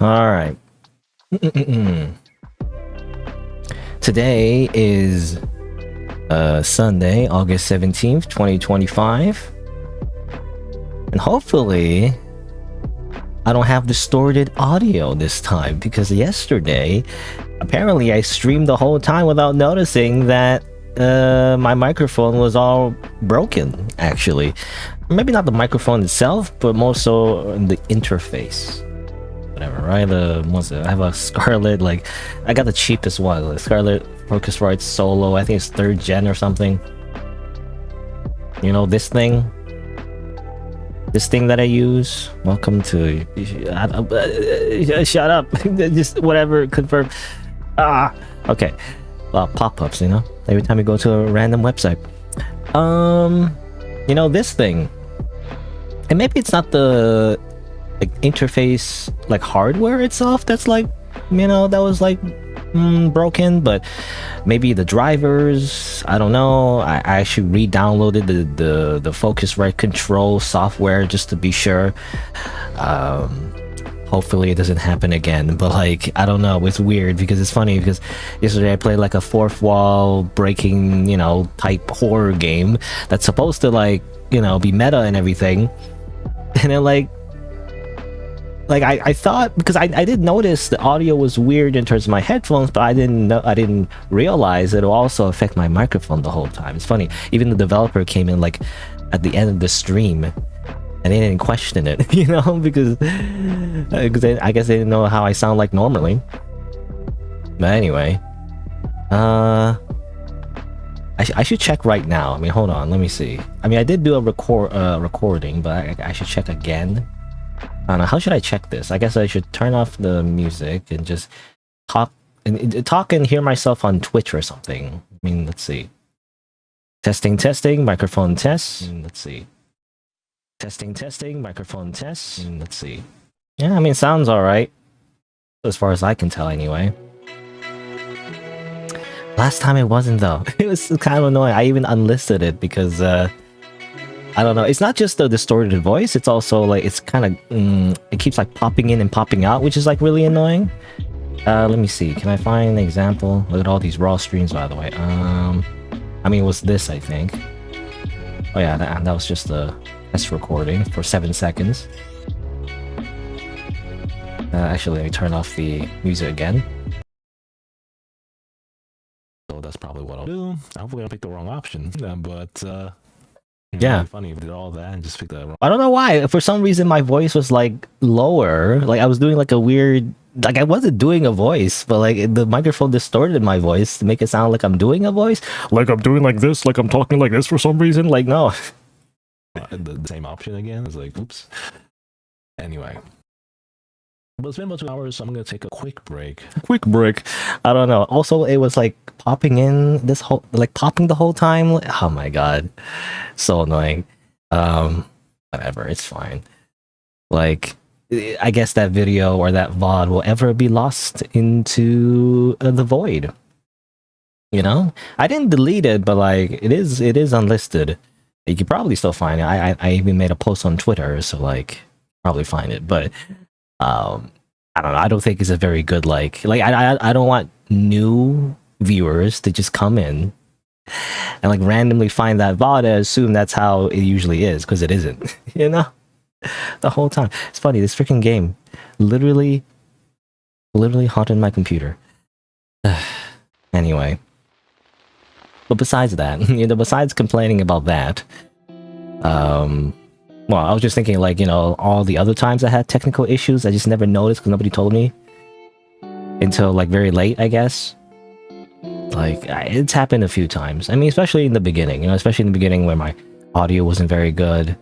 All right. Today is Sunday, August 17th, 2025. And hopefully I don't have distorted audio this time, because yesterday apparently I streamed the whole time without noticing that my microphone was all broken, actually. Maybe not the microphone itself, but more so the interface. Whatever, right? I have a Scarlett, like, I got the cheapest one, the Scarlett Focusrite Solo. I think it's 3rd gen or something. You know, this thing that I use. Welcome to shut up. Just whatever, confirm. Okay. Well, pop-ups, you know, every time you go to a random website. You know, this thing, and maybe it's not the like interface, like hardware itself that's like, you know, that was like broken, but maybe the drivers. I don't know. I actually re-downloaded the Focusrite control software just to be sure. Hopefully it doesn't happen again, but like, I don't know, it's weird because it's funny because yesterday I played like a fourth wall breaking, you know, type horror game that's supposed to, like, you know, be meta and everything, and then like I thought, because I did notice the audio was weird in terms of my headphones, but I didn't realize it'll also affect my microphone the whole time. It's funny, even the developer came in like at the end of the stream and they didn't question it, you know, because I guess they didn't know how I sound like normally. But anyway, I should check right now. I mean, hold on, let me see. I mean, I did do a recording, but I should check again. I don't know, how should I check this? I guess I should turn off the music and just talk and hear myself on Twitch or something. I mean, let's see. Testing, microphone test. Let's see. Testing, microphone test. Let's see. Yeah, I mean, sounds alright. As far as I can tell, anyway. Last time it wasn't, though. It was kind of annoying. I even unlisted it because, I don't know. It's not just the distorted voice. It's also, like, it's kind of, it keeps, like, popping in and popping out, which is, like, really annoying. Let me see. Can I find an example? Look at all these raw streams, by the way. I mean, it was this, I think. Oh yeah, that was just a test recording for 7 seconds. Actually, let me turn off the music again. So that's probably what I'll do. Hopefully I picked the wrong option, but yeah, really funny if I did all that and just picked the wrong. I don't know why. For some reason, my voice was like lower. Like I was doing like a weird. Like I wasn't doing a voice, but like the microphone distorted my voice to make it sound like I'm doing a voice. Like I'm doing like this, like I'm talking like this for some reason. Like no. The same option again. It's like, oops. Anyway. But it's been about 2 hours, so I'm gonna take a quick break. I don't know. Also, it was like popping in this whole, like popping the whole time. Oh my god, so annoying. Whatever, it's fine. Like, I guess that video or that VOD will ever be lost into the void. You know, I didn't delete it, but like it is unlisted. You could probably still find it. I even made a post on Twitter, so like probably find it, but. I don't know. I don't think it's a very good I don't want new viewers to just come in and like randomly find that VOD and assume that's how it usually is, because it isn't. You know, the whole time. It's funny. This freaking game literally haunted my computer. Anyway, but besides that, you know, besides complaining about that, well, I was just thinking, like, you know, all the other times I had technical issues, I just never noticed because nobody told me until, like, very late, I guess. Like, it's happened a few times. I mean, especially in the beginning, you know, especially in the beginning where my audio wasn't very good.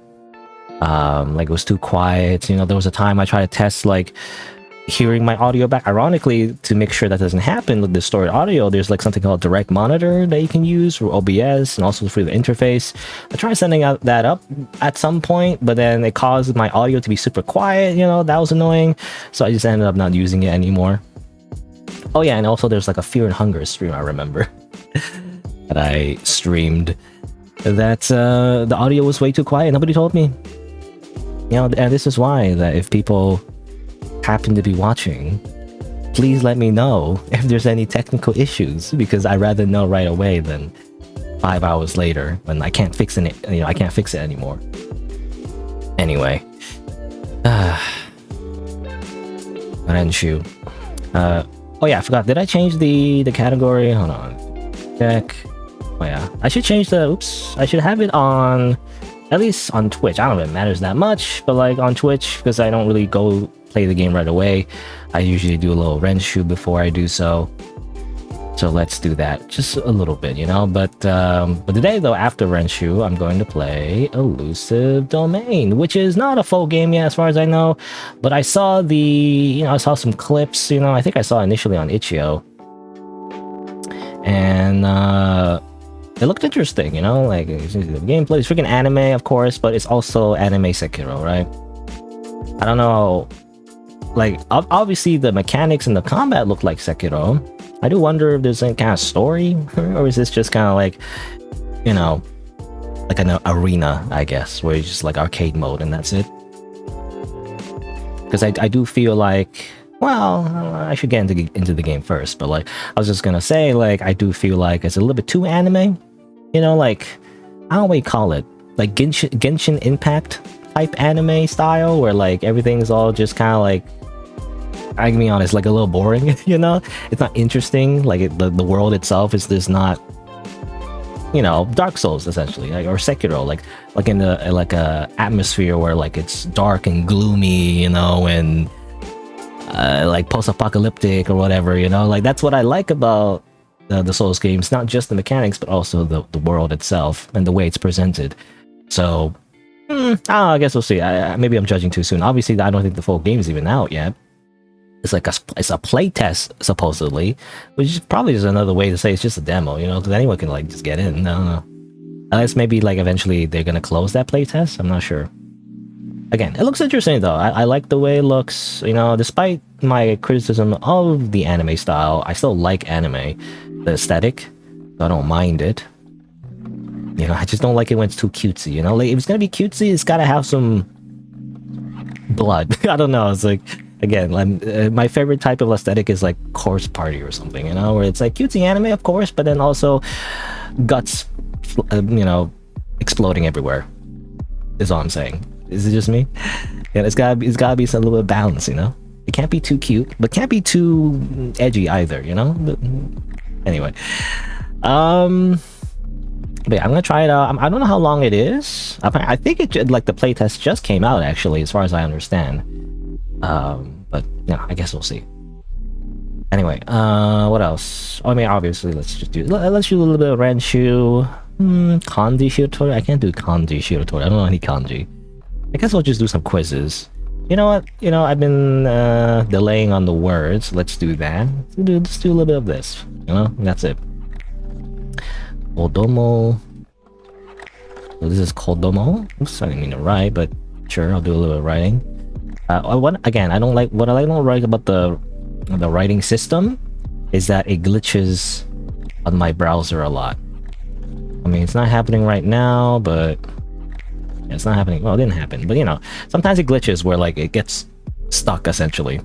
Like, it was too quiet. You know, there was a time I tried to test, like, hearing my audio back. Ironically, to make sure that doesn't happen with the stored audio, there's like something called direct monitor that you can use for OBS and also through the interface. I tried sending out that up at some point, but then it caused my audio to be super quiet. You know, that was annoying, so I just ended up not using it anymore. Oh yeah, and also there's like a Fear and Hunger stream I remember that I streamed that the audio was way too quiet. Nobody told me. You know, and this is why that if people happen to be watching, please let me know if there's any technical issues, because I'd rather know right away than 5 hours later when I can't fix it. You know, I can't fix it anymore. Anyway, Renshuu. Oh yeah, I forgot. Did I change the category? Hold on. Check. Oh yeah, I should change the. Oops, I should have it on. At least on Twitch. I don't know if it matters that much, but like on Twitch, because I don't really go play the game right away. I usually do a little Renshuu before I do so. So let's do that just a little bit, you know. But today though, after Renshuu, I'm going to play Illusive Domain, which is not a full game yet as far as I know. But I saw I saw some clips, you know. I think I saw initially on Itch.io. And it looked interesting, you know, like the gameplay is freaking anime, of course, but it's also anime Sekiro, right? I don't know, like obviously the mechanics and the combat look like Sekiro. I do wonder if there's any kind of story, or is this just kind of like, you know, like an arena, I guess, where it's just like arcade mode and that's it. Because I do feel like, well, I should get into the game first, but like I was just gonna say, like I do feel like it's a little bit too anime. You know, like, I don't know what you call it, like Genshin Impact type anime style, where like everything's all just kind of like, I can be honest, like a little boring, you know? It's not interesting, like the world itself is just not, you know, Dark Souls essentially, like, or Sekiro, like in the like a atmosphere where like it's dark and gloomy, you know, and like post-apocalyptic or whatever, you know? Like that's what I like about the Souls games, not just the mechanics, but also the world itself and the way it's presented. So, I guess we'll see. Maybe I'm judging too soon. Obviously, I don't think the full game is even out yet. It's like it's a play test, supposedly, which is probably just another way to say it's just a demo, you know, because anyone can like just get in. I don't know. Unless maybe like eventually they're gonna close that play test. I'm not sure. Again, it looks interesting though. I like the way it looks. You know, despite my criticism of the anime style, I still like anime. The aesthetic, so I don't mind it. You know, I just don't like it when it's too cutesy, you know? Like, if it's gonna be cutesy, it's gotta have some blood. I don't know, it's like, Again, my favorite type of aesthetic is like corpse party or something, you know, where it's like cutesy anime, of course, but then also guts, you know, exploding everywhere. Is all I'm saying. Is it just me? Yeah, it's gotta be a little bit of balance, you know. It can't be too cute, but can't be too edgy either, you know. But anyway, but yeah, I'm gonna try it out. I don't know how long it is. I think like the playtest just came out actually, as far as I understand. But yeah, I guess we'll see. Anyway, what else? I mean, obviously, let's do a little bit of Renshuu. Kanji Shirotori. I can't do Kanji Shirotori. I don't know any kanji. I guess I'll just do some quizzes. You know what? You know, I've been delaying on the words. Let's do that. Let's do a little bit of this. You know, that's it. Kodomo. So this is Kodomo. Oops, I didn't mean to write, but sure, I'll do a little bit of writing. Again, I don't like what I don't like about the writing system is that it glitches on my browser a lot. I mean, it's not happening right now, but yeah, it's not happening. Well, it didn't happen, but you know, sometimes it glitches where like it gets stuck essentially.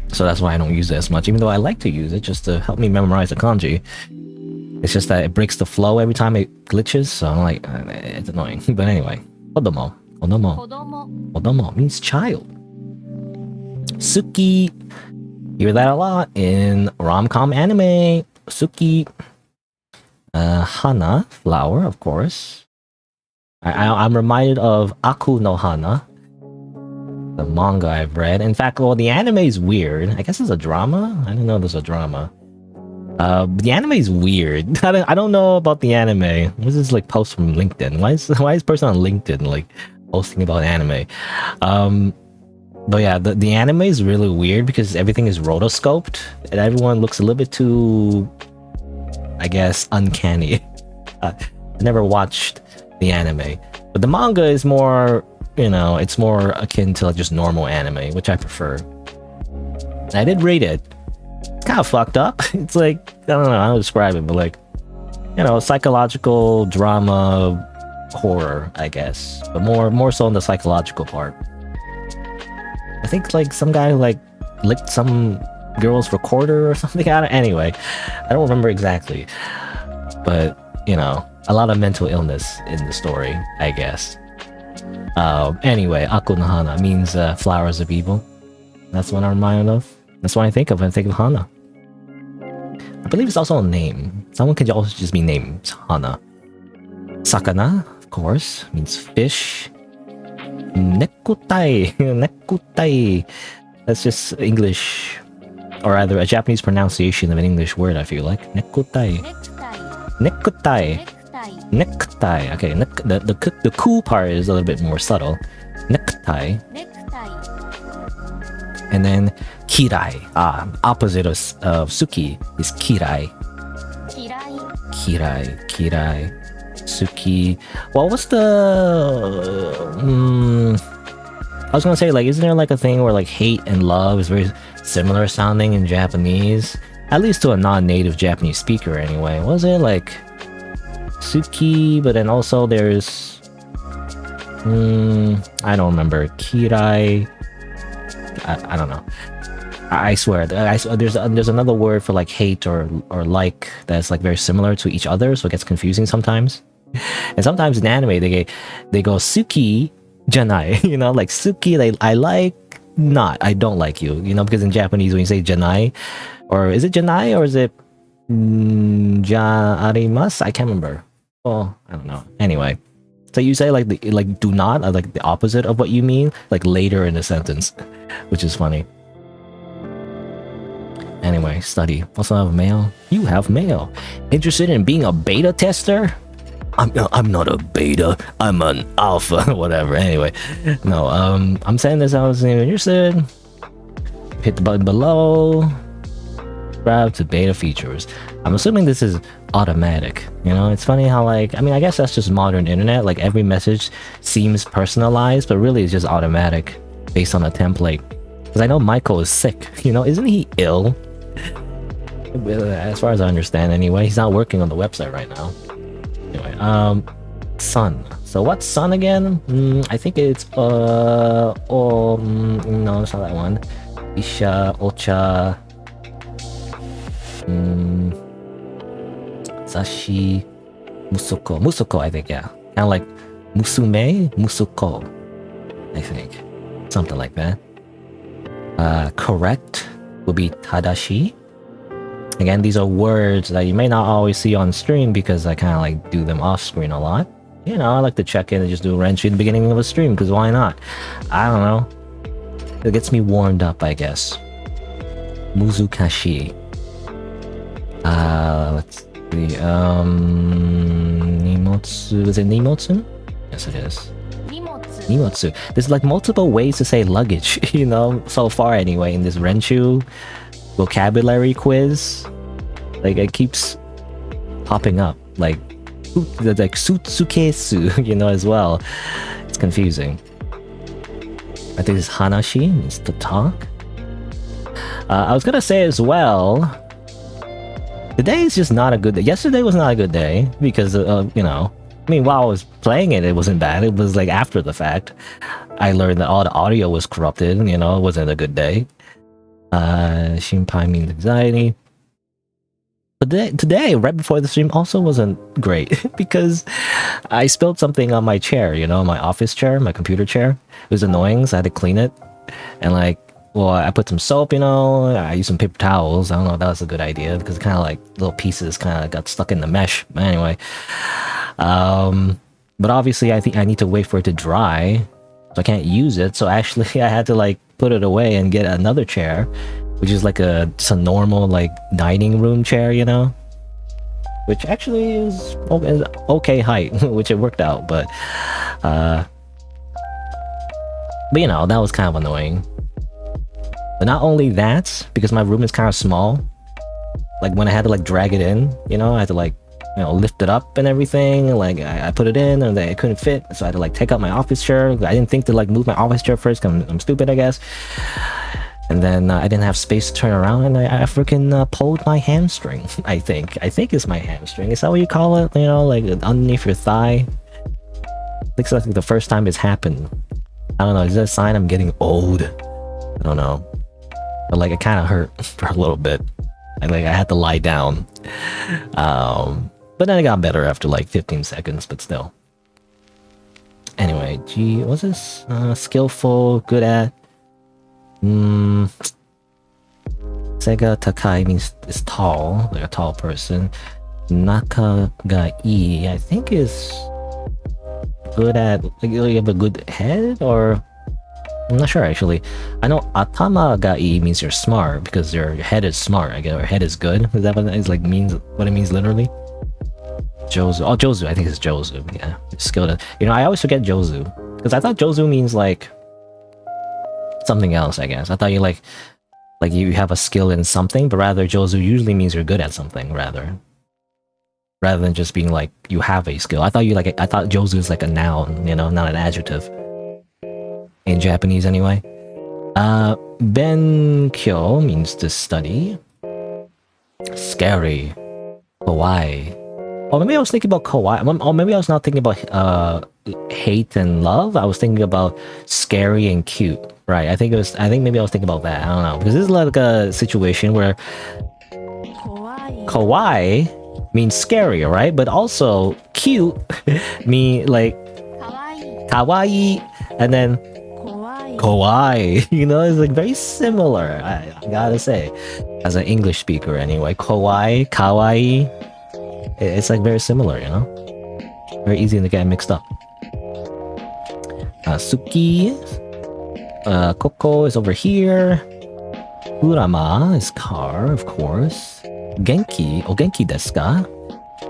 So that's why I don't use it as much, even though I like to use it just to help me memorize the kanji. It's just that it breaks the flow every time it glitches, so I'm like, it's annoying. But anyway, Kodomo. Kodomo means child. Suki. Hear that a lot in rom-com anime. Suki. Hana, flower, of course. I'm reminded of Aku no Hana, the manga I've read. In fact, well, the anime is weird. I guess it's a drama. I didn't know there's a drama. The anime is weird. I don't know about the anime. What's this like post from LinkedIn? Why is this person on LinkedIn like posting about anime? But yeah, the anime is really weird because everything is rotoscoped and everyone looks a little bit too, I guess, uncanny. I never watched the anime, but the manga is more, you know, it's more akin to like just normal anime, which I prefer. I did read it. It's kind of fucked up. It's like, I don't know how to describe it, but like, you know, psychological drama horror, I guess, but more so in the psychological part. I think like some guy who like licked some girl's recorder or something. Anyway, I don't remember exactly, but you know, a lot of mental illness in the story, I guess. Anyway, Aku no Hana means flowers of evil. That's what I'm reminded of. That's what I think of when I think of Hana. I believe it's also a name. Someone could also just be named Hana. Sakana, of course, means fish. Nekutai. Nekutai. That's just English, or rather a Japanese pronunciation of an English word, I feel like. Nekutai. Nekutai. Necktie. Okay, the cool part is a little bit more subtle. Necktie. And then kirai. Opposite of suki is kirai. Kirai. Suki. Well, what's the... I was gonna say, like, isn't there like a thing where like hate and love is very similar sounding in Japanese? At least to a non-native Japanese speaker anyway. Was it like Suki, but then also there's... I don't remember. Kirai... I don't know. I swear, there's another word for like hate or like that's like very similar to each other, so it gets confusing sometimes. And sometimes in anime they go Suki Janai, you know, like Suki, I like, not I don't like you, you know, because in Japanese when you say Janai, or is it Janai or is it Arimasu? I can't remember. Oh, I don't know. Anyway, so you say like do not, or like the opposite of what you mean, like later in the sentence, which is funny. Anyway, study. Also have mail. You have mail. Interested in being a beta tester? I'm not a beta. I'm an alpha. Whatever. Anyway, no. I'm saying this. I was interested. Hit the button below. Subscribe to beta features. I'm assuming this is automatic. You know, it's funny how like, I mean, I guess that's just modern internet. Like every message seems personalized, but really it's just automatic based on a template. Because I know Michael is sick. You know, isn't he ill? As far as I understand, anyway, he's not working on the website right now. Anyway, sun. So what's sun again? I think it's no, it's not that one. Isha, Ocha, Zashi, Musuko. Musuko, I think, yeah. Kind of like Musume, Musuko, I think. Something like that. Correct would be Tadashi. Again, these are words that you may not always see on stream because I kind of like do them off screen a lot. You know, I like to check in and just do a Renshuu at the beginning of a stream because why not? I don't know. It gets me warmed up, I guess. Muzukashi. Let's see. Nimotsu. Is it Nimotsu? Yes, it is. Nimotsu. There's like multiple ways to say luggage, you know, so far anyway, in this Renshuu vocabulary quiz. Like, it keeps popping up. Like sutsukesu, you know, as well. It's confusing. I think it's Hanashi, means to talk. I was gonna say as well, today is just not a good day. Yesterday was not a good day because, you know, I mean, while I was playing it, it wasn't bad. It was like after the fact, I learned that all the audio was corrupted. You know, it wasn't a good day. Shinpai means anxiety. But today, right before the stream, also wasn't great because I spilled something on my chair. You know, my office chair, my computer chair. It was annoying, so I had to clean it. And like, well, I put some soap. You know, I used some paper towels. I don't know if that was a good idea because kind of like little pieces kind of got stuck in the mesh. But anyway. But obviously I think I need to wait for it to dry, so I can't use it. So actually I had to like put it away and get another chair, which is like just a normal like dining room chair, you know, which actually is okay height, which it worked out. But you know, that was kind of annoying. But not only that, because my room is kind of small, like when I had to like drag it in, you know, I had to like, you know, lift it up and everything. Like I put it in and it couldn't fit, so I had to like take out my office chair. I didn't think to like move my office chair first. I'm stupid, I guess. And then I didn't have space to turn around, and I freaking pulled my hamstring. I think it's my hamstring. Is that what you call it? You know, like underneath your thigh. I think it's like the first time it's happened. I don't know. Is that a sign I'm getting old? I don't know. But like it kind of hurt for a little bit. And like I had to lie down. But then it got better after like 15 seconds, but still. Anyway, gee, what's this? Skillful, good at. Sega Takai means is tall, like a tall person. Nakagai, I think is good at, like you have a good head, or I'm not sure actually. I know Atama Gai means you're smart because your head is smart, I guess, or head is good. Is that what it is, like means what it means literally? Jozu. Oh, Jozu. I think it's Jozu. Yeah, skilled at. You know, I always forget Jozu because I thought Jozu means like something else. I guess I thought you like you have a skill in something, but rather Jozu usually means you're good at something rather than just being like you have a skill. I thought Jozu is like a noun, you know, not an adjective in Japanese anyway. Benkyo means to study. Scary. Kawaii. Or maybe I was thinking about kawaii. Or maybe I was not thinking about hate and love. I was thinking about scary and cute. Right. I think maybe I was thinking about that. I don't know. Because this is like a situation where kawaii means scary, right? But also cute mean like kawaii and then kawaii. You know, it's like very similar. I gotta say, as an English speaker anyway, kawaii. It's like very similar, you know? Very easy to get mixed up. Suki. Koko is over here. Urama is car, of course. Genki. Oh, Genki desu ka?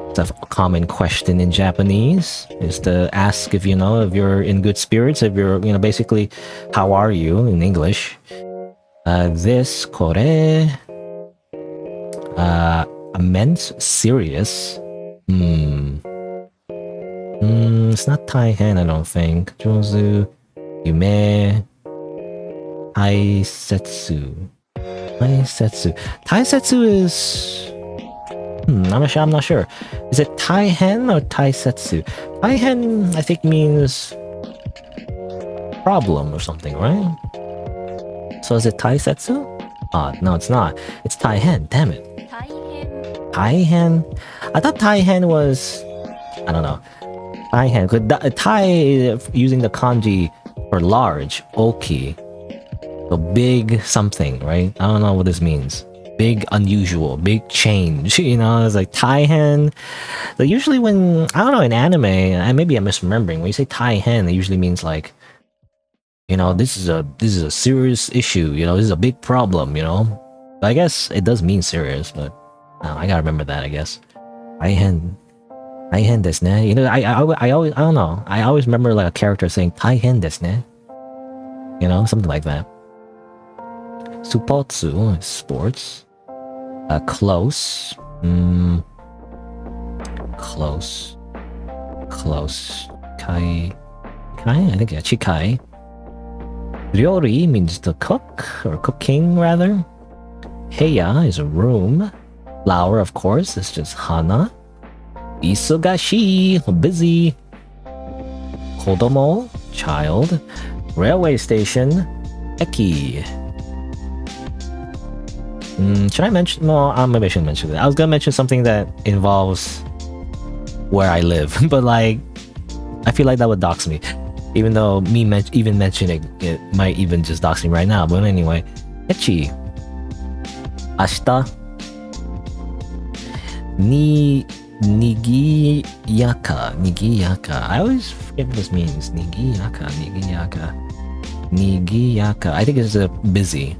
It's a common question in Japanese. Is to ask if, you know, if you're in good spirits, if you're, you know, basically, how are you in English? This, kore. Immense, serious. It's not Taihen, I don't think. Jozu, Yume, Taisetsu. Taisetsu is I'm not sure. Is it taihen or taisetsu? Taihen, I think, means problem or something, right? So is it taisetsu? No, it's not. It's taihen. Damn it. Taihen. I thought taihen was, I don't know. Taihen. Tai using the kanji for large, oki. So big something, right? I don't know what this means. Big unusual, big change. You know, it's like taihen. Like usually when, I don't know, in anime, and maybe I'm misremembering, when you say taihen, it usually means like, you know, this is a serious issue, you know, this is a big problem, you know. But I guess it does mean serious, but I gotta remember that, I guess. Taihen desu ne. You know, I always, I don't know, I always remember like a character saying taihen desu ne. You know, something like that. Supotsu is sports. Close. Close. Kai. I think yeah, chikai. Ryori means to cook, or cooking rather. Heya is a room. Flower, of course, is just hana. Isogashi, busy. Kodomo, child. Railway station, eki. Should I mention? No, maybe I shouldn't mention that. I was gonna mention something that involves where I live, but like, I feel like that would dox me. Even though even mentioning it might even just dox me right now. But anyway, echi. Ashita. Nigiyaka. I always forget what this means. Nigiyaka. I think it's busy.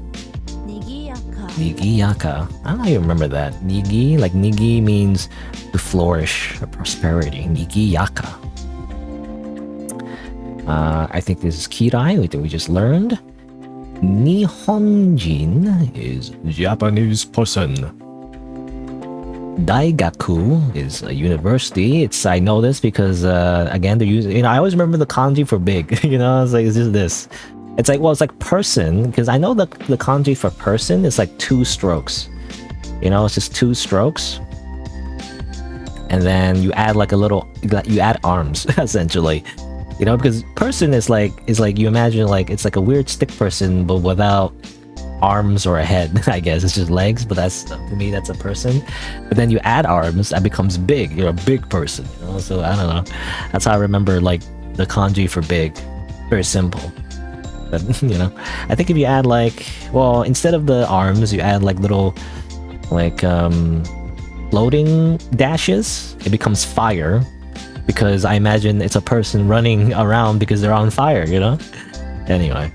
Nigiyaka. I don't even remember that. Nigi, like nigi means to flourish or prosperity. Nigiyaka. I think this is kirai, that we just learned. Nihonjin is Japanese person. Daigaku is a university. I know this because again they're using. You know, I always remember the kanji for big. You know, it's like it's just this. It's like, well, it's like person, because I know the kanji for person is like 2 strokes. You know, it's just 2 strokes. And then you add like you add arms, essentially. You know, because person is like you imagine like, it's like a weird stick person, but without arms or a head, I guess. It's just legs, but to me, that's a person. But then you add arms, that becomes big. You're a big person, you know? So I don't know. That's how I remember like the kanji for big. Very simple. But, you know, I think if you add like, well, instead of the arms, you add like little, like, floating dashes, it becomes fire, because I imagine it's a person running around because they're on fire, you know? Anyway.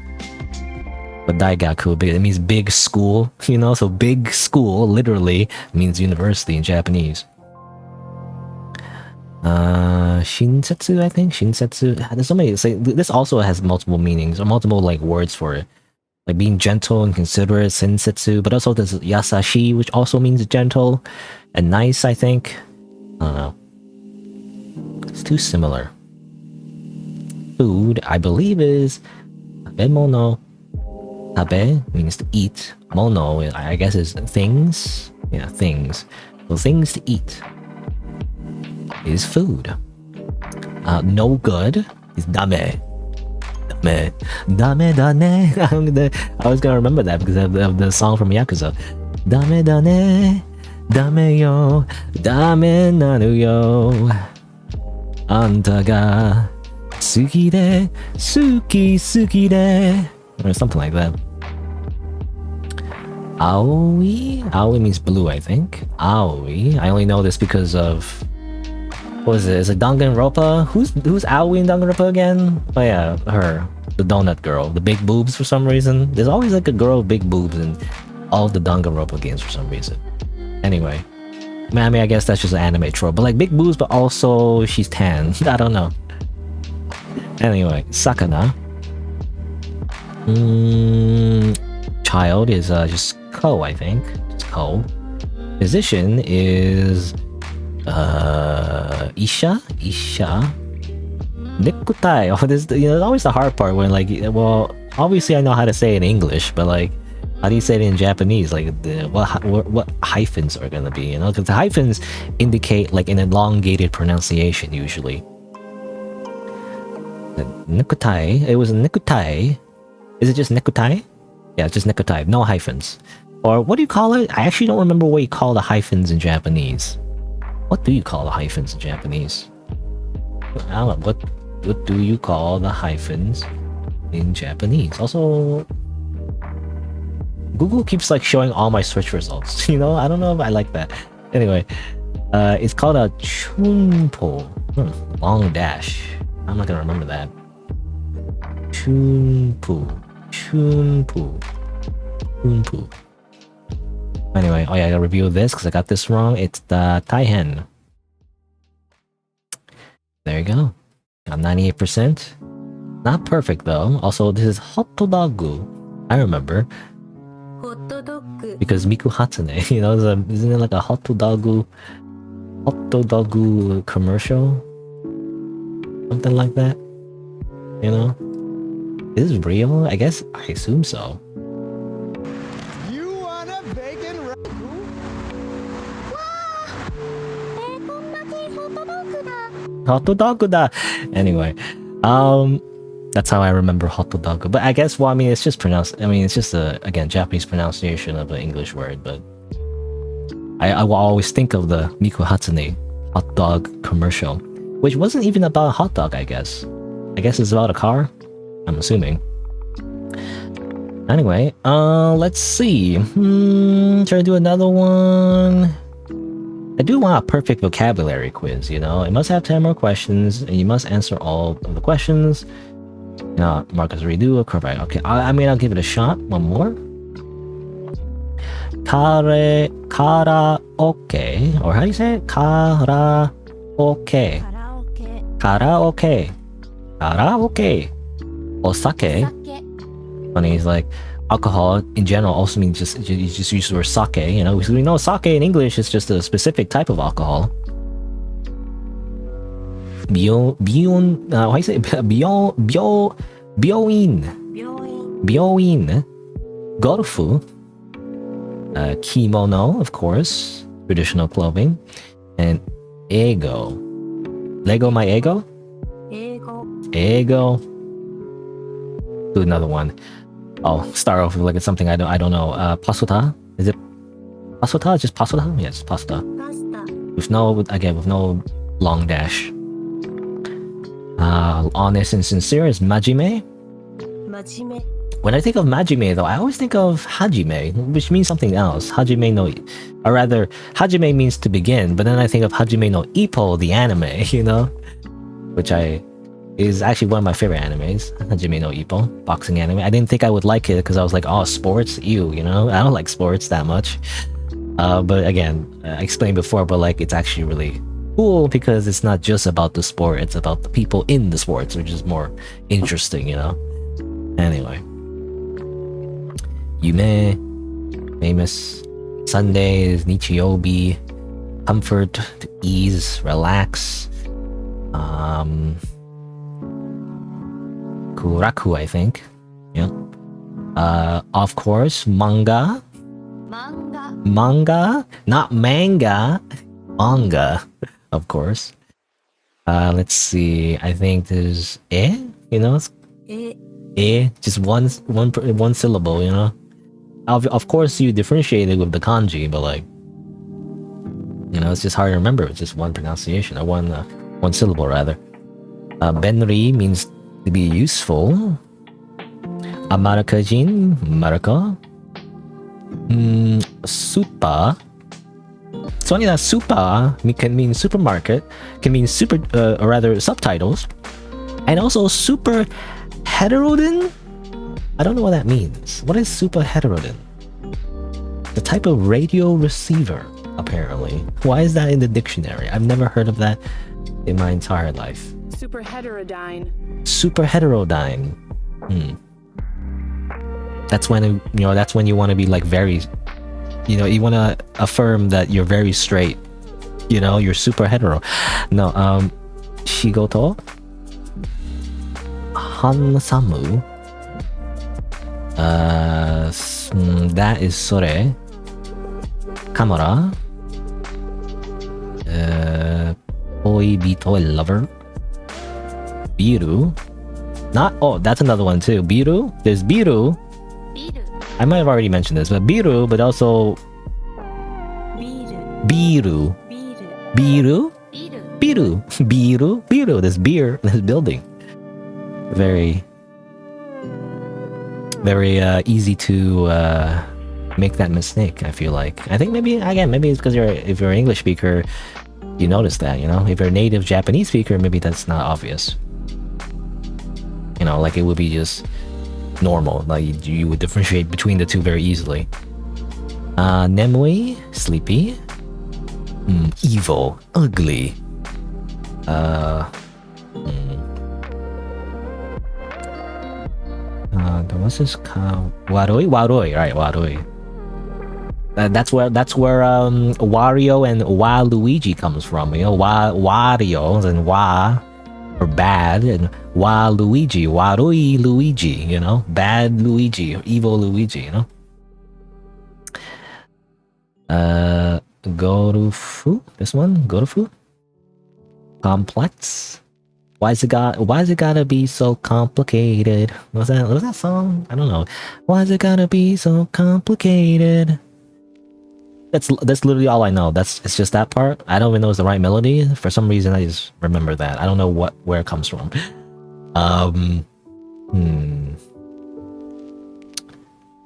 But Daigaku, it means big school, you know? So big school literally means university in Japanese. Shinsetsu, I think. Shinsetsu. There's so many. This also has multiple meanings, or multiple like words for it. Like being gentle and considerate, sensetsu. But also there's yasashi, which also means gentle and nice, I think. I don't know. It's too similar. Food, I believe, is tabemono. Tabe means to eat. Mono, I guess, is things. Yeah, things. So things to eat is food. No good is dame. Dame dane. I was gonna remember that because of the song from Yakuza. Dame dane, dame yo, dame nanu yo. Anta ga suki de, suki de. Or something like that. Aoi means blue, I think. Aoi. I only know this because of, what is it? Is it Danganronpa? Who's Aoi in Danganronpa again? Oh yeah, her, the donut girl, the big boobs for some reason. There's always like a girl with big boobs in all the Danganronpa games for some reason. Anyway, I mean, I guess that's just an anime trope, but like big boobs, but also she's tan. I don't know. Anyway, sakana. Child is just ko, I think. Just ko. Physician is Isha. Nekutai. Oh, this, you know, it's always the hard part when like, well, obviously I know how to say it in English, but like How do you say it in Japanese? Like, what hyphens are gonna be, you know? Because the hyphens indicate like an elongated pronunciation usually. Necktie. It was necktie. Is it just necktie? Yeah, it's just necktie. No hyphens. Or what do you call it? I actually don't remember what you call the hyphens in Japanese. What do you call the hyphens in Japanese? I don't know. What do you call the hyphens in Japanese? Also, Google keeps like showing all my search results. You know, I don't know if I like that. Anyway, it's called a chunpo. Long dash. I'm not gonna remember that. Chunpo. Anyway, oh yeah, I gotta review this because I got this wrong. It's the Taihen. There you go. Got 98%. Not perfect though. Also, this is hotodagu. I remember. Because Miku Hatsune, you know, isn't it like a hotodagu commercial? Something like that. You know? Is this real? I guess I assume so. You want a bacon Hotodagu da. Anyway, that's how I remember hotodagu. But I guess, well, I mean, it's just pronounced. I mean, it's just again Japanese pronunciation of an English word. But I will always think of the Miku Hatsune hot dog commercial, which wasn't even about a hot dog. I guess it's about a car. I'm assuming. Anyway, let's see. Try to do another one. I do want a perfect vocabulary quiz, you know? It must have 10 more questions, and you must answer all of the questions. Marcus redo, correct. Okay, I mean, I'll give it a shot. One more. Karaoke. Or how do you say it? Karaoke. Osake. Funny, it's like alcohol in general also means you just use the word sake, you know. We know sake in English is just a specific type of alcohol. How do you say Byoin. Golfu. Kimono, of course, traditional clothing. And ego. Lego my ego? Ego. Do another one. I'll start off with like it's something I don't know. Pasuta? Is it pasuta? Just pasuta? Yes, pasta. With no long dash. Honest and sincere is majime. When I think of majime though, I always think of hajime, which means something else. Hajime no, or rather, hajime means to begin, but then I think of Hajime no Ippo, the anime, you know, which is actually one of my favorite animes, Hajime no Ippo, boxing anime. I didn't think I would like it because I was like, oh, sports, ew, you know? I don't like sports that much. But again, I explained before, but like, it's actually really cool because it's not just about the sport, it's about the people in the sports, which is more interesting, you know? Anyway. Yume, famous. Sunday is Nichiyobi. Comfort, to ease, relax. Kuraku, I think. Yeah. Of course, manga. Manga, not manga. Manga, of course. Let's see. I think there's you know, just one syllable, you know. Of course, you differentiate it with the kanji, but like, you know, it's just hard to remember. It's just one pronunciation, or one syllable rather. Benri means to be useful. Amarakajin, maraka. Supa. It's funny that supa can mean supermarket, can mean super, or rather subtitles, and also super heterodin. I don't know what that means. What is super heterodin? The type of radio receiver, apparently. Why is that in the dictionary? I've never heard of that in my entire life. Super heterodyne. Super heterodyne. That's when that's when you want to be like very, you know, you want to affirm that you're very straight. You know, you're super hetero. No, shigoto. Hansamu. That is sore. Camera. Oibito lover. Biru. Not, oh, that's another one too. Biru. There's Biru. I might have already mentioned this, but Biru, but also Biru. Biru. Biru. Biru. Biru. There's beer. There's building. Very easy to make that mistake. I feel like. I think maybe it's because if you're an English speaker, you notice that. You know, if you're a native Japanese speaker, maybe that's not obvious. You know, like it would be just normal. Like you would differentiate between the two very easily. Nemui, sleepy. Evil, ugly. What's this? Waroi, right? Waroi. That's where Wario and Waluigi comes from. You know, Wario and Wa or bad, and Waluigi, Waroi Luigi. You know, bad Luigi, evil Luigi. You know. Gorufu. This one, Gorufu. Complex. Why is it gotta be so complicated? Was that song? I don't know. Why is it gotta be so complicated? That's literally all I know. It's just that part. I don't even know it's the right melody. For some reason, I just remember that. I don't know where it comes from.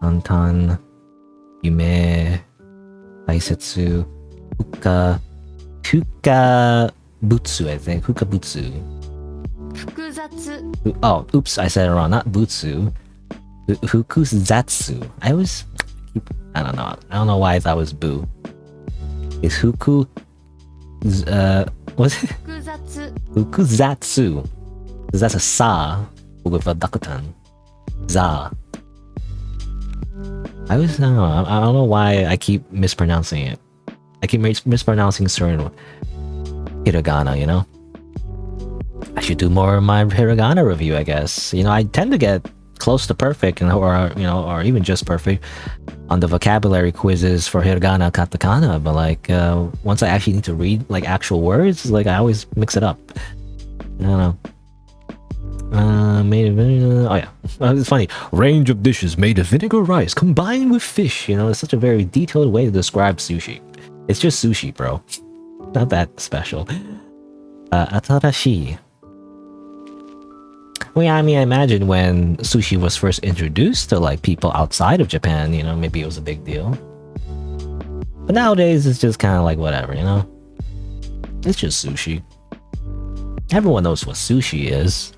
Antan, Yume, Aisetsu, Hukabutsu, I think. Hukabutsu. Oh, oops, I said it wrong. Not Butsu. Hukuzatsu. I don't know. I don't know why I thought it was Boo. It's Huku. What's it? Hukuzatsu. Because that's a sa with a dakutan. Za. I don't know why I keep mispronouncing it. I keep mispronouncing certain hiragana, you know? I should do more of my hiragana review, I guess. You know, I tend to get close to perfect, or even just perfect on the vocabulary quizzes for hiragana, katakana, but like once I actually need to read like actual words, like I always mix it up. I don't know. Oh yeah, it's funny. Range of dishes made of vinegar rice combined with fish. You know, it's such a very detailed way to describe sushi. It's just sushi, bro. Not that special. Atarashi. Well, yeah, I mean, I imagine when sushi was first introduced to like people outside of Japan, you know, maybe it was a big deal. But nowadays, it's just kind of like whatever, you know. It's just sushi. Everyone knows what sushi is.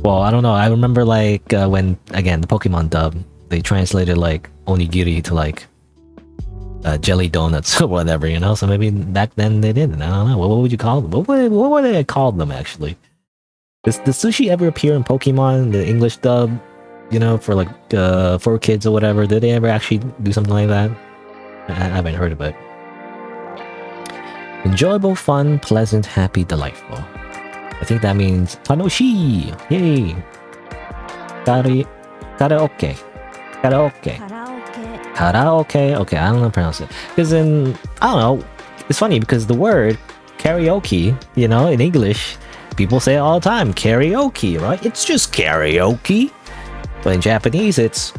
Well, I don't know. I remember like when, again, the Pokemon dub, they translated like onigiri to like jelly donuts or whatever, you know? So maybe back then they didn't. I don't know. What would you call them? What would they call them, actually? Does sushi ever appear in Pokemon, the English dub, you know, for like for kids or whatever? Did they ever actually do something like that? I haven't heard of it. Enjoyable, fun, pleasant, happy, delightful. I think that means Tanoshi! Yay! Karaoke. Karaoke. Okay, I don't know how to pronounce it. Because I don't know, it's funny because the word karaoke, you know, in English, people say it all the time. Karaoke, right? It's just karaoke. But in Japanese, it's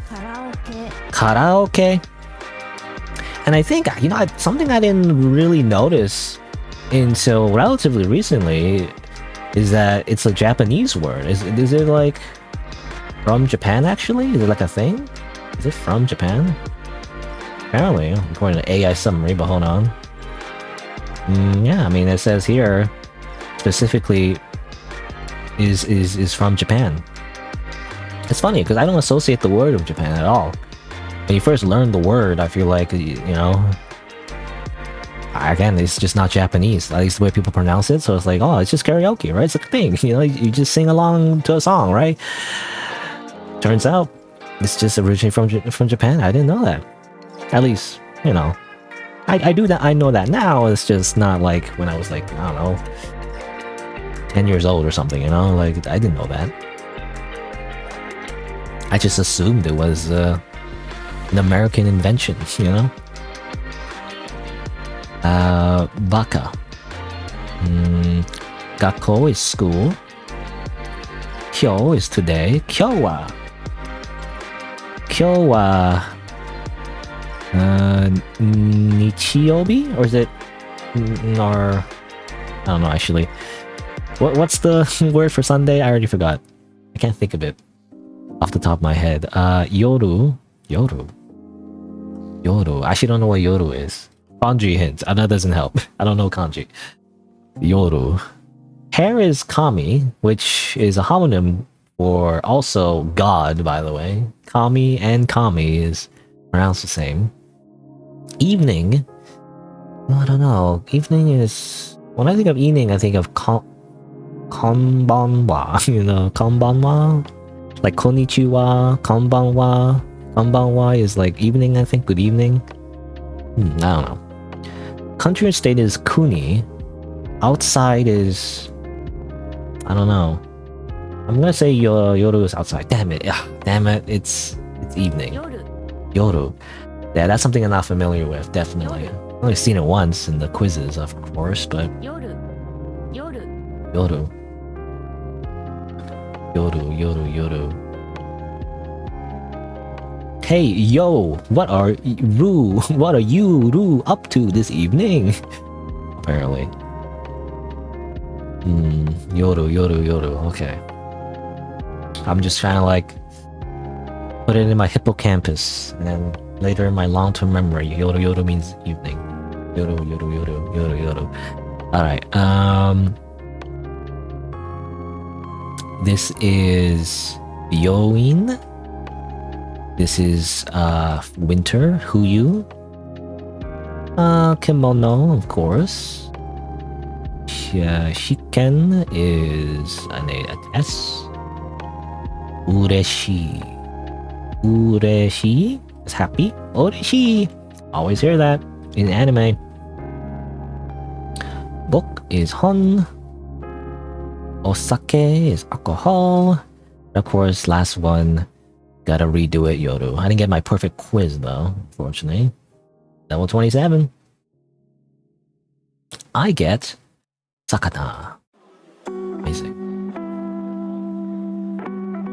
karaoke. And I think, you know, something I didn't really notice until relatively recently is that it's a Japanese word. Is it like from Japan, actually? Is it like a thing? Is it from Japan? Apparently, according to AI summary, but hold on. Yeah, I mean, it says here, specifically, is from Japan. It's funny, because I don't associate the word with Japan at all. When you first learn the word, I feel like, you know, again, it's just not Japanese. At least the way people pronounce it. So it's like, oh, it's just karaoke, right? It's like a thing. You know, you just sing along to a song, right? Turns out, it's just originally from Japan. I didn't know that. At least, you know, I do that. I know that now. It's just not like when I was like, I don't know, 10 years old or something, you know? Like, I didn't know that. I just assumed it was an American invention, you know? Baka. Gakko is school. Kyo is today. Kyo wa. Nichiobi? Or is it... Or... I don't know, actually. What's the word for Sunday? I already forgot. I can't think of it off the top of my head. Yoru. Yoru. I actually don't know what Yoru is. Kanji hint. That doesn't help. I don't know kanji. Yoru. Hair is kami, which is a homonym for also god, by the way. Kami and kami is pronounced the same. Evening. Well, I don't know. Evening is... When I think of evening, I think of konbanwa. You know, konbanwa? Like konnichiwa, konbanwa. Konbanwa is like evening, I think. Good evening. I don't know. Country and state is kuni. Outside is... I don't know. I'm gonna say yoru is outside. Damn it. Yeah, damn it. It's evening. Yoru. Yeah, that's something I'm not familiar with, definitely. I've only seen it once in the quizzes, of course, but... Yoru. Hey, yo! What are you, Ru, up to this evening? Apparently. Yoru, okay. I'm just trying to like put it in my hippocampus and then later in my long-term memory. Yoru means evening. Yoru. Alright, this is Yoin. This is winter, Huyu. Kimono, of course. Shiken is a S. Ureshi is happy. Ureshi! Always hear that in anime. Book is hon. Osake is alcohol. And of course, last one. Gotta redo it, Yoru. I didn't get my perfect quiz though, unfortunately. Level 27. I get Sakata. Amazing.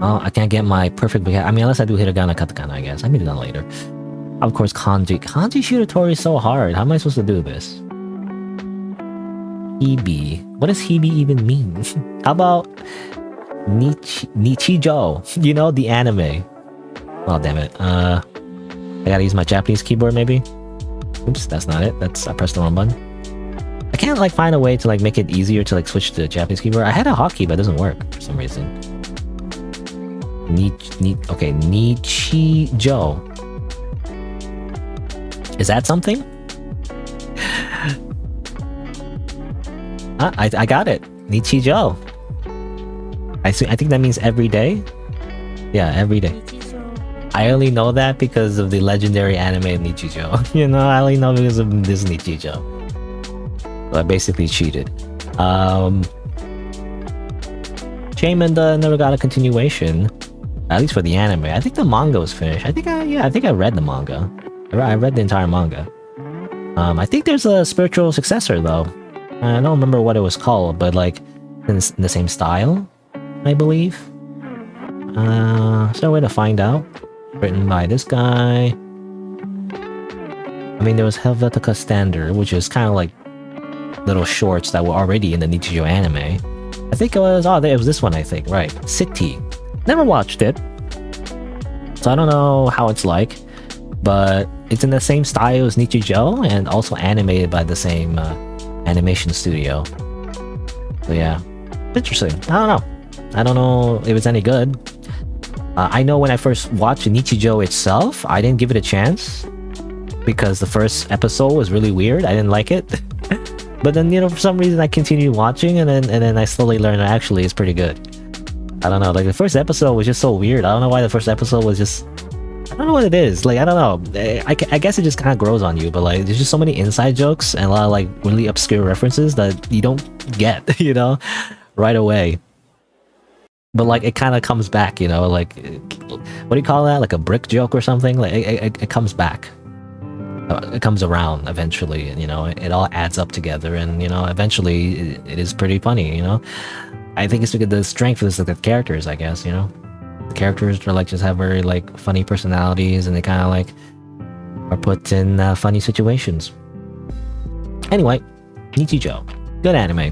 Oh, I can't get my perfect... I mean, unless I do hiragana, katakana, I guess. I can do that later. Of course, kanji. Kanji shiratori is so hard. How am I supposed to do this? Hibi. What does hibi even mean? How about... Nichijo? You know, the anime. Oh, damn it. I gotta use my Japanese keyboard, maybe? Oops, that's not it. I pressed the wrong button. I can't, like, find a way to, like, make it easier to, like, switch to Japanese keyboard. I had a hotkey, but it doesn't work for some reason. Okay, Nichijo. Is that something? I got it. Nichijo. I think that means every day. Yeah, every day. I only know that because of the legendary anime Nichijo. You know, I only know because of this Nichijo. So I basically cheated. Shame and never got a continuation. At least for the anime. I think the manga was finished. I think I read the manga. I read the entire manga. I think there's a spiritual successor though. I don't remember what it was called, but like in the same style, I believe. Is there a way to find out? Written by this guy. I mean, there was Helvetica Standard, which is kind of like little shorts that were already in the Nichijo anime. I think it was this one, I think, right. City. Never watched it. So I don't know how it's like, but it's in the same style as Nichijo and also animated by the same animation studio. So yeah, interesting. I don't know if it's any good. I know when I first watched Nichijo itself, I didn't give it a chance because the first episode was really weird. I didn't like it. But then, you know, for some reason I continued watching and then I slowly learned that actually it's pretty good. I don't know, like the first episode was just so weird. I don't know why the first episode was just... I don't know what it is. Like, I don't know. I guess it just kind of grows on you, but like there's just so many inside jokes and a lot of like really obscure references that you don't get, you know, right away. but like it kind of comes back, you know, like what do you call that? Like a brick joke or something? Like it comes back. It comes around eventually, and you know, it all adds up together, and you know, eventually it is pretty funny, you know. I think it's because the strength is the characters, I guess, you know. The characters are like just have very like funny personalities, and they kind of like are put in funny situations. Anyway, Nichijou, good anime.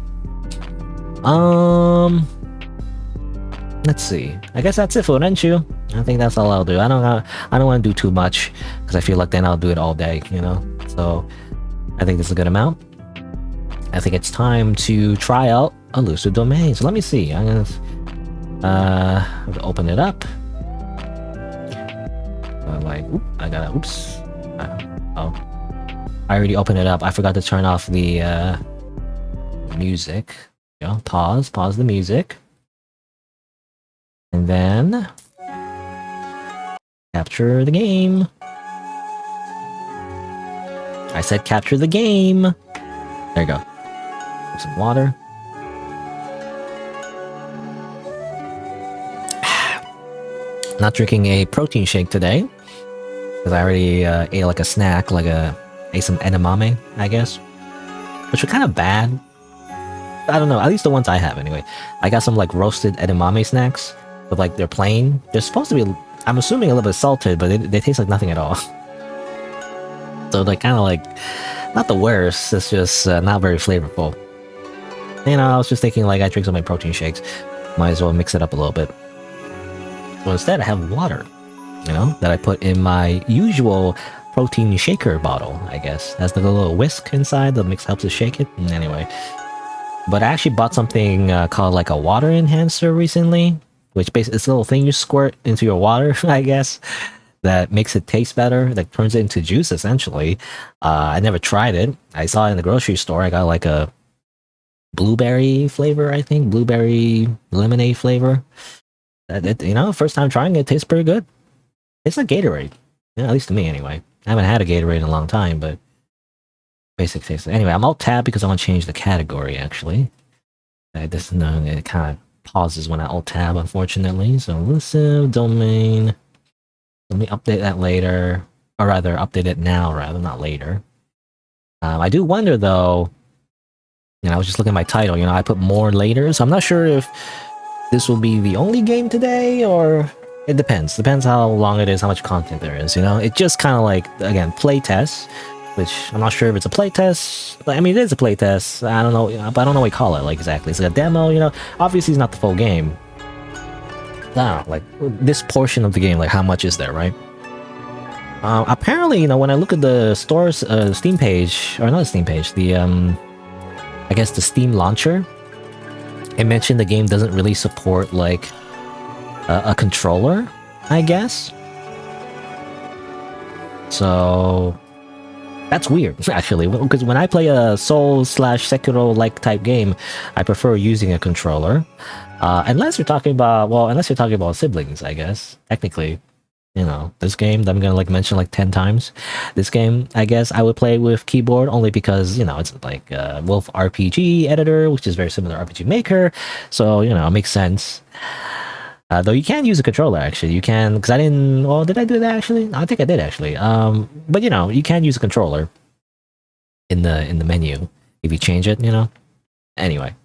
Let's see. I guess that's it for Renshuu. I think that's all I'll do. I don't want to do too much because I feel like then I'll do it all day, you know. So I think this is a good amount. I think it's time to try out Illusive Domain. So let me see. I'm gonna open it up. Oops. Oh, I already opened it up. I forgot to turn off the music. You know, pause the music. And then capture the game. I said capture the game. There you go. Some water. Not drinking a protein shake today because I already ate like a snack, ate some edamame, I guess, which were kind of bad. I don't know. At least the ones I have, anyway. I got some like roasted edamame snacks, but like they're plain. They're supposed to be, I'm assuming, a little bit salted, but they taste like nothing at all. So they're kind of like not the worst. It's just not very flavorful. You know, I was just thinking like I drink so many protein shakes, might as well mix it up a little bit. So instead, I have water, you know, that I put in my usual protein shaker bottle, I guess. Has the little whisk inside that helps it shake it. Anyway, but I actually bought something called like a water enhancer recently, which basically it's a little thing you squirt into your water, I guess, that makes it taste better, that turns it into juice essentially. I never tried it. I saw it in the grocery store. I got like a blueberry flavor, I think, blueberry lemonade flavor. You know, first time trying it, tastes pretty good. It's like Gatorade, yeah, at least to me anyway. I haven't had a Gatorade in a long time, but basic taste. Anyway, I'm alt tab because I want to change the category actually. It kind of pauses when I alt tab, unfortunately. So Illusive Domain. Let me update that later, or rather update it now, rather not later. I do wonder though. You know, I was just looking at my title. You know, I put more later, so I'm not sure if this will be the only game today, or it depends. Depends how long it is, how much content there is, you know? It just kind of like, again, playtest, which I'm not sure if it's a playtest. I mean, it is a playtest. I don't know, but I don't know what you call it, like, exactly. It's like a demo, you know? Obviously, it's not the full game. I don't know, like, this portion of the game, like, how much is there, right? Apparently, you know, when I look at the store's Steam page, or not the Steam page, the, I guess the Steam launcher, it mentioned the game doesn't really support like a controller, I guess. So that's weird, actually, because when I play a Soul/Sekiro like type game, I prefer using a controller. Unless you're talking about siblings, I guess. Technically, you know, this game that I'm gonna like mention like 10 times. This game, I guess, I would play with keyboard only because, you know, it's like Wolf RPG editor, which is very similar to RPG Maker. So, you know, it makes sense. Though you can use a controller, actually. You can, because I didn't, well, did I do that actually? I think I did actually. But you know, you can use a controller in the menu if you change it, you know? Anyway.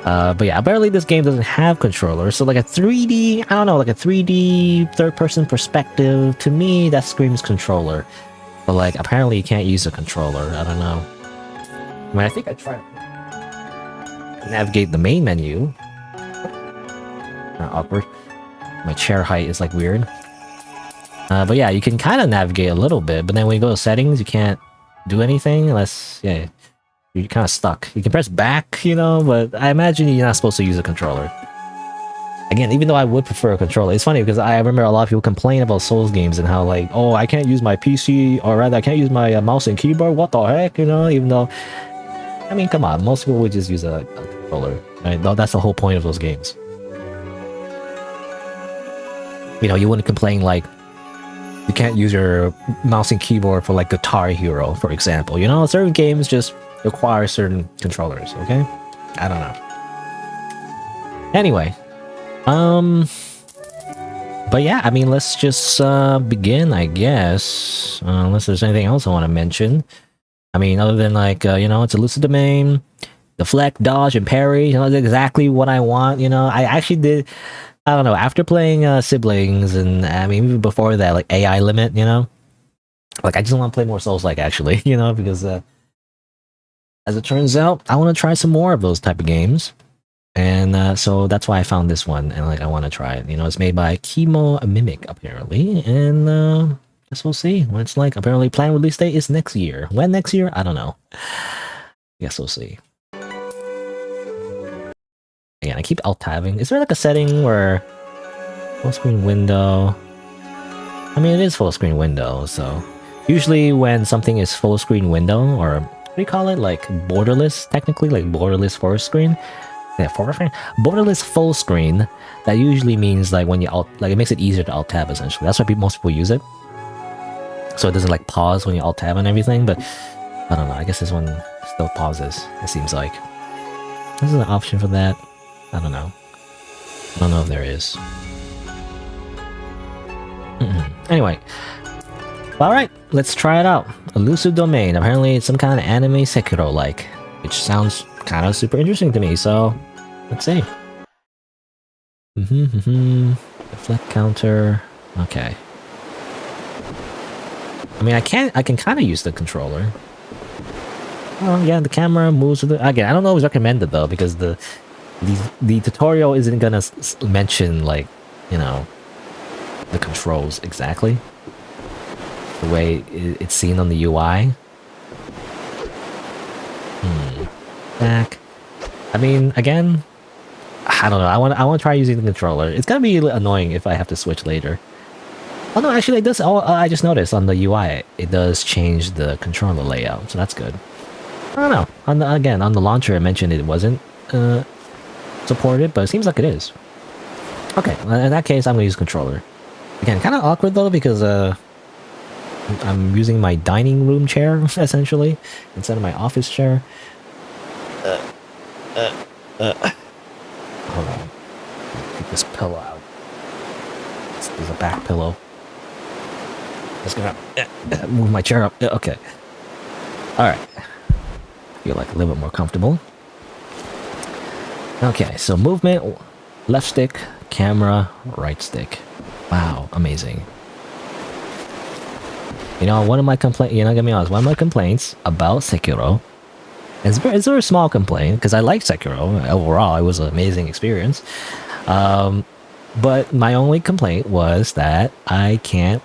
But yeah, apparently this game doesn't have controllers, so like a 3D, I don't know, like a 3D third-person perspective, to me, that screams controller. But like, apparently you can't use a controller, I don't know. I mean, I think I tried to navigate the main menu. Awkward. My chair height is like weird. But yeah, you can kind of navigate a little bit, but then when you go to settings, you can't do anything unless, yeah, you're kind of stuck. You can press back, you know, but I imagine you're not supposed to use a controller. Again, even though I would prefer a controller, it's funny because I remember a lot of people complain about Souls games and how like, oh, I can't use my PC, or rather I can't use my mouse and keyboard, what the heck, you know, even though, I mean, come on, most people would just use a controller, right? That's the whole point of those games. You know, you wouldn't complain like, you can't use your mouse and keyboard for like Guitar Hero, for example, you know, certain games just require certain controllers, okay? I don't know. Anyway, but yeah, I mean, let's just begin, I guess. Unless there's anything else I want to mention. I mean, other than like, you know, it's Illusive Domain, deflect, dodge, and parry. You know, that's exactly what I want. You know, I actually did. I don't know. After playing Siblings, and I mean, even before that, like AI Limit. You know, like I just want to play more Souls-like actually. You know, because as it turns out, I want to try some more of those type of games. And so that's why I found this one, and like I want to try it. You know, it's made by Chemo Mimic apparently, and guess we'll see what it's like. Apparently, planned release date is next year. When next year? I don't know. Guess we'll see. Again, I keep alt-tabbing. Is there like a setting where full screen window? I mean, it is full screen window, so usually when something is full screen window, or what do you call it? Like borderless, technically, like borderless full screen. Yeah, borderless full screen. That usually means like when you it makes it easier to alt tab essentially. That's why most people use it. So it doesn't like pause when you alt tab and everything. But I don't know. I guess this one still pauses. It seems like this is an option for that. I don't know. I don't know if there is. Anyway, all right. Let's try it out. Illusive Domain. Apparently, it's some kind of anime Sekiro like, which sounds kind of super interesting to me, so let's see. Deflect counter. Okay. I mean, I can kind of use the controller. Oh yeah, the camera moves with it. Again, I don't know if it's recommended though, because the tutorial isn't gonna mention like, you know, the controls exactly the way it's seen on the UI. Back. I mean, again, I don't know. I want to try using the controller. It's gonna be annoying if I have to switch later. Oh no, actually it does. Oh, I just noticed on the UI it does change the controller layout, so that's good. I don't know. On the launcher, I mentioned it wasn't supported, but it seems like it is. Okay, well, in that case, I'm gonna use controller. Again, kind of awkward though, because I'm using my dining room chair essentially instead of my office chair. Hold on. Take this pillow out. There's a back pillow. Just gonna move my chair up. Okay. Alright. Feel like a little bit more comfortable. Okay, so movement, left stick, camera, right stick. Wow, amazing. You know, one of my complaints, you know, get me honest, one of my complaints about Sekiro, it's a very small complaint, because I like Sekiro. Overall, it was an amazing experience. But my only complaint was that I can't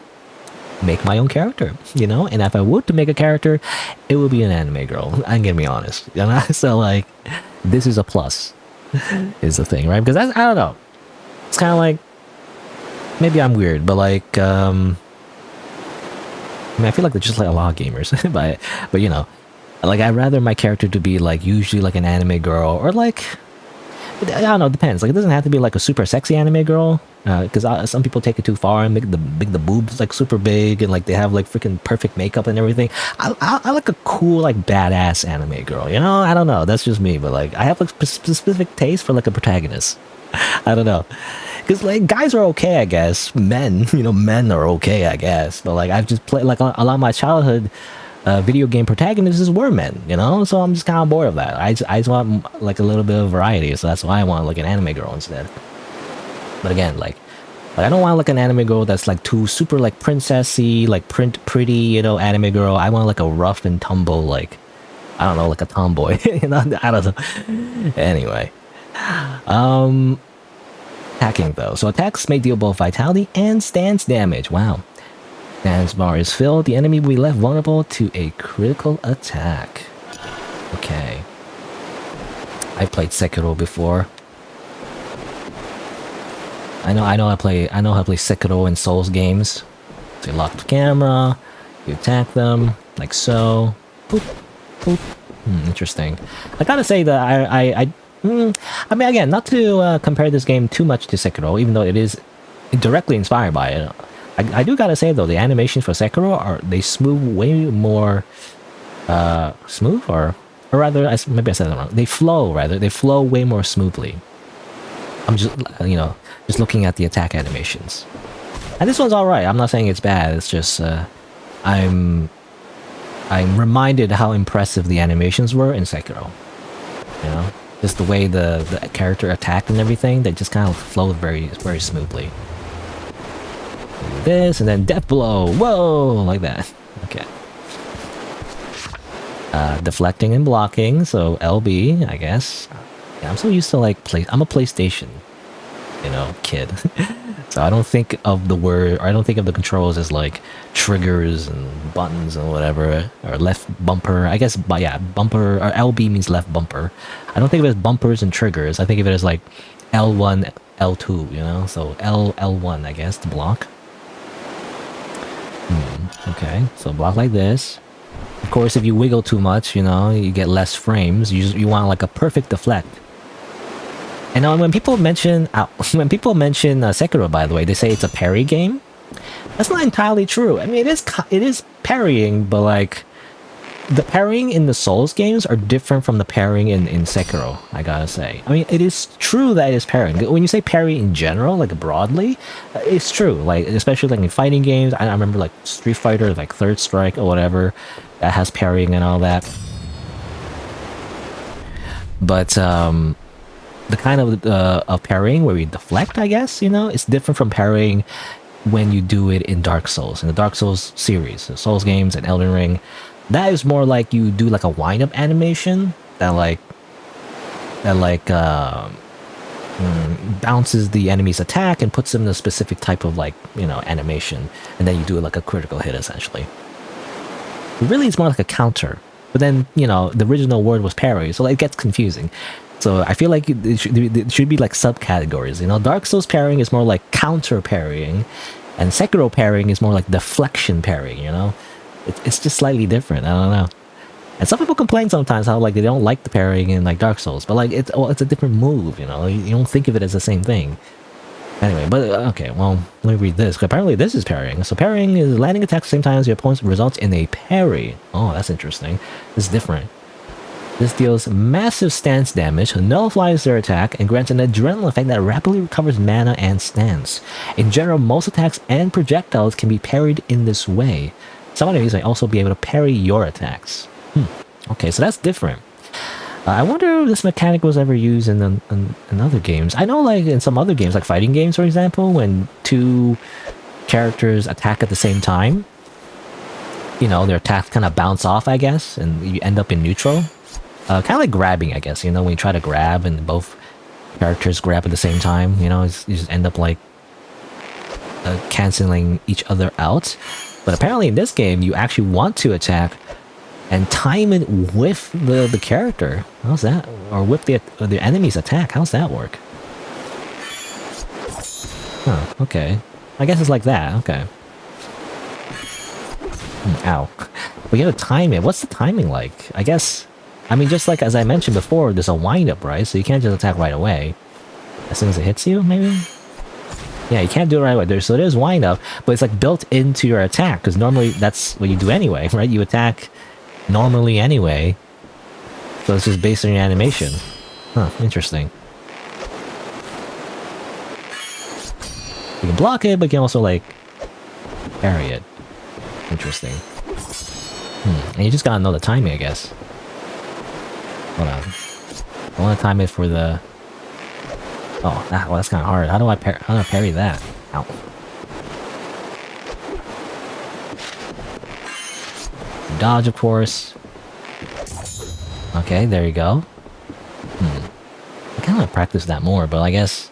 make my own character, you know? And if I were to make a character, it would be an anime girl. I'm gonna be honest. You know? So, like, this is a plus, is the thing, right? Because I don't know. It's kind of like, maybe I'm weird, but like, I mean, I feel like they're just like a lot of gamers, but you know, like I'd rather my character to be like usually like an anime girl, or like, I don't know, it depends. Like it doesn't have to be like a super sexy anime girl, because some people take it too far and make the boobs like super big, and like they have like freaking perfect makeup and everything. I like a cool like badass anime girl, you know? I don't know, that's just me, but like I have like specific taste for like a protagonist. I don't know. Because, like, guys are okay, I guess. Men, you know, men are okay, I guess. But, like, I've just played, like, a lot of my childhood video game protagonists were men, you know? So I'm just kind of bored of that. I just want, like, a little bit of variety. So that's why I want, like, an anime girl instead. But again, like I don't want, like, an anime girl that's, like, too super, like, princessy, like, pretty, you know, anime girl. I want, like, a rough and tumble, like, I don't know, like a tomboy. You know? I don't know. Anyway. Attacking though. So attacks may deal both vitality and stance damage. Wow. Stance bar is filled. The enemy will be left vulnerable to a critical attack. Okay. I played Sekiro before. I know how to play Sekiro in Souls games. So you lock the camera, you attack them, like so. Boop, boop. Interesting. I gotta say that I mean, again, not to compare this game too much to Sekiro, even though it is directly inspired by it. I do gotta say though, the animations for Sekiro they smooth way more, smooth, or rather, maybe I said it wrong. They flow way more smoothly. I'm just, just looking at the attack animations. And this one's alright. I'm not saying it's bad. It's just, I'm reminded how impressive the animations were in Sekiro. You know? Just the way the character attacked and everything, they just kind of flowed very, very smoothly. Do this, and then death blow. Whoa! Like that. Okay. Deflecting and blocking, so LB, I guess. Yeah, I'm so used to like I'm a PlayStation, kid. So I don't think of the controls as like triggers and buttons and whatever, or left bumper. I guess, but yeah, bumper or LB means left bumper. I don't think of it as bumpers and triggers. I think of it as like L1, L2, so L1, I guess, to block. Okay, so block like this. Of course, if you wiggle too much, you get less frames. You want like a perfect deflect. And when people mention Sekiro, by the way, they say it's a parry game. That's not entirely true. I mean, it is parrying, but like the parrying in the Souls games are different from the parrying in Sekiro, I gotta say. I mean, it is true that it is parrying. When you say parry in general, like broadly, it's true. Like, especially like in fighting games, I remember like Street Fighter, like Third Strike or whatever, that has parrying and all that. But the kind of parrying where you deflect, I guess, it's different from parrying when you do it in Dark Souls, in the Dark Souls series, the Souls games and Elden Ring. That is more like you do like a wind-up animation that bounces the enemy's attack and puts them in a specific type of animation, and then you do like a critical hit essentially. Really, it's more like a counter, but then the original word was parry, so it gets confusing. So I feel like it should be like subcategories. Dark Souls parrying is more like counter parrying, and Sekiro parrying is more like deflection parrying. It's just slightly different. I don't know. And some people complain sometimes how like they don't like the parrying in like Dark Souls, but like it's a different move. You don't think of it as the same thing. Anyway, but okay, well, let me read this. Apparently this is parrying. So parrying is landing attacks at the same time as your opponent results in a parry. Oh, that's interesting. This is different. This deals massive stance damage, nullifies their attack, and grants an adrenaline effect that rapidly recovers mana and stance. In general, most attacks and projectiles can be parried in this way. Some enemies may also be able to parry your attacks. Okay, so that's different. I wonder if this mechanic was ever used in other games. I know like in some other games, like fighting games, for example, when two characters attack at the same time, their attacks kind of bounce off, I guess, and you end up in neutral. Kind of like grabbing, I guess, when you try to grab and both characters grab at the same time, you just end up like canceling each other out. But apparently in this game, you actually want to attack and time it with the character. How's that? Or with the enemy's attack. How's that work? Huh, okay. I guess it's like that, okay. Ow. We gotta time it. What's the timing like? I guess... I mean, just like as I mentioned before, there's a wind-up, right? So you can't just attack right away. As soon as it hits you, maybe? Yeah, you can't do it right away. So there's wind-up, but it's like built into your attack, because normally that's what you do anyway, right? You attack normally anyway. So it's just based on your animation. Huh, interesting. You can block it, but you can also, like, parry it. Interesting. And you just gotta know the timing, I guess. Hold on. I want to time it for the... Oh, that's kind of hard. How do I parry that? Ow. Dodge, of course. Okay, there you go. I kind of want to practice that more, but I guess...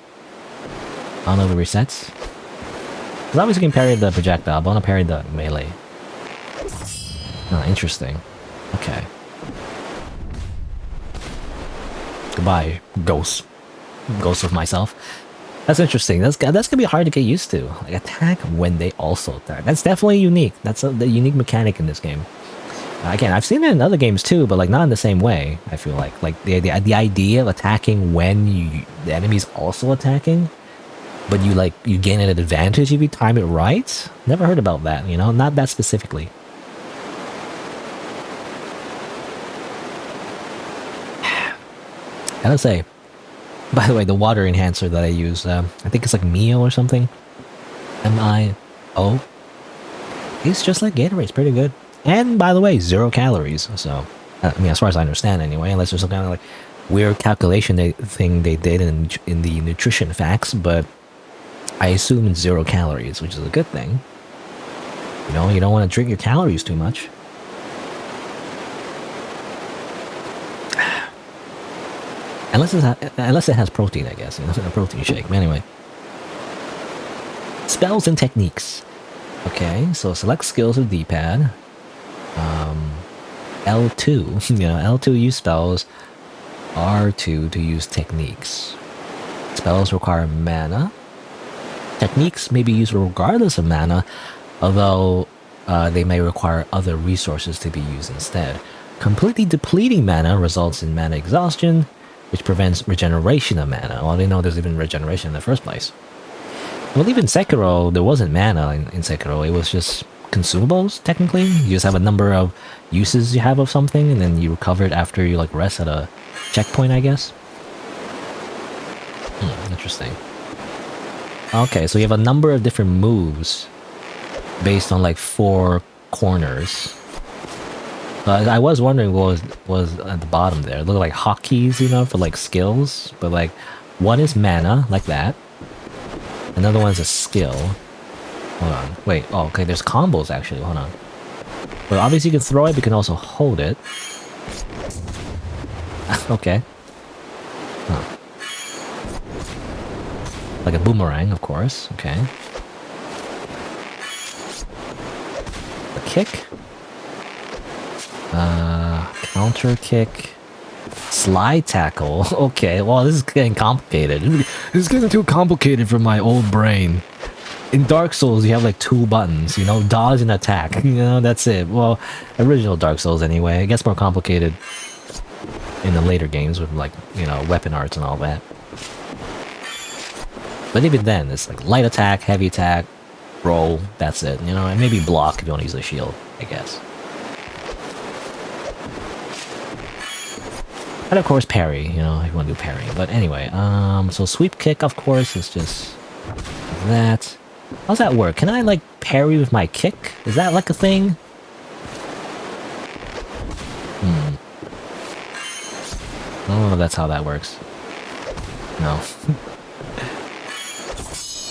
I don't know if it resets. Because obviously you can parry the projectile, but I want to parry the melee. Oh, interesting. Okay. Goodbye, ghost of myself. That's interesting. That's gonna be hard to get used to. Like attack when they also attack. That's definitely unique. That's the unique mechanic in this game. Again, I've seen it in other games too, but like not in the same way. I feel like the idea of attacking when the enemy's also attacking, but you gain an advantage if you time it right. Never heard about that. Not that specifically. Gotta say, By the way, the water enhancer that I use, I think it's like Mio or something. M-I-O. It's just like Gatorade. It's pretty good. And by the way, 0 calories. So, I mean, as far as I understand anyway, unless there's some kind of like weird calculation thing they did in the nutrition facts, but I assume it's 0 calories, which is a good thing. You know, you don't want to drink your calories too much. Unless it has protein, I guess. You know, a protein shake. But anyway. Spells and techniques. Okay, so select skills with D-pad. L2. You know, L2 use spells. R2 to use techniques. Spells require mana. Techniques may be used regardless of mana, although they may require other resources to be used instead. Completely depleting mana results in mana exhaustion, which prevents regeneration of mana. Well, I didn't know there's even regeneration in the first place. Well, even Sekiro, there wasn't mana in Sekiro. It was just consumables, technically. You just have a number of uses you have of something, and then you recover it after you like rest at a checkpoint, I guess. Interesting. Okay, so you have a number of different moves based on like 4 corners. I was wondering what was at the bottom there. It looked like hotkeys, you know, for like skills. But like, one is mana, like that. Another one's a skill. Hold on. Wait, oh, okay, there's combos actually. Hold on. Well, obviously you can throw it, but you can also hold it. Okay. Huh. Like a boomerang, of course. Okay. A kick. Counter kick. Slide tackle. Okay, well, this is getting complicated. This is getting too complicated for my old brain. In Dark Souls, you have like 2 buttons, you know, dodge and attack. You know, that's it. Well, original Dark Souls anyway. It gets more complicated in the later games with like, you know, weapon arts and all that. But even then, it's like light attack, heavy attack, roll, that's it. You know, and maybe block if you want to use a shield, I guess. And of course parry, you know, if you want to do parry. But anyway, so sweep kick, of course, is just that. How's that work? Can I like parry with my kick? Is that like a thing? I don't know if that's how that works. No.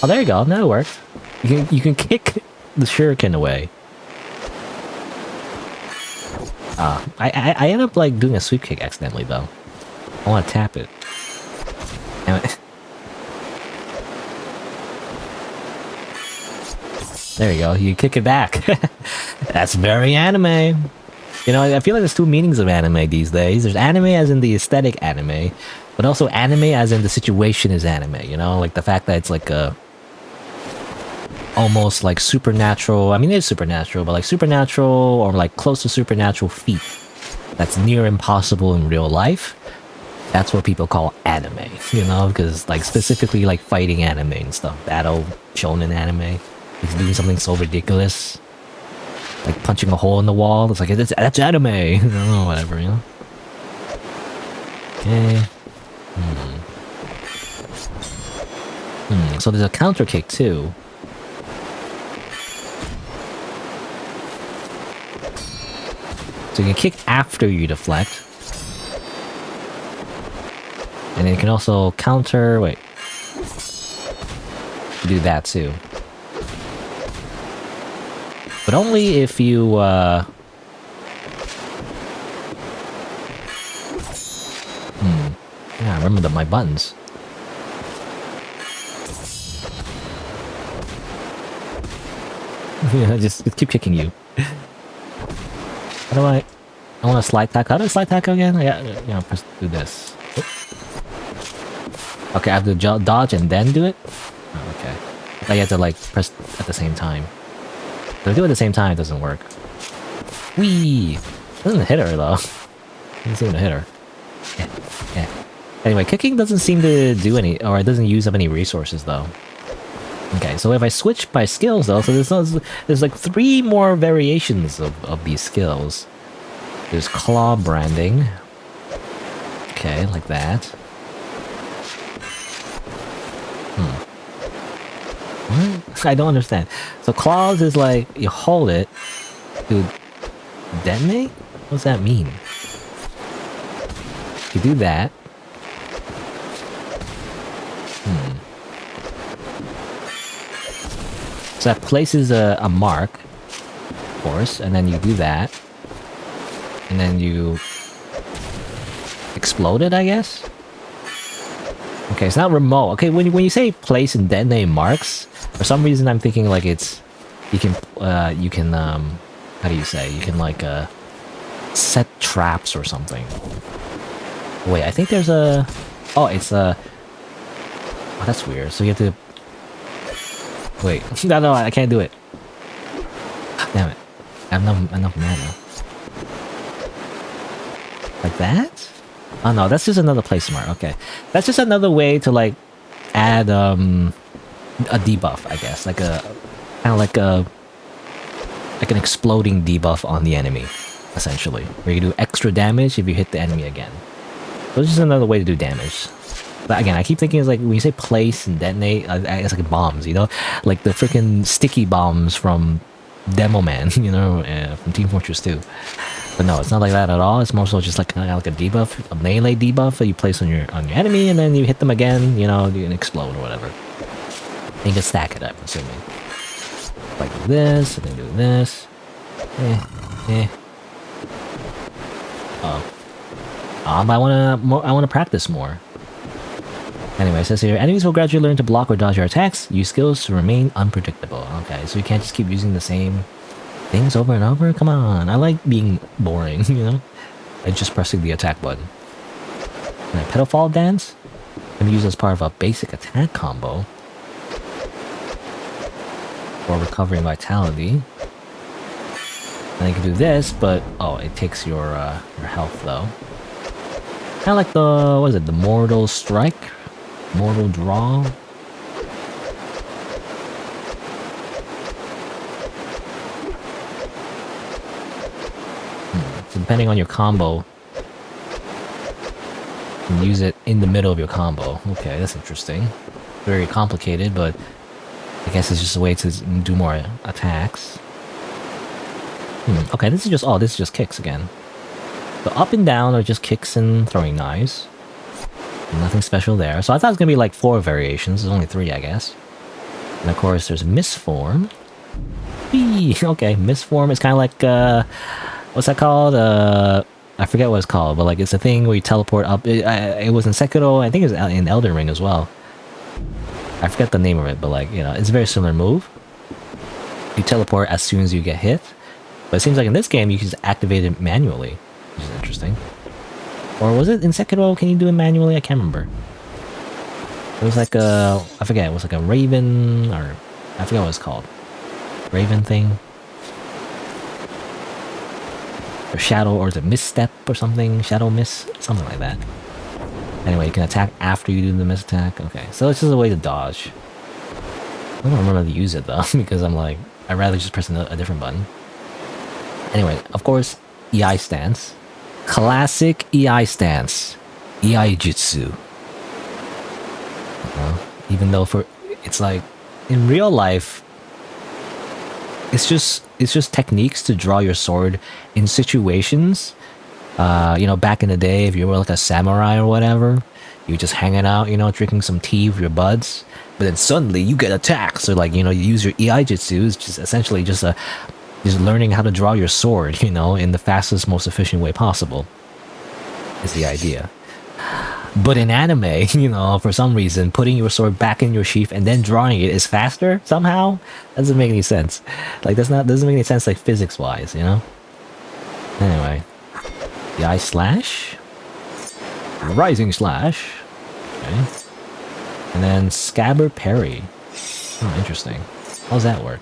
Oh, there you go. That worked. You can kick the shuriken away. I end up like doing a sweep kick accidentally though. I want to tap it. Damn it. There you go. You kick it back. That's very anime. You know, I feel like there's 2 meanings of anime these days. There's anime as in the aesthetic anime, but also anime as in the situation is anime. You know, like the fact that it's like a almost like supernatural. I mean, it's supernatural, but like supernatural or like close to supernatural feat that's near impossible in real life. That's what people call anime, you know, because like specifically like fighting anime and stuff, battle shonen anime. It's doing something so ridiculous, like punching a hole in the wall. It's like that's anime, you know, whatever, you know. Okay. So there's a counter kick too. So you can kick after you deflect. And then you can also counter... Wait. You do that too. But only if you... Yeah, I remember my buttons. Yeah, just keep kicking you. How do I want to slide tackle. How do I slide tackle again? Yeah, press do this. Okay, I have to dodge and then do it? Oh, okay. I thought you have to like press at the same time. If I do it at the same time, it doesn't work. Whee! Doesn't hit her though. Doesn't seem to hit her. Yeah. Anyway, kicking doesn't seem to do any, or it doesn't use up any resources though. Okay, so if I switch my skills though, so there's like 3 more variations of these skills. There's claw branding. Okay, like that. What? I don't understand. So claws is like you hold it to detonate? What does that mean? You do that. So that places a mark, of course, and then you do that. And then you explode it, I guess? Okay, it's not remote. Okay, when you say place and detonate marks, for some reason I'm thinking like it's... You can, how do you say? You can like, set traps or something. Wait, I think there's a... Oh, it's a... Oh, that's weird. So you have to... Wait. No, I can't do it. Damn it. I have enough mana. Like that? Oh no, that's just another place mark. Okay. That's just another way to like add a debuff, I guess. Like a kind of like an exploding debuff on the enemy, essentially. Where you do extra damage if you hit the enemy again. So it's just another way to do damage. But again, I keep thinking it's like when you say place and detonate, it's like bombs, you know? Like the freaking sticky bombs from Demo Man, you know, from Team Fortress 2. But no, it's not like that at all. It's more so just like a debuff, a melee debuff that you place on your enemy, and then you hit them again, you know, you can explode or whatever. And you can stack it up, assuming. Like this, and then do this. But I wanna practice more. Anyway, it says here, enemies will gradually learn to block or dodge your attacks. Use skills to remain unpredictable. Okay, so you can't just keep using the same things over and over? Come on, I like being boring, you know? Like just pressing the attack button. And a pedal dance can be used as part of a basic attack combo. For recovering vitality. And you can do this, but... Oh, it takes your health, though. Kind of like the... What is it? The Mortal Strike? Mortal Draw? So depending on your combo, you can use it in the middle of your combo. Okay, that's interesting. Very complicated, but I guess it's just a way to do more attacks. Okay, this is just... Oh, this is just kicks again. So up and down are just kicks and throwing knives. Nothing special there. So I thought it was going to be like 4 variations. There's only 3, I guess. And of course, there's Misform. Whee! Okay, Misform is kind of like... what's that called? I forget what it's called, but like it's a thing where you teleport up. It was in Sekiro. I think it was in Elden Ring as well. I forget the name of it, but like, you know, it's a very similar move. You teleport as soon as you get hit. But it seems like in this game, you can just activate it manually. Which is interesting. Or was it in Sekiro? Can you do it manually? I can't remember. It was like a... I forget. It was like a raven, or... I forget what it's called. Raven thing. Or shadow, or is it misstep or something? Shadow miss? Something like that. Anyway, you can attack after you do the miss attack. Okay, so it's just a way to dodge. I don't remember to use it though, because I'm like... I'd rather just press a different button. Anyway, of course, EI stance. Classic EI stance. EI jutsu. Even though it's like in real life it's just techniques to draw your sword in situations. You know, back in the day, if you were like a samurai or whatever, you just hanging out, you know, drinking some tea with your buds, but then suddenly you get attacked. So like, you know, you use your EI jutsu. It's just essentially just learning how to draw your sword, you know, in the fastest, most efficient way possible, is the idea. But in anime, you know, for some reason, putting your sword back in your sheath and then drawing it is faster somehow. That doesn't make any sense. Like, doesn't make any sense, like, physics-wise, you know? Anyway. The eye slash. Rising slash. Okay. And then scabbard parry. Oh, interesting. How does that work?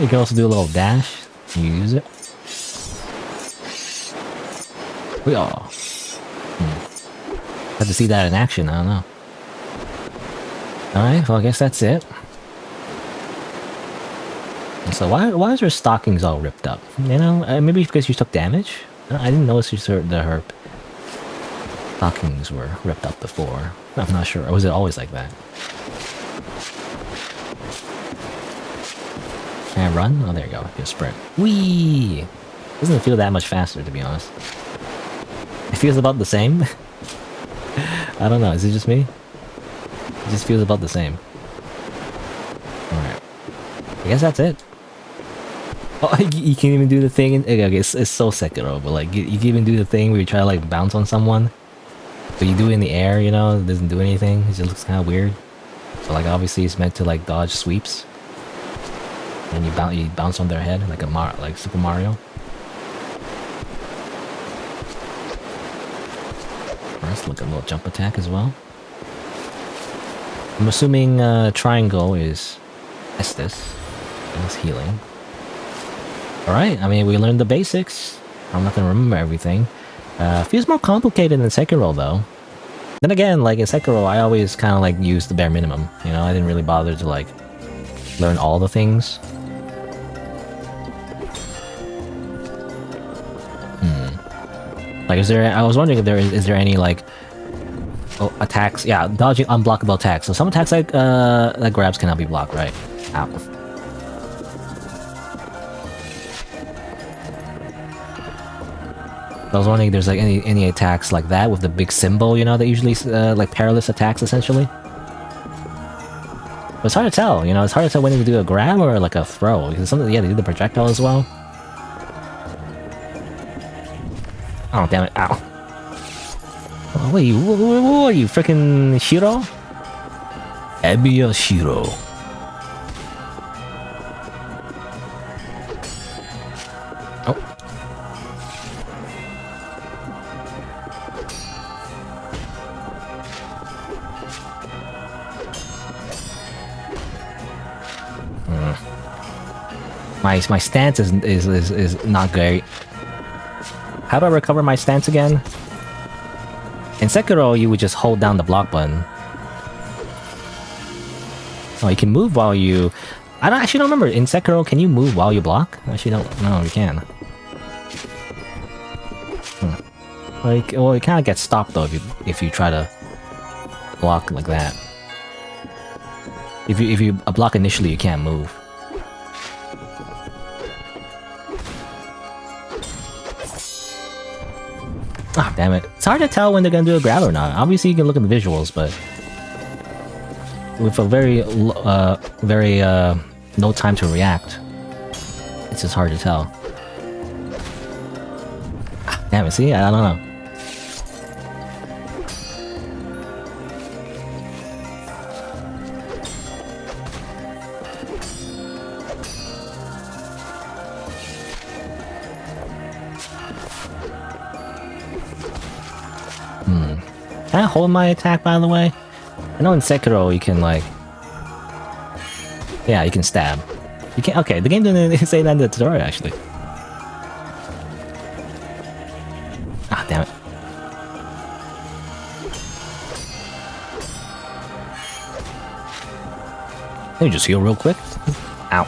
You can also do a little dash. Can you use it? We all. Have to see that in action. I don't know. Alright, well I guess that's it. And so why is your stockings all ripped up? You know, maybe because you took damage? I didn't notice you hurt the herb. stockings were ripped up before. I'm not sure. Or was it always like that? Can I run? Oh, there you go. You sprint. Whee! Doesn't feel that much faster, to be honest. It feels about the same. I don't know. Is it just me? It just feels about the same. Alright. I guess that's it. Oh, you can't even do the thing. Okay, it's so Sekiro, but like, you can even do the thing where you try to like bounce on someone. But you do it in the air, you know? It doesn't do anything. It just looks kind of weird. So like, obviously it's meant to like dodge sweeps. And you bounce on their head like like Super Mario. Let's look at a little jump attack as well. I'm assuming triangle is Estus. And it's healing. Alright, I mean, we learned the basics. I'm not gonna remember everything. Feels more complicated than Sekiro though. Then again, like in Sekiro, I always kind of like use the bare minimum. You know, I didn't really bother to like learn all the things. Like, I was wondering if is there any like attacks? Yeah, dodging unblockable attacks. So some attacks like grabs cannot be blocked, right? Ow. I was wondering if there's like any attacks like that with the big symbol, you know, that usually like perilous attacks essentially. But it's hard to tell, you know. It's hard to tell when you do a grab or like a throw. Because something, yeah, they do the projectile as well. Oh, damn it. Ow. Oh, wait, what are you, freaking Shiro? Ebiya Shiro. Oh. My stance is not great. How do I recover my stance again? In Sekiro, you would just hold down the block button. Oh, you can move while you... I actually don't remember. In Sekiro, can you move while you block? I actually don't... No, you can. Like, well, you kind of get stopped though if you try to block like that. If you block initially, you can't move. Ah, damn it. It's hard to tell when they're gonna do a grab or not. Obviously, you can look at the visuals, but... with a very no time to react, it's just hard to tell. Ah, damn it, see? I don't know. Can I hold my attack, by the way? I know in Sekiro you can, like... yeah, you can stab. You can't... okay, the game didn't say that in the tutorial, actually. Ah, damn it. Let me just heal real quick. Ow.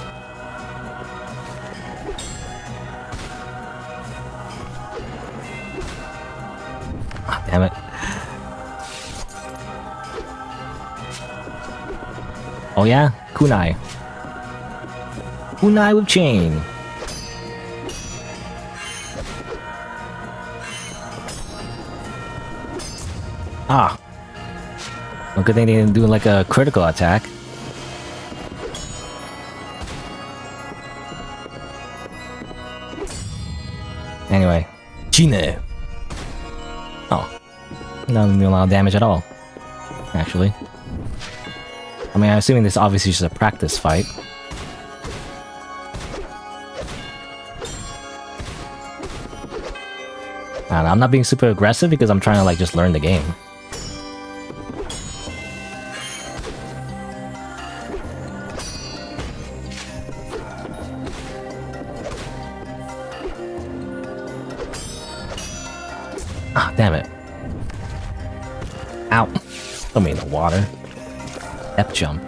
Ah, damn it. Oh yeah? Kunai. Kunai with chain. Ah. Well, good thing they didn't do like a critical attack. Anyway. Chine. Oh. Not doing a lot of damage at all. Actually. I mean, I'm assuming this obviously is just a practice fight. And I'm not being super aggressive because I'm trying to like just learn the game. Ah, damn it. Ow. Don't mean the water. Step jump.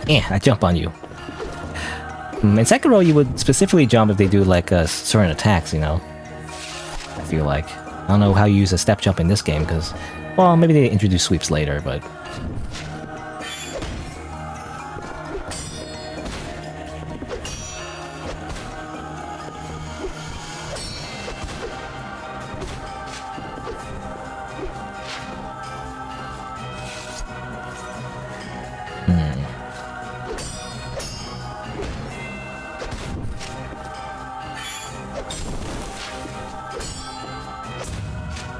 Yeah, I jump on you. In Sekiro, you would specifically jump if they do like certain attacks, you know? I feel like. I don't know how you use a step jump in this game, because... Well, maybe they introduce sweeps later, but...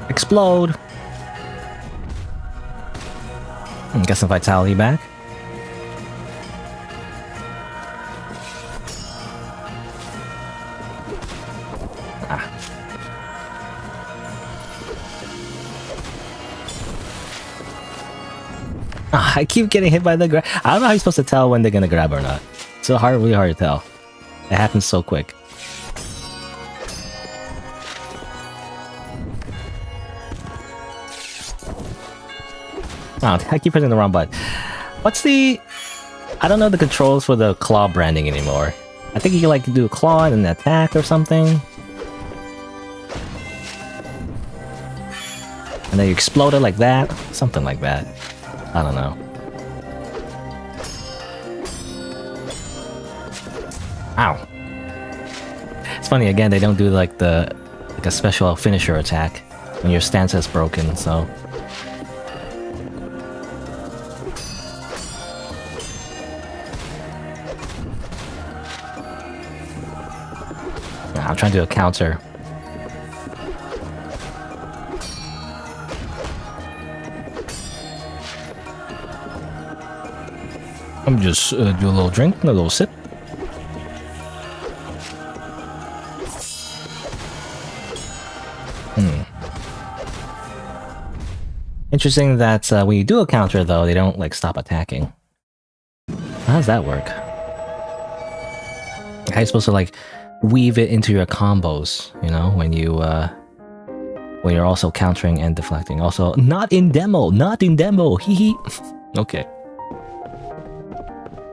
Explode! Get some vitality back. I keep getting hit by the grab. I don't know how you're supposed to tell when they're gonna grab or not. It's so hard, really hard to tell. It happens so quick. Oh, I keep pressing the wrong button. What's the... I don't know the controls for the claw branding anymore. I think you can like do a claw and an attack or something. And then you explode it like that. Something like that. I don't know. Ow. It's funny, again, they don't do like the... like a special finisher attack when your stance is broken, so... I'm trying to do a counter. I'm just do a little drink, a little sip. Interesting that when you do a counter, though, they don't like stop attacking. How does that work? How are you supposed to like weave it into your combos, you know, when you're also countering and deflecting. Also, not in demo, hee. Okay.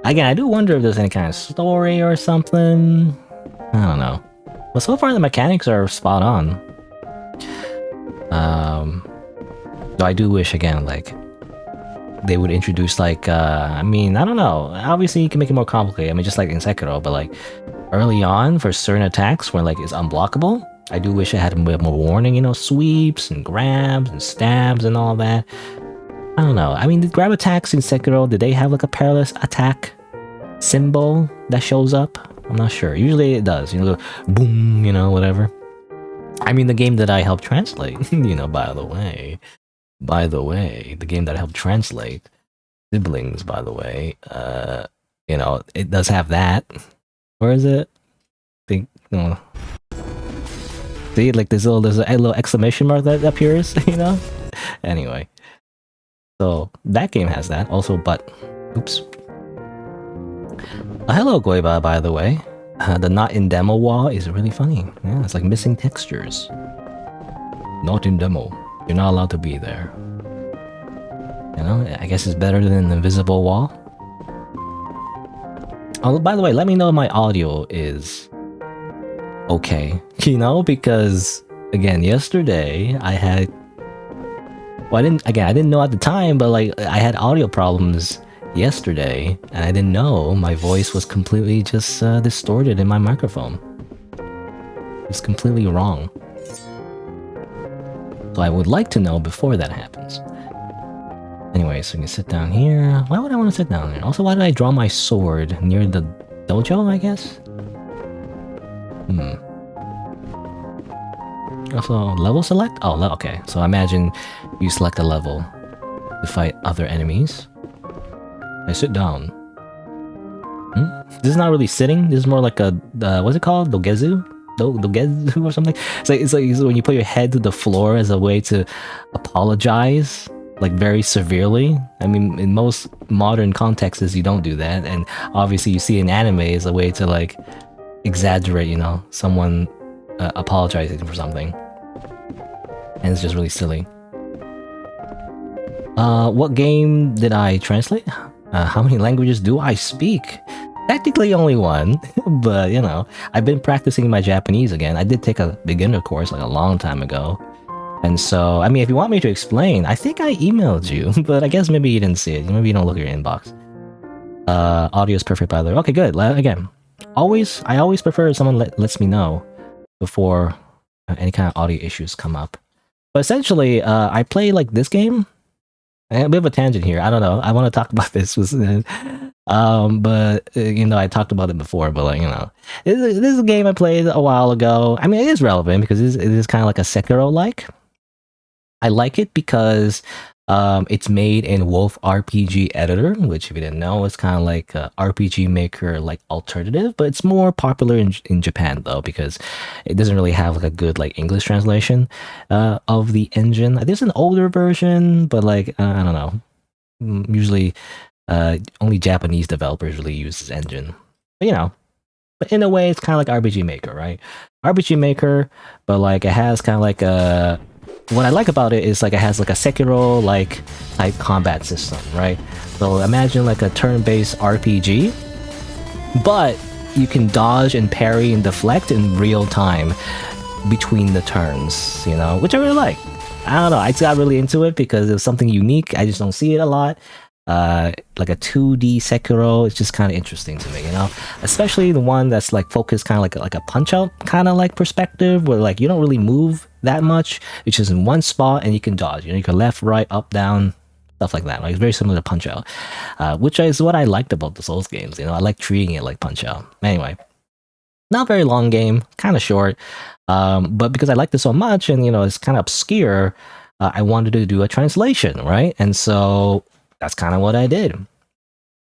Again, I do wonder if there's any kind of story or something. I don't know. But so far the mechanics are spot on. Though I do wish, again, like, they would introduce, like, I mean, I don't know. Obviously, you can make it more complicated. I mean, just like in Sekiro, but, like, early on, for certain attacks where, like, it's unblockable, I do wish it had a bit more warning, you know, sweeps and grabs and stabs and all that. I don't know. I mean, the grab attacks in Sekiro, did they have, like, a perilous attack symbol that shows up? I'm not sure. Usually it does, you know, boom, you know, whatever. I mean, the game that I helped translate, you know, by the way, the game that I helped translate, Siblings, by the way, you know, it does have that. Where is it? Think, no. See, like there's a little exclamation mark that appears, you know? Anyway. So, that game has that. Also, but, oops. Hello, Goiba, by the way. The not in demo wall is really funny. Yeah, it's like missing textures. Not in demo. You're not allowed to be there. You know, I guess it's better than an invisible wall. Oh, by the way, let me know if my audio is okay. You know, because again, yesterday I had... Well, I didn't know at the time, but like I had audio problems yesterday, and I didn't know my voice was completely just distorted in my microphone. It's completely wrong. So I would like to know before that happens. Anyway, so you can sit down here. Why would I want to sit down here? Also, why did I draw my sword near the dojo, I guess? Also, level select? Oh, okay. So I imagine you select a level to fight other enemies. I sit down. This is not really sitting. This is more like a, what's it called? Dogezu? Dogezu or something? It's like when you put your head to the floor as a way to apologize, like very severely. I mean, in most modern contexts, you don't do that. And obviously you see in anime as a way to like exaggerate, you know, someone apologizing for something. And it's just really silly. What game did I translate? How many languages do I speak? Technically only one, but you know, I've been practicing my Japanese again. I did take a beginner course like a long time ago. And so, I mean, if you want me to explain, I think I emailed you, but I guess maybe you didn't see it. Maybe you don't look at your inbox. Audio is perfect, by the way. Okay, good. Again, I always prefer someone lets me know before any kind of audio issues come up. But essentially, I play like this game. A bit of a tangent here. I don't know. I want to talk about this. But you know, I talked about it before. But like, you know, this is a game I played a while ago. I mean, it is relevant because it is kind of like a Sekiro-like. I like it because it's made in Wolf RPG Editor, which if you didn't know, is kind of like a RPG Maker like alternative, but it's more popular in Japan though because it doesn't really have like a good like English translation of the engine. There's an older version, but like I don't know. Usually, only Japanese developers really use this engine. But you know, but in a way, it's kind of like RPG Maker, right? RPG Maker, but like it has kind of like a what I like about it is like it has like a Sekiro like type combat system, right? So imagine like a turn-based RPG, but you can dodge and parry and deflect in real time between the turns, you know, which I really like. I don't know, I just got really into it because it was something unique. I just don't see it a lot. Like a 2D Sekiro, it's just kind of interesting to me, you know, especially the one that's like focused kind of like a punch out kind of like perspective where like you don't really move that much, it's just in one spot and you can dodge, you know, you can left, right, up, down, stuff like that. Like it's very similar to Punch Out, which is what I liked about the Souls games, you know. I like treating it like Punch Out. Anyway, not very long game, kind of short, but because I liked it so much and you know it's kind of obscure, I wanted to do a translation, right? And so that's kind of what I did.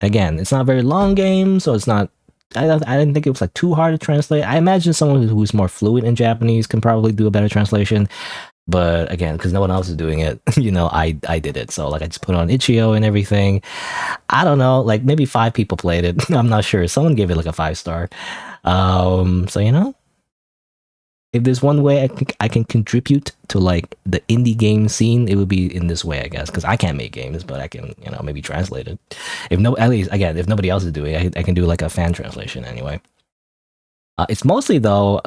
Again, it's not a very long game, so it's not. I didn't think it was like too hard to translate. I imagine someone who's more fluent in Japanese can probably do a better translation. But again, because no one else is doing it, you know, I did it. So like I just put on itch.io and everything. I don't know, like maybe 5 people played it. I'm not sure. Someone gave it like a 5-star. So you know, if there's one way I can contribute to like the indie game scene, it would be in this way, I guess, because I can't make games, but I can, you know, maybe translate it. At least again, if nobody else is doing it, I can do like a fan translation anyway. It's mostly though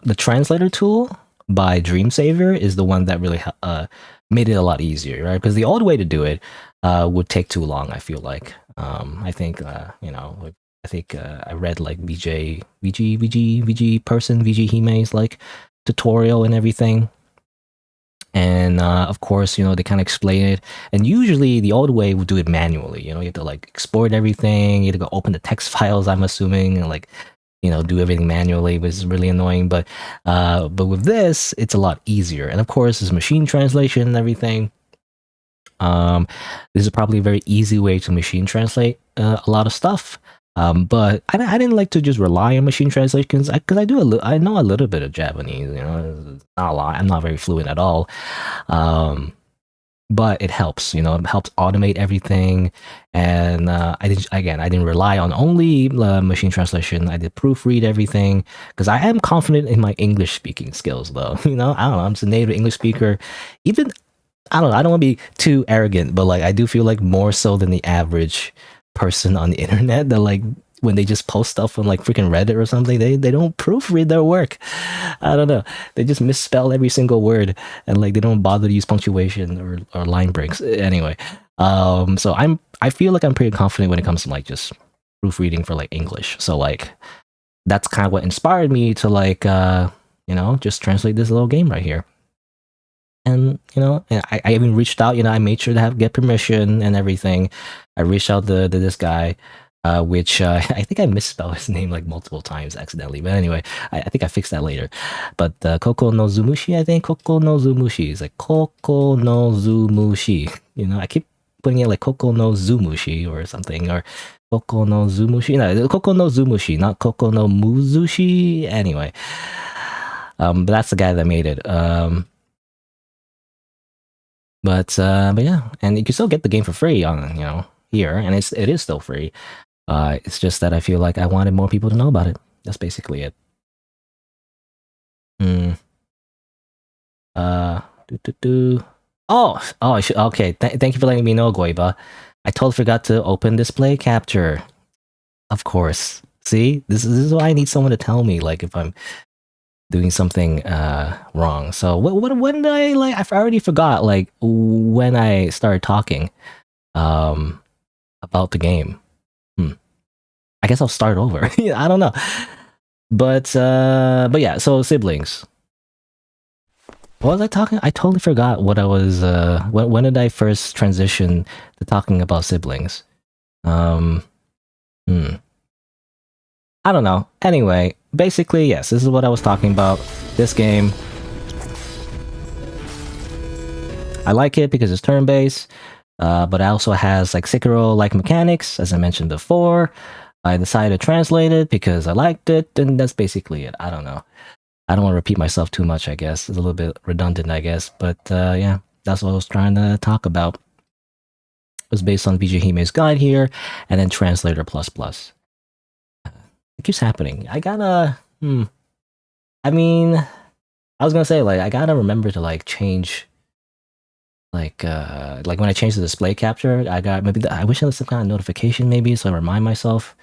the translator tool by Dreamsaver is the one that really made it a lot easier, right? Because the old way to do it would take too long. I feel like I think you know. I think I read like VG Hime's like tutorial and everything. And of course, you know, they kind of explain it. And usually the old way would do it manually. You know, you have to like export everything. You have to go open the text files, I'm assuming, and like, you know, do everything manually, which is really annoying. But with this, it's a lot easier. And of course, there's machine translation and everything. This is probably a very easy way to machine translate a lot of stuff. But I didn't like to just rely on machine translations because I know a little bit of Japanese, you know, not a lot. I'm not very fluent at all. But it helps, you know, it helps automate everything. And I didn't rely on only machine translation. I did proofread everything because I am confident in my English speaking skills, though. You know, I don't know. I'm just a native English speaker. Even I don't know. I don't want to be too arrogant, but like I do feel like more so than the average person on the internet that like when they just post stuff on like freaking Reddit or something, they don't proofread their work. I don't know. They just misspell every single word and like they don't bother to use punctuation or line breaks. Anyway, so I feel like I'm pretty confident when it comes to like just proofreading for like English. So like that's kind of what inspired me to like you know, just translate this little game right here. And you know, I even reached out. You know, I made sure to get permission and everything. I reached out to this guy, which I think I misspelled his name like multiple times accidentally. But anyway, I think I fixed that later. But Koko no Zumushi, I think Koko no Zumushi is like Koko no Zumushi. You know, I keep putting it like Koko no Zumushi or something, or Koko no Zumushi. No, Koko no Zumushi, not Koko no Muzushi. Anyway, but that's the guy that made it. But yeah, and you can still get the game for free on, you know, here, and it is still free. It's just that I feel like I wanted more people to know about it. That's basically it. Okay. Thank you for letting me know, Goiba. I totally forgot to open display capture. Of course. See, this is why I need someone to tell me, like, if I'm doing something wrong. So when did I like? I already forgot, like, when I started talking about the game. I guess I'll start over. I don't know. But yeah. So siblings. What was I talking? I totally forgot what I was. When did I first transition to talking about siblings? I don't know. Anyway, basically, yes, this is what I was talking about. This game. I like it because it's turn-based, but it also has like Sekiro-like mechanics, as I mentioned before. I decided to translate it because I liked it, and that's basically it. I don't know. I don't want to repeat myself too much, I guess. It's a little bit redundant, I guess. But yeah, that's what I was trying to talk about. It was based on VG Hime's guide here, and then Translator++. It keeps happening. I gotta... I mean, I was gonna say, like, I gotta remember to, like, change... Like when I change the display capture, I got... Maybe I wish I had some kind of notification, maybe, so I remind myself.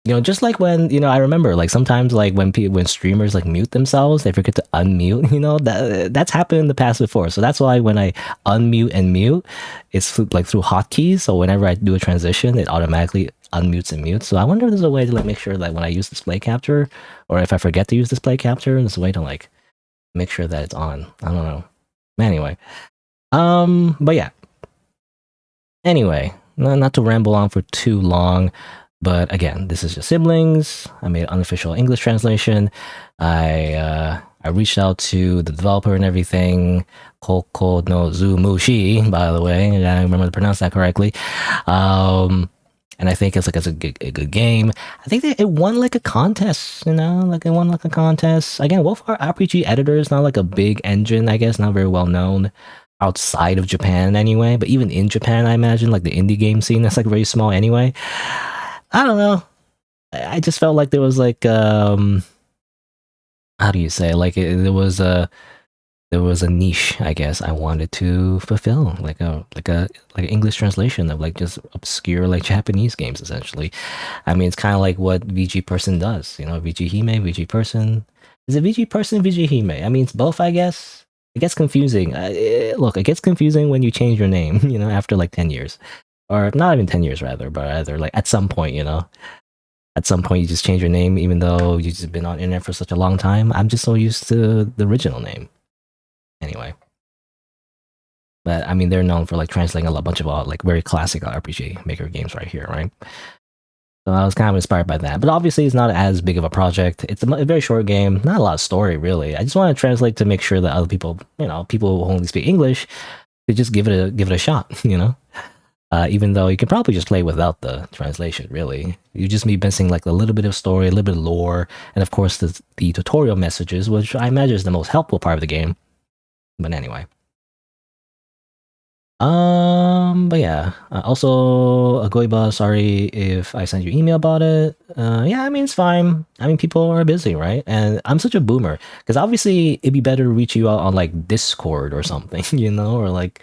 You know, just like when, you know, I remember, like, sometimes, like, when streamers, like, mute themselves, they forget to unmute, you know, that's happened in the past before. So that's why when I unmute and mute, it's like through hotkeys. So whenever I do a transition, it automatically unmutes and mutes. So I wonder if there's a way to, like, make sure that when I use display capture, or if I forget to use display capture, there's a way to, like, make sure that it's on. I don't know. Anyway. But yeah. Anyway, not to ramble on for too long. But again, this is just siblings. I made an unofficial English translation. I reached out to the developer and everything. Koko no Zumushi, by the way. I remember to pronounce that correctly. And I think it's a good game. I think it won like a contest, you know, like it won like a contest. Again, Wolfheart RPG Editor is not like a big engine, I guess, not very well known outside of Japan anyway. But even in Japan, I imagine like the indie game scene that's like very small anyway. I don't know. I just felt like there was like how do you say, like there was a niche, I guess, I wanted to fulfill, like an English translation of like just obscure like Japanese games essentially. I mean, it's kind of like what VG Person does, you know, VG Hime, VG Person. Is it VG Person, VG Hime? I mean, it's both, I guess. It gets confusing. Look, it gets confusing when you change your name, you know, after like 10 years. Or not even 10 years, rather, but rather like at some point, you know, at some point you just change your name, even though you've just been on the internet for such a long time. I'm just so used to the original name. Anyway. But I mean, they're known for like translating a bunch of like very classic RPG Maker games right here, right? So I was kind of inspired by that. But obviously, it's not as big of a project. It's a very short game, not a lot of story, really. I just want to translate to make sure that other people, you know, people who only speak English, could just give it a shot, you know? Even though you can probably just play without the translation, really. You just be missing like a little bit of story, a little bit of lore, and of course the tutorial messages, which I imagine is the most helpful part of the game. But anyway. But yeah. Also, Agoiba, sorry if I sent you email about it. Yeah, I mean, it's fine. I mean, people are busy, right? And I'm such a boomer, because obviously it'd be better to reach you out on like Discord or something, you know, or like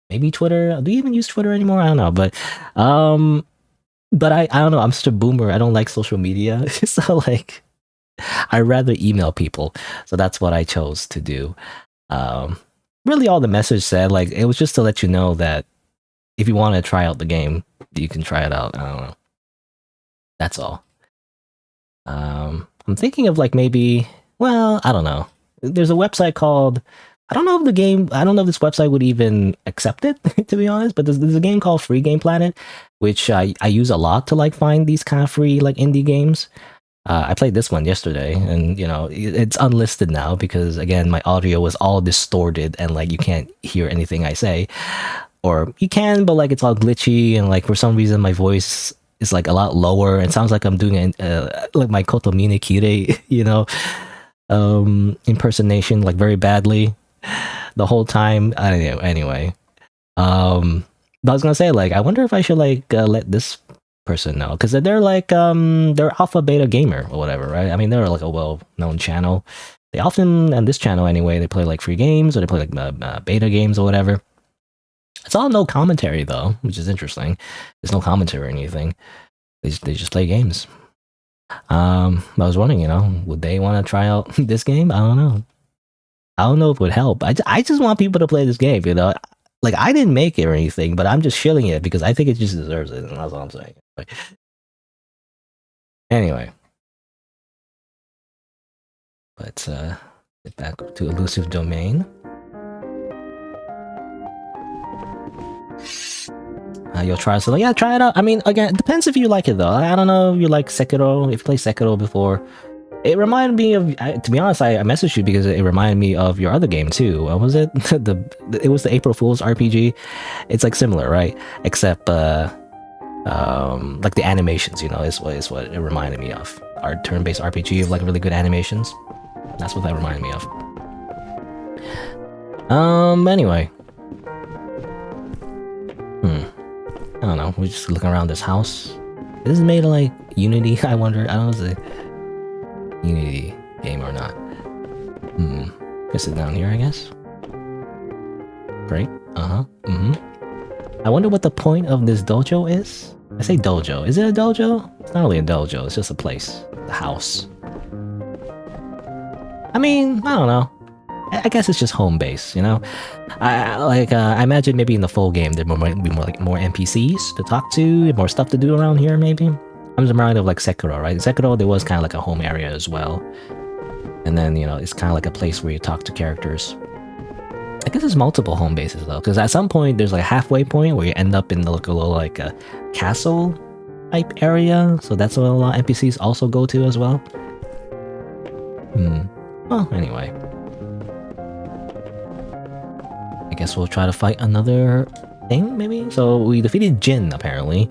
maybe Twitter. Do you even use Twitter anymore? I don't know, but I don't know. I'm such a boomer. I don't like social media, so like I'd rather email people. So that's what I chose to do. Really, all the message said, like, it was just to let you know that if you want to try out the game, you can try it out. I don't know. That's all. I'm thinking of like maybe, well, I don't know. There's a website called, I don't know if this website would even accept it, to be honest, but there's a game called Free Game Planet, which I use a lot to like find these kind of free like indie games. I played this one yesterday, and you know, it's unlisted now because again, my audio was all distorted and like you can't hear anything I say, or you can, but like it's all glitchy and like for some reason my voice is like a lot lower and sounds like I'm doing like my Kotomine Kire, you know, impersonation like very badly the whole time. Anyway, but I was gonna say, like, I wonder if I should like let this person know, because they're like they're alpha beta gamer or whatever, right? I mean, they're like a well-known channel. They often, on this channel anyway, they play like free games or they play like beta games or whatever. It's all no commentary though, which is interesting. There's no commentary or anything. They just play games. I was wondering, you know, would they want to try out this game? I don't know. I don't know if it would help. I just want people to play this game, you know. Like, I didn't make it or anything, but I'm just shilling it because I think it just deserves it, and that's all I'm saying. Like, anyway. Let's get back to Illusive Domain. You'll try something. Yeah, try it out. I mean, again, it depends if you like it, though. I don't know if you like Sekiro, if you played Sekiro before. It reminded me of, to be honest, I messaged you because it reminded me of your other game, too. What was it? It was the April Fool's RPG. It's, like, similar, right? Except, like, the animations, you know, is what it reminded me of. Our turn-based RPG of, like, really good animations. That's what that reminded me of. Anyway. I don't know, we're just looking around this house. This is made of, like, Unity, I wonder. I don't know if it's a Unity game or not. Guess it's down here, I guess. Great. I wonder what the point of this dojo is? I say dojo. Is it a dojo? It's not really a dojo, it's just a place. The house. I mean, I don't know. I guess it's just home base, you know? I imagine maybe in the full game there might be more NPCs to talk to, more stuff to do around here, maybe? I'm just reminded of, like, Sekiro, right? In Sekiro, there was kind of like a home area as well. And then, you know, it's kind of like a place where you talk to characters. I guess there's multiple home bases, though, because at some point, there's, like, a halfway point where you end up in the, like, a little, like, a castle-type area. So that's where a lot of NPCs also go to as well. Well, anyway. I guess we'll try to fight another thing, maybe? So we defeated Jin, apparently.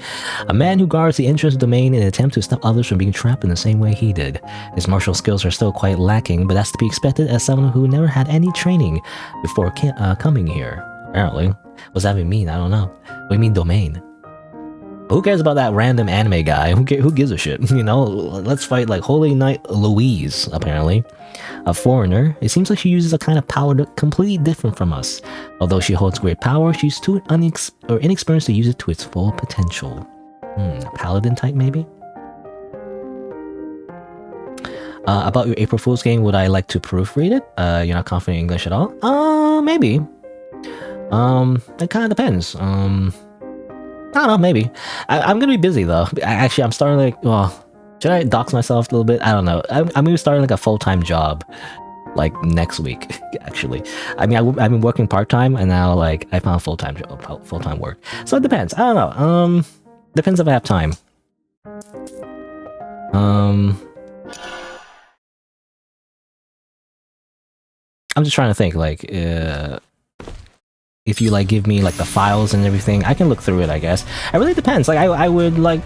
A man who guards the entrance domain in an attempt to stop others from being trapped in the same way he did. His martial skills are still quite lacking, but that's to be expected as someone who never had any training before coming here. Apparently. What does that even mean? I don't know. What do you mean domain? Who cares about that random anime guy? Who gives a shit? You know, let's fight, like, Holy Knight Louise, apparently. A foreigner. It seems like she uses a kind of power completely different from us. Although she holds great power, she's too inexperienced to use it to its full potential. A paladin type, maybe? About your April Fool's game, would I like to proofread it? You're not confident in English at all? Maybe. It kind of depends. I don't know, maybe. I'm gonna be busy, though. Actually, I'm starting, like, well, should I dox myself a little bit? I don't know. I'm gonna be starting, like, a full-time job, like, next week, actually. I mean, I've been working part-time, and now, like, I found full-time job, full-time work. So it depends. I don't know. Depends if I have time. I'm just trying to think, like, if you, like, give me, like, the files and everything, I can look through it, I guess. It really depends. Like, I would, like,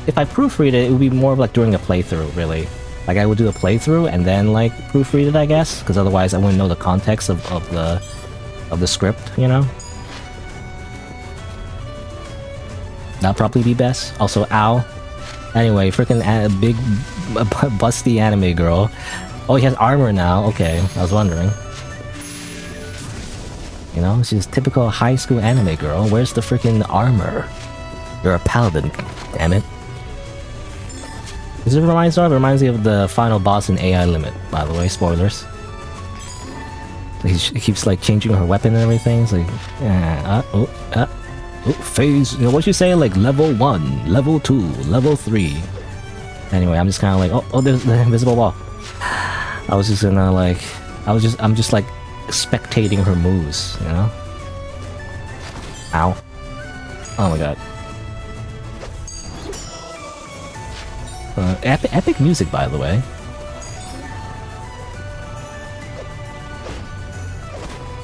if I proofread it, it would be more of, like, during a playthrough, really. Like, I would do a playthrough and then, like, proofread it, I guess, because otherwise I wouldn't know the context of the script, you know? That'd probably be best. Also, ow. Anyway, freaking big, busty anime girl. Oh, he has armor now. Okay, I was wondering. You know, she's typical high school anime girl. Where's the freaking armor? You're a paladin, damn it. This reminds me of the final boss in AI Limit, by the way, spoilers. He keeps, like, changing her weapon and everything. It's like, phase, you know what you say? Like, level 1, level 2, level 3. Anyway, I'm just kind of like, oh, there's the invisible wall. I was just gonna, like, I'm just like, spectating her moves, you know? Ow. Oh my god. Epic music, by the way.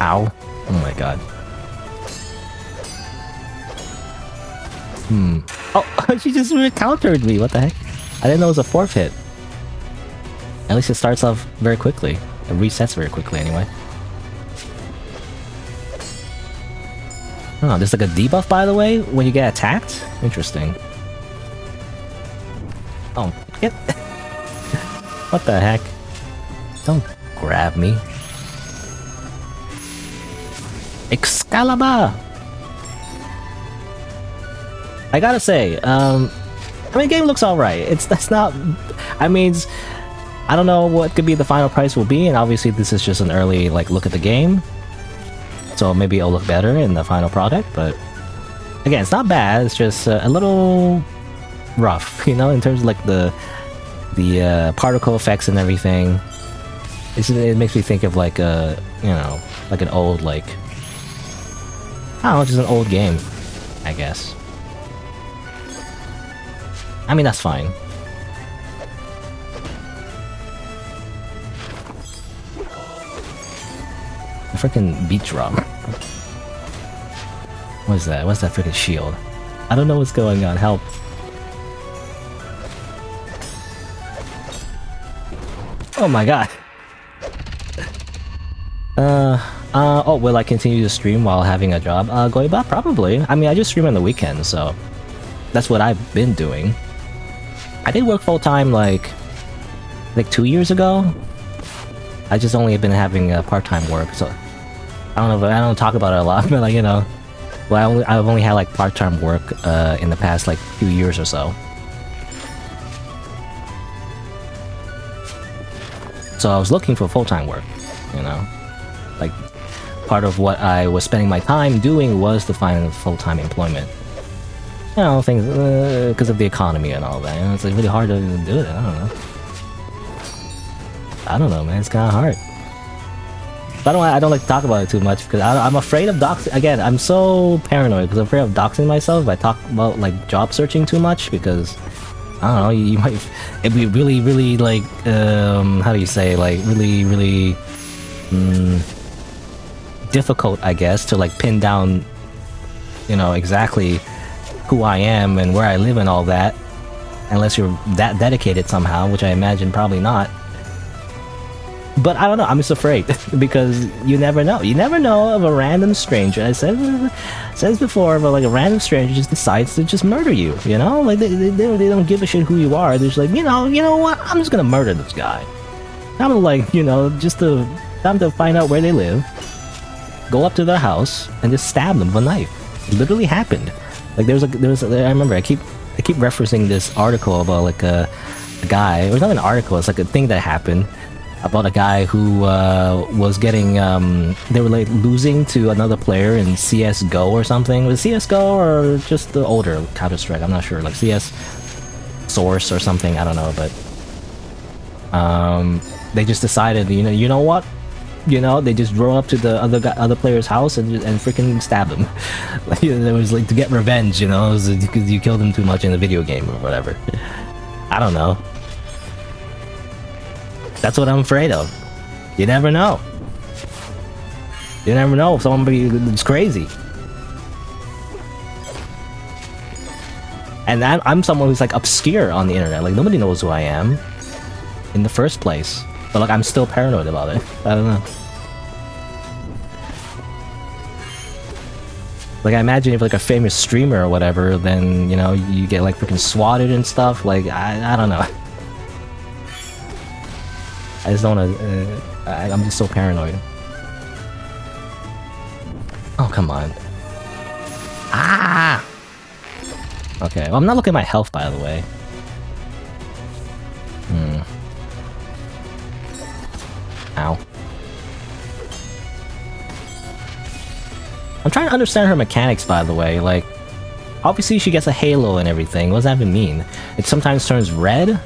Ow. Oh my god. Oh, she just countered me, what the heck? I didn't know it was a forfeit. At least it starts off very quickly. It resets very quickly, anyway. Oh, there's like a debuff, by the way, when you get attacked? Interesting. Oh, get... What the heck? Don't grab me. Excalibur! I gotta say, I mean, the game looks alright. That's not. I mean, I don't know what could be the final price will be, and obviously this is just an early like look at the game. So maybe it'll look better in the final product, but again, it's not bad. It's just a little rough, you know, in terms of like the particle effects and everything. It makes me think of like a, you know, like an old like, I don't know, just an old game, I guess. I mean, that's fine. A freaking beach drum. What is that? What's that freaking shield? I don't know what's going on. Help. Oh my god. Oh, will I continue to stream while having a job? Going about probably. I mean, I just stream on the weekends, so that's what I've been doing. I did work full time like 2 years ago. I just only have been having part-time work, so I don't know. But I don't talk about it a lot, but like, you know, well, I've only had like part-time work in the past like few years or so. So I was looking for full-time work, you know, like part of what I was spending my time doing was to find full-time employment. You know, things because of the economy and all that. You know, it's like really hard to do it. I don't know, man. It's kind of hard. But I don't like to talk about it too much because I'm afraid of doxing. Again, I'm so paranoid because I'm afraid of doxing myself if I talk about like job searching too much because I don't know. You might it'd be really, really like how do you say, like really difficult, I guess, to like pin down, you know, exactly who I am and where I live and all that, unless you're that dedicated somehow, which I imagine probably not. But I don't know, I'm just afraid because you never know. You never know of a random stranger. I said before, but like a random stranger just decides to just murder you, you know? Like they don't give a shit who you are. They're just like, you know what? I'm just gonna murder this guy. I'm like, you know, just to time to find out where they live, go up to their house and just stab them with a knife. It literally happened. Like I remember I keep referencing this article about like a guy. It was not an article. It's like a thing that happened about a guy who was getting they were like losing to another player in CS:GO or something. Was it CS:GO or just the older Counter-Strike? I'm not sure. Like CS Source or something. I don't know. But they just decided, you know what? You know, they just drove up to the other player's house and freaking stabbed him. Like, it was like to get revenge, you know, because you killed him too much in the video game or whatever. I don't know. That's what I'm afraid of. You never know. You never know if somebody is crazy. And I'm someone who's like obscure on the internet. Like nobody knows who I am in the first place. But like I'm still paranoid about it. I don't know. Like I imagine if like a famous streamer or whatever, then you know you get like freaking swatted and stuff. Like I don't know. I just don't wanna. I'm just so paranoid. Oh come on. Ah. Okay. Well, I'm not looking at my health, by the way. Ow. I'm trying to understand her mechanics, by the way. Like, obviously she gets a halo and everything. What does that even mean? It sometimes turns red?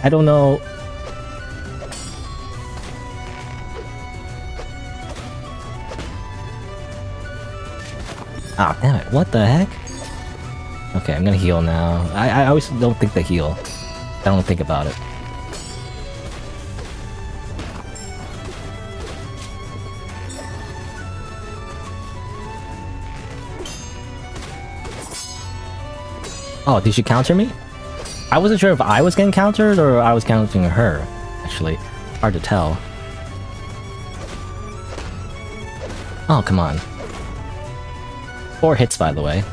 I don't know. Ah, damn it. What the heck? Okay, I'm gonna heal now. I always don't think to heal. I don't think about it. Oh, did she counter me? I wasn't sure if I was getting countered or I was countering her. Actually, hard to tell. Oh, come on. 4 hits, by the way.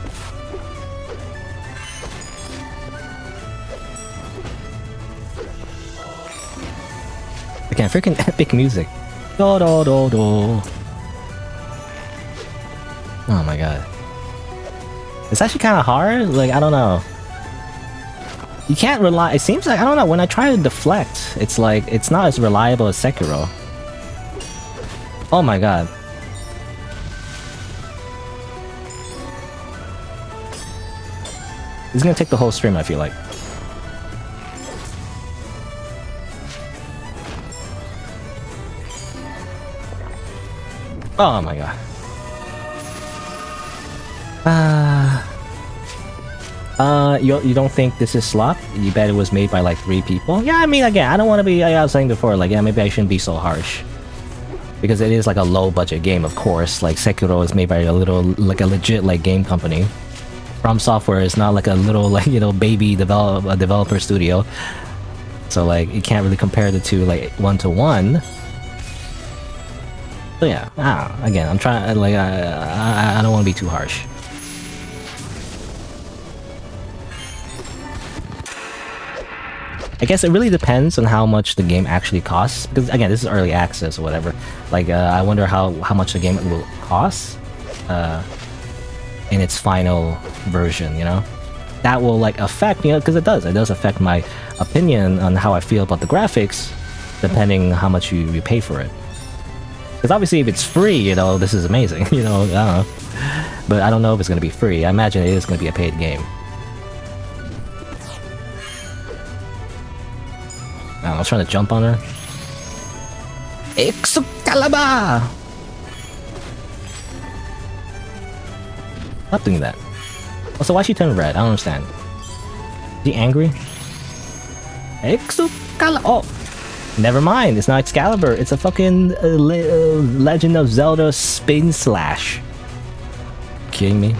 Again, freaking epic music. Do do do do. Oh my god. It's actually kind of hard. Like, I don't know. You can't rely. It seems like, I don't know, when I try to deflect, it's like it's not as reliable as Sekiro. Oh my god. It's gonna take the whole stream, I feel like. Oh my god. You don't think this is slop? You bet it was made by like 3 people? Yeah, I mean, again, I don't want to be, like I was saying before, like, yeah, maybe I shouldn't be so harsh. Because it is like a low budget game, of course. Like, Sekiro is made by a little, like a legit, like, game company. From Software is not like a little, like, you know, baby developer studio. So, like, you can't really compare the two, like, 1-to-1. So yeah, again, I'm trying, like, I don't want to be too harsh. I guess it really depends on how much the game actually costs, because again, this is early access or whatever. Like, I wonder how much the game will cost in its final version, you know? That will, like, affect, you know, because it does affect my opinion on how I feel about the graphics, depending how much you pay for it. Because obviously if it's free, you know, this is amazing, you know, I don't know. But I don't know if it's going to be free. I imagine it is going to be a paid game. I was trying to jump on her. Excalibur! Stop doing that. Also, why she turned red? I don't understand. Is he angry? Excalibur! Oh! Never mind, it's not Excalibur. It's a fucking Legend of Zelda spin slash. Kidding me?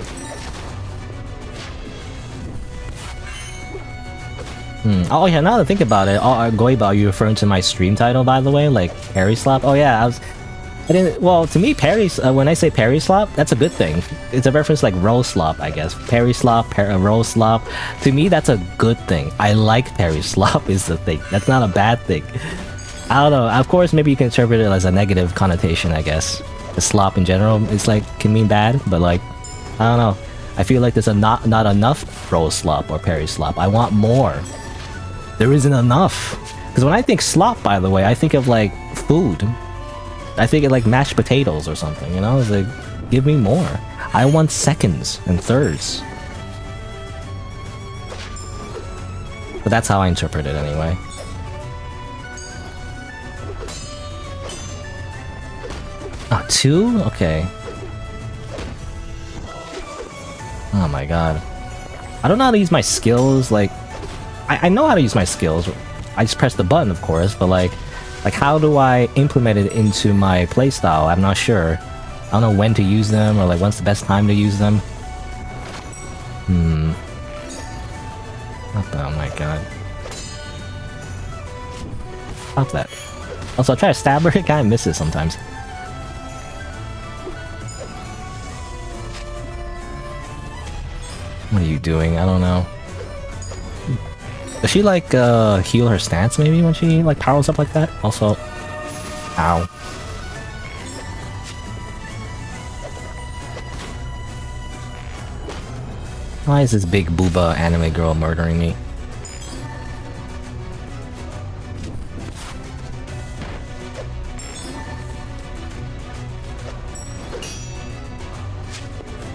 Oh yeah, now that I think about it, Goiba, you referring to my stream title, by the way, like Parry slop. Oh yeah, I didn't. Well, to me, Parry. When I say Parry slop, that's a good thing. It's a reference like roll slop, I guess. Parry slop, roll slop. To me, that's a good thing. I like Parry slop is the thing. That's not a bad thing. I don't know. Of course, maybe you can interpret it as a negative connotation. I guess the slop in general is like can mean bad, but like I don't know. I feel like there's not enough roll slop or Parry slop. I want more. There isn't enough. Because when I think slop, by the way, I think of like food. I think of like mashed potatoes or something, you know? It's like, give me more. I want seconds and thirds. But that's how I interpret it anyway. Oh, 2? Okay. Oh my god. I don't know how to use my skills, like... I know how to use my skills. I just press the button, of course, but like how do I implement it into my playstyle? I'm not sure. I don't know when to use them, or like when's the best time to use them. What the, oh my god. Stop that. Also, I try to stab her, it kinda misses sometimes. What are you doing? I don't know. Does she like heal her stance maybe when she like powers up like that? Also, ow. Why is this big booba anime girl murdering me?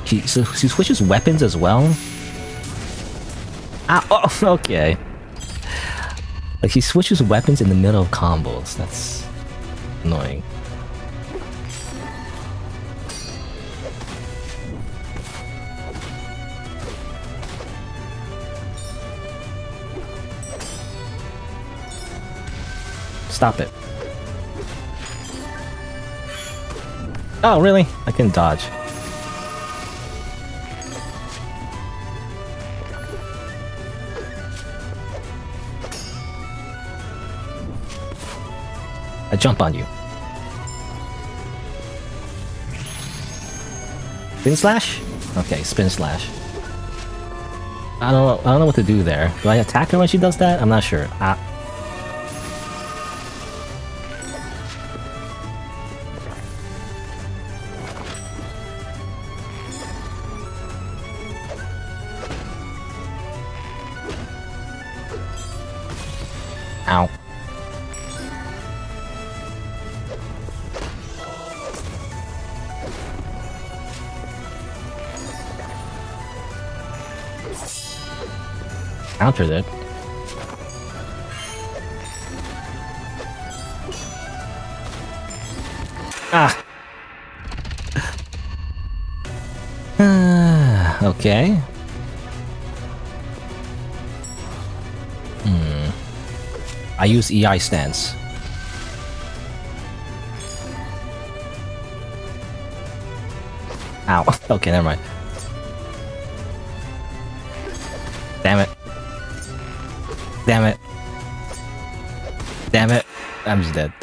She switches weapons as well? Ah, oh, okay. Like, he switches weapons in the middle of combos. That's annoying. Stop it. Oh, really? I can dodge. I jump on you. Spin slash? Okay, spin slash. I don't know what to do there. Do I attack her when she does that? I'm not sure. Ah. Ow. Countered it. Ah. Okay. I use EI stance. Ow. Okay, never mind. Damn it. Damn it. Damn it. I'm just dead.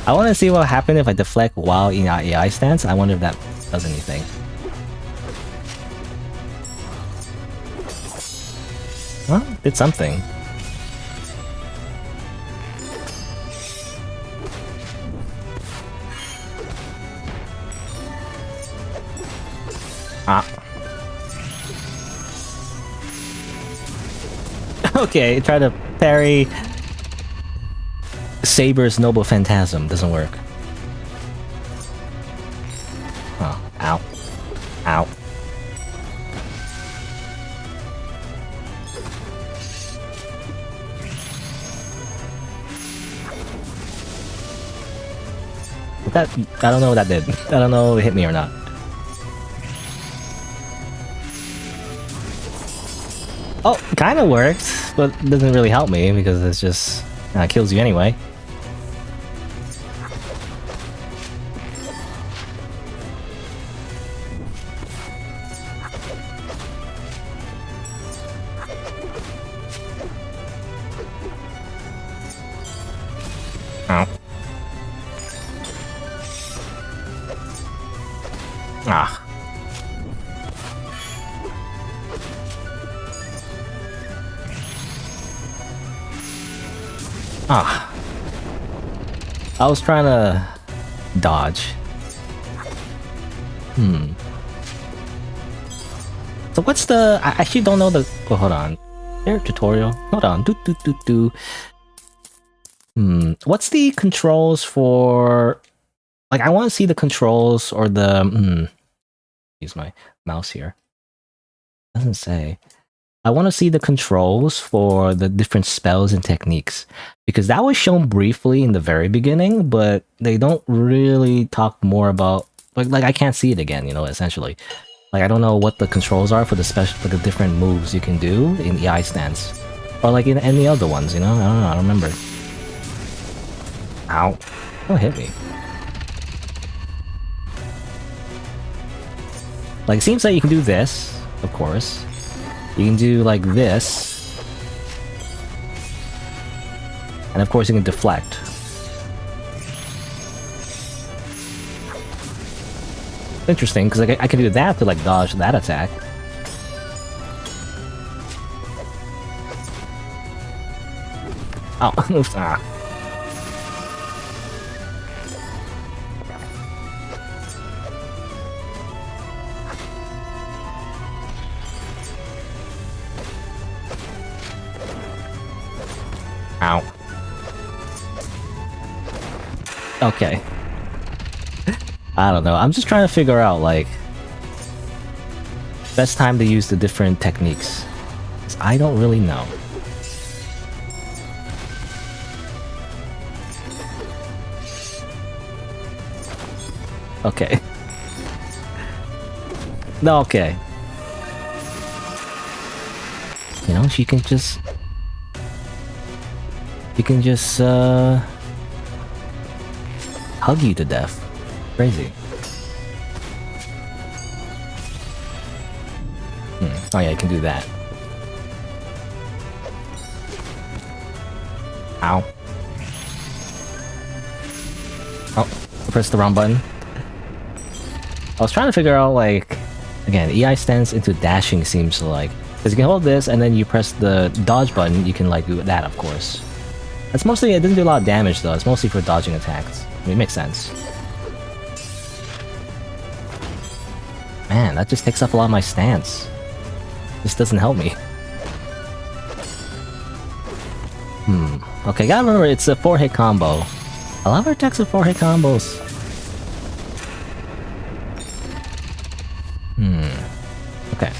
I want to see what happened if I deflect while in AI stance. I wonder if that does anything. Well, did something. Ah. Okay, try to parry Saber's Noble Phantasm. Doesn't work. Oh, ow. Ow. That, I don't know what that did. I don't know if it hit me or not. Oh, kinda worked, but doesn't really help me because it's just kills you anyway. Ow. Ah. Ah. I was trying to dodge. So what's the... I actually don't know the... Oh, hold on. There, tutorial. Hold on. What's the controls for... Like, I want to see the controls or the... Use my mouse here. Doesn't say. I want to see the controls for the different spells and techniques. Because that was shown briefly in the very beginning, but they don't really talk more about... Like I can't see it again, you know, essentially. Like, I don't know what the controls are for the the different moves you can do in EI stance. Or like in any other ones, you know? I don't know, I don't remember. Ow. Don't hit me. Like, it seems like you can do this, of course. You can do like this. And of course you can deflect. Interesting, because I can do that to like dodge that attack. Oh, oops, ah. Ow. Okay. I don't know. I'm just trying to figure out, like, best time to use the different techniques. 'Cause I don't really know. Okay. No, okay. You know, she can just... You can just, hug you to death. Crazy. Oh yeah, you can do that. Ow. Oh, press the wrong button. I was trying to figure out, like... Again, EI stance into dashing seems like... Because you can hold this, and then you press the dodge button, you can, like, do that, of course. It's mostly... It doesn't do a lot of damage, though. It's mostly for dodging attacks. I mean, it makes sense. Man, that just takes up a lot of my stance. This doesn't help me. Okay, gotta remember it's a 4-hit combo. A lot of our attacks are 4-hit combos. Okay.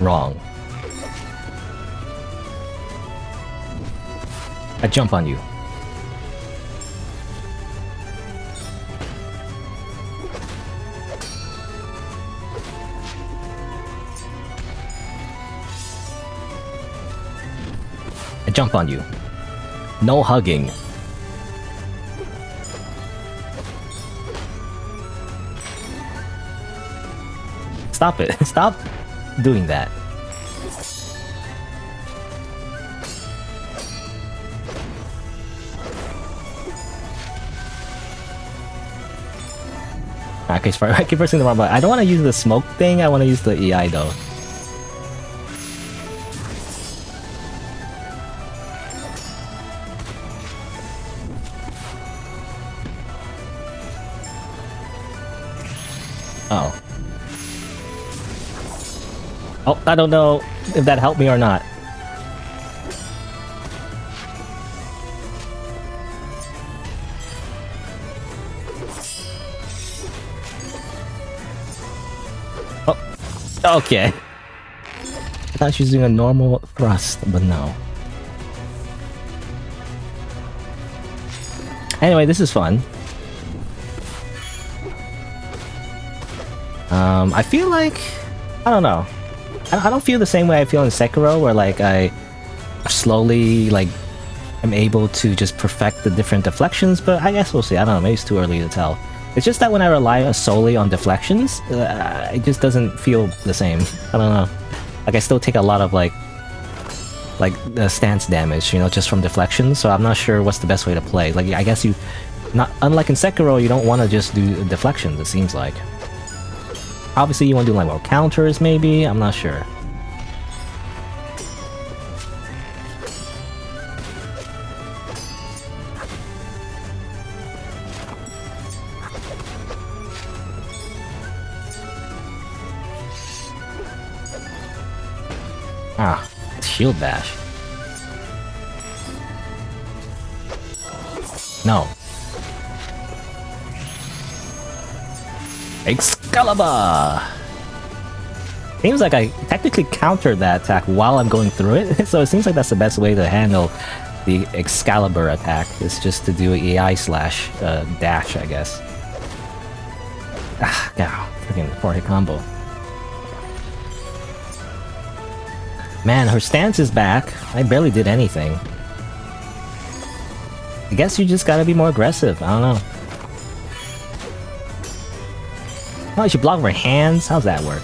Wrong. I jump on you. I jump on you. No hugging. Stop it. Stop doing that. Okay, sorry, I keep pressing the wrong button. I don't want to use the smoke thing, I want to use the EI though. Oh. Oh, I don't know if that helped me or not. Oh, okay. I thought she was doing a normal thrust, but no. Anyway, this is fun. I feel like... I don't know. I don't feel the same way I feel in Sekiro, where like I slowly like am able to just perfect the different deflections, but I guess we'll see. I don't know, maybe it's too early to tell. It's just that when I rely solely on deflections, it just doesn't feel the same. I don't know. Like I still take a lot of like the stance damage, you know, just from deflections, so I'm not sure what's the best way to play. Like I guess unlike in Sekiro, you don't want to just do deflections, it seems like. Obviously, you want to do like more counters, maybe? I'm not sure. Ah, shield bash. No. Excalibur! Seems like I technically countered that attack while I'm going through it, so it seems like that's the best way to handle the Excalibur attack, is just to do an AI slash dash, I guess. Ah, yeah, freaking 4-hit combo. Man, her stance is back. I barely did anything. I guess you just gotta be more aggressive, I don't know. Oh, she blocked her hands? How's that work?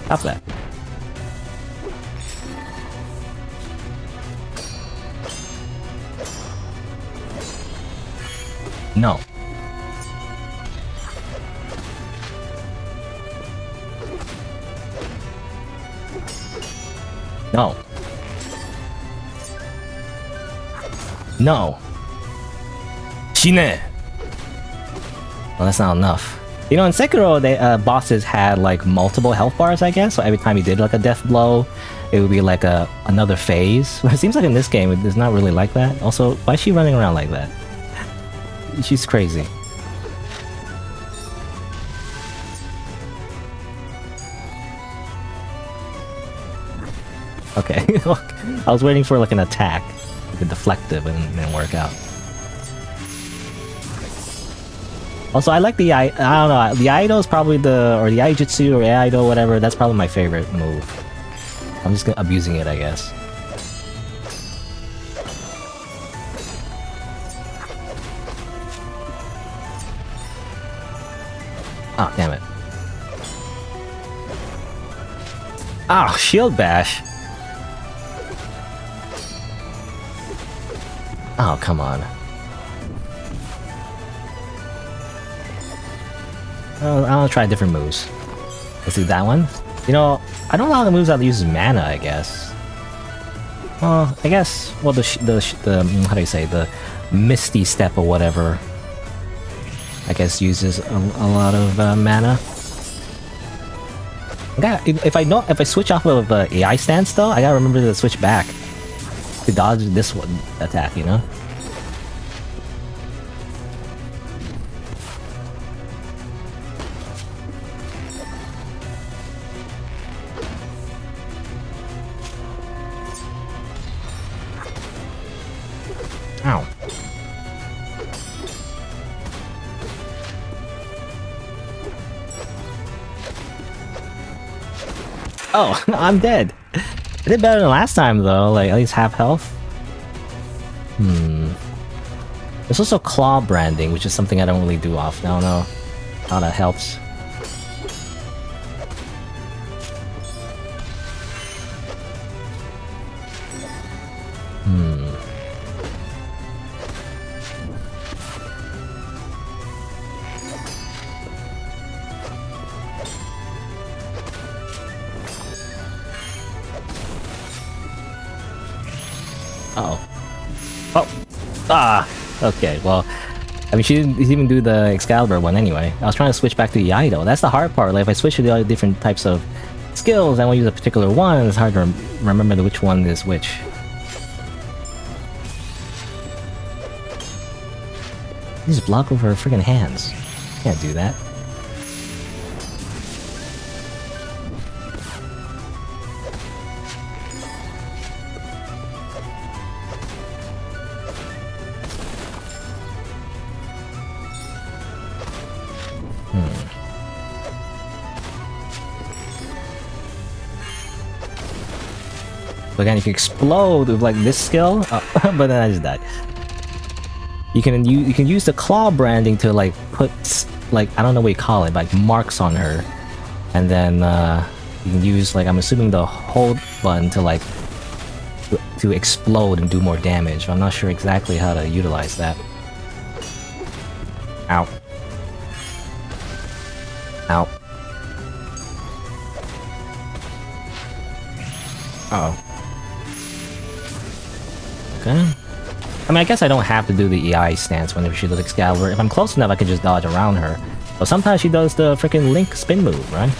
Stop that. No. No. No. Shine. Well, that's not enough. You know, in Sekiro, bosses had like multiple health bars, I guess. So every time you did like a death blow, it would be like another phase. It seems like in this game, it's not really like that. Also, why is she running around like that? She's crazy. Okay, I was waiting for like an attack, like a deflective, and it didn't work out. Also, I like the I don't know, the Aido is probably or the Aijutsu or Aido, whatever, that's probably my favorite move. I'm just abusing it, I guess. Oh, damn it. Oh, shield bash. Oh, come on. I'll try different moves. Let's do that one. You know, I don't know how the moves that uses mana, I guess. Well, I guess, well, how do you say, the Misty Step or whatever, I guess uses a lot of mana. If I switch off of AI stance though, I gotta remember to switch back to dodge this one attack, you know? Ow. Oh, I'm dead. I did better than last time though, like at least half health. There's also claw branding, which is something I don't really do often. I don't know how that helps. Okay, well, I mean, she didn't even do the Excalibur one anyway. I was trying to switch back to the eye though. That's the hard part. Like, if I switch to the other different types of skills, I want to use a particular one. It's hard to remember which one is which. You just block over her freaking hands. Can't do that. So again, you can explode with like this skill, but then I just died. You can use the claw branding to like put like, I don't know what you call it, like marks on her, and then you can use, like, I'm assuming the hold button to like to explode and do more damage. I'm not sure exactly how to utilize that. Ow. Ow. Uh oh. Okay. I mean, I guess I don't have to do the EI stance whenever she does Excalibur. If I'm close enough, I can just dodge around her. But sometimes she does the freaking Link spin move, right?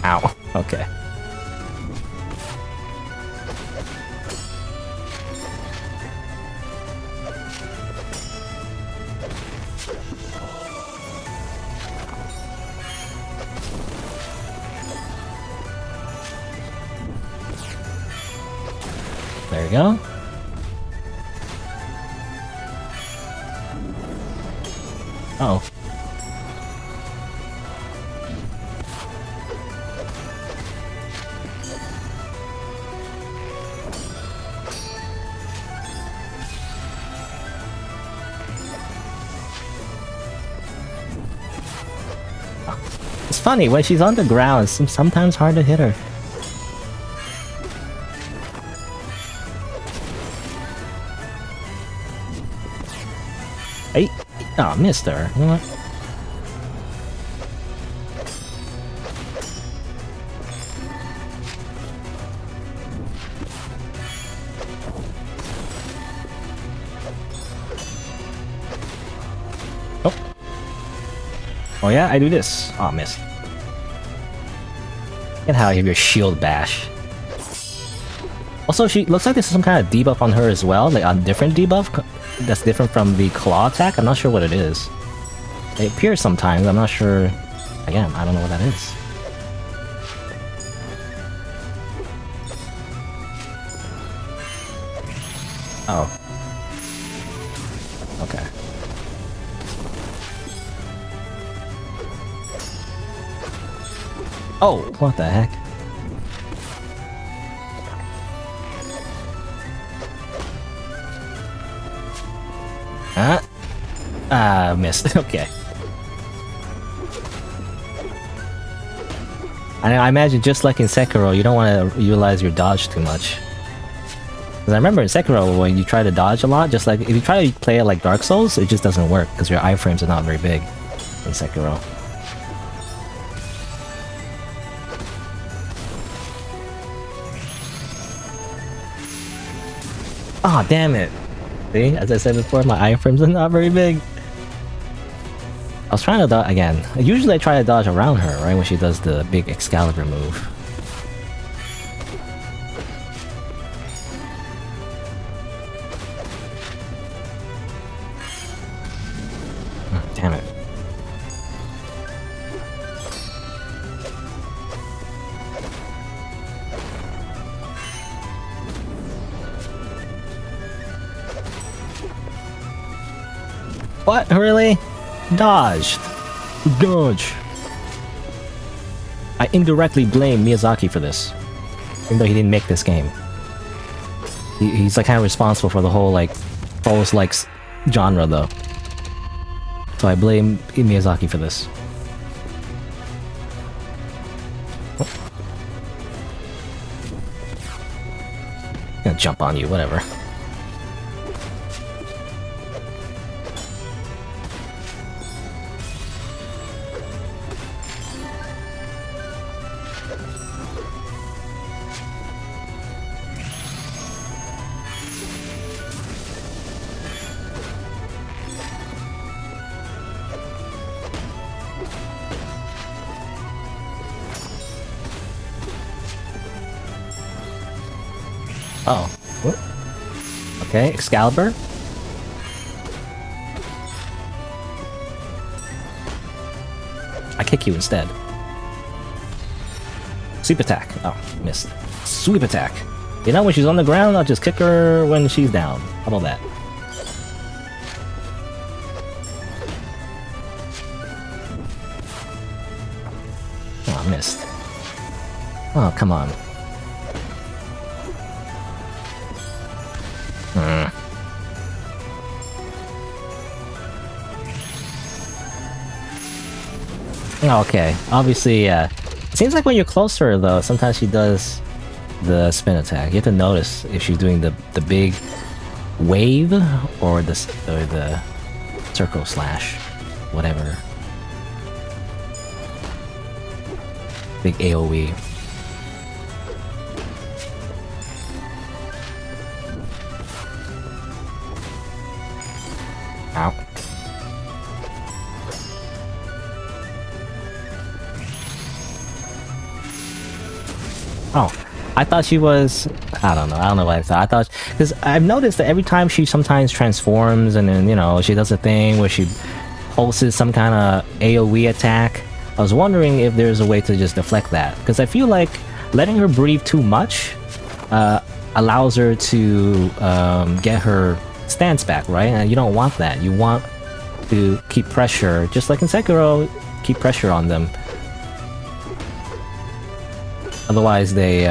Ow. Okay. There we go. Uh oh. It's funny, when she's on the ground, it's sometimes hard to hit her. Hey! Oh, missed her. You know what? Oh. Oh yeah, I do this. Oh, missed. Get how you have your shield bash. Also, she looks like there's some kind of debuff on her as well, like a different debuff that's different from the claw attack. I'm not sure what it is. It appears sometimes, I'm not sure. Again, I don't know what that is. Oh. Okay. Oh, what the heck? Huh? Ah, missed. Okay. I imagine just like in Sekiro, you don't want to utilize your dodge too much. Because I remember in Sekiro, when you try to dodge a lot, just like if you try to play it like Dark Souls, it just doesn't work because your iframes are not very big in Sekiro. Ah, oh, damn it! See, as I said before, my iframes are not very big. I was trying to dodge again. Usually I try to dodge around her, right, when she does the big Excalibur move. Damn it. What? Really? Dodged. Dodge. I indirectly blame Miyazaki for this, even though he didn't make this game. He's like kind of responsible for the whole like Souls-like genre, though. So I blame Miyazaki for this. I'm gonna jump on you, whatever. Oh. What? Okay, Excalibur. I kick you instead. Sweep attack. Oh, missed. Sweep attack. You know, when she's on the ground, I'll just kick her when she's down. How about that? Oh, missed. Oh, come on. Okay, obviously, it seems like when you're closer, though, sometimes she does the spin attack. You have to notice if she's doing the big wave or the circle slash, whatever. Big AoE. Ow. Oh, I thought she was... I don't know what I thought. I thought... Because I've noticed that every time she sometimes transforms and then, you know, she does a thing where she pulses some kind of AoE attack. I was wondering if there's a way to just deflect that. Because I feel like letting her breathe too much allows her to get her stance back, right? And you don't want that. You want to keep pressure, just like in Sekiro, keep pressure on them. Otherwise, they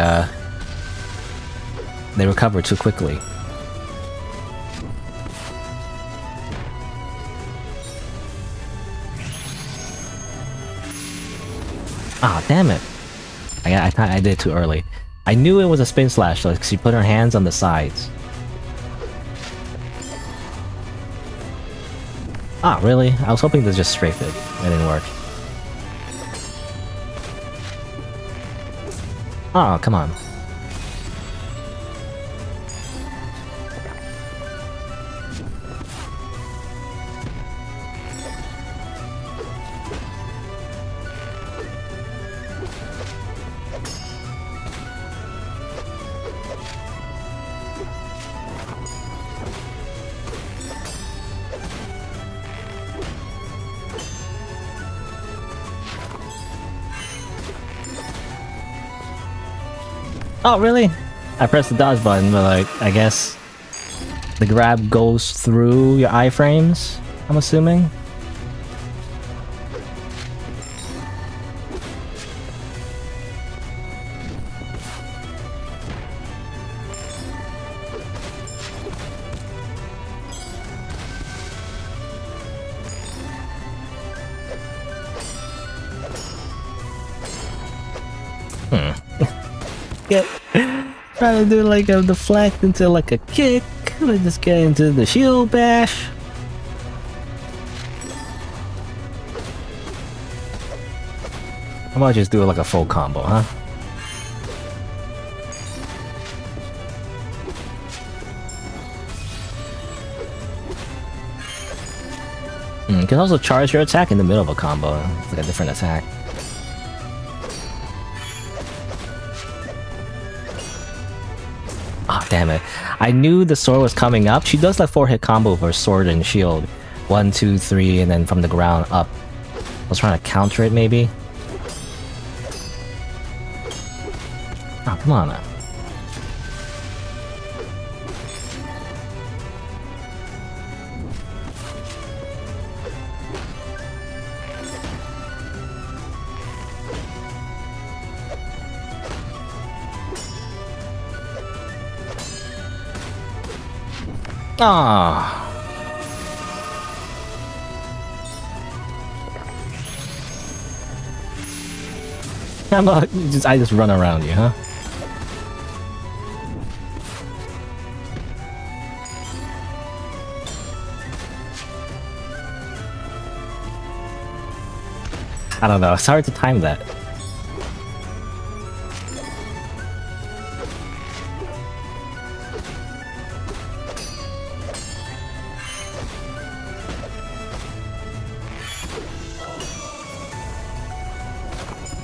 recover too quickly. Ah, damn it! I did it too early. I knew it was a spin slash, like she put her hands on the sides. Ah, really? I was hoping to just strafe it. It didn't work. Oh, come on. Oh, really? I pressed the dodge button, but like, I guess the grab goes through your iframes, I'm assuming? get try to do like a deflect into like a kick. Let's just get into the shield bash. How about just do like a full combo, huh? You can also charge your attack in the middle of a combo. It's like a different attack. Oh, damn it. I knew the sword was coming up. She does like 4-hit combo for sword and shield. 1, 2, 3, and then from the ground up. I was trying to counter it, maybe. Oh, come on now. Ah. How about I just run around you, huh? I don't know, it's hard to time that.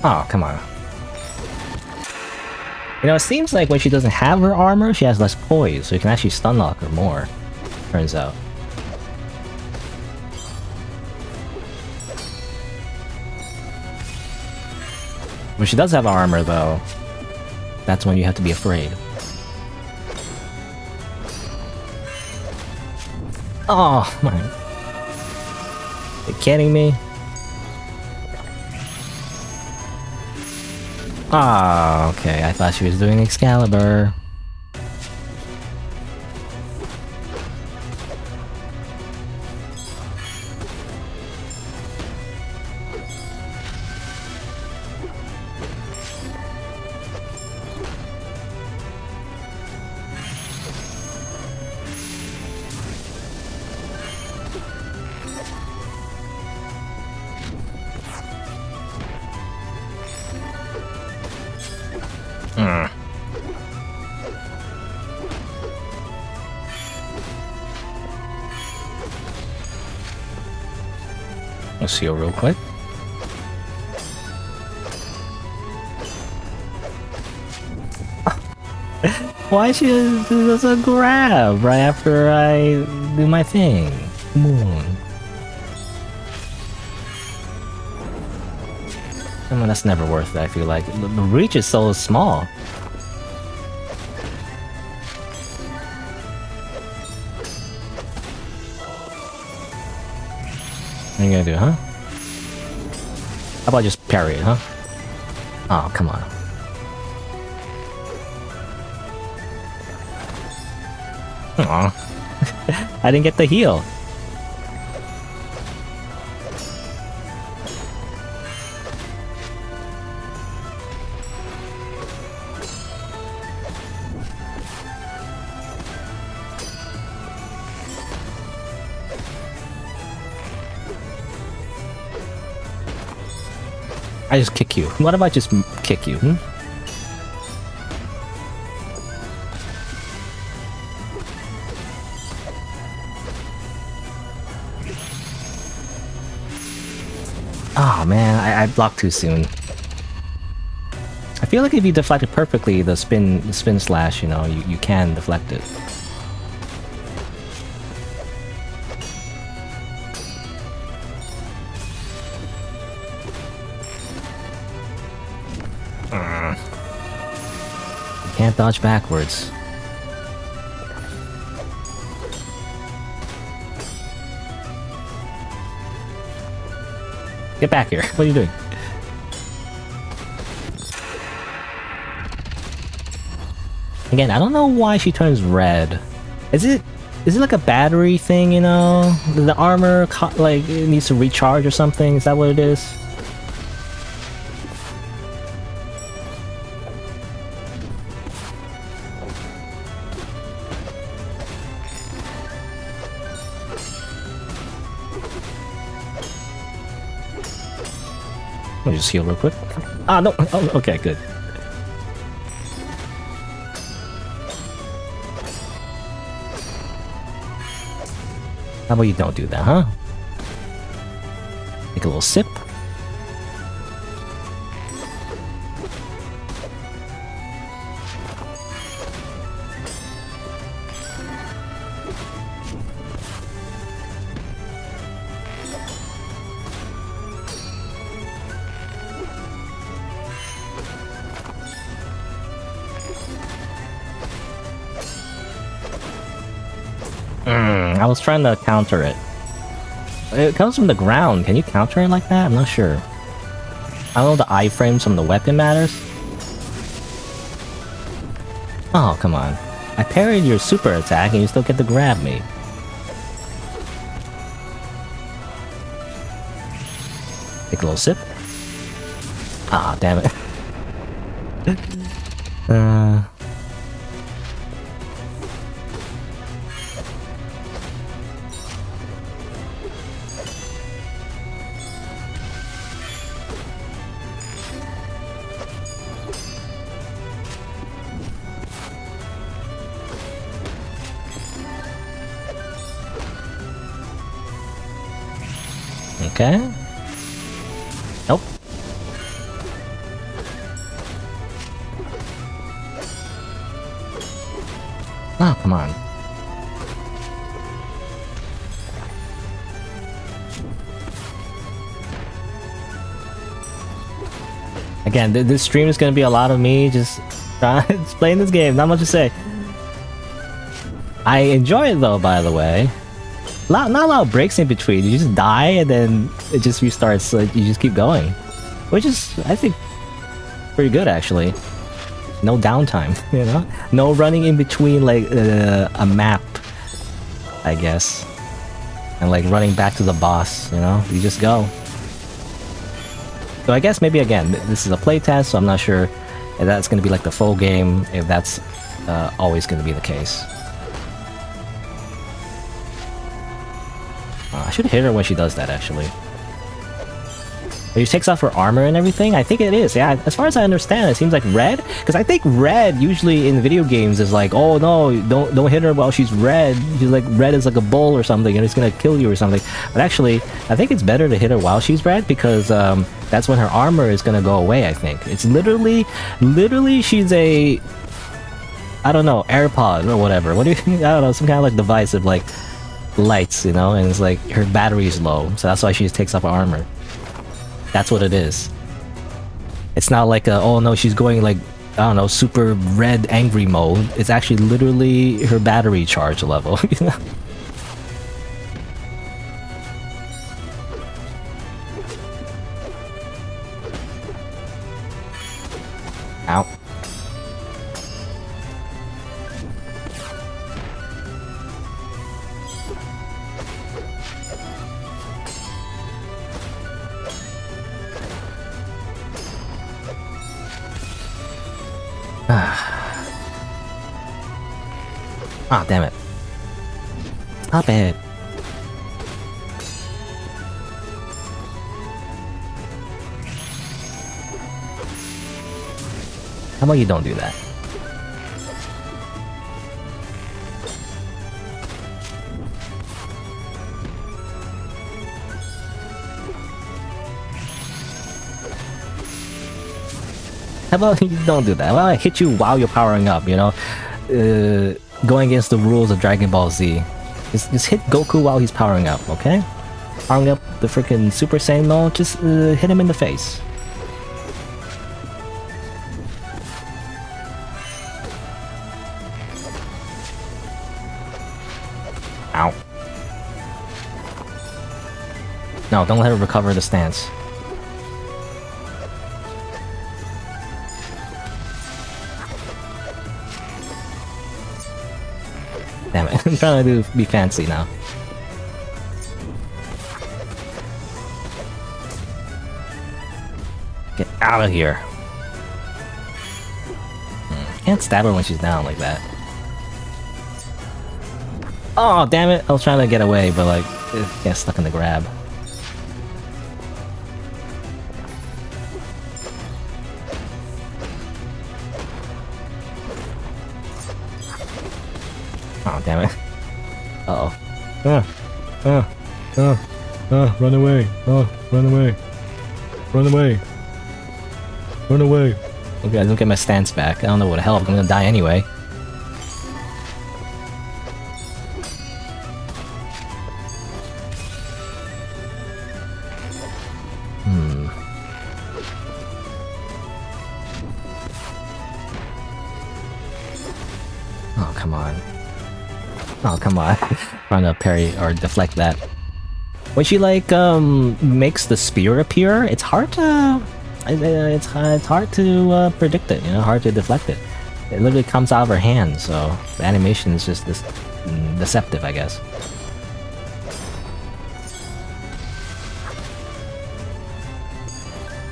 Oh, come on. You know, it seems like when she doesn't have her armor, she has less poise, so you can actually stun lock her more. Turns out. When she does have armor, though, that's when you have to be afraid. Oh, my. You kidding me? Ah, okay. I thought she was doing Excalibur. Let's see her real quick. Why she does a grab right after I do my thing? Come on. I mean, that's never worth it, I feel like. The reach is so small. What are you gonna do, huh? How about just parry it, huh? Oh, come on. Aw. I didn't get the heal. I just kick you. What if I just kick you, hmm? Oh man, I blocked too soon. I feel like if you deflect it perfectly, the spin slash, you know, you can deflect it. Can't dodge backwards. Get back here. What are you doing? Again, I don't know why she turns red. Is it like a battery thing, you know? The armor like it needs to recharge or something? Is that what it is? Let me just heal real quick. Ah, no! Oh, okay, good. How about you don't do that, huh? Take a little sip. I was trying to counter it. It comes from the ground. Can you counter it like that? I'm not sure. I don't know the iframes from the weapon matters. Oh, come on. I parried your super attack and you still get to grab me. Take a little sip. Ah, damn it. Okay. Nope. Oh, come on. Again, this stream is gonna be a lot of me just playing this game. Not much to say. I enjoy it though, by the way. Not a lot of breaks in between. You just die and then it just restarts. Like you just keep going, which is, I think, pretty good actually. No downtime, you know. No running in between like a map, I guess, and like running back to the boss. You know, you just go. So I guess maybe again, this is a playtest, so I'm not sure if that's going to be like the full game. If that's always going to be the case. I should hit her when she does that, actually. She takes off her armor and everything? I think it is, yeah. As far as I understand, it seems like red. Because I think red, usually in video games, is like, oh no, don't hit her while she's red. She's like, red is like a bull or something, and it's gonna kill you or something. But actually, I think it's better to hit her while she's red, because that's when her armor is gonna go away, I think. It's literally, she's a... I don't know, AirPod or whatever. What do you think? I don't know, some kind of like device of like... lights, you know, and it's like her battery is low, so that's why she just takes off her armor. That's what it is. It's not like a, oh no, she's going like, I don't know, super red angry mode. It's actually literally her battery charge level, you know? Ow. Ah, damn it. Stop it. How about you don't do that? How about you don't do that? Well, I hit you while you're powering up, you know? Going against the rules of Dragon Ball Z. Just hit Goku while he's powering up, okay? Powering up the freaking Super Saiyan mode, just hit him in the face. Ow. No, don't let her recover the stance. Damn it, I'm trying to be fancy now. Get out of here. Can't stab her when she's down like that. Oh, damn it, I was trying to get away, but like, get stuck in the grab. Oh, damn it. Uh-oh. Run away. Run away. Run away. Run away. Okay, I don't get my stance back. I don't know what the hell. I'm gonna die anyway. Oh, come on. Oh, come on. Trying to parry or deflect that. When she, like, makes the spear appear, it's hard to... It's hard to predict it, you know? Hard to deflect it. It literally comes out of her hand, so the animation is just this deceptive, I guess.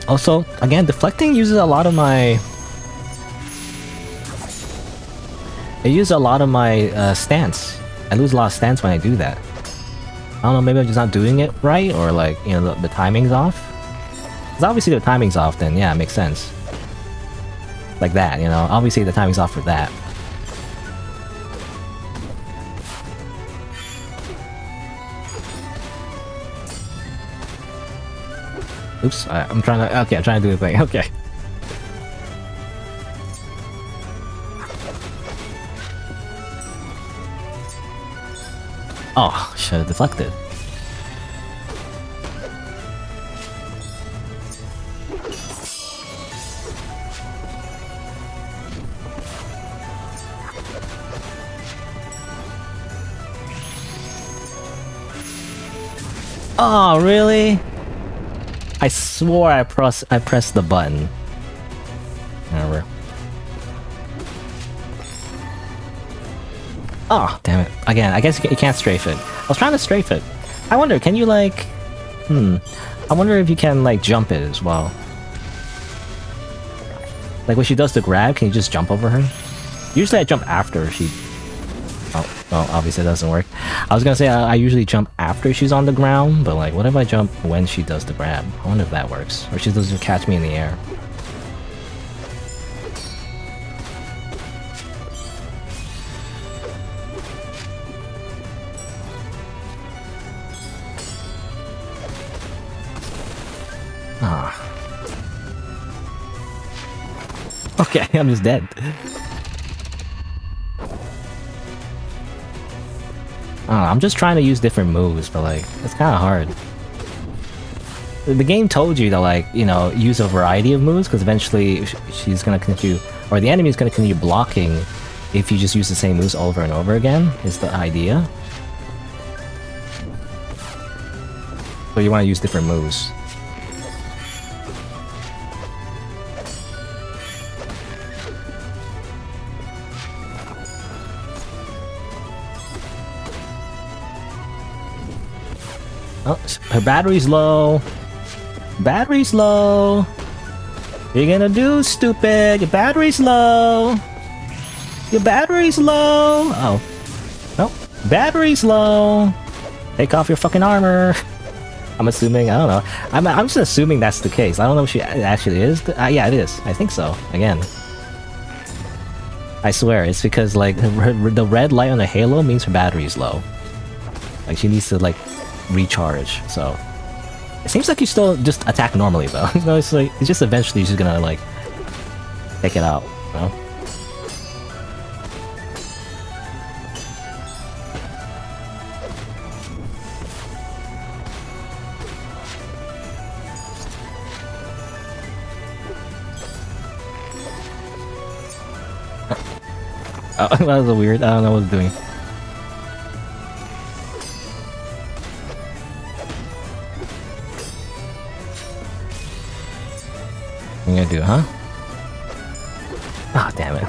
Also, again, deflecting uses a lot of my... It uses a lot of my stance. I lose a lot of stance when I do that. I don't know, maybe I'm just not doing it right, or like, you know, the timing's off. Because obviously the timing's off, then yeah, it makes sense. Like that, you know, obviously the timing's off for that. Oops, I'm trying to... Okay, I'm trying to do the thing, okay. Oh, should have deflected. Oh, really? I swore I pressed the button. Whatever. Oh, damn it. Again, I guess you can't strafe it. I was trying to strafe it. I wonder, can you like... I wonder if you can like jump it as well. Like when she does the grab, can you just jump over her? Usually I jump after she... Oh, well, obviously it doesn't work. I was gonna say I usually jump after she's on the ground, but like what if I jump when she does the grab? I wonder if that works. Or she doesn't catch me in the air. Ah. Okay, I'm just dead. I'm just trying to use different moves, but like, it's kind of hard. The game told you to like, you know, use a variety of moves, because eventually she's gonna continue, or the enemy is gonna continue blocking if you just use the same moves over and over again, is the idea. So you want to use different moves. Oh, her battery's low. Battery's low. What are you gonna do, stupid? Your battery's low. Your battery's low. Oh. Nope. Battery's low. Take off your fucking armor. I'm assuming, I don't know. I'm just assuming that's the case. I don't know if she actually is. Yeah, it is. I think so. Again. I swear, it's because like the red light on the halo means her battery's low. Like she needs to like recharge, so it seems like you still just attack normally though. You know, it's like it's just eventually she's gonna like take it out, you know? Oh, that was weird. I don't know what it's doing. What are you gonna do, huh? Ah, damn it.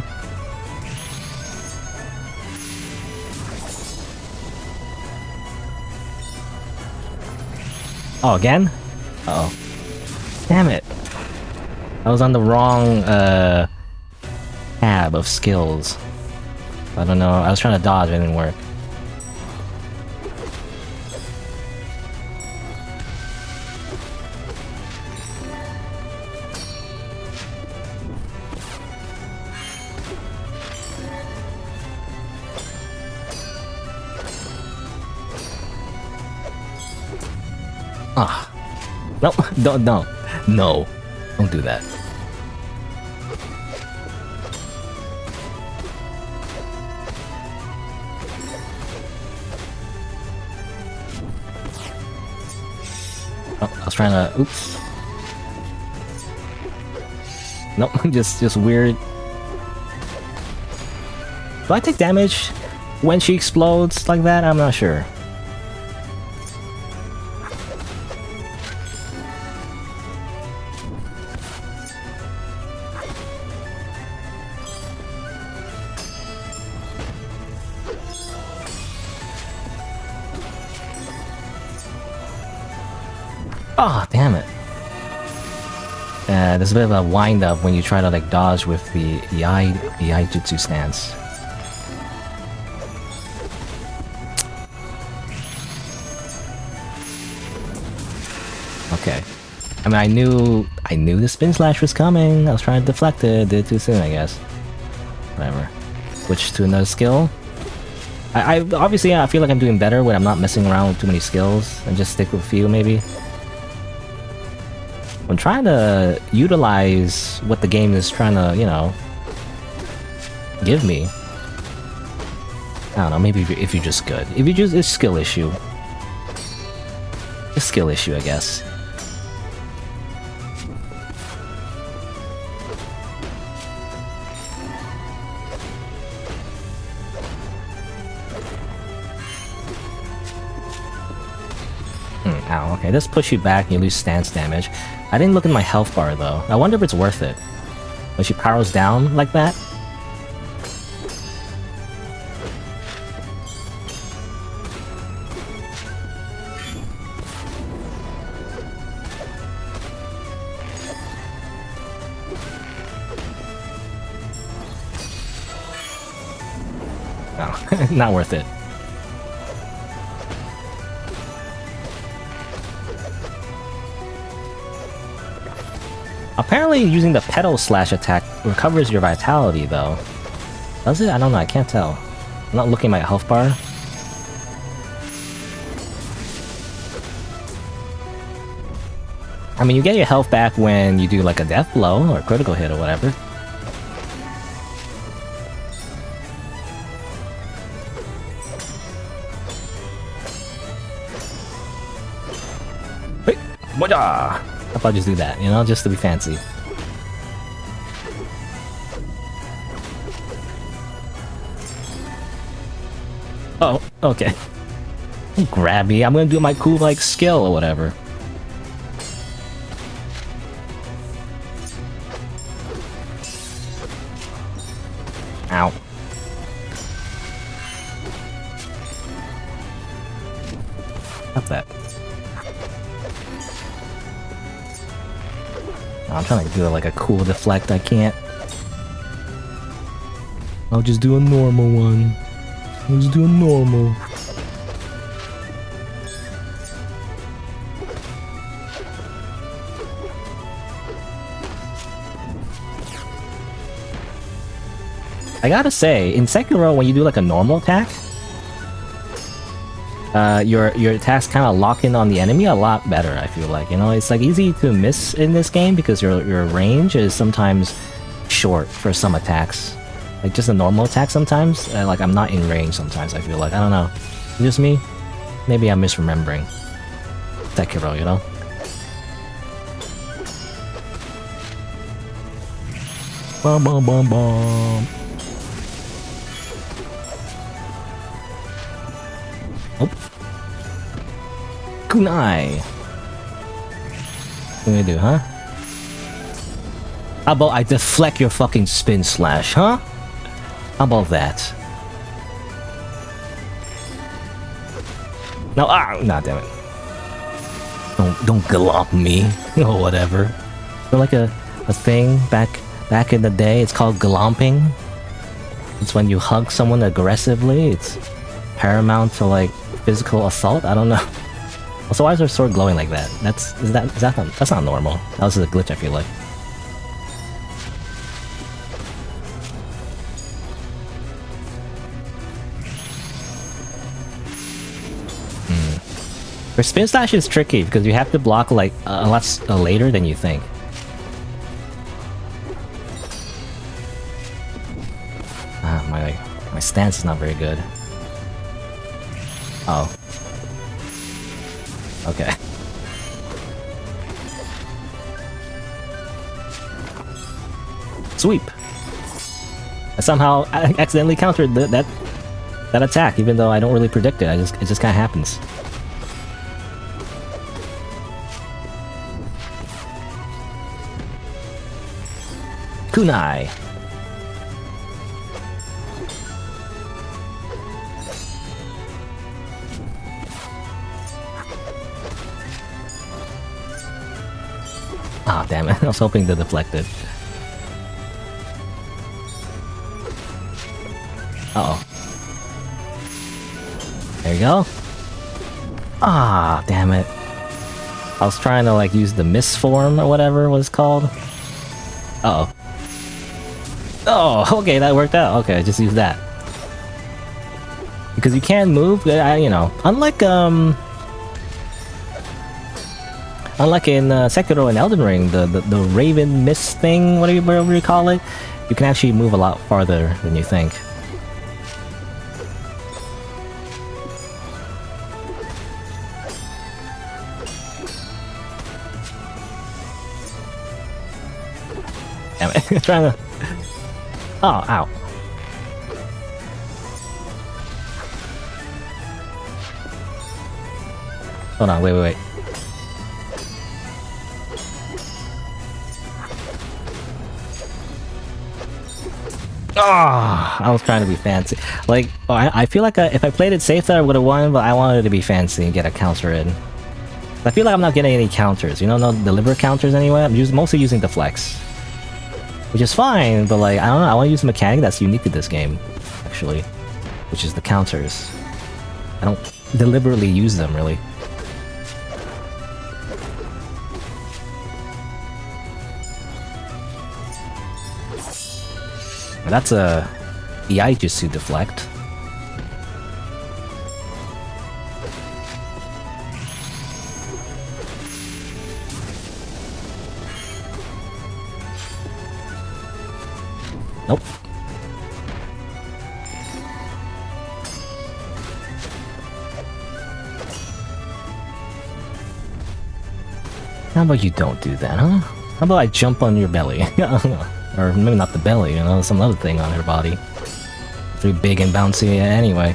Oh, again? Uh-oh. Damn it. I was on the wrong, tab of skills. I don't know, I was trying to dodge, it didn't work. Ah. No, don't, no. No. Don't do that. Oh, I was trying to... Oops. Nope, just weird. Do I take damage when she explodes like that? I'm not sure. Oh, damn it. There's a bit of a wind-up when you try to like dodge with the eye jutsu stance. Okay. I mean, I knew the spin slash was coming. I was trying to deflect it. Did it too soon, I guess. Whatever. Switch to another skill. I obviously I feel like I'm doing better when I'm not messing around with too many skills and just stick with a few maybe. I'm trying to utilize what the game is trying to, you know, give me. I don't know, maybe if you're just good. If you just, it's a skill issue. A skill issue, I guess. Ow, okay, this push you back and you lose stance damage. I didn't look in my health bar though. I wonder if it's worth it. When she powers down like that? No, not worth it. Apparently using the pedal slash attack recovers your vitality though. Does it? I don't know, I can't tell. I'm not looking at my health bar. I mean, you get your health back when you do like a death blow or a critical hit or whatever. Hey, wada! How about just do that, you know, just to be fancy. Oh, okay. Grab me, I'm gonna do my cool, like, skill or whatever. Ow. Stop that. I'm trying to do like a cool deflect, I can't. I'll just do a normal one. I'll just do a normal. I gotta say, in Sekiro, when you do like a normal attack, your attacks kind of lock in on the enemy a lot better, I feel like, you know? It's like easy to miss in this game because your range is sometimes short for some attacks. Like just a normal attack sometimes, like I'm not in range sometimes, I feel like. I don't know. Just me? Maybe I'm misremembering Sekiro, you know? Bum bum bum bum. Oh. Kunai. What do we do, huh? How about I deflect your fucking spin slash, huh? How about that? No, nah, damn it. Don't glop me, or whatever. Is there like a thing back in the day? It's called glomping. It's when you hug someone aggressively. It's paramount to like physical assault. I don't know. Also, why is her sword glowing like that? That's not normal. That was a glitch, I feel like. Her spin slash is tricky because you have to block like a lot later than you think. My stance is not very good. Oh. Okay. Sweep. I somehow accidentally countered that attack, even though I don't really predict it. It just kind of happens. Kunai. Ah, damn it. I was hoping to deflect it. Uh-oh. There you go. Ah, damn it. I was trying to like use the miss form or whatever it was called. Uh-oh. Oh, okay, that worked out. Okay, just use that. Because you can move, you know, unlike in Sekiro and Elden Ring, the Raven Mist thing, whatever you call it, you can actually move a lot farther than you think. Damn it, trying to... Oh, ow. Hold on, wait. Oh, I was trying to be fancy. Like, I feel like if I played it safe that I would have won, but I wanted it to be fancy and get a counter in. I feel like I'm not getting any counters, you know, no deliberate counters anyway. I'm mostly using the flex. Which is fine, but like, I don't know, I want to use a mechanic that's unique to this game, actually. Which is the counters. I don't deliberately use them, really. That's a Iaijutsu deflect. Nope. How about you don't do that, huh? How about I jump on your belly? Or maybe not the belly, you know, some other thing on her body. Pretty big and bouncy anyway.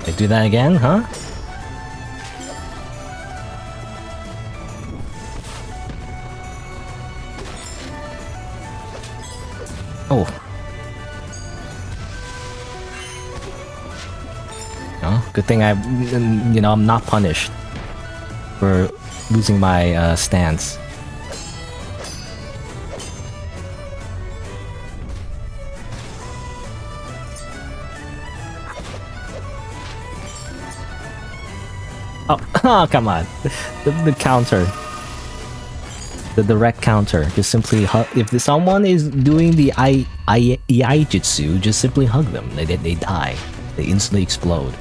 They do that again, huh? Oh. Oh, good thing you know, I'm not punished for losing my stance. Oh, come on. The counter. The direct counter. Just simply hug. If someone is doing the Iaijutsu, just simply hug them. They die. They instantly explode.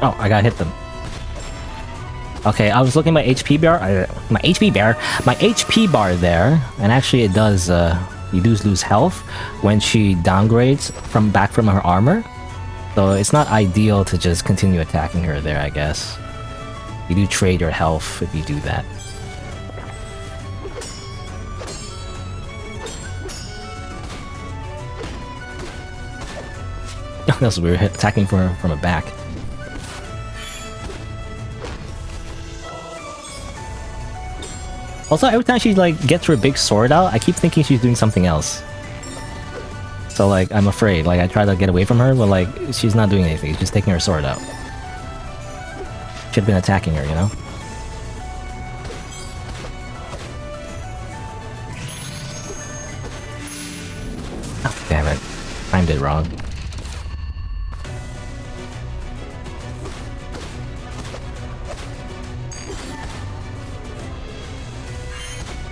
Oh, I got hit them. Okay, I was looking at my HP bar. My HP bar there, and actually it does. You do lose health when she downgrades back from her armor. So it's not ideal to just continue attacking her there, I guess. You do trade your health if you do that. That's weird, attacking from a back. Also, every time she like gets her big sword out, I keep thinking she's doing something else. So like, I'm afraid. Like, I try to get away from her, but like, she's not doing anything. She's just taking her sword out. Should've been attacking her, you know? Oh, damn it. Timed it wrong.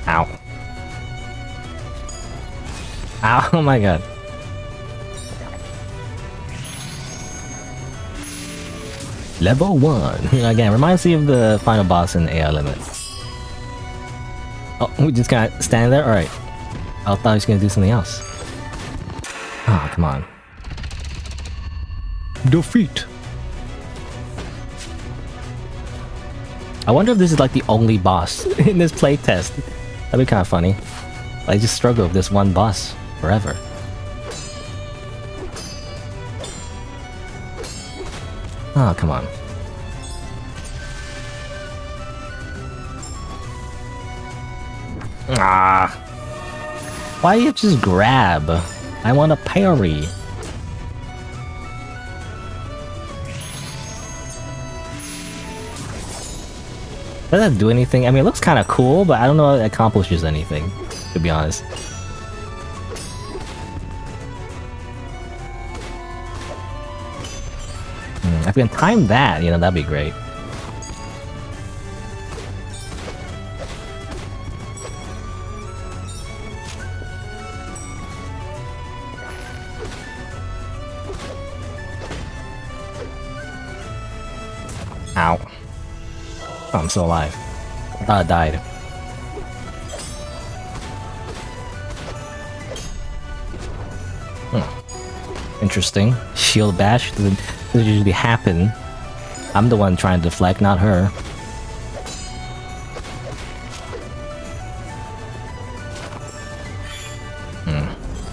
Ow. Ow, oh my god. Level 1. Again, reminds me of the final boss in AI Limit. Oh, we just gotta stand there? Alright. I thought he was gonna do something else. Oh, come on. Defeat! I wonder if this is like the only boss in this playtest. That'd be kind of funny. I just struggle with this one boss forever. Oh, come on. Ah. Why do you just grab? I want a parry. Does that do anything? I mean, it looks kind of cool, but I don't know if it accomplishes anything, to be honest. If we can time that, you know, that'd be great. Ow. Oh, I'm still alive. I thought I died. Interesting. Shield bash doesn't usually happen. I'm the one trying to deflect, not her.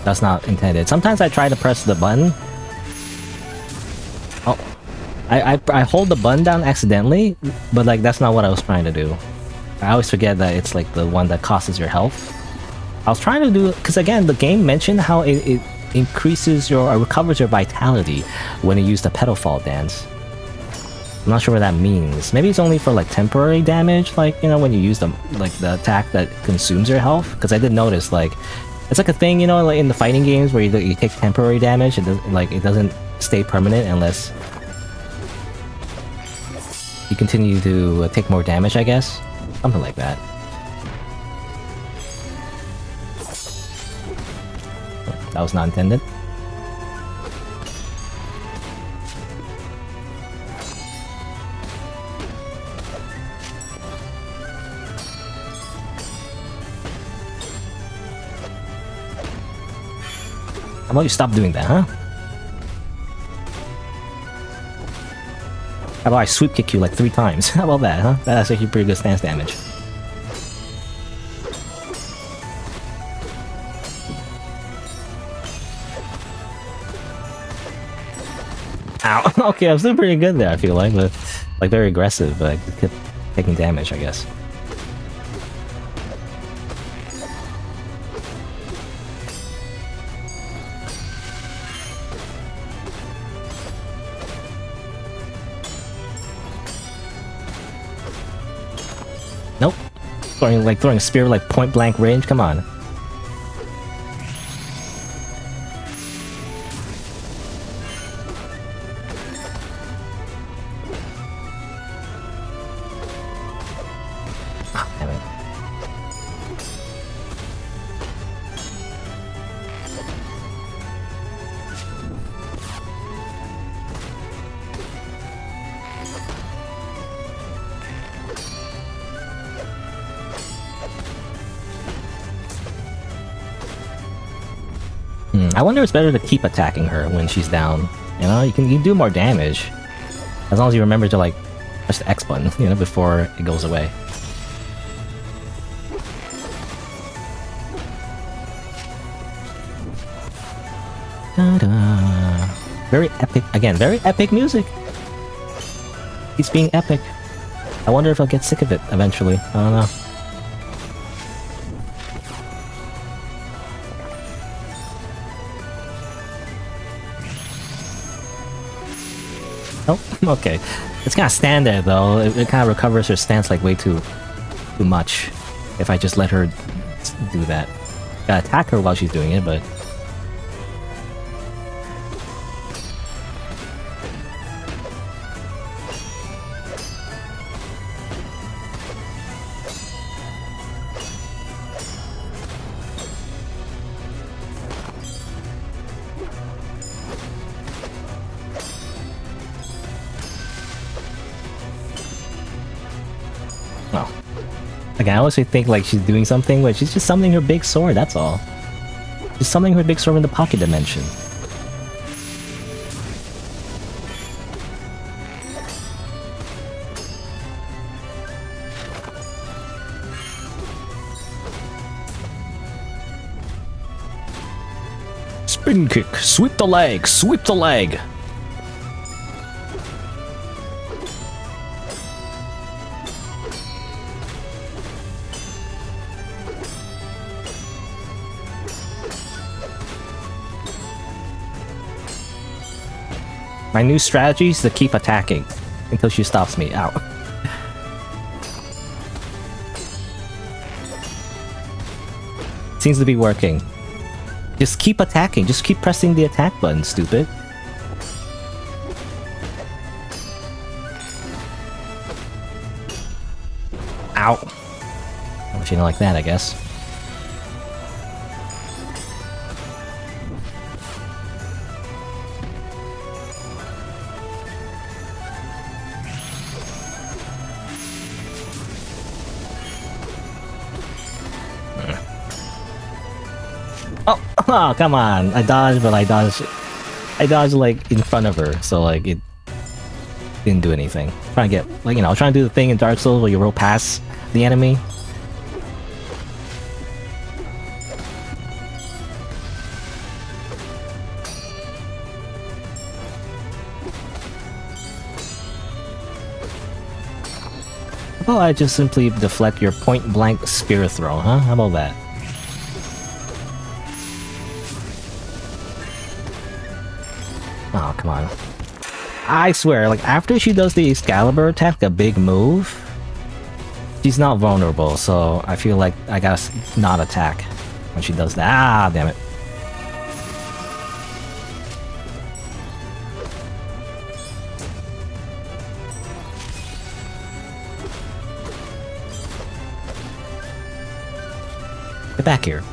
That's not intended. Sometimes I try to press the button. Oh. I hold the button down accidentally, but like that's not what I was trying to do. I always forget that it's like the one that costs your health. I was trying to do, because again, the game mentioned how it increases your, or recovers your vitality when you use the pedal-fall dance. I'm not sure what that means. Maybe it's only for like temporary damage, like, you know, when you use the, like, the attack that consumes your health. Because I did notice, like, it's like a thing, you know, like in the fighting games where you take temporary damage, it doesn't stay permanent unless you continue to take more damage, I guess. Something like that. That was not intended. How about you stop doing that, huh? How about I sweep kick you like 3 times? How about that, huh? That's actually pretty good stance damage. Ow. Okay, I'm still pretty good there, I feel like, but like very aggressive, but I kept taking damage, I guess. Nope. Throwing a spear like point blank range, come on. I wonder if it's better to keep attacking her when she's down. You know, you can do more damage. As long as you remember to like press the X button, you know, before it goes away. Ta-da. Very epic, again, very epic music. It's being epic. I wonder if I'll get sick of it eventually. I don't know. Oh, okay. It's kind of stand there though. It kind of recovers her stance like way too much. If I just let her do that, gotta attack her while she's doing it, but. Like, I always think like she's doing something, but she's just summoning her big sword, that's all. Just summoning her big sword in the pocket dimension. Spin kick, sweep the leg, sweep the leg! My new strategy is to keep attacking until she stops me. Ow. Seems to be working. Just keep attacking. Just keep pressing the attack button, stupid. Ow. I wish you didn't like that, I guess. Oh, come on. I dodged, but I dodged like in front of her, so like it didn't do anything. Trying to get, like, you know, trying to do the thing in Dark Souls where you roll past the enemy. Oh, I just simply deflect your point blank spear throw, huh? How about that? Oh, come on. I swear, like, after she does the Excalibur attack, a big move, she's not vulnerable, so I feel like I gotta not attack when she does that. Ah, damn it. Get back here.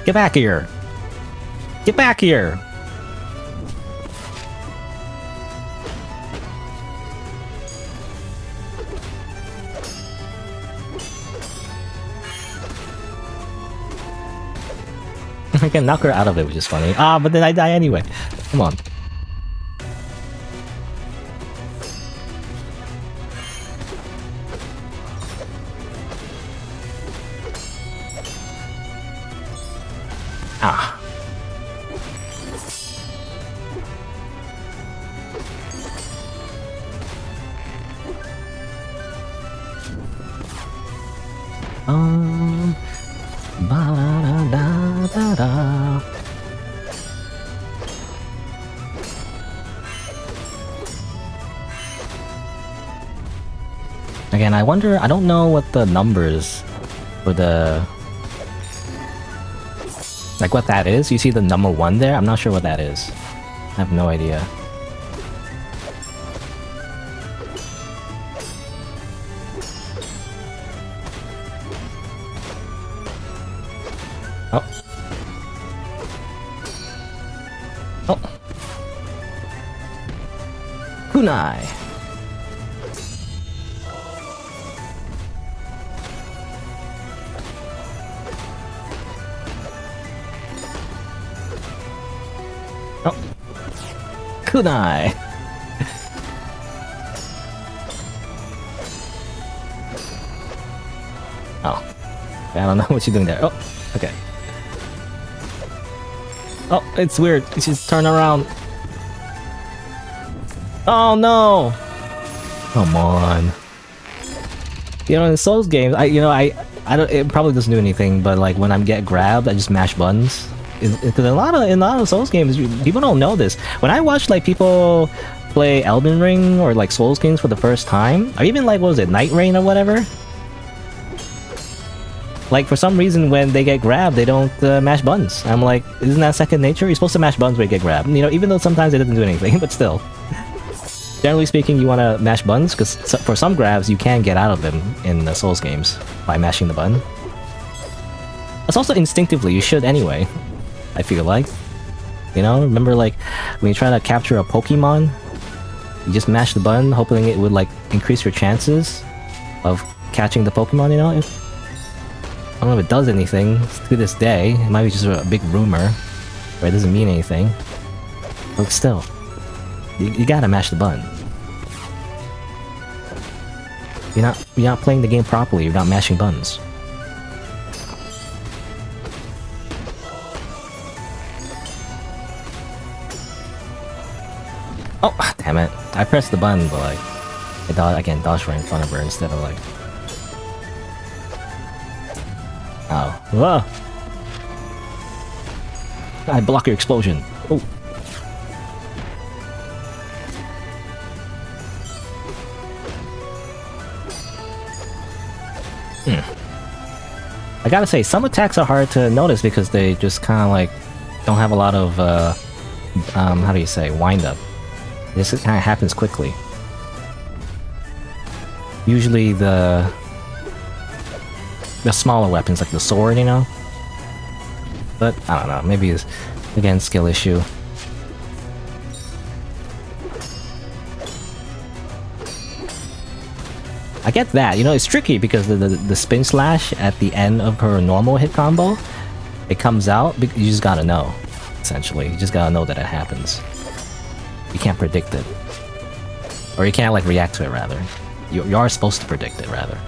Get back here! Get back here! I can knock her out of it, which is funny. Ah, but then I die anyway. Come on. Ah. Ba-da-da-da-da-da. Again, I wonder, I don't know what the numbers for the... like what that is? You see the number 1 there? I'm not sure what that is. I have no idea. Oh. Oh. Kunai. Oh. Kunai. Oh. I don't know what you're doing there. Oh, okay. Oh, it's weird. She's turn around. Oh no! Come on. You know, in Souls games, I don't. It probably doesn't do anything, but like when I get grabbed, I just mash buttons. because in a lot of Souls games, people don't know this. When I watch like people play Elden Ring or like Souls games for the first time, or even like what was it, Night Rain or whatever. Like for some reason, when they get grabbed, they don't mash buttons. I'm like, isn't that second nature? You're supposed to mash buttons when you get grabbed. You know, even though sometimes it doesn't do anything, but still. Generally speaking, you want to mash buttons because for some grabs, you can get out of them in the Souls games by mashing the button. That's also instinctively, you should anyway, I feel like. You know, remember like when you try to capture a Pokemon, you just mash the button, hoping it would like increase your chances of catching the Pokemon, you know? I don't know if it does anything to this day. It might be just a big rumor, where it doesn't mean anything. But still, you gotta mash the button. You're not playing the game properly, you're not mashing buttons. Oh, damn it. I pressed the button, but like, I can dodge right in front of her instead of like... Oh. Whoa! I block your explosion. Oh. I gotta say, some attacks are hard to notice because they just kind of like don't have a lot of how do you say, wind up. This kind of happens quickly. Usually the smaller weapons like the sword, you know? But I don't know, maybe it's again skill issue. I get that, you know, it's tricky because the spin slash at the end of her normal hit combo, it comes out, you just gotta know, essentially. You just gotta know that it happens. You can't predict it. Or you can't, like, react to it, rather. You are supposed to predict it, rather.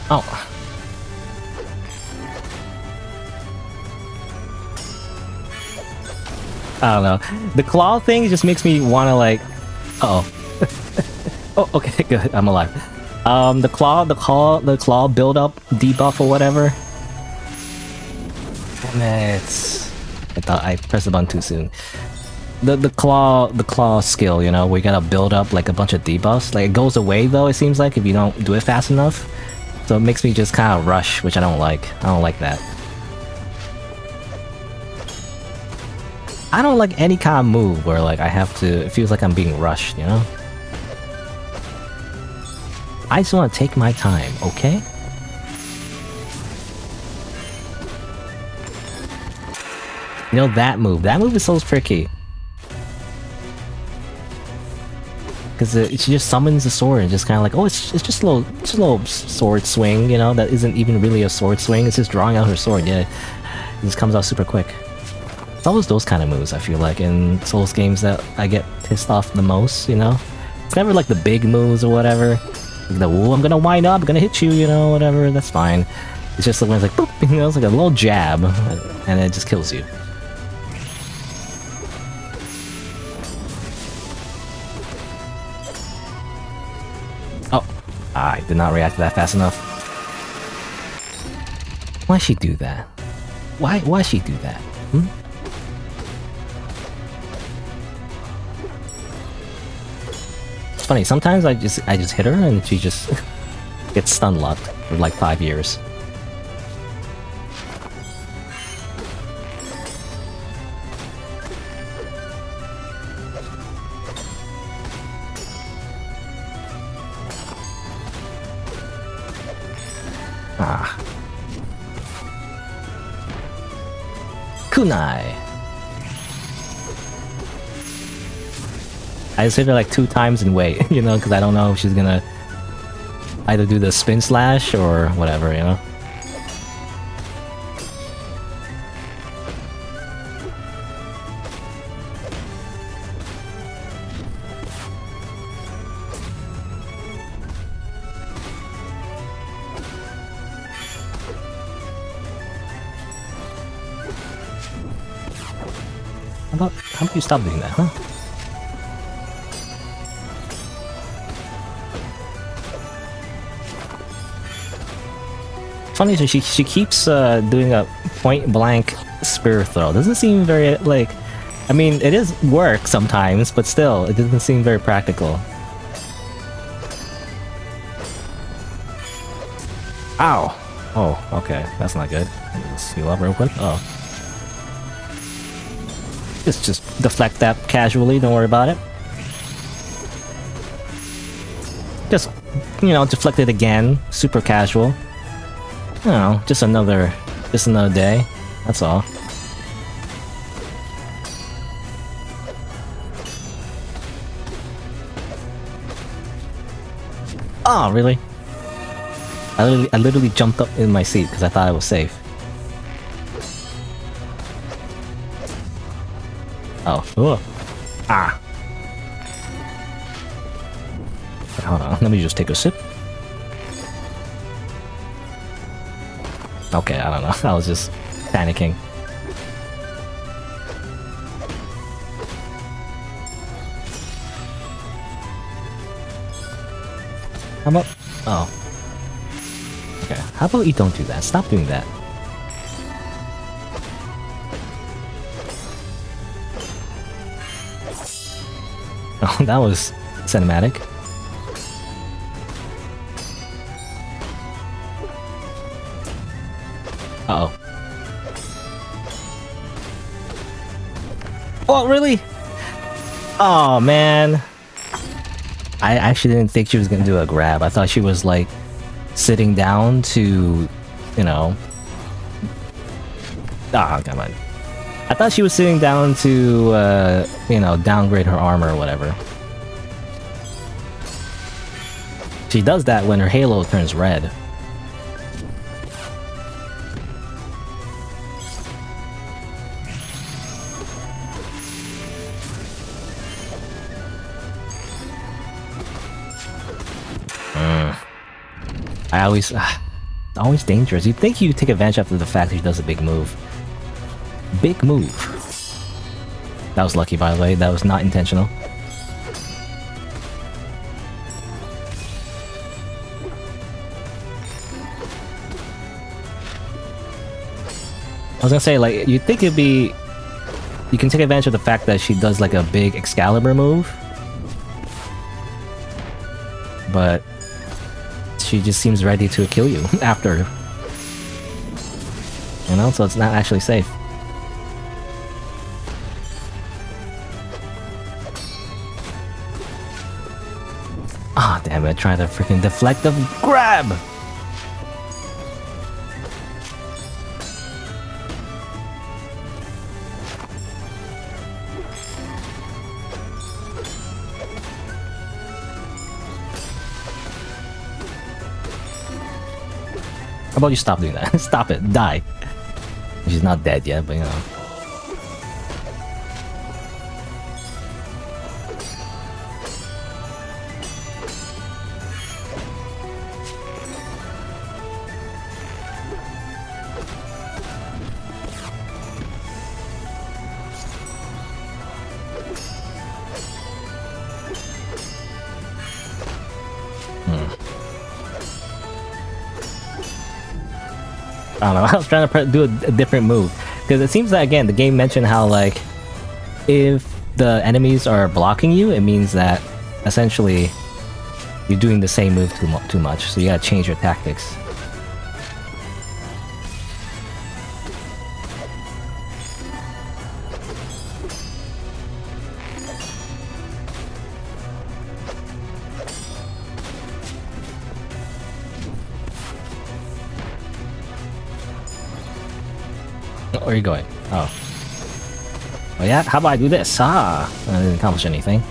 Oh. I don't know. The claw thing just makes me want to like... Uh oh. Oh, okay, good. I'm alive. The claw build-up debuff or whatever. Damn it. I thought I pressed the button too soon. The claw skill, you know, where you gotta build up like a bunch of debuffs. Like it goes away though, it seems like, if you don't do it fast enough. So it makes me just kind of rush, which I don't like. I don't like that. I don't like any kind of move where like I have to... It feels like I'm being rushed, you know? I just want to take my time, okay? You know that move? That move is so tricky. Because she just summons the sword and just kind of like, oh, it's just a little sword swing, you know, that isn't even really a sword swing. It's just drawing out her sword. Yeah, it just comes out super quick. It's always those kind of moves, I feel like, in Souls games that I get pissed off the most, you know? It's never like the big moves or whatever. Like the, oh, I'm gonna wind up, I'm gonna hit you, you know, whatever, that's fine. It's just the one that's like, boop, you know, it's like a little jab, and it just kills you. I did not react to that fast enough. Why'd she do that? Why'd she do that? Hmm? It's funny, sometimes I just hit her and she just gets stun locked for like 5 years. Ah. Kunai. I just hit her like 2 times and wait, you know, because I don't know if she's gonna either do the spin slash or whatever, you know. How about you stop doing that, huh? Funny, she keeps doing a point blank spear throw. Doesn't seem very like. I mean, it is work sometimes, but still, it doesn't seem very practical. Ow! Oh, okay, that's not good. Let's heal up real quick. Oh. Just deflect that casually, don't worry about it. Just, you know, deflect it again, super casual. You know, just another day, that's all. Oh, really? I literally jumped up in my seat because I thought I was safe. Oh. Ugh. Ah. Hold on, let me just take a sip. Okay, I don't know. I was just panicking. How about... Oh. Okay, how about you don't do that? Stop doing that. Oh, that was cinematic. Uh-oh. Oh, really? Oh, man. I actually didn't think she was gonna do a grab. I thought she was, like, sitting down to, you know... Ah, come on. I thought she was sitting down to, you know, downgrade her armor or whatever. She does that when her halo turns red. It's always dangerous. You'd think you'd take advantage after the fact that she does a big move. Big move. That was lucky, by the way. That was not intentional. I was gonna say, like, you'd think it'd be... You can take advantage of the fact that she does, like, a big Excalibur move. But... she just seems ready to kill you after. You know, so it's not actually safe. Ah, damn it, try to freaking deflect the grab! How about you stop doing that? Stop it. Die. She's not dead yet, but you know. I don't know, I was trying to do a different move. Because it seems that, again, the game mentioned how, like, if the enemies are blocking you, it means that, essentially, you're doing the same move too much. So you gotta change your tactics. Where are you going? Oh. Oh yeah? How about I do this? Ah! I didn't accomplish anything.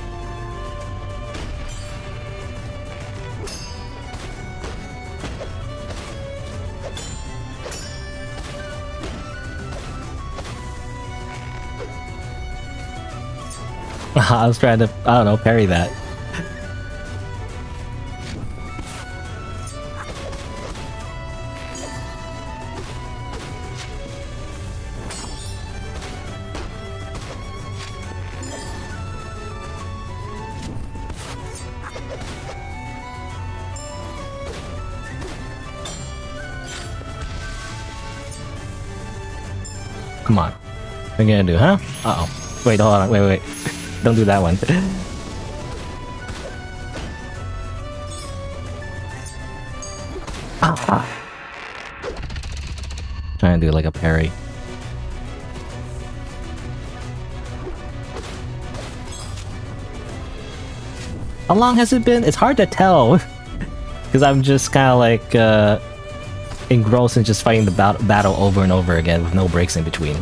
I was trying to, I don't know, parry that. Come on. What are you gonna do, huh? Uh-oh. Wait, hold on. Wait. Don't do that one. Trying to do like a parry. How long has it been? It's hard to tell. Because I'm just kind of like engrossed in just fighting the battle over and over again with no breaks in between.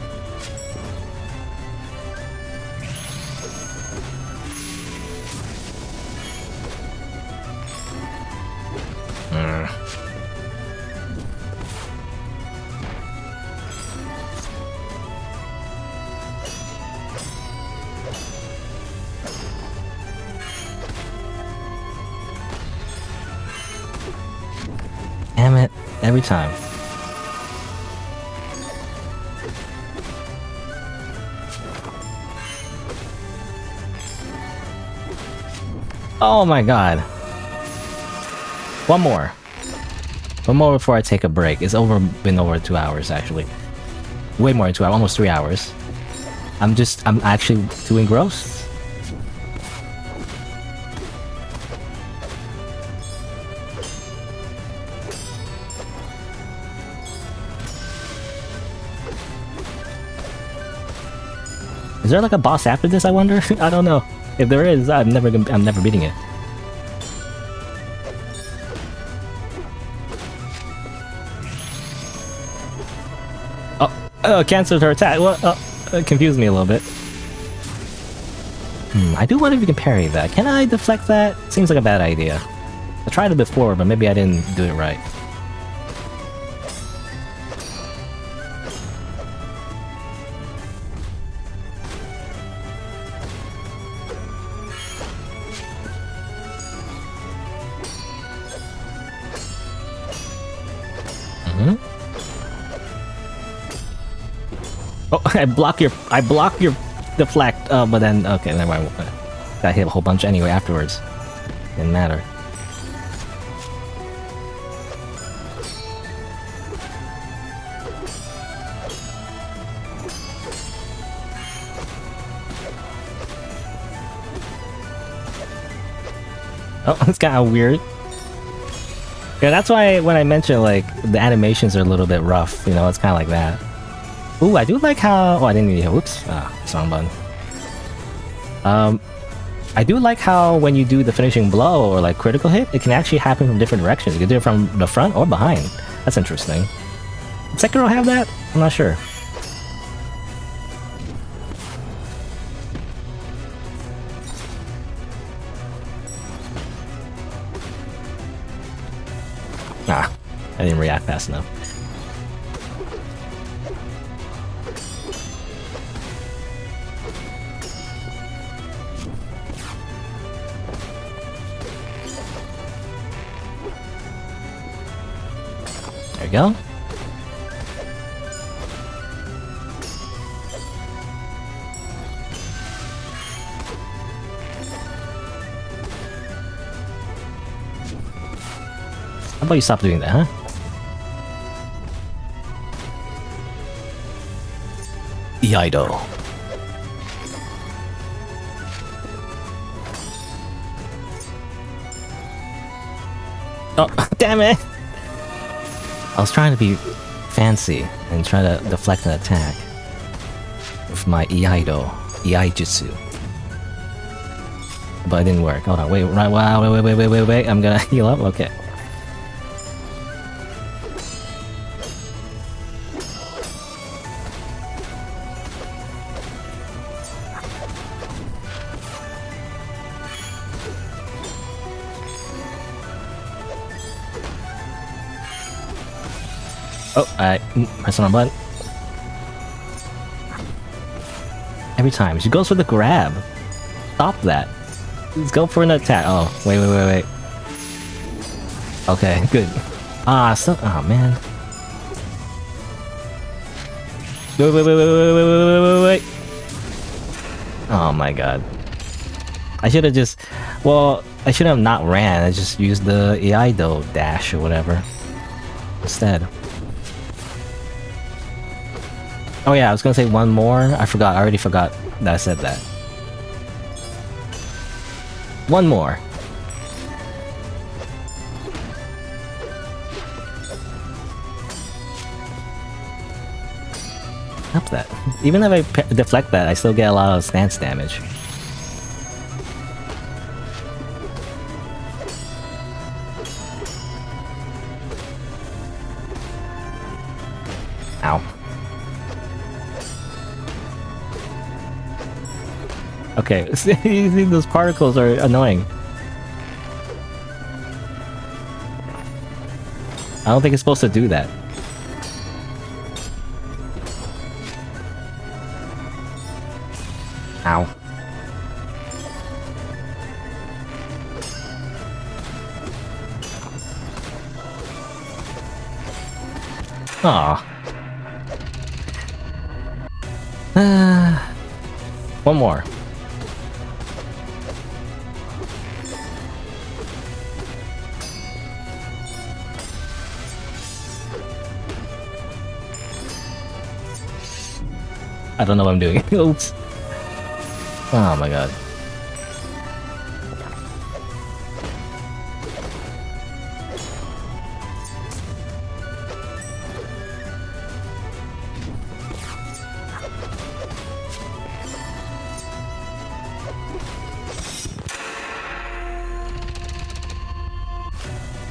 Damn it, every time. Oh my god. One more. One more before I take a break. It's been over 2 hours actually. Way more than 2 hours, almost 3 hours. I'm actually too engrossed. Is there like a boss after this, I wonder? I don't know. If there is, I'm never beating it. Oh, canceled her attack. What? It confused me a little bit. I do wonder if you can parry that. Can I deflect that? Seems like a bad idea. I tried it before, but maybe I didn't do it right. Oh, I block your deflect. But then okay, never mind. Got hit a whole bunch anyway afterwards. Didn't matter. Oh, it's kind of weird. Yeah, that's why when I mentioned like the animations are a little bit rough, you know, it's kind of like that. Ooh, I do like how... Oh, I didn't need... Oops. Wrong button. I do like how when you do the finishing blow or like critical hit, it can actually happen from different directions. You can do it from the front or behind. That's interesting. Does Sekiro have that? I'm not sure. I didn't react fast enough. There you go. How about you stop doing that, huh? Iaido. Oh, damn it! I was trying to be fancy and try to deflect an attack with my Iaijutsu. But it didn't work. Hold on, wait, wait, I'm gonna heal up, okay. Oh, I press on a button. Every time. She goes for the grab. Stop that. Let's go for an attack. Oh, wait. Okay, good. Oh man. Wait. Oh my god. I should have just... Well, I should have not ran. I just used the Iaido dash or whatever instead. Oh yeah, I was gonna say one more. I forgot. I already forgot that I said that. One more. Up that. Even if I deflect that, I still get a lot of stance damage. Ow. Okay, see, those particles are annoying. I don't think it's supposed to do that. Ow. Aw. One more. I don't know what I'm doing. Oops. Oh my god.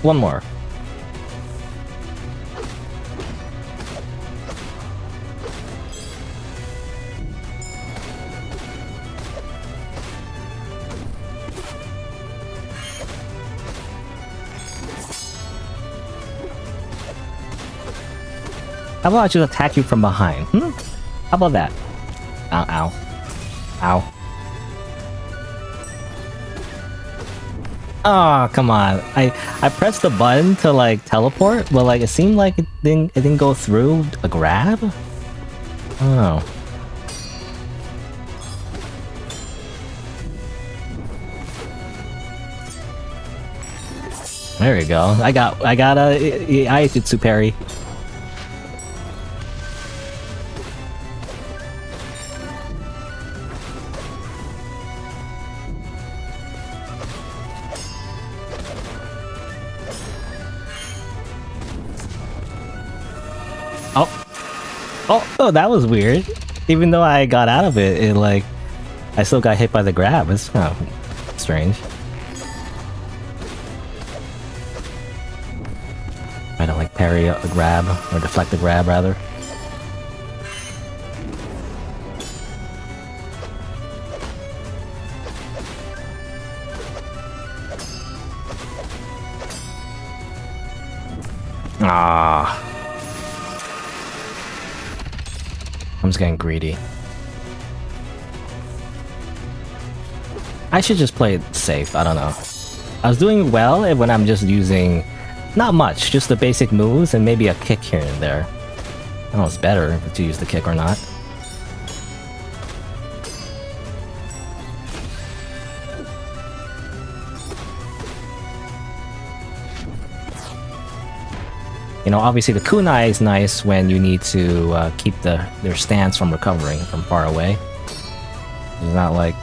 One more. How about I just attack you from behind? Hmm? How about that? Ow, ow. Ow. Oh, come on. I pressed the button to like teleport, but like it seemed like it didn't go through a grab? Oh. There we go. I got a Aijutsu parry. Oh, that was weird. Even though I got out of it, it like I still got hit by the grab. It's kind of strange. I don't like parry a grab or deflect a grab rather. Ah. I'm just getting greedy. I should just play it safe, I don't know. I was doing well when I'm just using not much, just the basic moves and maybe a kick here and there. I don't know if it's better to use the kick or not. You know, obviously the kunai is nice when you need to keep their stance from recovering from far away. It's not like...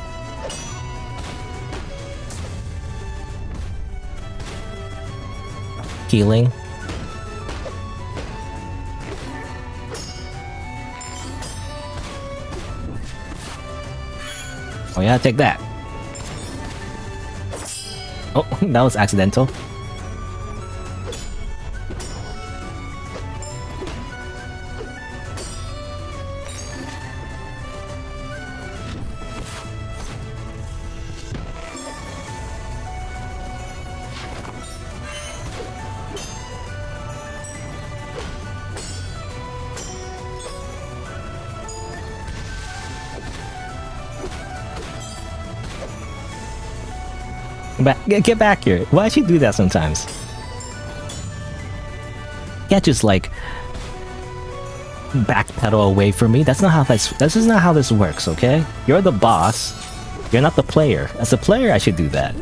healing. Oh yeah, take that. Oh, that was accidental. Get back here. Why'd she do that sometimes? Can't just like backpedal away from me. That's not how this is not how this works, okay? You're the boss. You're not the player. As a player I should do that.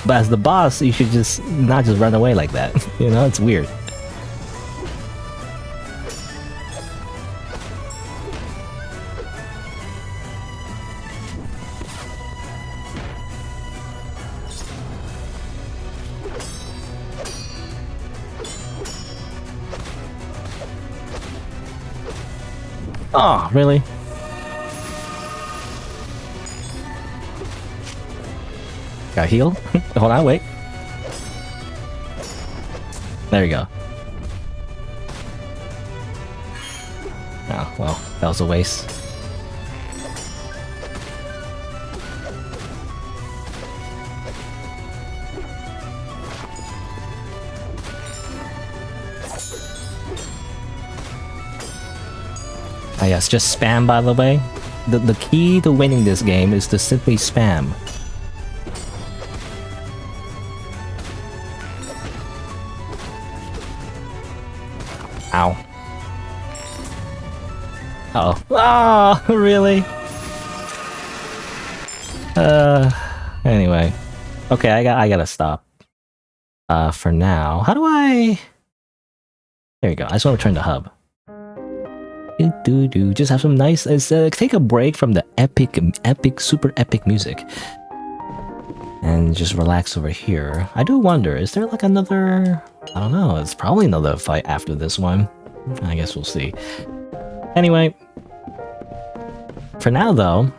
But as the boss, you should just not just run away like that. You know, it's weird. Oh, really? Got heal? Hold on, wait. There you go. Oh, well, that was a waste. Ah yes, just spam by the way. The key to winning this game is to simply spam. Ow. Uh oh. Ah, really? Anyway. Okay, I gotta stop. For now. How do I... There you go. I just want to return to hub. Just have some nice... take a break from the super epic music. And just relax over here. I do wonder, is there like another... I don't know, it's probably another fight after this one. I guess we'll see. Anyway. For now though...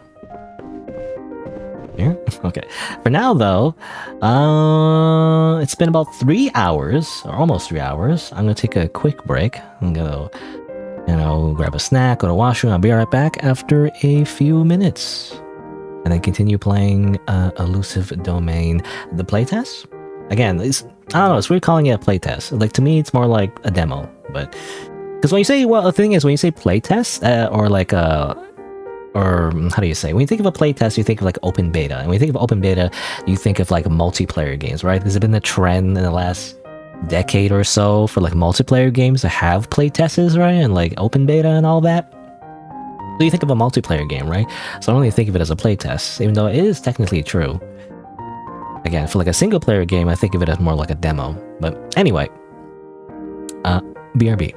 Here? Okay. For now though, it's been about 3 hours, or almost 3 hours. I'm gonna take a quick break. I'm gonna, you know, grab a snack, go to the washroom. I'll be right back after a few minutes. And then continue playing Illusive Domain, the playtest. Again, I don't know, it's weird calling it a playtest. Like, to me, it's more like a demo. But, because when you say, well, the thing is, when you say playtest, or like a... Or how do you say? When you think of a playtest, you think of like open beta. And when you think of open beta, you think of like multiplayer games, right? There's been a trend in the last decade or so for like multiplayer games to have playtests, right? And like open beta and all that. So you think of a multiplayer game, right? So I don't really think of it as a playtest, even though it is technically true. Again, for like a single player game, I think of it as more like a demo. But anyway, BRB.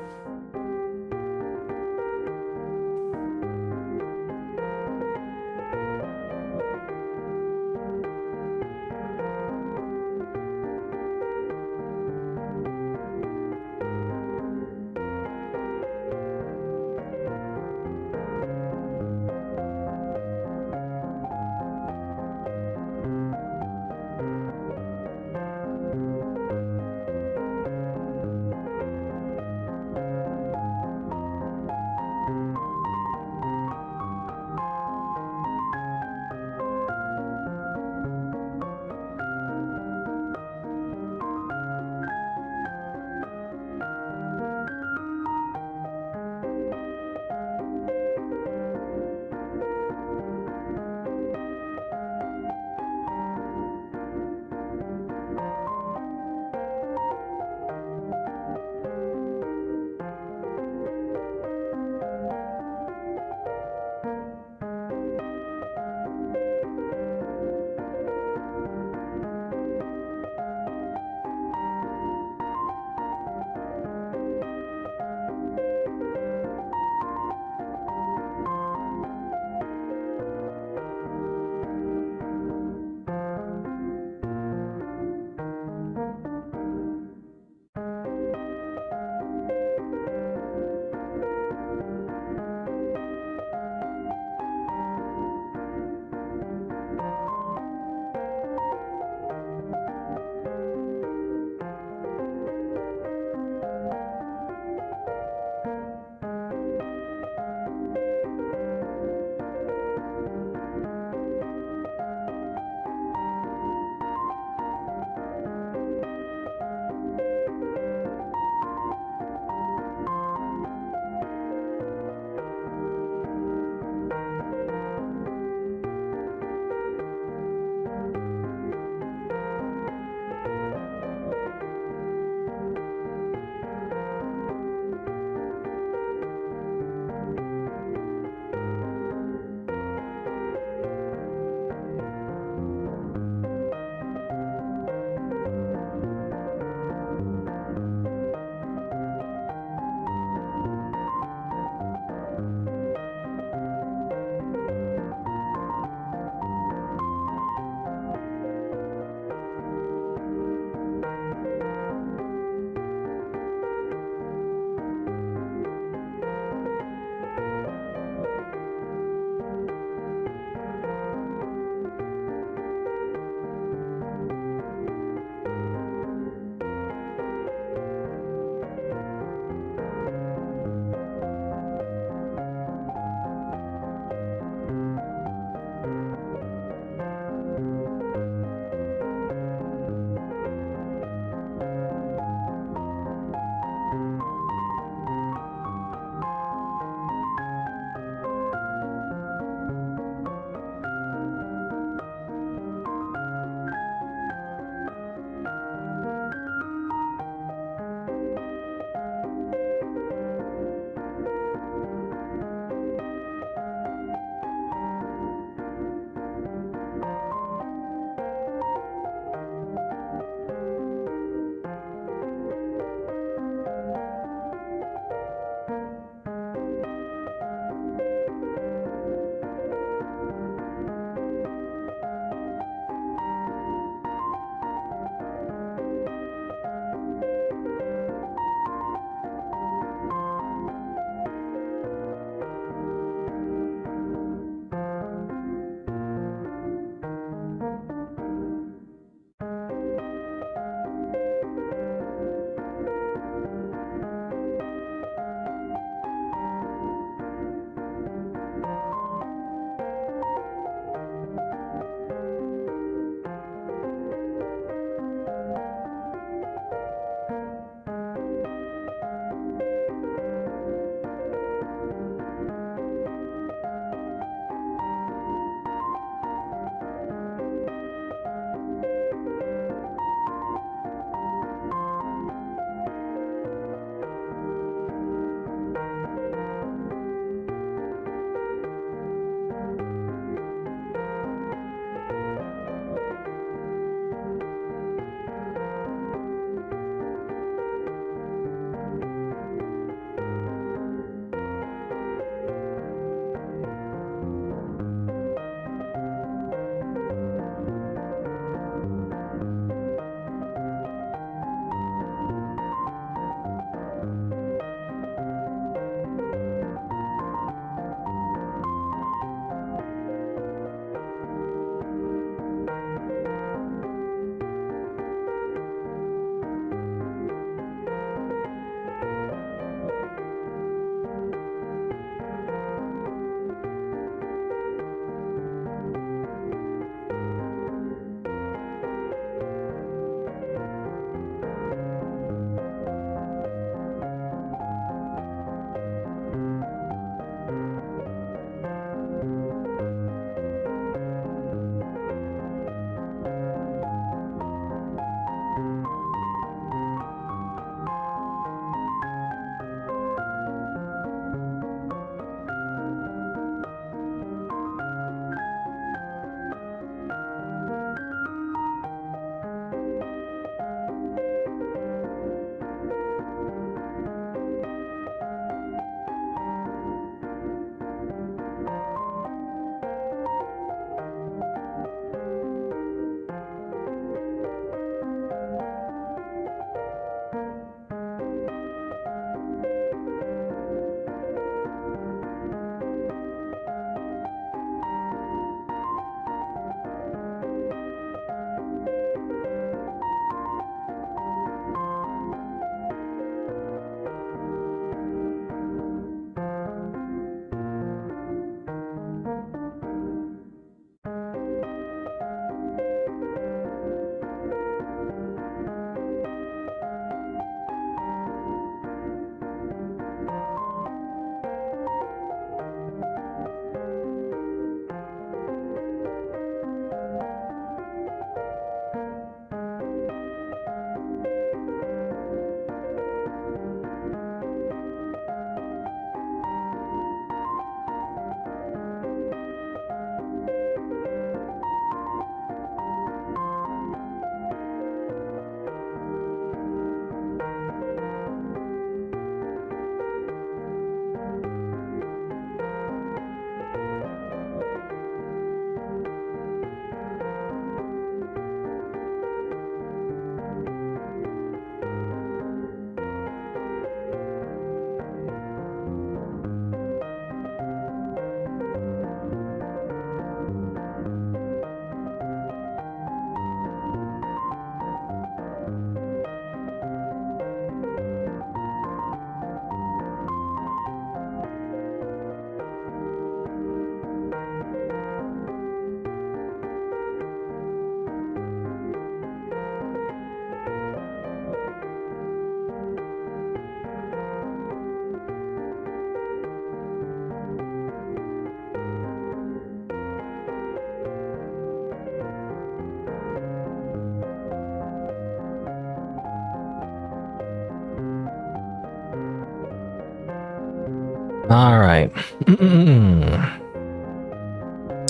All right.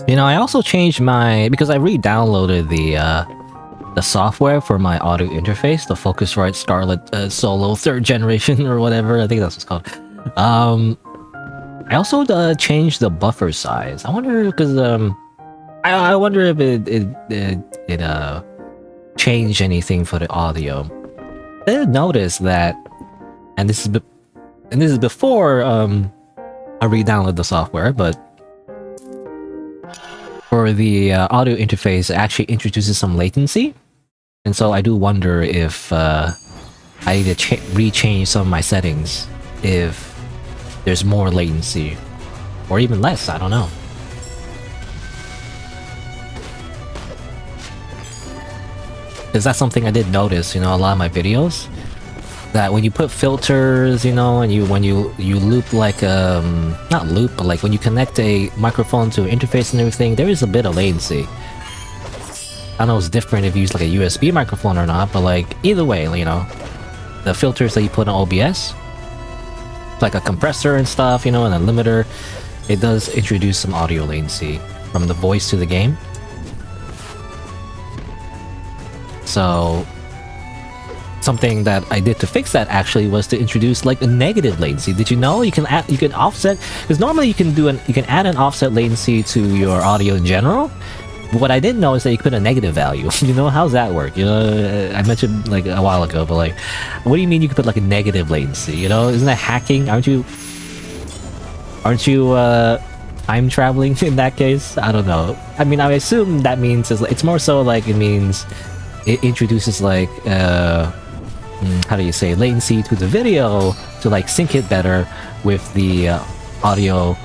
You know, I also changed my because I re-downloaded the software for my audio interface, the Focusrite Scarlett Solo 3rd generation or whatever. I think that's what it's called. I also changed the buffer size. I wonder because I wonder if it changed anything for the audio. I did notice that, and this is before I re-download the software, but for the audio interface, it actually introduces some latency, and so I do wonder if I need to re-change some of my settings if there's more latency, or even less. I don't know. Because that's something I did notice, you know, a lot of my videos, that when you put filters, you know, and when you loop like not loop, but like when you connect a microphone to an interface and everything, there is a bit of latency. I don't know if it's different if you use like a USB microphone or not, but like either way, you know, the filters that you put on OBS, like a compressor and stuff, you know, and a limiter, it does introduce some audio latency from the voice to the game. So something that I did to fix that actually was to introduce like a negative latency. Did you know you can offset? Because normally you can add an offset latency to your audio in general. But what I didn't know is that you could put a negative value. You know, how's that work? You know, I mentioned like a while ago, but like, what do you mean you could put like a negative latency? You know, isn't that hacking? Aren't you time traveling in that case? I don't know. I mean, I assume that means it's more so like it means it introduces like how do you say, latency to the video to like sync it better with the audio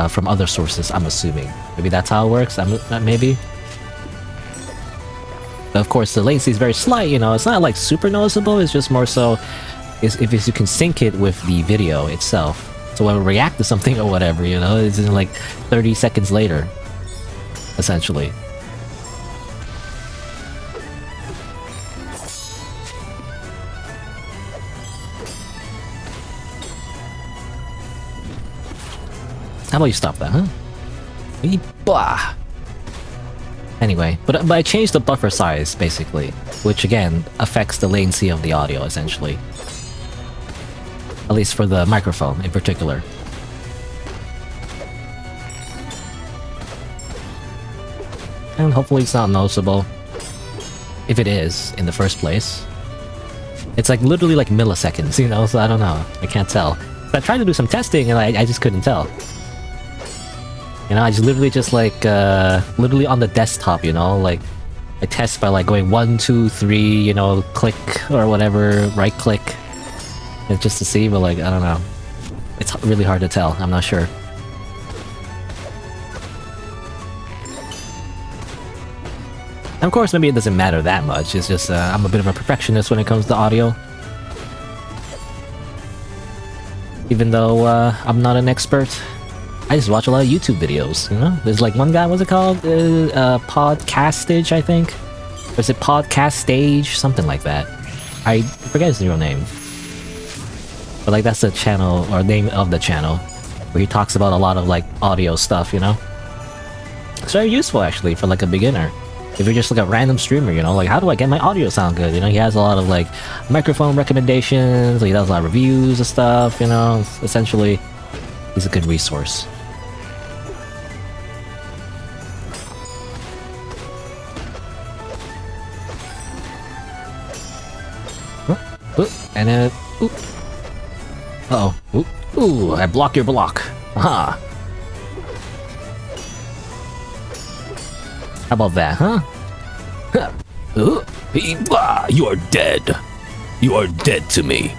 from other sources. I'm assuming maybe that's how it works. Maybe. But of course, the latency is very slight. You know, it's not like super noticeable. It's just more so if you can sync it with the video itself, so when it react to something or whatever, you know, it's in like 30 seconds later, essentially. How about you stop that, huh? Blah. Anyway, but I changed the buffer size, basically, which again affects the latency of the audio, essentially. At least for the microphone in particular. And hopefully it's not noticeable. If it is, in the first place. It's like literally like milliseconds, you know, so I don't know. I can't tell. I tried to do some testing and I just couldn't tell. You know, I just like, literally on the desktop, you know, like, I test by like going 1, 2, 3, you know, click or whatever, right click, and just to see, but like, I don't know. It's really hard to tell, I'm not sure. And of course, maybe it doesn't matter that much, it's just, I'm a bit of a perfectionist when it comes to audio. Even though, I'm not an expert. I just watch a lot of YouTube videos, you know? There's like one guy, what's it called? Podcastage, I think? Or is it Podcast Stage? Something like that. I forget his real name. But like that's the channel, or name of the channel, where he talks about a lot of like audio stuff, you know? It's very useful actually for like a beginner. If you're just like a random streamer, you know, like how do I get my audio sound good? You know, he has a lot of like microphone recommendations, he does a lot of reviews and stuff, you know? Essentially, he's a good resource. And then, ooh. Uh-oh. Ooh. Ooh, I block your block. Aha. How about that, huh? You are dead. You are dead to me.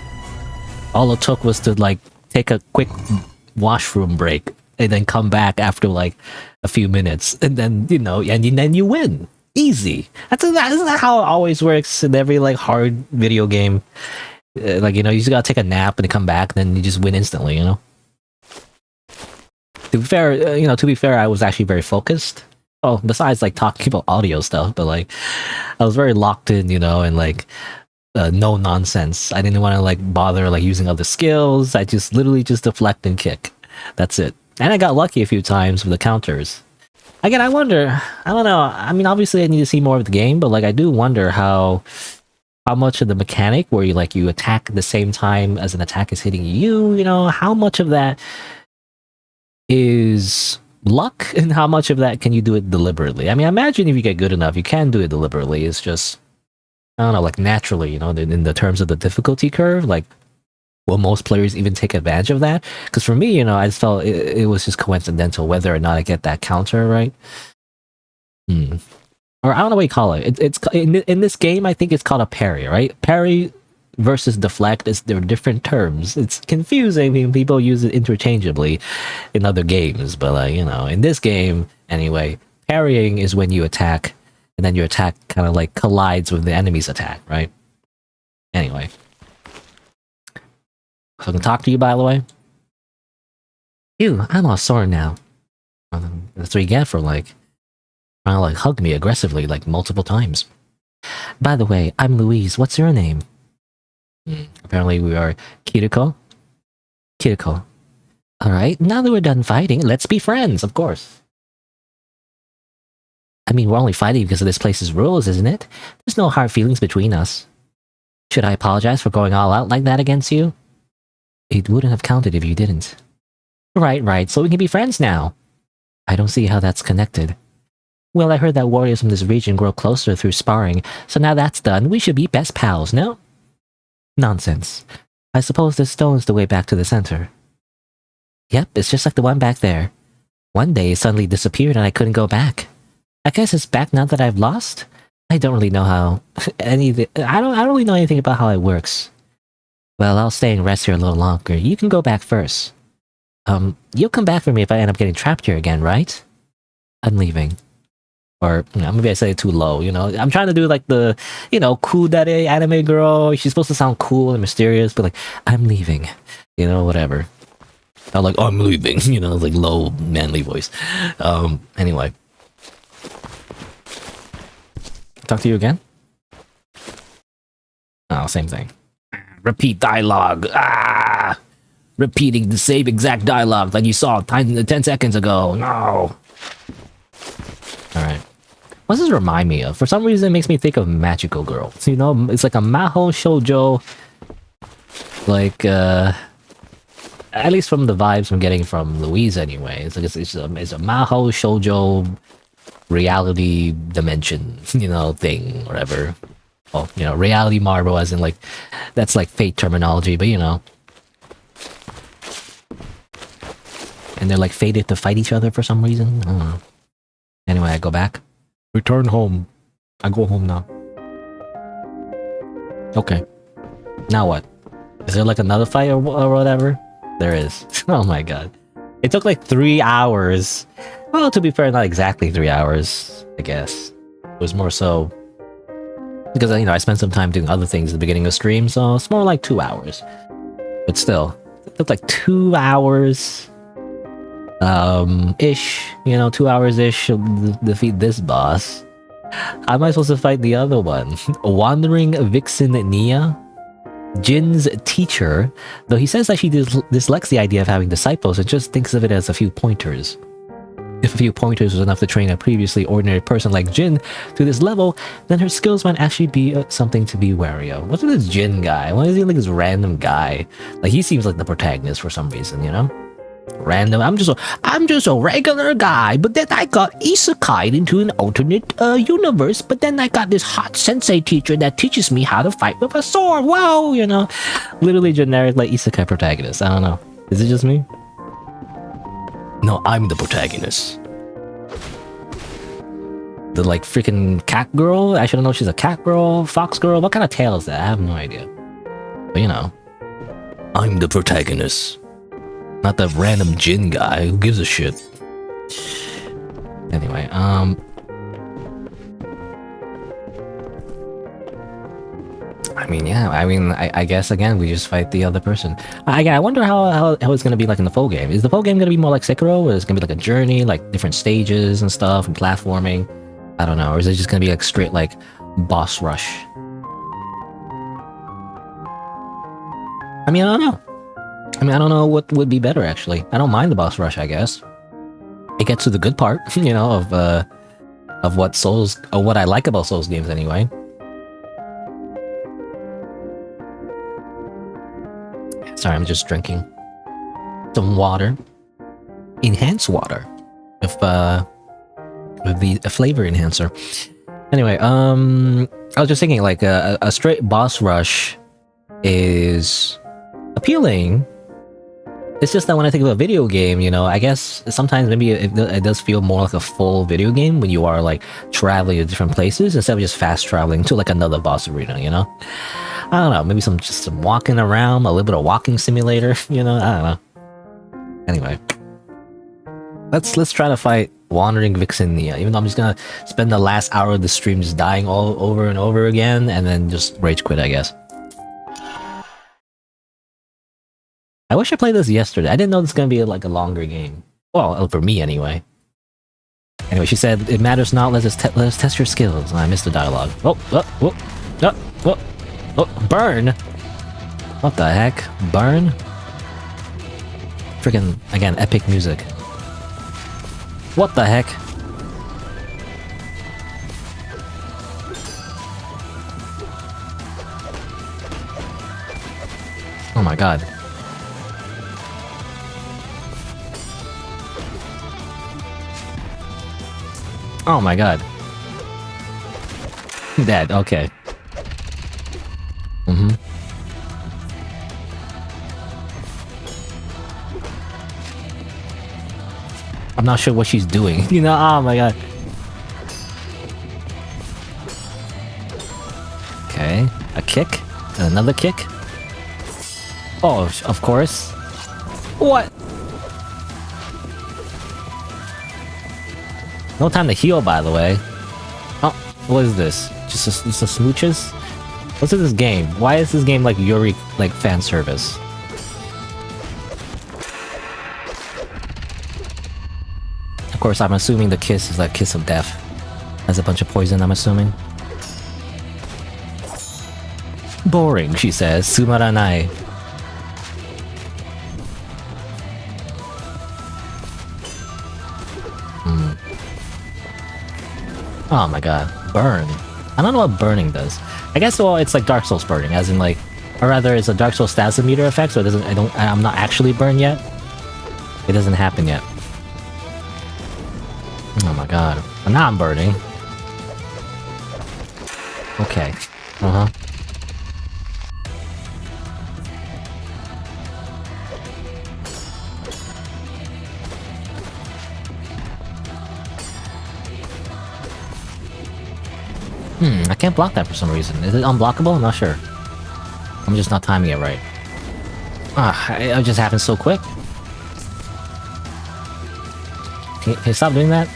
All it took was to, like, take a quick washroom break and then come back after, like, a few minutes. And then, you know, and then you win. Easy. Isn't that how it always works in every, like, hard video game? Like, you know, you just gotta take a nap and come back, then you just win instantly, you know? To be fair, I was actually very focused. Oh, besides, like, talking about audio stuff, but, like, I was very locked in, you know, and, like, no nonsense. I didn't want to like bother like using other skills. I just literally just deflect and kick. That's it. And I got lucky a few times with the counters. Again, I wonder, I don't know. I mean, obviously I need to see more of the game, but like I do wonder how much of the mechanic where you attack at the same time as an attack is hitting you, how much of that is luck and how much of that can you do it deliberately? I mean, I imagine if you get good enough, you can do it deliberately. It's just, I don't know, like naturally, in the terms of the difficulty curve, like, will most players even take advantage of that? Because for me, I just felt it was just coincidental whether or not I get that counter, right? Or I don't know what you call it. It's in this game, I think it's called a parry, right? Parry versus deflect they're different terms. It's confusing when people use it interchangeably in other games, but like, in this game, anyway, parrying is when you attack, and then your attack kind of like collides with the enemy's attack, right? Anyway. So I can talk to you, by the way. Ew, I'm all sore now. That's what you get for like trying to like hug me aggressively like multiple times. By the way, I'm Louise. What's your name? Apparently we are Kiriko. Kiriko. Alright, now that we're done fighting, let's be friends, of course. I mean, we're only fighting because of this place's rules, isn't it? There's no hard feelings between us. Should I apologize for going all out like that against you? It wouldn't have counted if you didn't. Right, so we can be friends now. I don't see how that's connected. Well, I heard that warriors from this region grow closer through sparring, so now that's done, we should be best pals, no? Nonsense. I suppose this stone's the way back to the center. Yep, it's just like the one back there. One day it suddenly disappeared and I couldn't go back. I guess it's back now that I've lost? I don't really know how anything. I don't really know anything about how it works. Well, I'll stay and rest here a little longer. You can go back first. You'll come back for me if I end up getting trapped here again, right? I'm leaving. Or, maybe I say it too low, I'm trying to do like the, cool daddy anime girl. She's supposed to sound cool and mysterious, but like, I'm leaving. Whatever. I'm like, I'm leaving, like low, manly voice. Anyway. Talk to you again? Oh, same thing. Repeat dialogue. Repeating the same exact dialogue that you saw 10 seconds ago. No. Alright. What does this remind me of? For some reason, it makes me think of Magical Girl. So, it's like a Maho Shoujo. Like, at least from the vibes I'm getting from Louise anyway. It's like it's a Maho Shoujo reality dimension, thing, whatever. Well, reality marble as in like, that's like fate terminology, but And they're like fated to fight each other for some reason. I don't know. Anyway, I go back. Return home. I go home now. Okay. Now what? Is there like another fight or whatever? There is. Oh my god. It took like 3 hours. Well, to be fair, not exactly 3 hours, I guess. It was more so because, I spent some time doing other things at the beginning of stream, so it's more like 2 hours. But still, it took like 2 hours ish, 2 hours ish to defeat this boss. How am I supposed to fight the other one? Wandering Vixen Nia? Jin's teacher, though he says that she dislikes the idea of having disciples and just thinks of it as a few pointers. If a few pointers was enough to train a previously ordinary person like Jin to this level, then her skills might actually be something to be wary of. What's with this Jin guy? Why is he like this random guy? Like, he seems like the protagonist for some reason, Random. I'm just a regular guy, but then I got isekai'd into an alternate universe, but then I got this hot sensei teacher that teaches me how to fight with a sword. Whoa, literally generic like isekai protagonist. I don't know. Is it just me? No, I'm the protagonist. The like freaking cat girl? I should know she's a cat girl, fox girl. What kind of tale is that? I have no idea. But I'm the protagonist. Not the random Jin guy. Who gives a shit? Anyway, I guess again we just fight the other person. I wonder how it's gonna be like in the full game. Is the full game gonna be more like Sekiro, or is it gonna be like a journey, like different stages and stuff and platforming? I don't know. Or is it just gonna be like straight like boss rush? I mean, I don't know. I don't know what would be better, actually. I don't mind the boss rush, I guess. It gets to the good part, you know, of what Souls, or what I like about Souls games anyway. Sorry, I'm just drinking some water. Enhanced water. With the flavor enhancer. Anyway, I was just thinking, like, a straight boss rush is appealing. It's just that when I think of a video game, you know, I guess sometimes maybe it does feel more like a full video game when you are, like, traveling to different places instead of just fast traveling to, like, another boss arena, you know? I don't know, maybe some walking around, a little bit of walking simulator, you know? I don't know. Anyway. Let's try to fight Wandering Vixen Nia, even though I'm just gonna spend the last hour of the stream just dying all over and over again, and then just rage quit, I guess. I wish I played this yesterday. I didn't know this was gonna be like a longer game. Well, for me anyway. Anyway, she said, "It matters not. Let us test your skills." And I missed the dialogue. Burn! What the heck? Burn? Freaking, again, epic music. What the heck? Oh my god. Oh my god. Dead, okay. I'm not sure what she's doing. You know, oh my god. Okay, a kick, and another kick. Oh, of course. What? No time to heal, by the way. Oh, what is this? Just a smooches? What's in this game? Why is this game like Yuri, like fan service? Of course, I'm assuming the kiss is like kiss of death. Has a bunch of poison, I'm assuming. Boring, she says. Sumaranai. Oh my god. Burn. I don't know what burning does. I guess, well, it's like Dark Souls burning, as in like... Or rather, it's a Dark Souls stats meter effect, so it doesn't... I'm not actually burned yet. It doesn't happen yet. Oh my god. But now I'm burning. Okay. Uh-huh. I can't block that for some reason. Is it unblockable? I'm not sure. I'm just not timing it right. It just happened so quick. Can you stop doing that?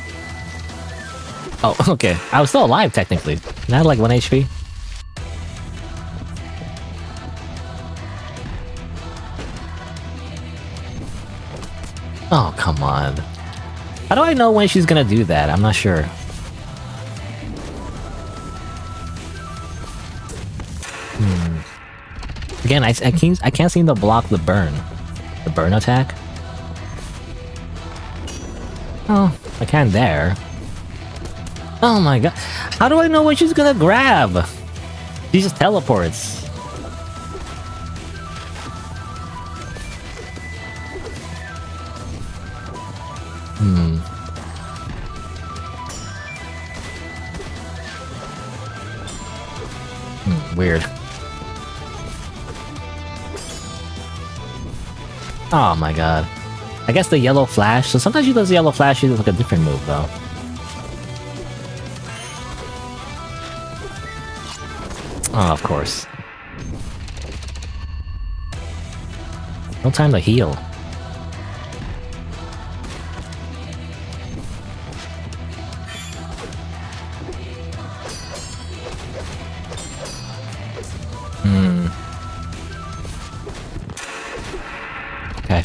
Oh, okay. I was still alive, technically. And I had like 1 HP. Oh, come on. How do I know when she's gonna do that? I'm not sure. Again, I can't seem to block the burn. The burn attack. Oh, I can there. Oh my god. How do I know when she's gonna grab? She just teleports. Weird. Oh my god. I guess the yellow flash. So sometimes she does the yellow flash, she does like a different move though. Oh, of course. No time to heal. Okay.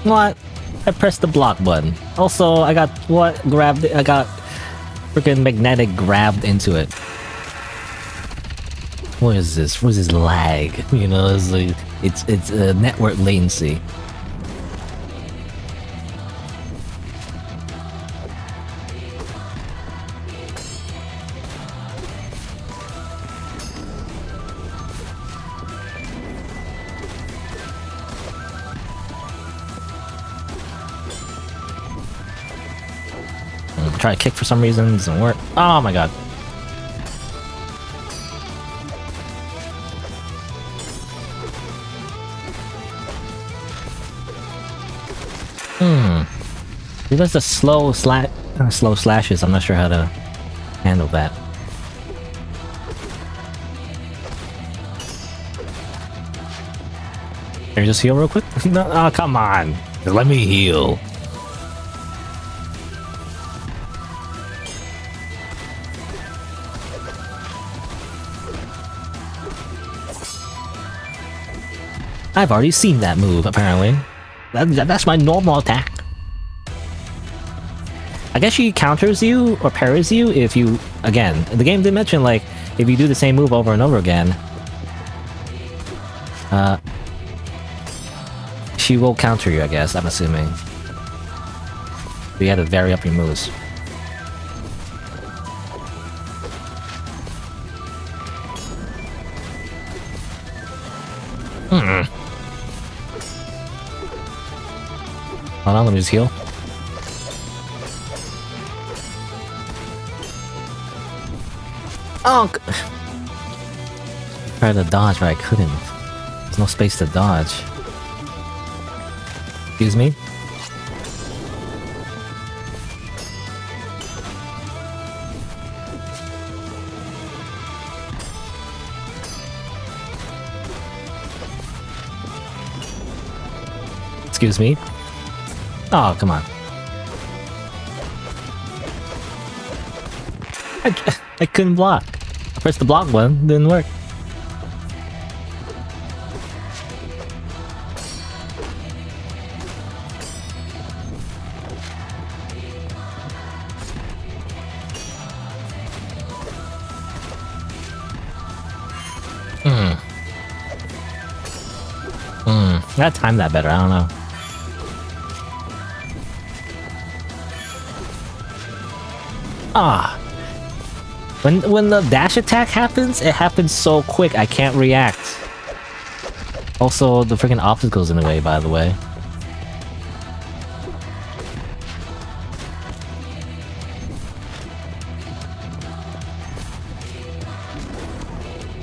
What? I pressed the block button. Also, I got what? Grabbed it. I got freaking magnetic grabbed into it. What is this? What is this lag? You know, it's like it's network latency. Try to kick for some reason, doesn't work. Oh my god. He does the slow slashes. I'm not sure how to handle that. Can you just heal real quick? No, oh, come on. Just let me heal. I've already seen that move, apparently. That's my normal attack. I guess she counters you or parries you if you... Again, the game did mention, like, if you do the same move over and over again, she will counter you, I guess, I'm assuming. But you had to vary up your moves. Hold on, let me just heal. Oh! Tried to dodge, but I couldn't. There's no space to dodge. Excuse me? Excuse me? Oh, come on. I couldn't block. I pressed the block button, didn't work. I gotta time that better, I don't know. Ah! When the dash attack happens, it happens so quick I can't react. Also, the freaking obstacle's in the way, by the way.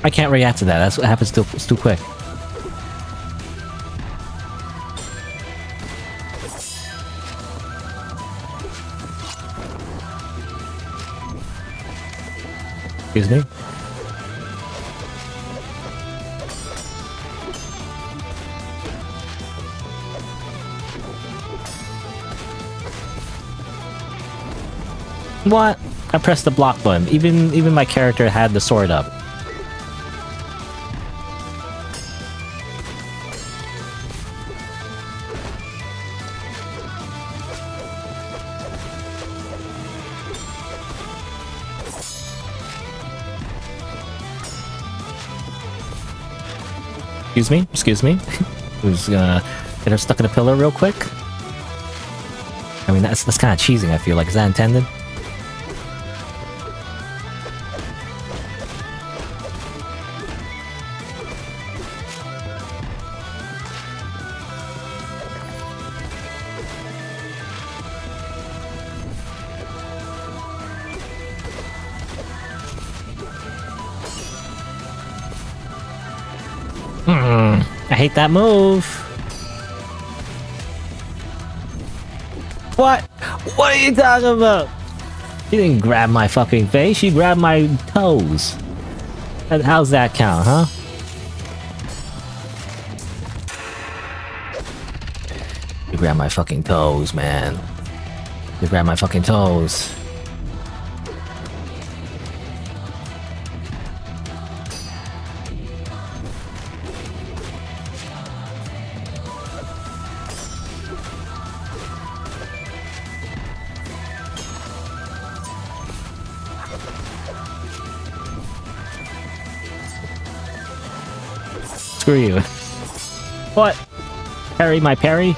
I can't react to that. That's what happens too, it's too quick. Excuse me? What? I pressed the block button. Even my character had the sword up. Excuse me. Who's gonna get her stuck in a pillar real quick? I mean, that's kind of cheesing, I feel like. Is that intended? I hate that move. What? What are you talking about? She didn't grab my fucking face, she grabbed my toes. How's that count, huh? You grabbed my fucking toes, man. You grabbed my fucking toes. Screw you. What? Parry my parry?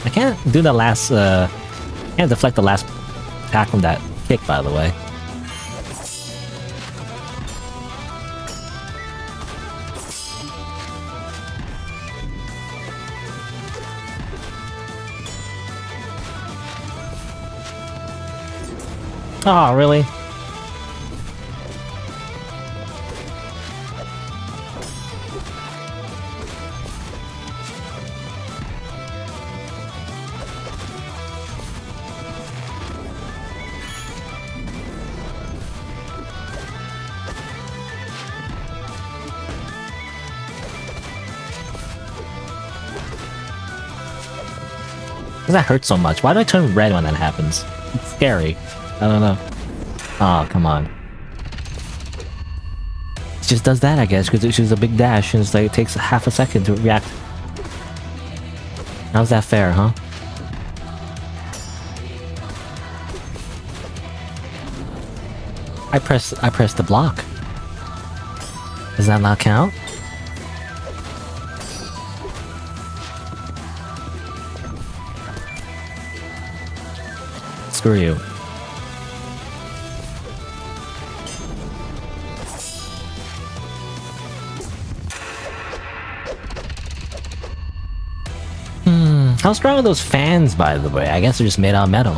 I can't do the last, can't deflect the last attack from that kick, by the way. Oh, really? Does that hurt so much? Why do I turn red when that happens? It's scary. I don't know. Oh, come on. It just does that, I guess, because it's just a big dash and it's like it takes half a second to react. How's that fair, huh? I pressed the block. Does that not count? Screw you. How strong are those fans, by the way? I guess they're just made out of metal.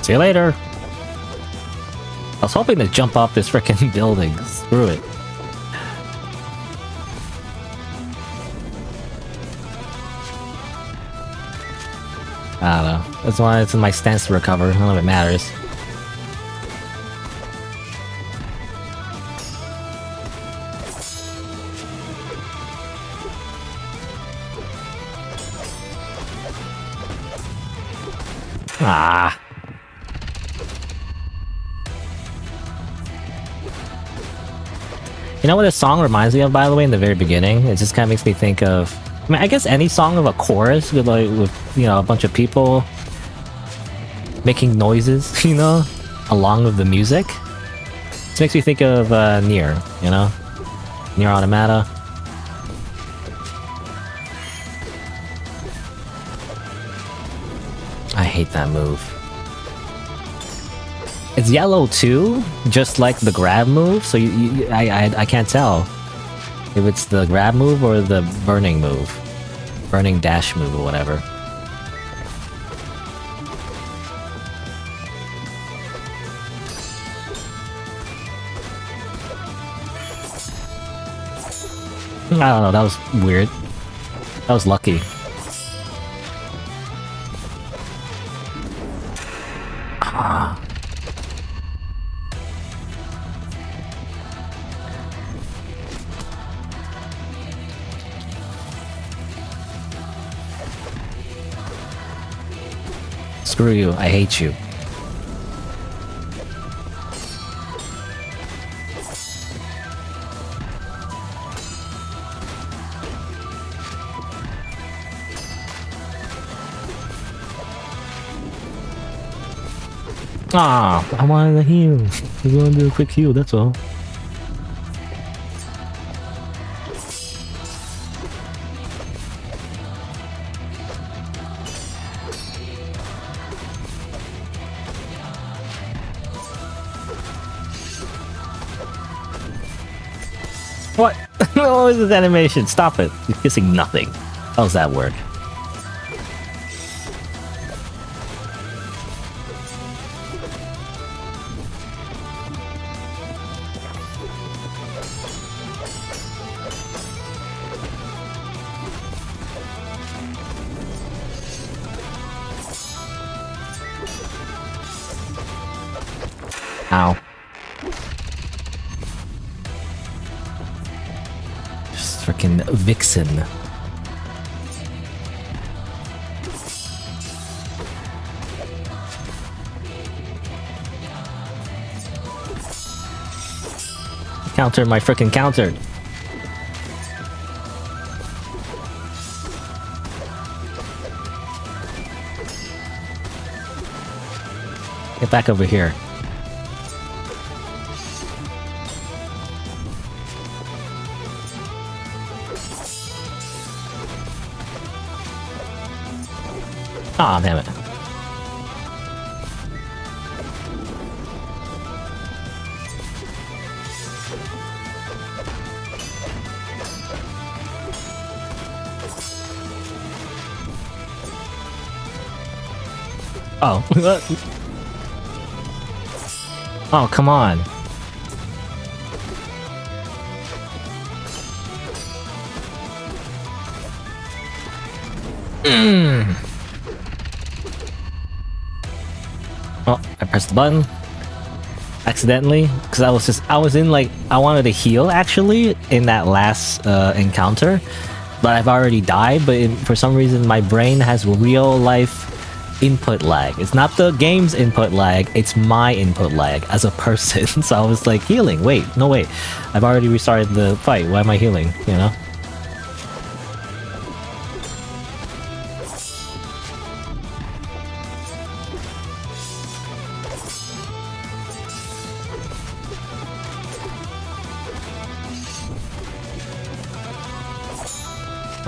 See you later. I was hoping to jump off this frickin' building. Screw it. I don't know. That's why it's in my stance to recover. I don't know if it matters. Ah. You know what this song reminds me of, by the way, in the very beginning? It just kind of makes me think of... I mean, I guess any song of a chorus with, like, with, you know, a bunch of people making noises, you know, along with the music. It makes me think of Nier, you know? Nier Automata. I hate that move. It's yellow too, just like the grab move, so I can't tell if it's the grab move or the burning move. Burning dash move or whatever. I don't know, that was weird. That was lucky. Ah. Screw you, I hate you. Ah, I wanted a heal. I wanted to do a quick heal, that's all. What? What was this animation? Stop it. You're kissing nothing. How does that work? Ow. Just freaking Vixen. Counter my frickin' counter. Get back over here. Aw, damn it. Oh. Oh, come on. Oh, I pressed the button accidentally because I was in like I wanted to heal actually in that last encounter, but I've already died. But for some reason my brain has real life input lag. It's not the game's input lag, it's my input lag as a person. So I was like healing. Wait, no wait. I've already restarted the fight. Why am I healing? You know?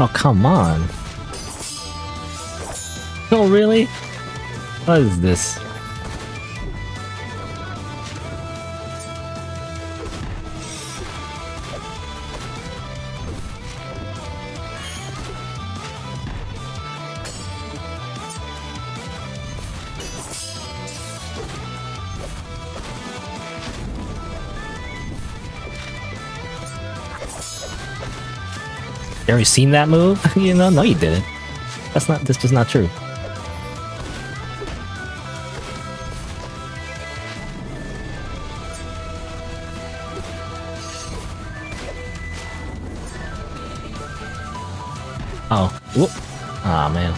Oh, come on. Oh, really? What is this? You ever seen that move? You know? No, you didn't. That's just not true. Oh. Whoop. Aw, man.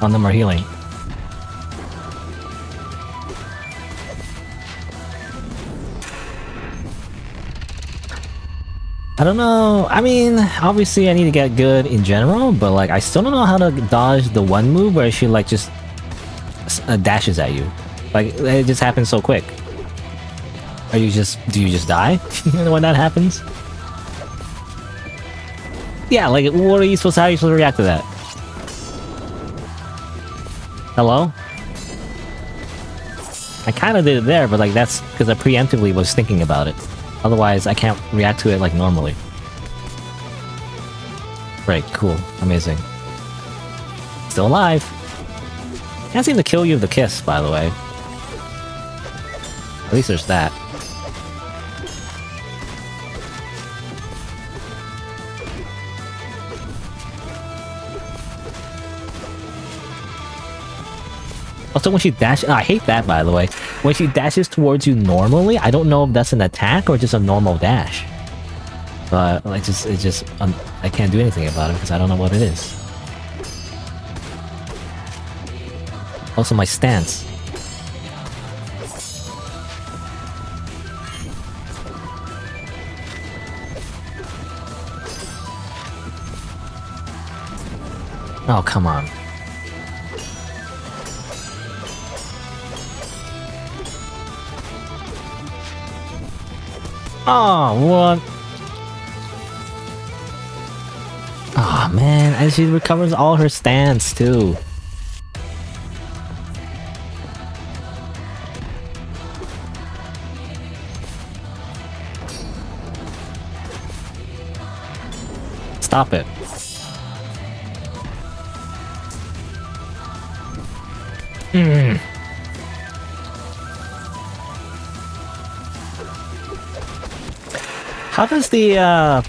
Oh, no more healing. I don't know. I mean, obviously I need to get good in general, but like I still don't know how to dodge the one move where she like just dashes at you. Like it just happens so quick. Do you just die when that happens? Yeah, like how are you supposed to react to that? Hello? I kind of did it there, but like that's because I preemptively was thinking about it. Otherwise, I can't react to it like normally. Right, cool, amazing. Still alive. Can't seem to kill you with the kiss, by the way. At least there's that. Also, when she dashes, I hate that by the way. When she dashes towards you normally, I don't know if that's an attack or just a normal dash. But I can't do anything about it because I don't know what it is. Also, my stance. Oh, come on. Oh, what? Oh, man. And she recovers all her stance, too. Stop it. How does the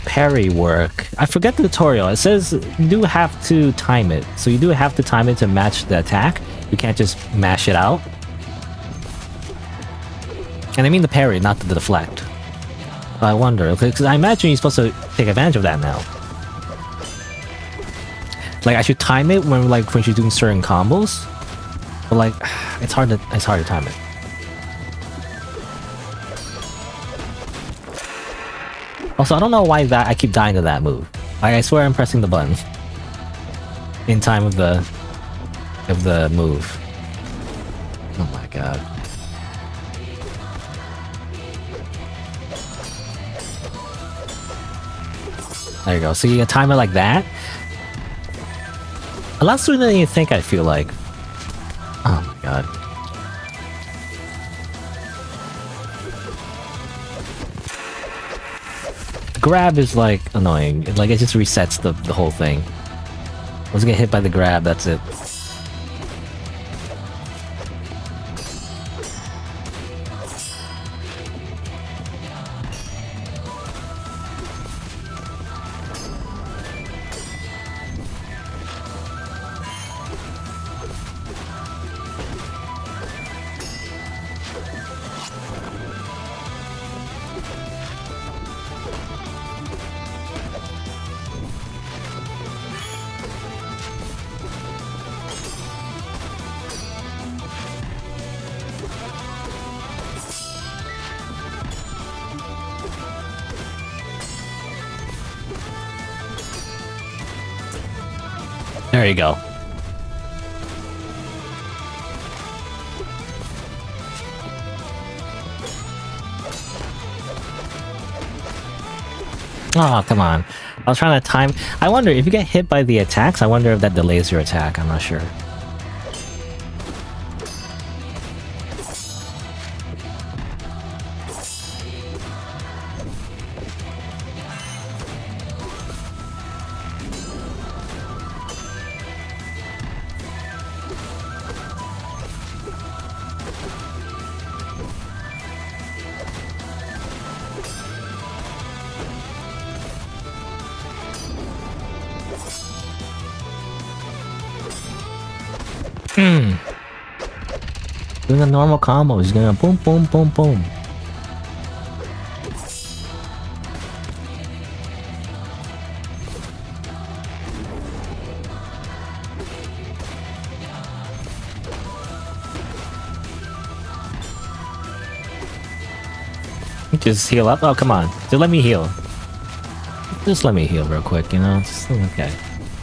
parry work? I forget the tutorial. It says you do have to time it. So you do have to time it to match the attack. You can't just mash it out. And I mean the parry, not the deflect. I wonder, because I imagine you're supposed to take advantage of that now. Like I should time it when she's doing certain combos. But like it's hard to time it. Also, I don't know why I keep dying to that move. Like, I swear I'm pressing the button in time of the move. Oh my god. There you go. So you can time it like that. A lot sooner than you think, I feel like. Oh my god. Grab is like annoying. Like it just resets the whole thing. Once you get hit by the grab, that's it. There you go. Oh, come on. I was trying to time... I wonder, if you get hit by the attacks, I wonder if that delays your attack. I'm not sure. Doing a normal combo, he's gonna boom, boom, boom, boom. Just heal up? Oh, come on. Just let me heal. Just let me heal real quick, you know? Just, okay.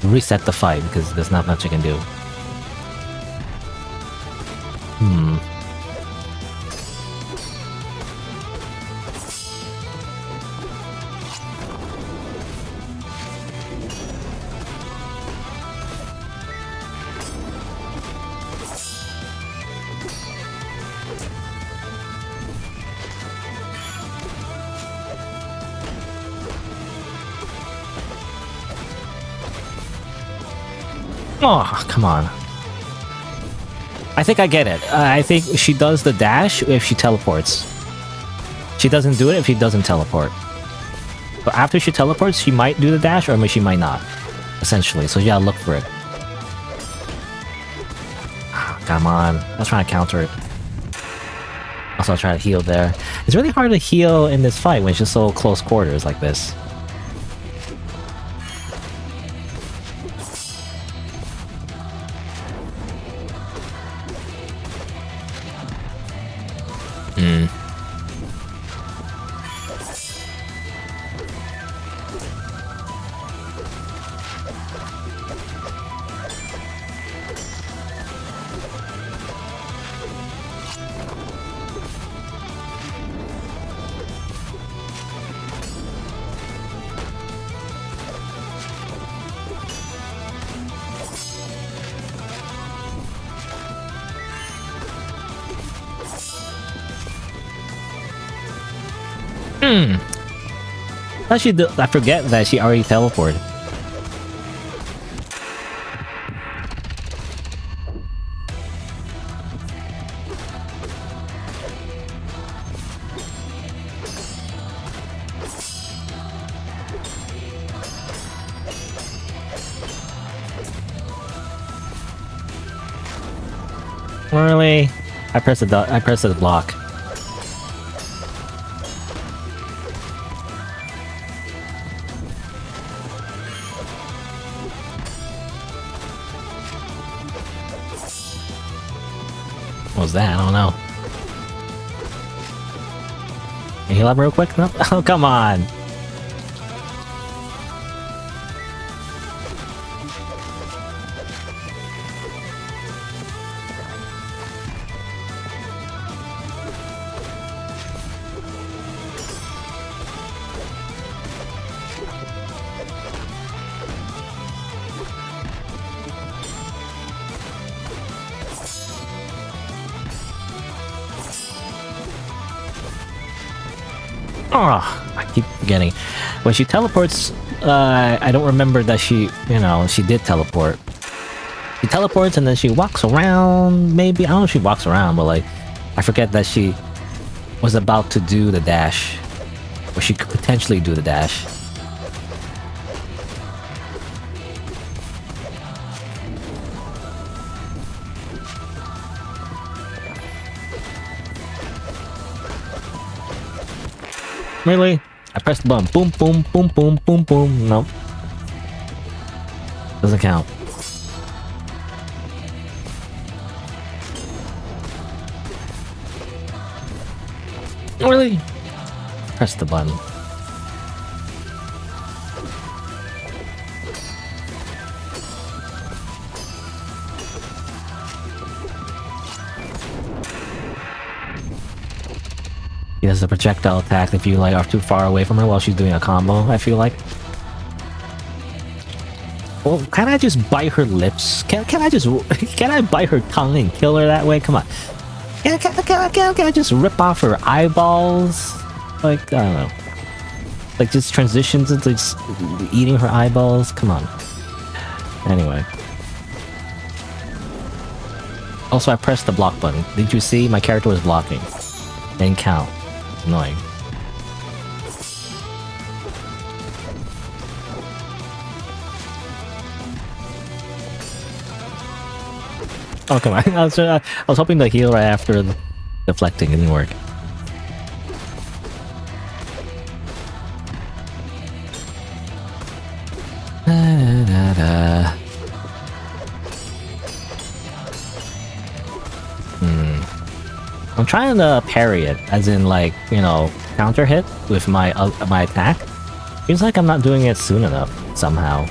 Reset the fight, because there's not much I can do. Oh, come on. I think I get it. I think she does the dash if she teleports. She doesn't do it if she doesn't teleport. But after she teleports, she might do the dash or she might not. Essentially, so you gotta look for it. Come on. I was trying to counter it. Also, I'll try to heal there. It's really hard to heal in this fight when it's just so close quarters like this. I forget that she already teleported. Really? I pressed the block. What was that? I don't know. Can you heal up real quick? No? Oh, come on! Oh, I keep forgetting. When she teleports, I don't remember that she did teleport. She teleports and then she walks around, maybe? I don't know if she walks around, but like, I forget that she was about to do the dash. Or she could potentially do the dash. Really? I pressed the button. Boom, boom, boom, boom, boom, boom. Nope. Doesn't count. Really? Press the button. He does a projectile attack if you like are too far away from her while she's doing a combo, I feel like. Well, can I just bite her lips? Can I bite her tongue and kill her that way? Come on. Can I just rip off her eyeballs? Like, I don't know. Like, just transitions into just eating her eyeballs? Come on. Anyway. Also, I pressed the block button. Did you see? My character was blocking. Didn't count. Annoying. Oh, come on. I was hoping to heal right after the deflecting. It didn't work. I'm trying to parry it, as in like, you know, counter hit with my attack. Seems like I'm not doing it soon enough, somehow.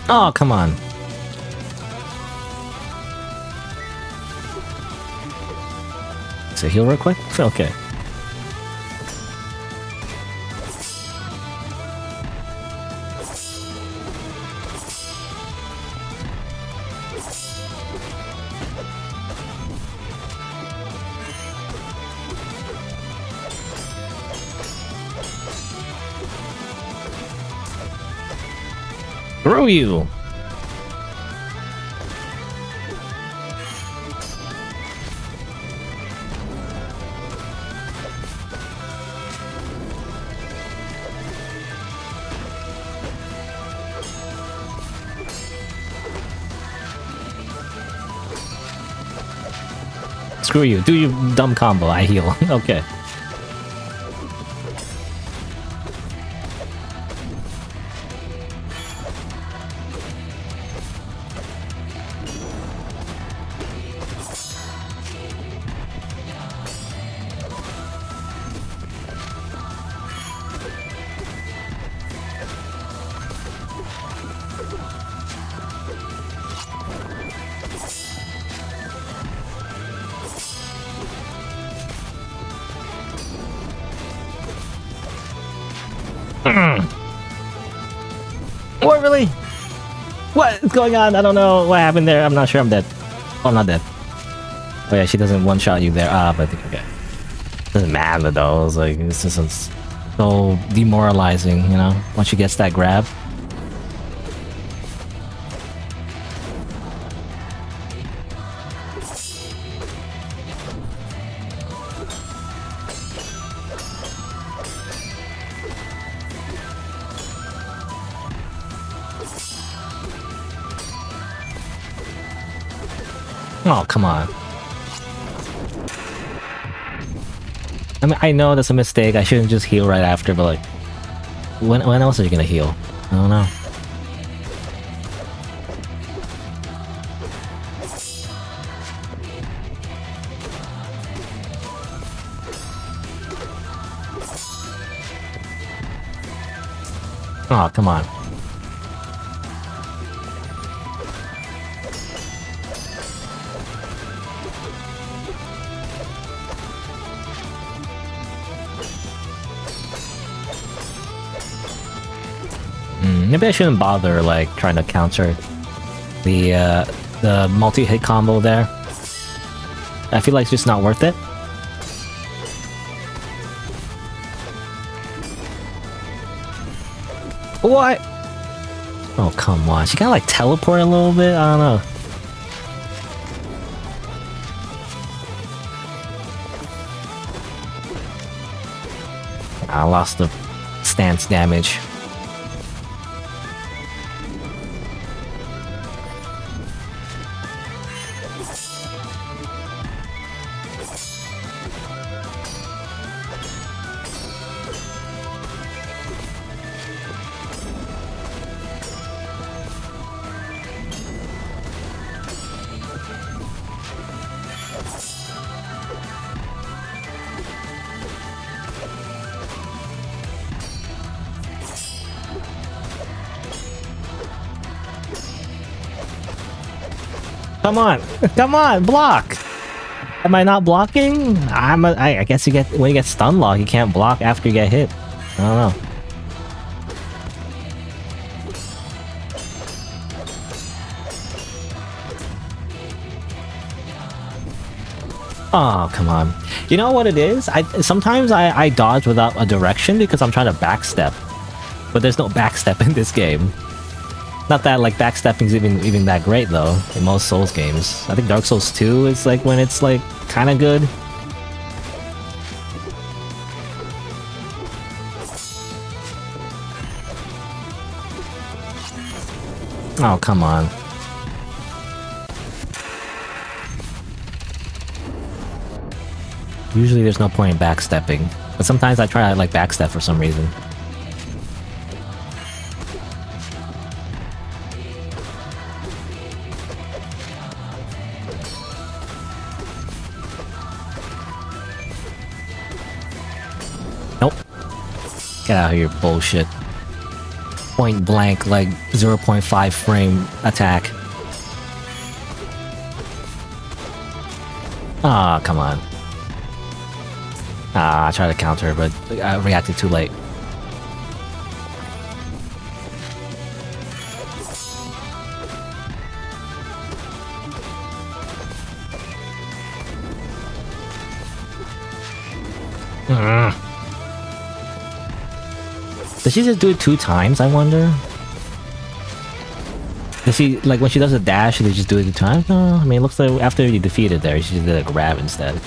Oh, come on. So heal real quick? Okay. Screw you! Screw you, do your dumb combo, I heal. Okay. What, really? What is going on? I don't know what happened there. I'm not sure I'm dead. Oh, I'm not dead. Oh yeah, she doesn't one-shot you there. Ah, but okay. Doesn't matter though. It's like, it's just so demoralizing, you know? Once she gets that grab. Oh, come on. I mean, I know that's a mistake. I shouldn't just heal right after, but like, when else are you gonna heal? I don't know. Oh, come on. Maybe I shouldn't bother, like, trying to counter the multi-hit combo there. I feel like it's just not worth it. What? Oh, come on. She gotta, like, teleport a little bit? I don't know. I lost the stance damage. Come on, come on, block! Am I not blocking? I guess you get, when you get stun lock, you can't block after you get hit. I don't know. Oh, come on. You know what it is? Sometimes I dodge without a direction because I'm trying to backstep. But there's no backstep in this game. Not that, like, backstepping's even that great, though, in most Souls games. I think Dark Souls 2 is, like, when it's, like, kinda good. Oh, come on. Usually there's no point in backstepping, but sometimes I try to, like, backstep for some reason. Nope. Get out of here, bullshit. Point blank, like, 0.5 frame attack. Ah, come on. I tried to counter, but I reacted too late. Does she just do it 2 times, I wonder? Does she, like, when she does a dash, they just do it 2 times? No, I mean, it looks like after you defeat it there, she just did a grab instead.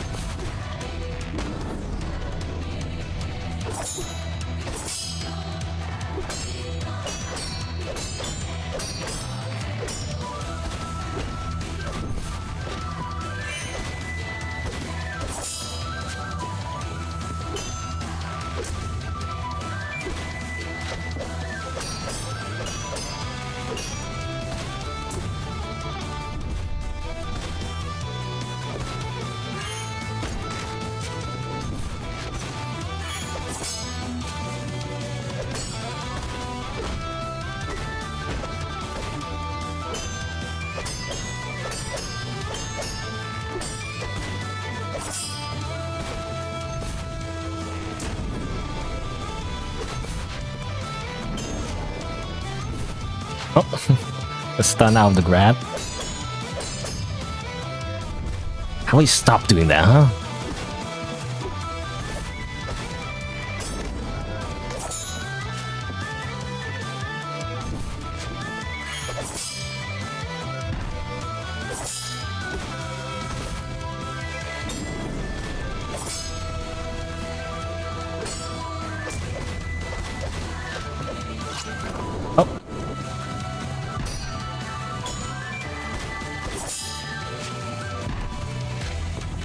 Oh, a stun out of the grab. How do you stop doing that, huh?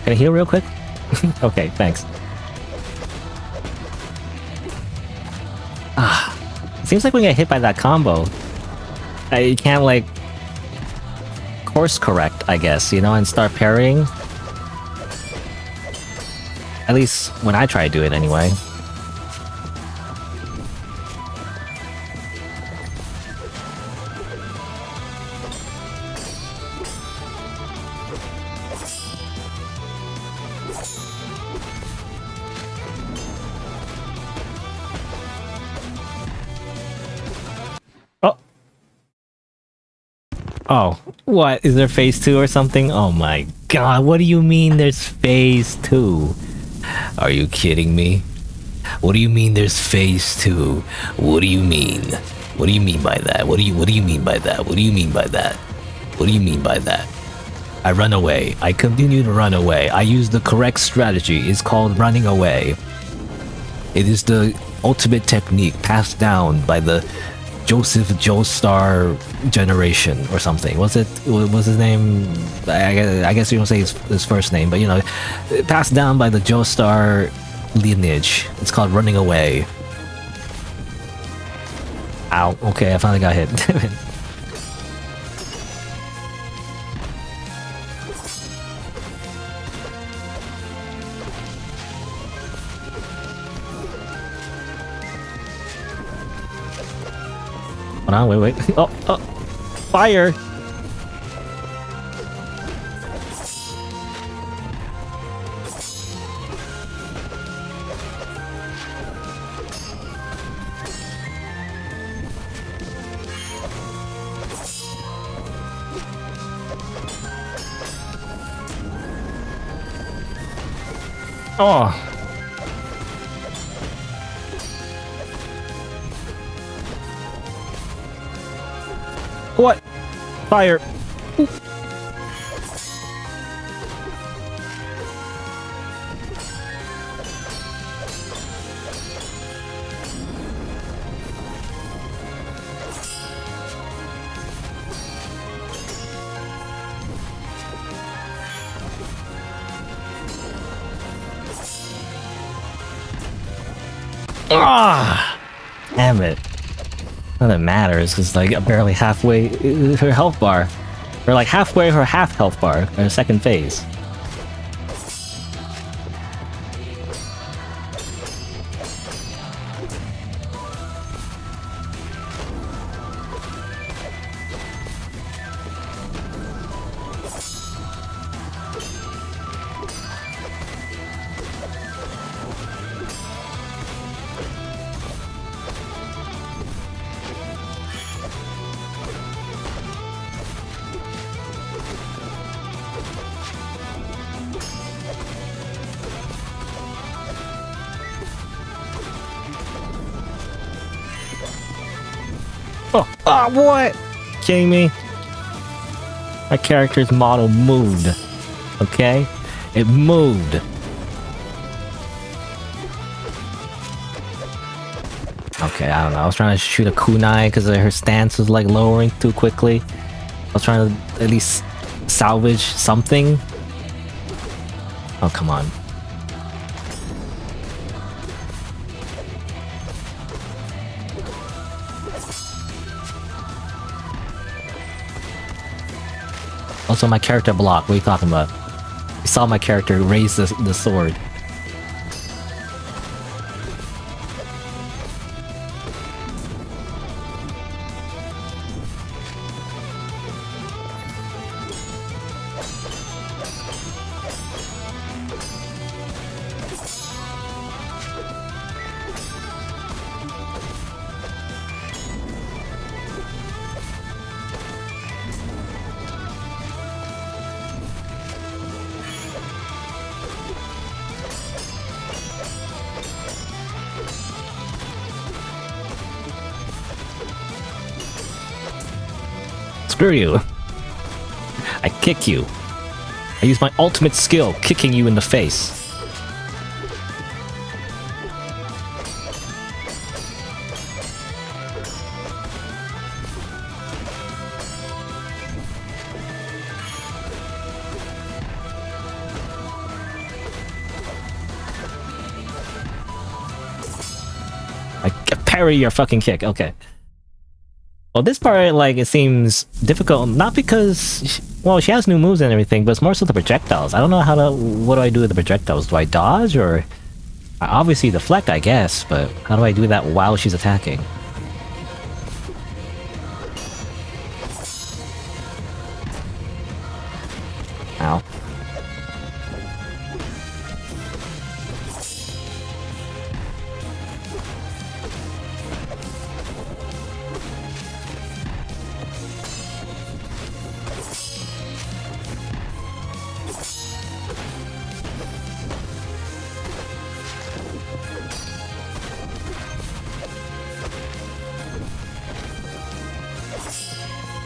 Can I heal real quick? Okay, thanks. It seems like when you get hit by that combo, you can't like course correct, I guess, you know, and start parrying. At least when I try to do it anyway. Oh, what? Is there phase 2 or something? Oh my god, what do you mean there's phase 2? Are you kidding me? What do you mean there's phase 2? What do you mean? What do you mean by that? What do you mean by that? What do you mean by that? What do you mean by that? I run away. I continue to run away. I use the correct strategy. It's called running away. It is the ultimate technique passed down by the Joseph Joestar generation or something. What's his name? I guess you don't say his first name, but you know, passed down by the Joestar lineage. It's called running away. Ow. Okay, I finally got hit. Hold on, wait. Oh, fire! Oh! What? Fire! Ooh. Ah! Damn it. None that matters, because like I'm barely halfway her health bar. Or like halfway her half health bar in the second phase. Oh, what? Kidding me? My character's model moved. Okay? It moved. Okay, I don't know. I was trying to shoot a kunai because her stance was like lowering too quickly. I was trying to at least salvage something. Oh, come on. Also, my character blocked. What are you talking about? You saw my character raise the sword. Screw you. I kick you. I use my ultimate skill, kicking you in the face. I parry your fucking kick. Okay. Well, this part, like, it seems difficult, not because, well, she has new moves and everything, but it's more so the projectiles. I don't know how to, what do I do with the projectiles? Do I dodge, or... I obviously deflect, I guess, but how do I do that while she's attacking? Ow.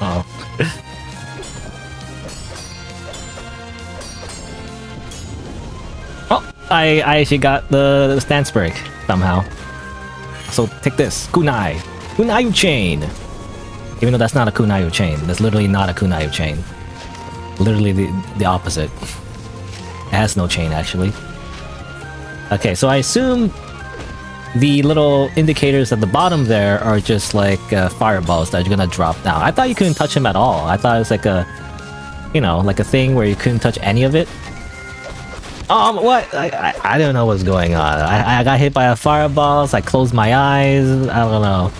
Oh. Oh, I actually got the stance break somehow. So take this, kunai. Kunai chain. Even though that's not a kunai chain. That's literally not a kunai chain. Literally the opposite. It has no chain actually. Okay, so I assume the little indicators at the bottom there are just like fireballs that are gonna drop down. I thought you couldn't touch them at all. I thought it was like a, you know, like a thing where you couldn't touch any of it. What? I don't know what's going on. I got hit by a fireball, so I closed my eyes. I don't know.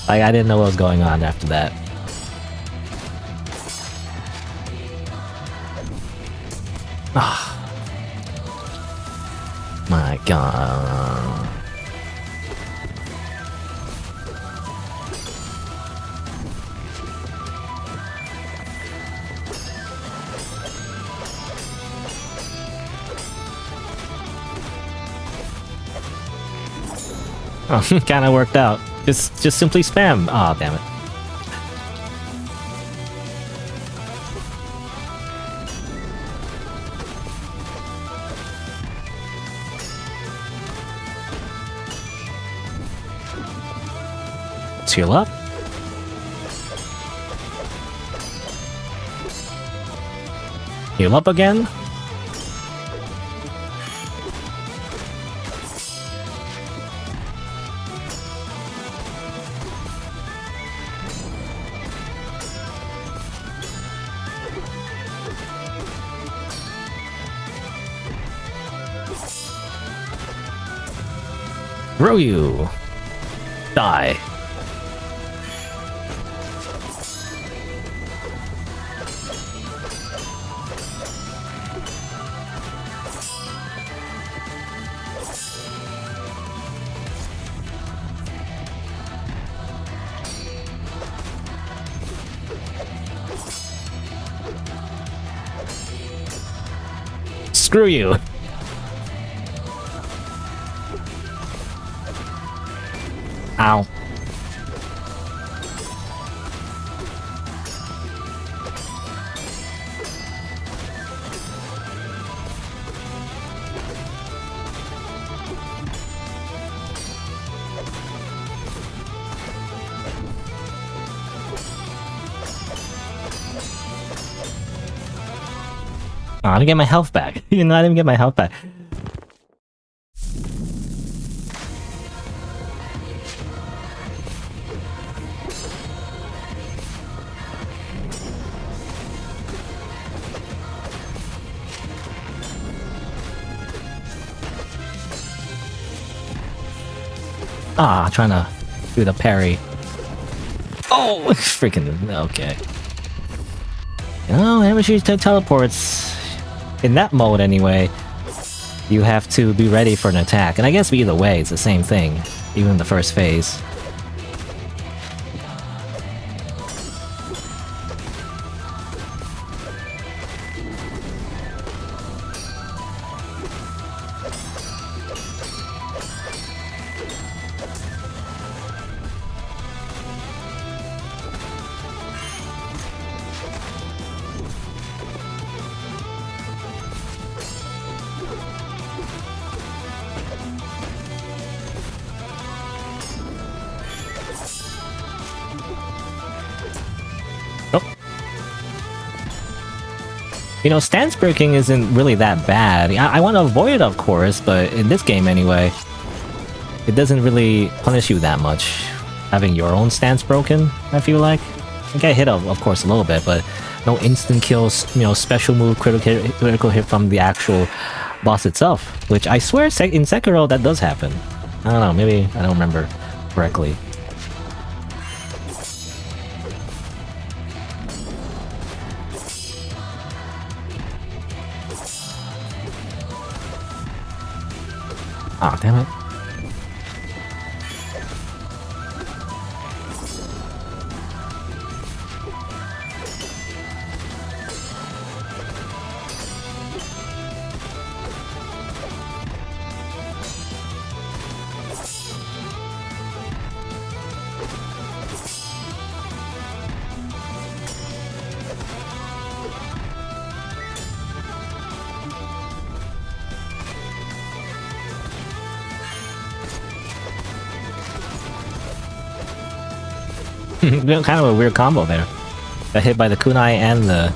Like, I didn't know what was going on after that. Ah. My god. Oh, kinda worked out. Just simply spam. Aw, oh, damn it. Let's heal up. Heal up again. Throw you. Die. Screw you. Ow. Oh, I didn't get my health back. You know, I didn't get my health back. Ah, trying to do the parry. Oh, freaking, okay. Oh, whenever she teleports, in that mode anyway, you have to be ready for an attack. And I guess either way, it's the same thing, even in the first phase. You know, stance breaking isn't really that bad. I want to avoid it, of course, but in this game anyway, it doesn't really punish you that much having your own stance broken, I feel like. You get hit of course a little bit, but no instant kills, you know, special move critical hit from the actual boss itself, which I swear in Sekiro that does happen. I don't know, maybe I don't remember correctly. Oh, damn it. Kind of a weird combo there. Got hit by the kunai and the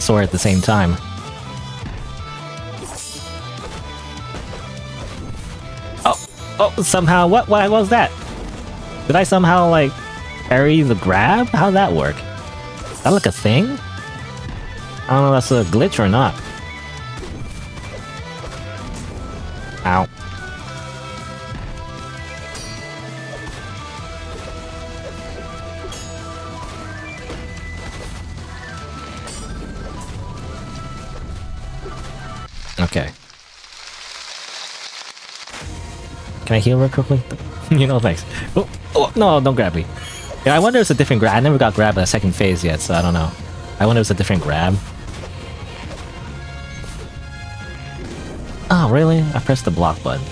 sword at the same time. Oh, somehow, what was that? Did I somehow, like, parry the grab? How'd that work? Is that like a thing? I don't know if that's a glitch or not. Ow. Okay. Can I heal real quickly? You know, thanks. Oh, no, don't grab me. Yeah, I wonder if it's a different grab. I never got grabbed at the second phase yet, so I don't know. I wonder if it's a different grab. Oh, really? I pressed the block button.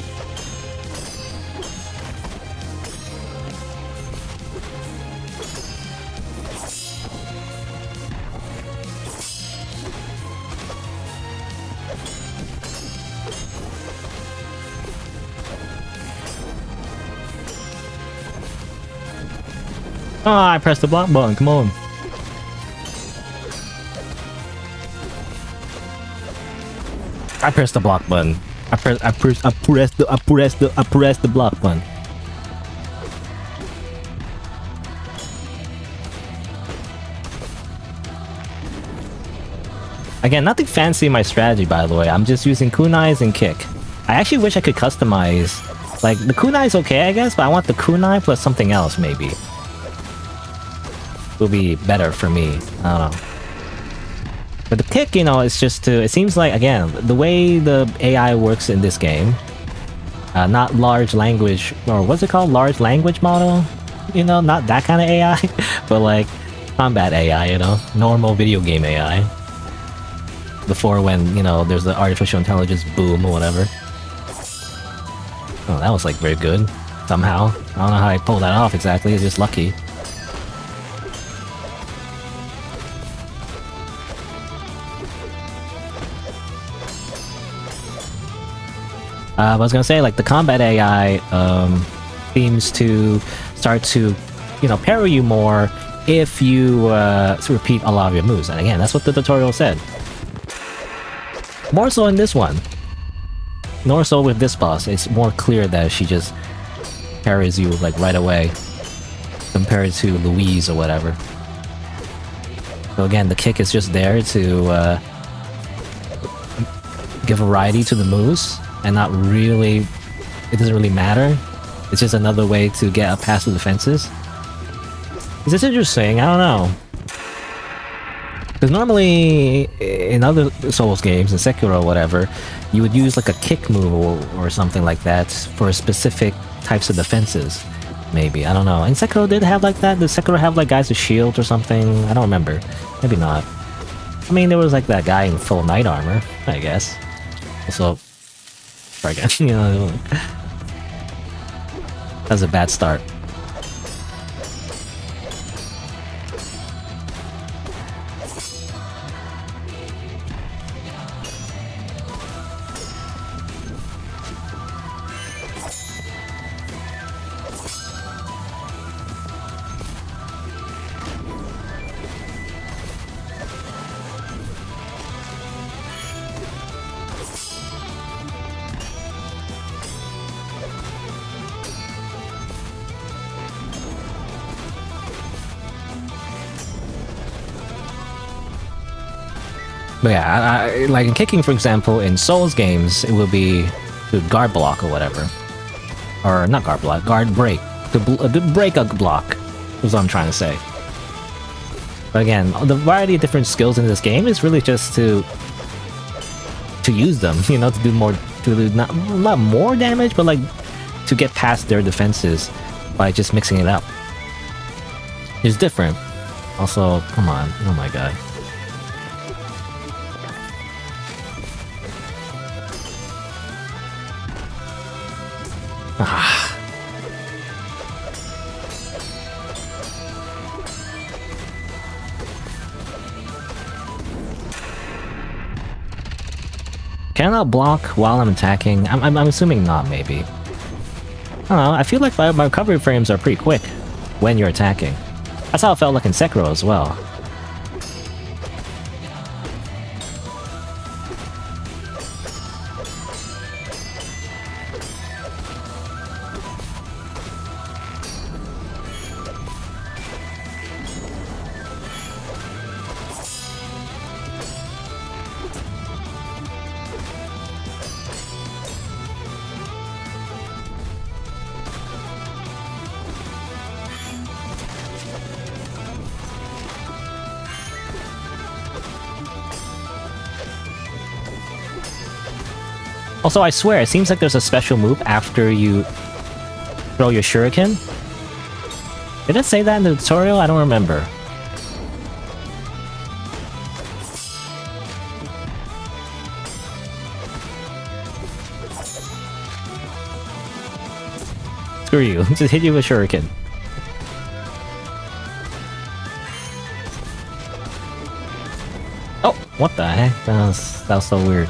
Oh, I pressed the block button, come on. I pressed the block button. I pressed the block button. Again, nothing fancy in my strategy, by the way. I'm just using kunais and kick. I actually wish I could customize. Like, the kunai is okay, I guess, but I want the kunai plus something else, maybe. Will be better for me. I don't know. But the kick, you know, it's just to... It seems like, again, the way the AI works in this game, not large language... Or what's it called? Large language model? You know, not that kind of AI, but like combat AI, you know? Normal video game AI. Before when, you know, there's the artificial intelligence boom or whatever. Oh, that was like very good. Somehow. I don't know how I pulled that off exactly, it's just lucky. I was gonna say, like, the combat AI seems to start to, you know, parry you more if you repeat a lot of your moves. And again, that's what the tutorial said. More so in this one. More so with this boss. It's more clear that she just parries you, like, right away. Compared to Louise or whatever. So again, the kick is just there to give variety to the moves. And not really... It doesn't really matter. It's just another way to get past the defenses. Is this interesting? I don't know. Because normally, in other Souls games, in Sekiro or whatever, you would use like a kick move or something like that for specific types of defenses. Maybe, I don't know. And Sekiro did have like that? Did Sekiro have like guys with shields or something? I don't remember. Maybe not. I mean, there was like that guy in full knight armor, I guess. Also... Again, you know, that's a bad start. But yeah, like in kicking, for example, in Souls games, it will be to guard block or whatever. Or not guard block, guard break. To break a block is what I'm trying to say. But again, the variety of different skills in this game is really just to use them, you know, to do more, to do not more damage, but like to get past their defenses by just mixing it up. It's different. Also, come on, oh my god. Ah. Can I block while I'm attacking? I'm assuming not, maybe. I don't know, I feel like my recovery frames are pretty quick when you're attacking. That's how it felt like in Sekiro as well. Also, I swear, it seems like there's a special move after you throw your shuriken. Did it say that in the tutorial? I don't remember. Screw you, just hit you with shuriken. Oh, what the heck? That was so weird.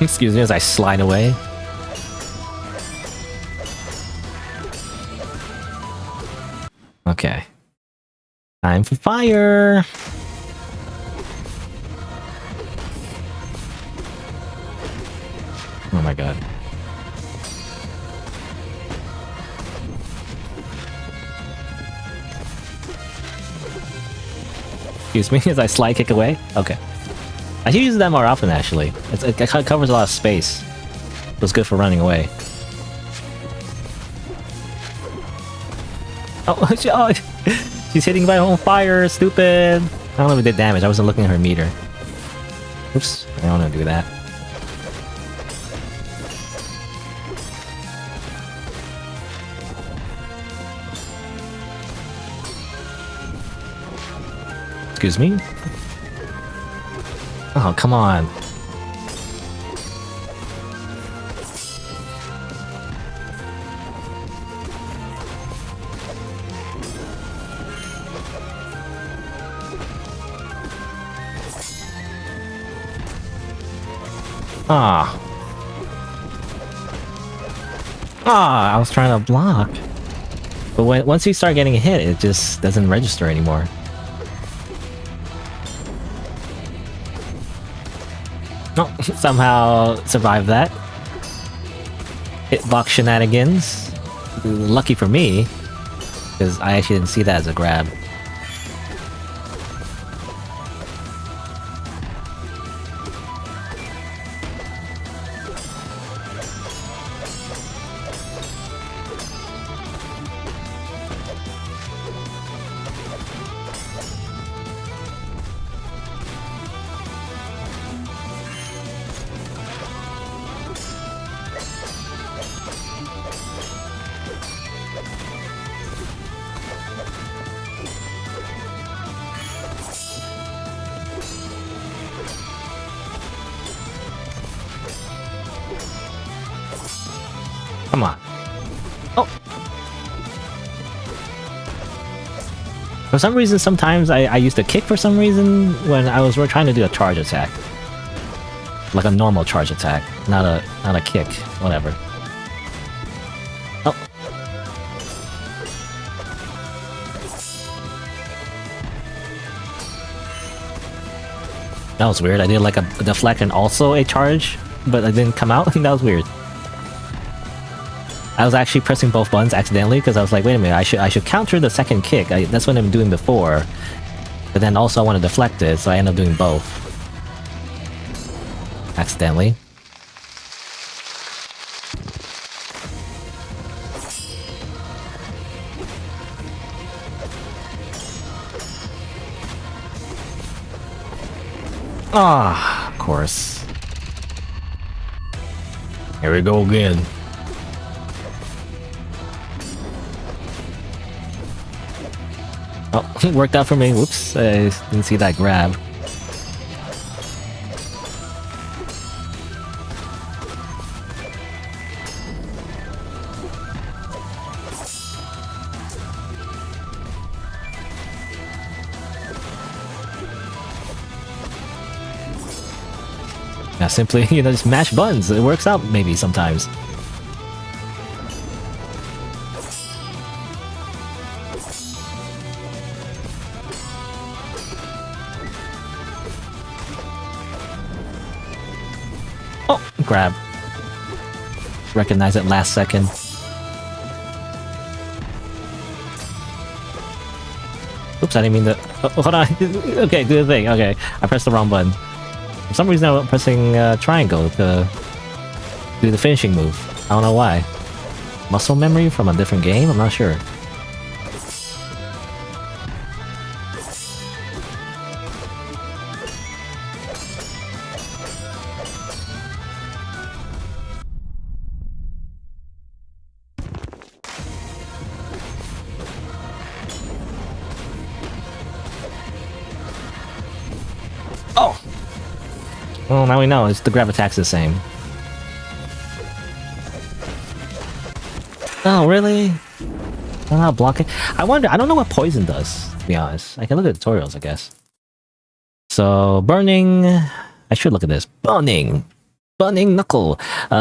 Excuse me as I slide away. Okay. Time for fire! Oh my god. Excuse me as I slide kick away? Okay. I should use that more often, actually. It covers a lot of space. So it's good for running away. Oh, oh, she's hitting my own fire, stupid! I don't know if it did damage, I wasn't looking at her meter. Oops, I don't want to do that. Excuse me? Oh, come on. Ah. Ah, I was trying to block. But once you start getting a hit, it just doesn't register anymore. No, somehow survived that. Hitbox shenanigans. Lucky for me, because I actually didn't see that as a grab. Come on. Oh! For some reason, sometimes I used to kick for some reason when I was trying to do a charge attack. Like a normal charge attack, not a kick, whatever. Oh. That was weird. I did like a deflect and also a charge, but it didn't come out. That was weird. I was actually pressing both buttons accidentally because I was like, wait a minute, I should counter the second kick. That's what I'm doing before. But then also I want to deflect it, so I end up doing both. Accidentally. Ah, of course. Here we go again. Oh, it worked out for me. Whoops, I didn't see that grab. Yeah, simply, just mash buttons. It works out maybe sometimes. Oh, grab. Recognize it last second. Oops, I didn't mean to... Oh, hold on. Okay, do the thing. Okay, I pressed the wrong button. For some reason I'm pressing triangle to do the finishing move. I don't know why. Muscle memory from a different game? I'm not sure. Oh! Well, now we know. It's the grab attack's the same. Oh, really? I'm not blocking. I wonder. I don't know what poison does, to be honest. I can look at tutorials, I guess. So, burning. I should look at this. Burning! Burning Knuckle.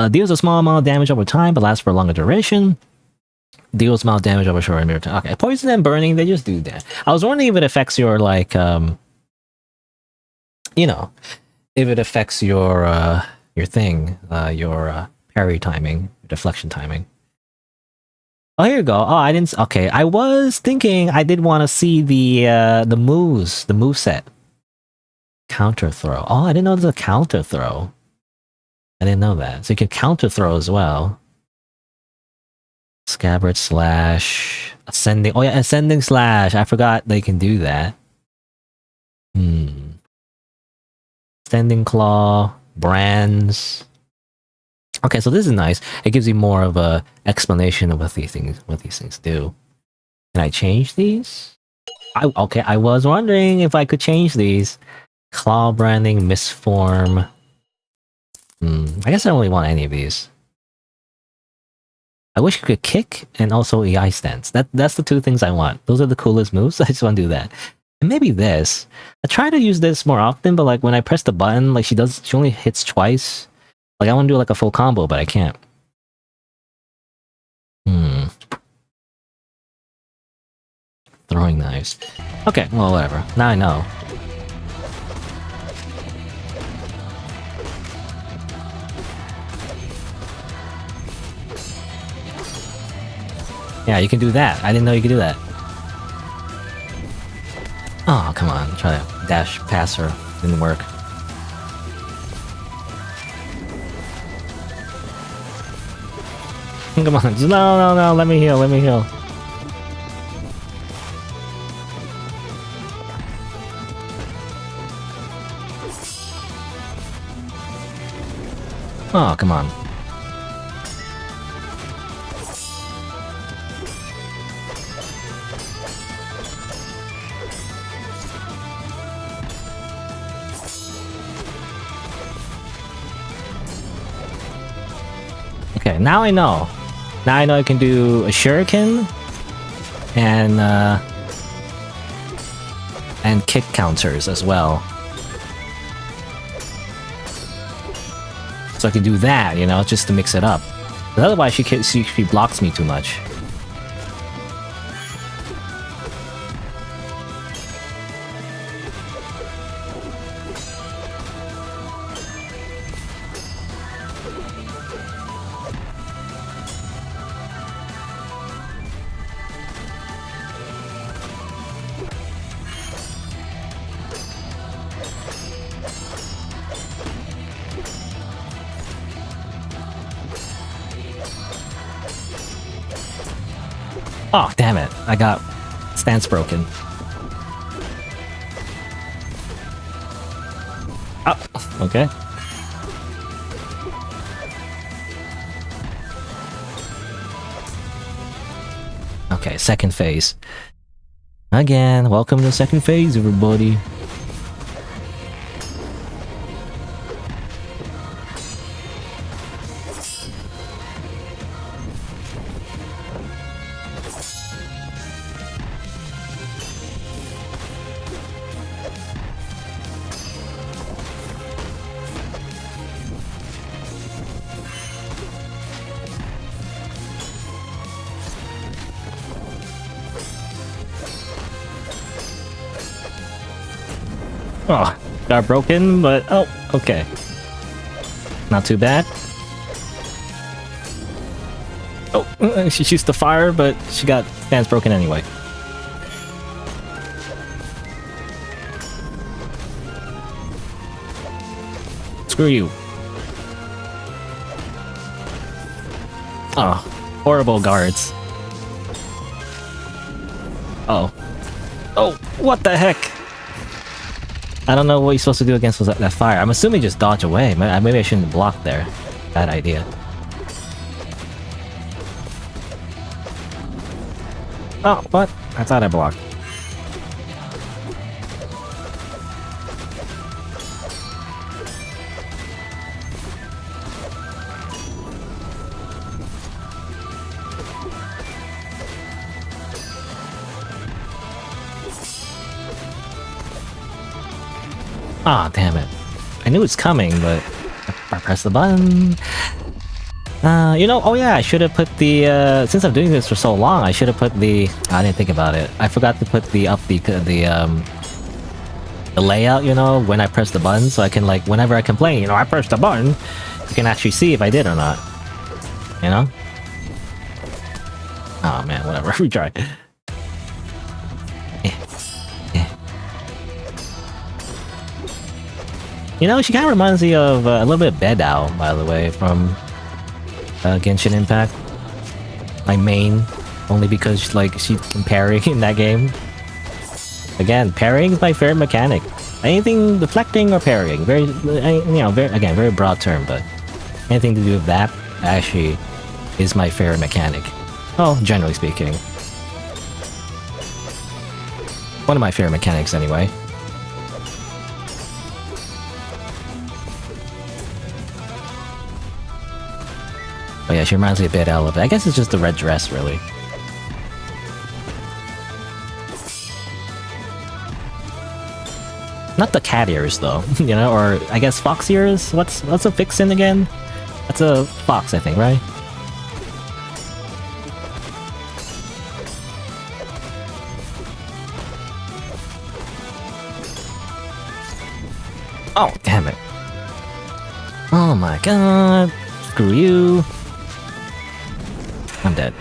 Deals a small amount of damage over time, but lasts for a longer duration. Deals small damage over a short period of time. Okay, poison and burning, they just do that. I was wondering if it affects your, like, if it affects your thing, your parry timing, deflection timing. Oh, here you go. Oh, I didn't. Okay, I was thinking I did want to see the moves, the move set. Counter throw. Oh, I didn't know there's a counter throw. I didn't know that. So you can counter throw as well. Scabbard slash ascending. Oh yeah, ascending slash. I forgot they can do that. Ascending claw, brands. Okay, so this is nice. It gives you more of a explanation of what these things do. Can I change these? I was wondering if I could change these. Claw branding, misform. I guess I don't really want any of these. I wish you could kick and also EI stance. That's the two things I want. Those are the coolest moves. I just want to do that. And maybe this. I try to use this more often, but like when I press the button, like she only hits twice. Like I want to do like a full combo, but I can't. Throwing knives. Okay, well whatever. Now I know. Yeah, you can do that. I didn't know you could do that. Oh, come on. Try to dash past her. Didn't work. Come on. No. Let me heal. Oh, come on. Okay, now I know. Now I know I can do a shuriken and kick counters as well. So I can do that, just to mix it up. But otherwise, she blocks me too much. Oh, damn it. I got stance broken. Oh, okay. Okay, second phase. Again, welcome to second phase, everybody. Oh, got broken, but oh, okay. Not too bad. Oh, she shoots the fire, but she got stance broken anyway. Screw you. Oh, horrible guards. Oh. Oh, what the heck? I don't know what you're supposed to do against that fire. I'm assuming just dodge away. Maybe I shouldn't block there. Bad idea. Oh, what? I thought I blocked. Ah, damn it. I knew it's coming, but I pressed the button. You know, oh yeah, I should have put the, since I'm doing this for so long, I should have put the, I didn't think about it. I forgot to put the layout, you know, when I press the button, so I can, like, whenever I complain, you know, I pressed the button, you can actually see if I did or not. You know? Oh man, whatever, retry. You know, she kind of reminds me of a little bit of Bed Owl, by the way, from Genshin Impact. My main, only because like she can parry in that game. Again, parrying is my favorite mechanic. Anything deflecting or parrying, very, you know, very broad term, but anything to do with that actually is my favorite mechanic. Oh, generally speaking, one of my favorite mechanics, anyway. Oh yeah, she reminds me a bit of, I guess it's just the red dress, really. Not the cat ears, though, you know, or I guess fox ears? What's a vixen again? That's a fox, I think, right? Oh, damn it. Oh my god. Screw you. I'm dead.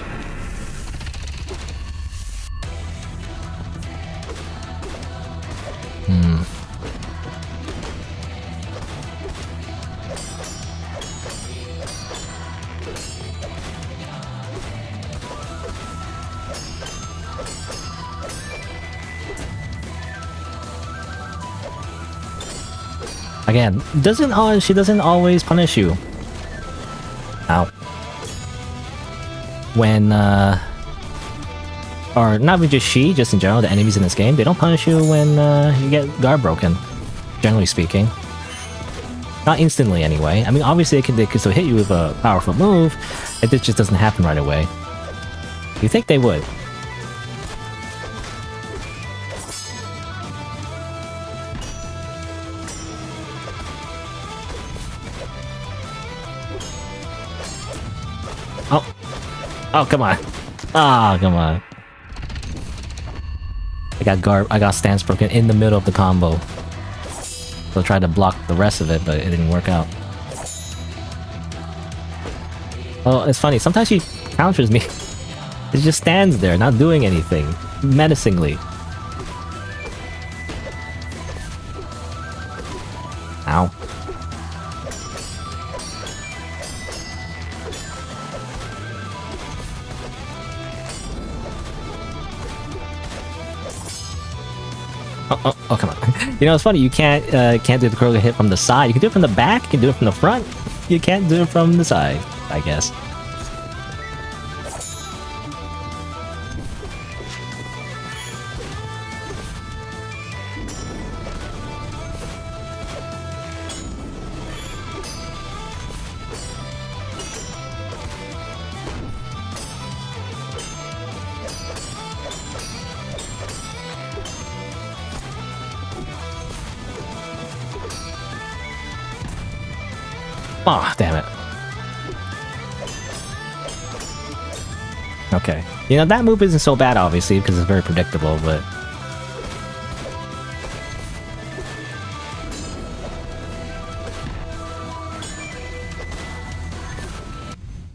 Again, she doesn't always punish you. Ow. When, or not even just she, just in general, the enemies in this game, they don't punish you when you get guard broken, generally speaking. Not instantly, anyway. I mean, obviously they can still hit you with a powerful move, it just doesn't happen right away. You think they would? Oh, come on. Ah, come on. I got stance broken in the middle of the combo. So I tried to block the rest of it, but it didn't work out. Well, it's funny. Sometimes she counters me. It just stands there, not doing anything. Menacingly. Ow. Oh, come on. You know, it's funny. You can't do the curly hit from the side. You can do it from the back. You can do it from the front. You can't do it from the side, I guess. Oh, damn it. Okay. You know, that move isn't so bad, obviously, because it's very predictable, but...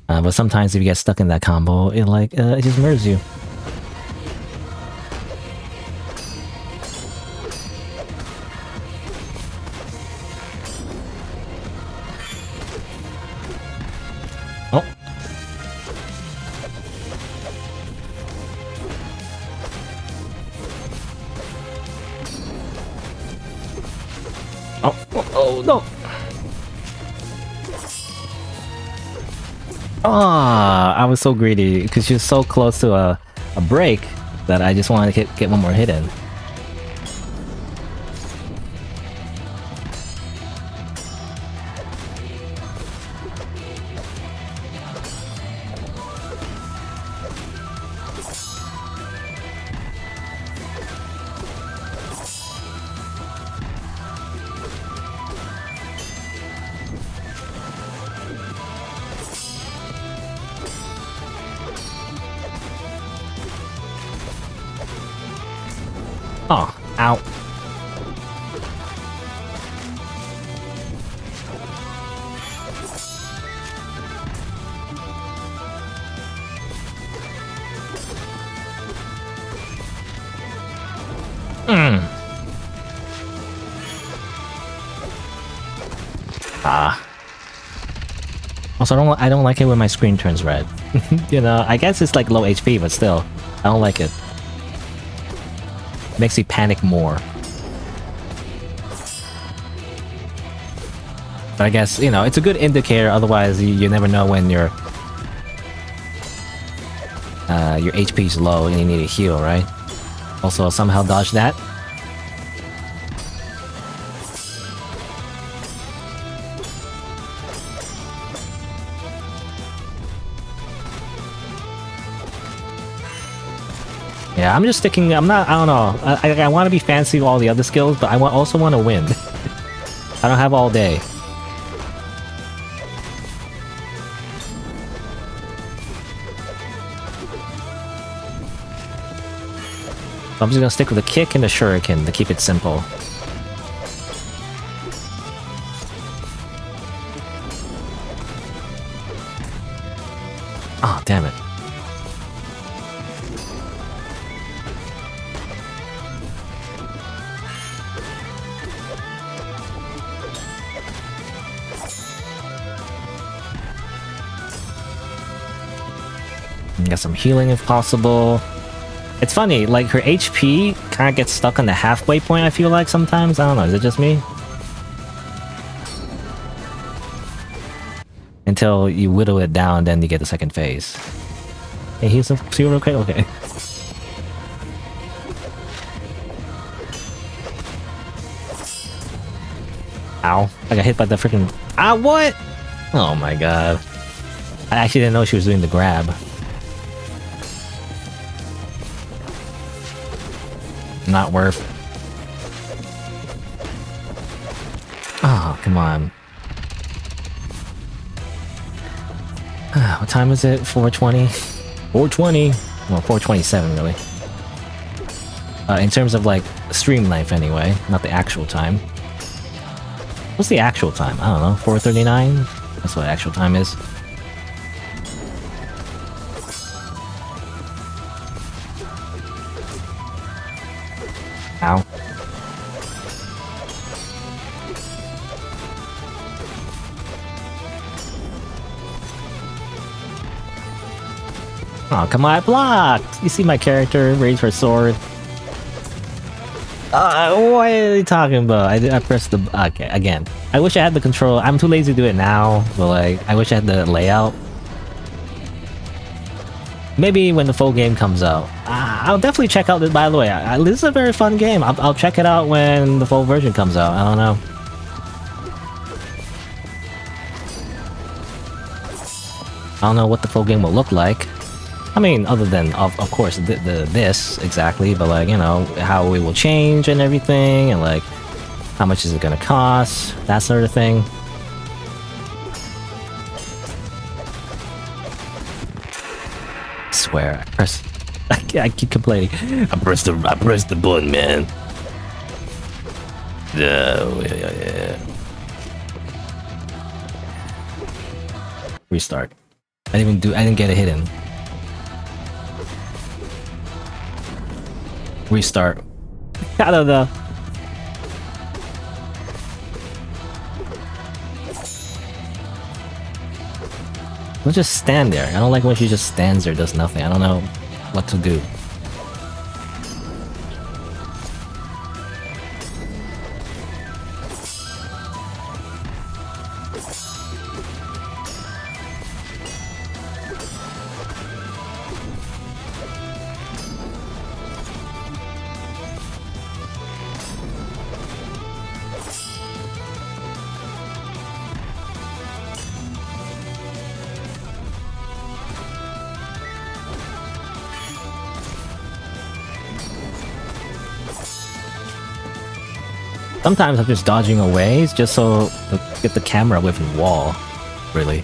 but sometimes if you get stuck in that combo, it just murders you. Oh. Oh, no. Ah, I was so greedy because she was so close to a break that I just wanted to get one more hit in. Oh, ow. Ah. Also, I don't like it when my screen turns red. You know, I guess it's like low HP, but still, I don't like it. Makes me panic more. But I guess, you know, it's a good indicator, otherwise you never know when your HP is low and you need a heal, right? Also, I'll somehow dodge that. Yeah, I'm just sticking. I don't know. I want to be fancy with all the other skills, but I also want to win. I don't have all day. So I'm just gonna stick with the kick and the shuriken to keep it simple. Ah, oh, damn it. Get some healing if possible. It's funny, like her HP kind of gets stuck on the halfway point, I feel like sometimes. I don't know, is it just me? Until you whittle it down, then you get the second phase. Hey, here's some heal real quick? Okay. Ow. I got hit by the freaking... Ah, what? Oh my god. I actually didn't know she was doing the grab. Not worth. Oh, come on. What time is it? 4:20? 4:20? Well, 4:27 really. In terms of like stream length anyway, not the actual time. What's the actual time? I don't know, 4:39? That's what actual time is. Ow. Oh, come on, I blocked! You see my character raise her sword. What are you talking about? I pressed the... Okay, again. I wish I had the control. I'm too lazy to do it now, but like, I wish I had the layout. Maybe when the full game comes out. I'll definitely check out this, by the way. This is a very fun game. I'll check it out when the full version comes out. I don't know. I don't know what the full game will look like. I mean, other than, of course, this, exactly, but like, you know, how it will change and everything, and like, how much is it gonna cost, that sort of thing. I swear, I keep complaining. I pressed the button, man. Yeah. Restart. I didn't get a hit in. Restart. I don't know. We'll just stand there. I don't like when she just stands there, does nothing. I don't know what to do. Sometimes I'm just dodging away just so to get the camera away from the wall, really.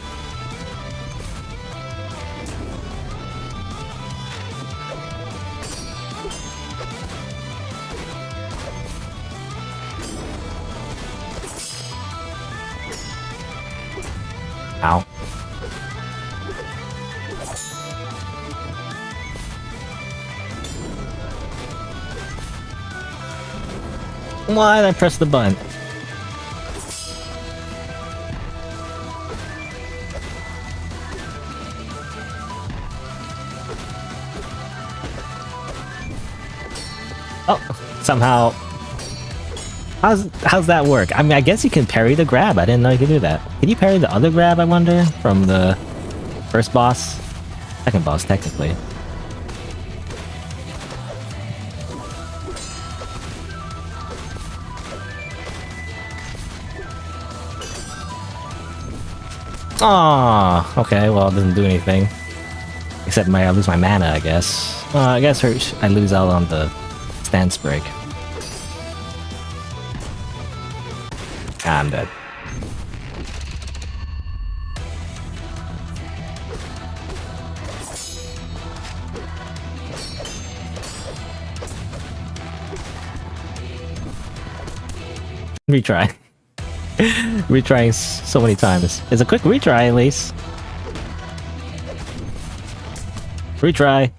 Ow. Why did I press the button? Oh, somehow. How's that work? I mean, I guess you can parry the grab. I didn't know you could do that. Can you parry the other grab, I wonder? From the first boss? Second boss, technically. Ah, okay, well, it doesn't do anything. Except I lose my mana, I guess. I guess I lose out on the stance break. Ah, I'm dead. Retry. Retrying so many times. It's a quick retry at least. Retry.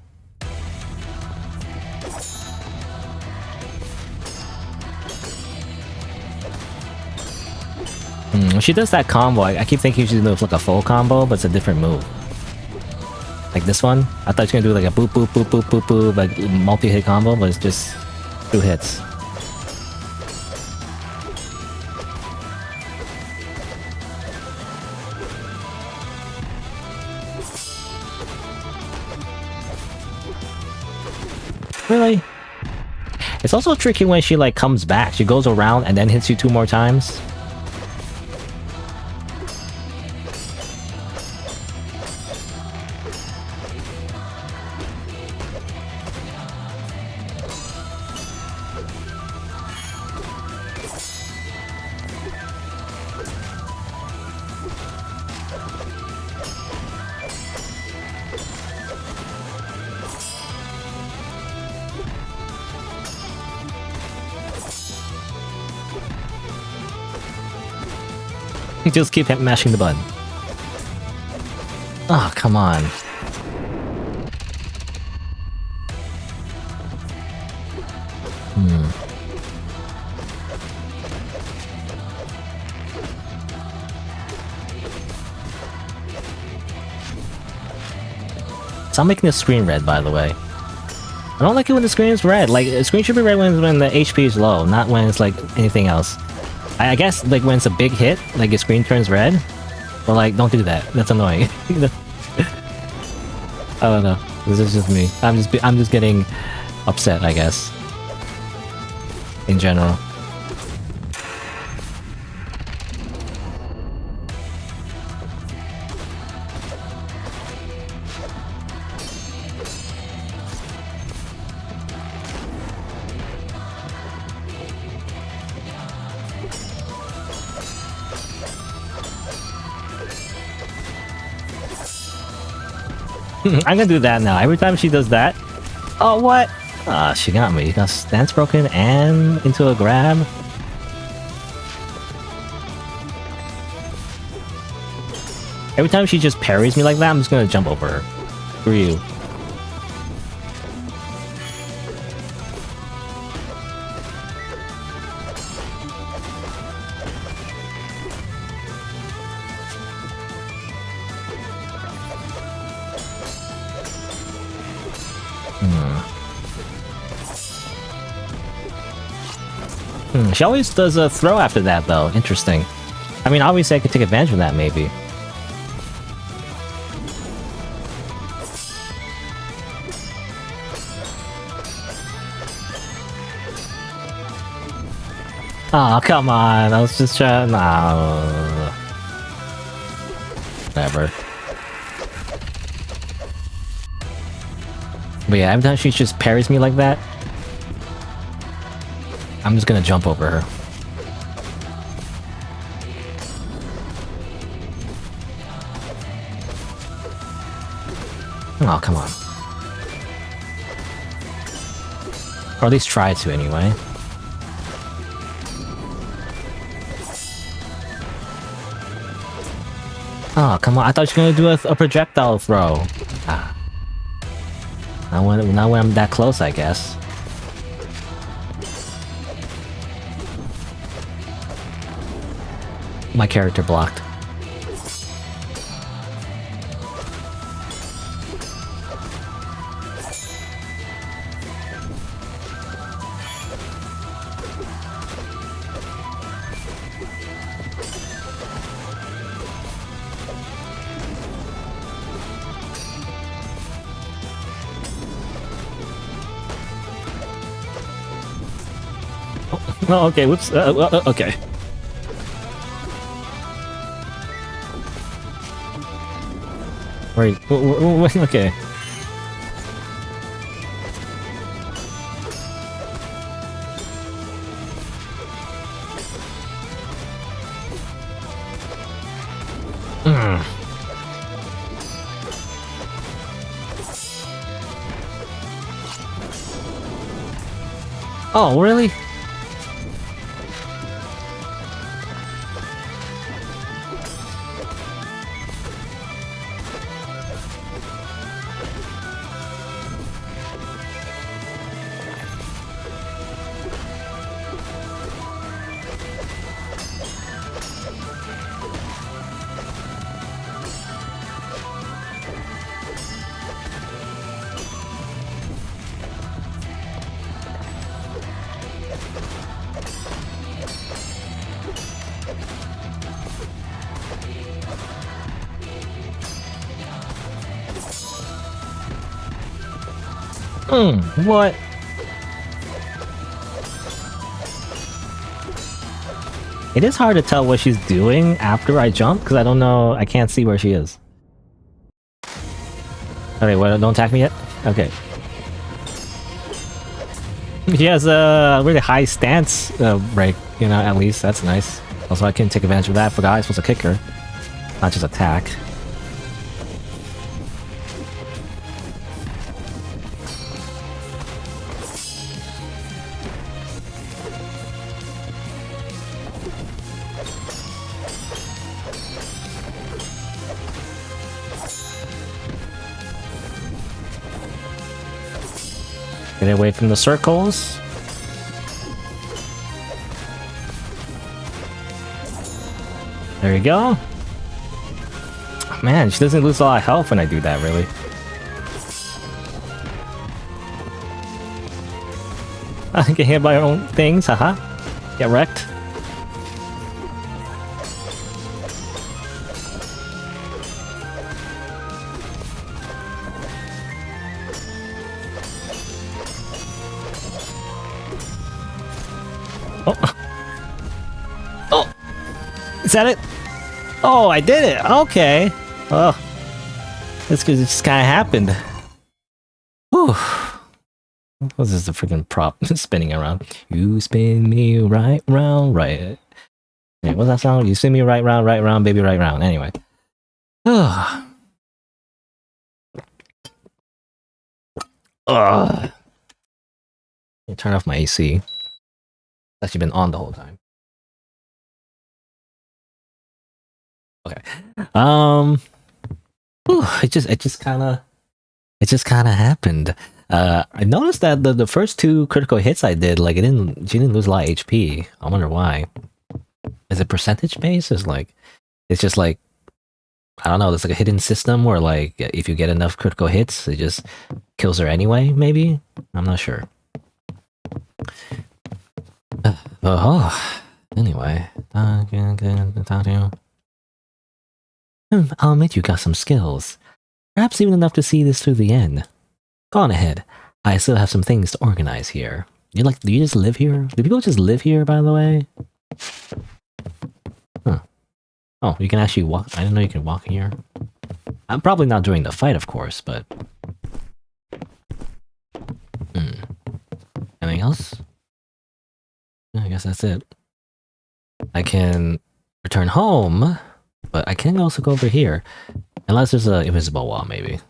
When she does that combo, I keep thinking she's gonna do like a full combo, but it's a different move. Like this one, I thought she was gonna do like a boop boop boop boop boop boop, like multi-hit combo, but it's just 2 hits. Really? It's also tricky when she like comes back. She goes around and then hits you 2 more times. Just keep mashing the button. Oh, come on. Stop making the screen red, by the way. I don't like it when the screen is red. Like, the screen should be red when the HP is low, not when it's like anything else. I guess like when it's a big hit, like your screen turns red. But like, don't do that. That's annoying. I don't know. This is just me. I'm just getting upset, I guess. In general. I'm gonna do that now. Every time she does that. Oh, what? Ah, she got me. Got stance broken and into a grab. Every time she just parries me like that, I'm just gonna jump over her. Screw you. She always does a throw after that, though. Interesting. I mean, obviously I could take advantage of that, maybe. Oh, come on. I was just trying... No. Whatever. But yeah, every time she just parries me like that, I'm just gonna jump over her. Oh, come on. Or at least try to, anyway. Oh, come on. I thought you were gonna do a projectile throw. Ah. Not when I'm that close, I guess. My character blocked. Oh, okay, whoops. Okay. Wait, okay. Oh, really? What? It is hard to tell what she's doing after I jump, because I don't know, I can't see where she is. Okay, well, don't attack me yet? Okay. She has a really high stance break, you know, at least, that's nice. Also, I can take advantage of that, I forgot I was supposed to kick her, not just attack. Get away from the circles. There you go. Man, she doesn't lose a lot of health when I do that, really. I get hit by our own things, haha. Get wrecked. Oh. Oh! Is that it? Oh, I did it! Okay. Oh. That's because it just kind of happened. Whew. What was this, the freaking prop spinning around? You spin me right round, right. Wait, what's that song? You spin me right round, baby, right round. Anyway. Ugh. Ugh. Turn off my AC. It's actually been on the whole time. Okay. It just kind of happened. I noticed that the first 2 critical hits I did, like, she didn't lose a lot of HP. I wonder why. Is it percentage based? It's just like, I don't know, there's like a hidden system where, like, if you get enough critical hits, it just kills her anyway, maybe? I'm not sure. Anyway. I'll admit you got some skills. Perhaps even enough to see this through the end. Go on ahead. I still have some things to organize here. Do you just live here? Do people just live here, by the way? Huh. Oh, you can actually walk. I didn't know you can walk here. I'm probably not during the fight, of course, but... Anything else? I guess that's it. I can return home, but I can also go over here. Unless there's an invisible wall, maybe.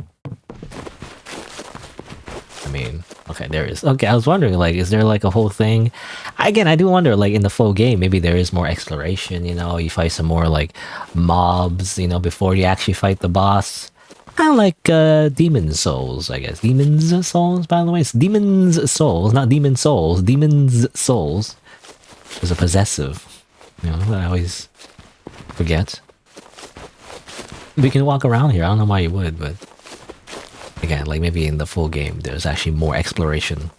I mean, okay, there is. Okay, I was wondering, like, is there like a whole thing? Again, I do wonder, like, in the full game, maybe there is more exploration, you know, you fight some more, like, mobs, you know, before you actually fight the boss. Kind of like Demon Souls, I guess. Demon's Souls, by the way. It's Demon's Souls, not Demon Souls. Demon's Souls. There's a possessive, you know, that I always forget. We can walk around here. I don't know why you would, but again, like maybe in the full game, there's actually more exploration.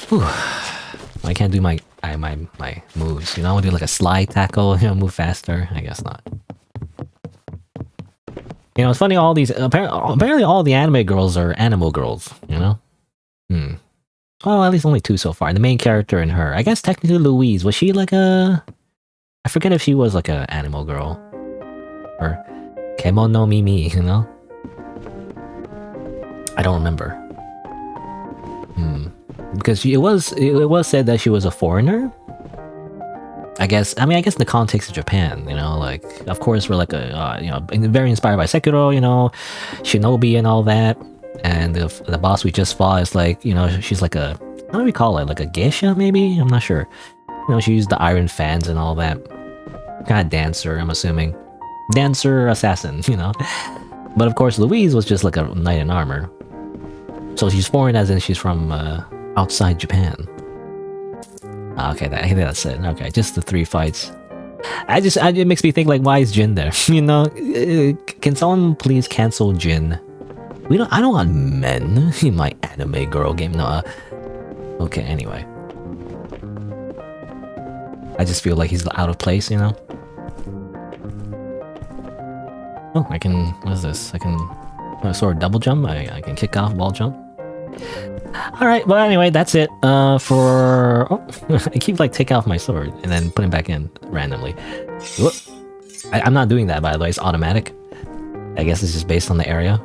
Whew. I can't do my moves. You know, I want to do like a slide tackle. You know, move faster. I guess not. You know, it's funny. All these apparently all the anime girls are animal girls. You know. Well, at least only 2 so far. The main character and her. I guess technically Louise, was she like a... I forget if she was like an animal girl. Or Kemono Mimi, you know? I don't remember. Because it was said that she was a foreigner? I guess in the context of Japan, you know, like, of course we're like a, you know, very inspired by Sekiro, you know, Shinobi and all that. And the boss we just fought is like, you know, she's like a, how do we call it? Like a geisha, maybe? I'm not sure. You know, she used the iron fans and all that. Kind of dancer, I'm assuming. Dancer, assassin, you know? But of course, Louise was just like a knight in armor. So she's foreign as in she's from outside Japan. Okay, I think that's it. Okay, just the 3 fights. It makes me think, like, why is Jin there? You know? Can someone please cancel Jin? I don't want men in my anime girl game. No. Okay, anyway. I just feel like he's out of place, you know? Oh, I can... What is this? I can... sort of double jump? I can kick off, wall jump. Alright, well anyway, that's it for... Oh, I keep like taking off my sword and then putting it back in randomly. Whoop. I'm not doing that, by the way. It's automatic. I guess it's just based on the area.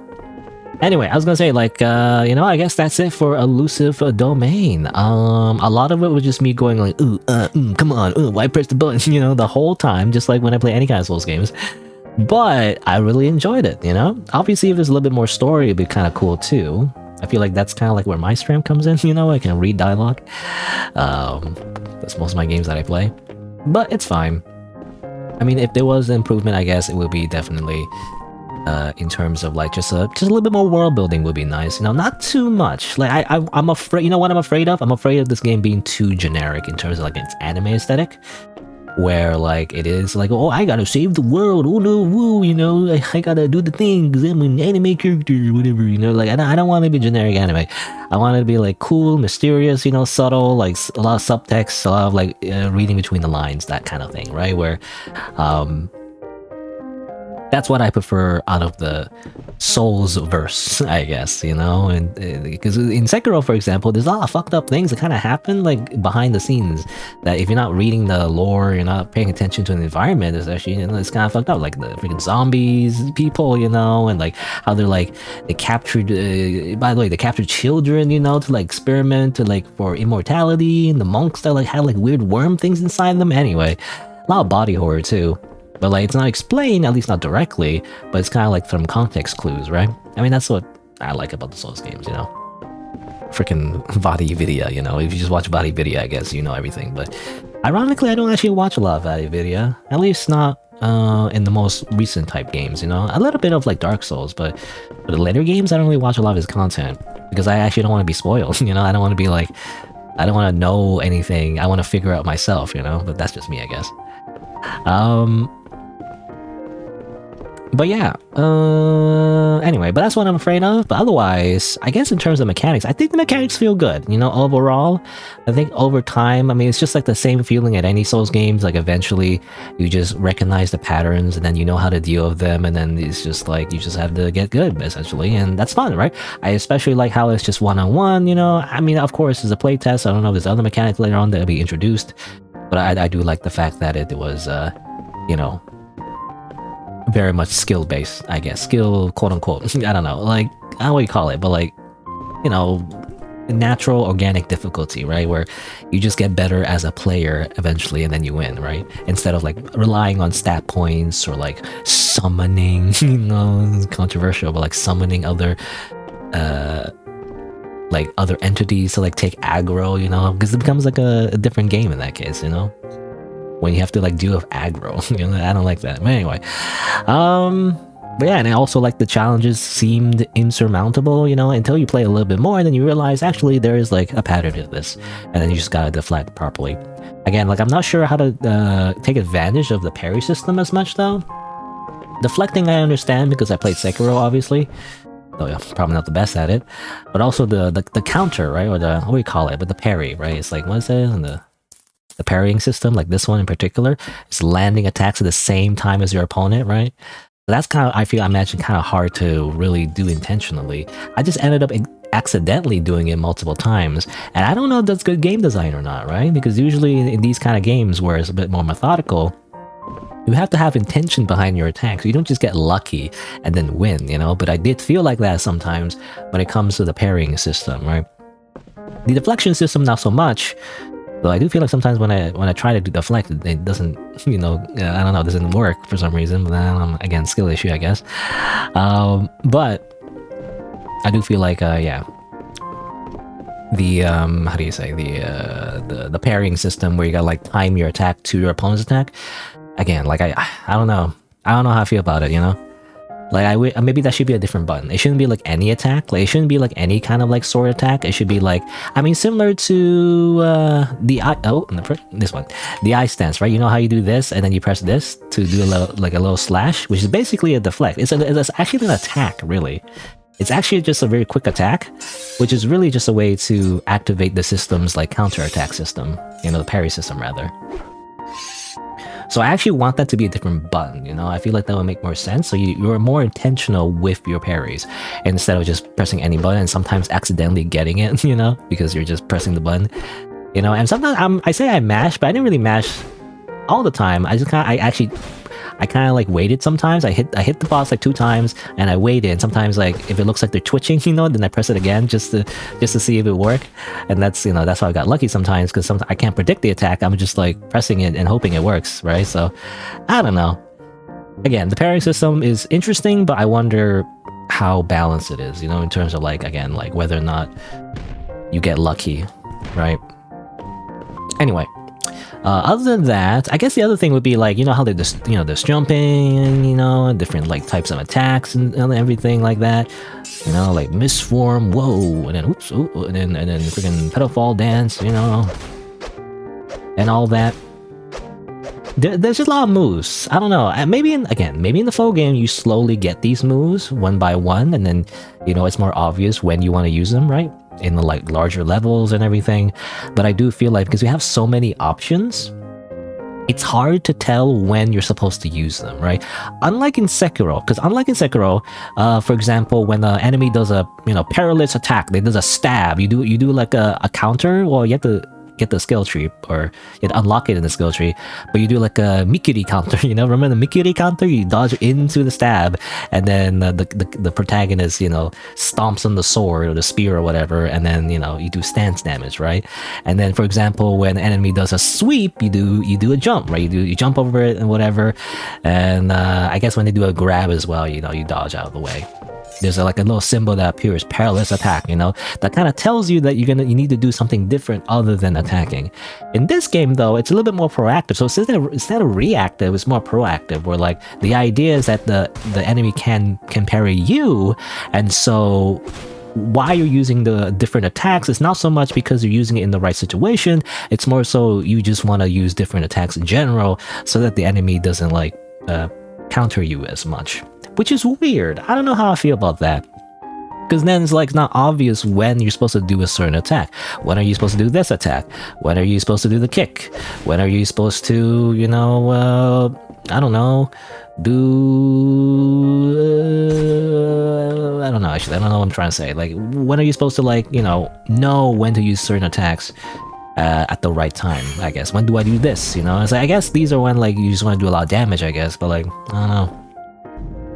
Anyway, I was gonna say, like, you know, I guess that's it for Illusive Domain. A lot of it was just me going like, come on, why press the button, you know, the whole time, just like when I play any kind of Souls games. But I really enjoyed it, you know? Obviously, if there's a little bit more story, it'd be kind of cool too. I feel like that's kind of like where my strength comes in, you know? I can read dialogue. That's most of my games that I play. But it's fine. I mean, if there was an improvement, I guess it would be definitely... in terms of like just a little bit more world building would be nice, you know, not too much. Like I'm afraid, you know what I'm afraid of? I'm afraid of this game being too generic in terms of like its anime aesthetic. where like it is like, oh, I gotta save the world, oh no, woo, you know, I gotta do the thing because I'm an anime character or whatever, you know, like I don't want to be generic anime. I want it to be like cool, mysterious, you know, subtle, like a lot of subtext, a lot of like reading between the lines, that kind of thing, right? Where that's what I prefer out of the Souls verse, I guess, you know, and because in Sekiro, for example, there's a lot of fucked up things that kind of happen like behind the scenes that if you're not reading the lore, you're not paying attention to the environment, it's actually, you know, it's kind of fucked up, like the freaking zombies, people, you know, and like how they're like, they captured, by the way, they captured children, you know, to like experiment to like for immortality, and the monks that like had like weird worm things inside them. Anyway, a lot of body horror too. But like, it's not explained, at least not directly, but it's kind of like from context clues, right? I mean, that's what I like about the Souls games, you know? Freaking Vadi Vidya, you know? If you just watch Vadi Vidya, I guess you know everything. But ironically, I don't actually watch a lot of Vadi Vidya. At least not in the most recent type games, you know? A little bit of like Dark Souls, but for the later games, I don't really watch a lot of his content. Because I actually don't want to be spoiled, you know? I don't want to be like, I don't want to know anything. I want to figure out myself, you know? But that's just me, I guess. But yeah, anyway, but that's what I'm afraid of. But otherwise, I guess in terms of mechanics, I think the mechanics feel good, you know, overall. I think over time, I mean, it's just like the same feeling at any Souls games, like eventually you just recognize the patterns and then you know how to deal with them, and then it's just like, you just have to get good, essentially, and that's fun, right? I especially like how it's just one-on-one, you know? I mean, of course, it's a playtest, I don't know if there's other mechanics later on that'll be introduced, but I do like the fact that it was, you know, very much skill based, I guess. Skill, quote unquote. I don't know. Like, I don't know what you call it, but like, you know, natural organic difficulty, right? Where you just get better as a player eventually and then you win, right? Instead of like relying on stat points or like summoning, you know, it's controversial, but like summoning other like other entities to like take aggro, you know, because it becomes like a different game in that case, you know? When you have to like deal with aggro, you know, I don't like that. But anyway, but yeah, and I also like the challenges seemed insurmountable, you know, until you play a little bit more, and then you realize actually there is like a pattern to this, and then you just gotta deflect properly. Again, like I'm not sure how to take advantage of the parry system as much though. Deflecting I understand because I played Sekiro, obviously. So yeah, probably not the best at it, but also the counter, right, or the what do you call it? But the parry, right? It's like, what is it? And the parrying system, like this one in particular, is landing attacks at the same time as your opponent, right? That's kind of, I imagine, kind of hard to really do intentionally. I just ended up accidentally doing it multiple times, and I don't know if that's good game design or not, right? Because usually in these kind of games where it's a bit more methodical, you have to have intention behind your attacks. You don't just get lucky and then win, you know? But I did feel like that sometimes when it comes to the parrying system, right? The deflection system, not so much. Though I do feel like sometimes when I try to deflect, it doesn't, you know, I don't know, it doesn't work for some reason. But again, skill issue, I guess. But I do feel like, yeah, the how do you say, the parrying system where you gotta like time your attack to your opponent's attack. Again, like I don't know how I feel about it, you know. Like maybe that should be a different button. It shouldn't be like any attack. Like it shouldn't be like any kind of like sword attack. It should be like, I mean, similar to this one, the I stance, right? You know how you do this and then you press this to do a little slash, which is basically a deflect. It's actually an attack, really. It's actually just a very quick attack, which is really just a way to activate the system's like counter attack system, you know, the parry system rather. So I actually want that to be a different button, you know? I feel like that would make more sense. So you're more intentional with your parries instead of just pressing any button and sometimes accidentally getting it, you know? Because you're just pressing the button, you know? And sometimes I say I mash, but I didn't really mash all the time. I kind of like waited sometimes. I hit the boss like 2 times and I waited. And sometimes like if it looks like they're twitching, you know, then I press it again just to see if it work. And that's, you know, that's how I got lucky sometimes, because sometimes I can't predict the attack. I'm just like pressing it and hoping it works, right? So I don't know. Again, the parrying system is interesting, but I wonder how balanced it is, you know, in terms of like, again, like whether or not you get lucky, right? Anyway. Other than that, I guess the other thing would be like, you know how there's, you know, there's jumping, you know, different like types of attacks and everything like that, you know, like misform, whoa, and then oops, ooh, and then freaking pedal fall dance, you know, and all that. There's just a lot of moves. I don't know. Maybe in the full game you slowly get these moves one by one, and then it's more obvious when you want to use them, right? In the like larger levels and everything. But I do feel like because we have so many options, it's hard to tell when you're supposed to use them, right? Unlike in Sekiro, for example, when an enemy does a perilous attack, they does a stab, you do like a counter. Well, you have to get the skill tree, or you have to unlock it in the skill tree, but you do like a Mikiri counter. Remember the Mikiri counter? You dodge into the stab, and then the protagonist stomps on the sword or the spear or whatever, and then you do stance damage, right? And then for example, when an enemy does a sweep, you do a jump, right? You jump over it and whatever. And I guess when they do a grab as well, you dodge out of the way. There's like a little symbol that appears, perilous attack, that kind of tells you that you need to do something different other than attacking. In this game though, it's a little bit more proactive. So instead of reactive, it's more proactive, where like the idea is that the enemy can parry you, and so why you're using the different attacks, it's not so much because you're using it in the right situation, it's more so you just want to use different attacks in general so that the enemy doesn't like counter you as much. Which is weird. I don't know how I feel about that. Because then it's like not obvious when you're supposed to do a certain attack. When are you supposed to do this attack? When are you supposed to do the kick? When are you supposed to, I don't know, I don't know, actually. I don't know what I'm trying to say. Like, when are you supposed to, like, know when to use certain attacks at the right time, I guess. When do I do this, It's like, I guess these are when, like, you just want to do a lot of damage, I guess. But, like, I don't know.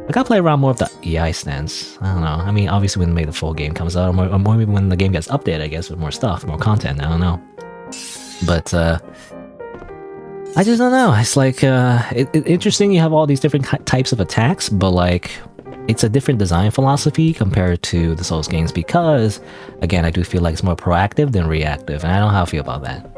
I gotta play around more with the EI stance. I don't know. I mean, obviously when the full game comes out, or maybe when the game gets updated, I guess, with more stuff, more content. I don't know. But I just don't know. It's like interesting. You have all these different types of attacks, but like it's a different design philosophy compared to the Souls games because, again, I do feel like it's more proactive than reactive, and I don't know how I feel about that.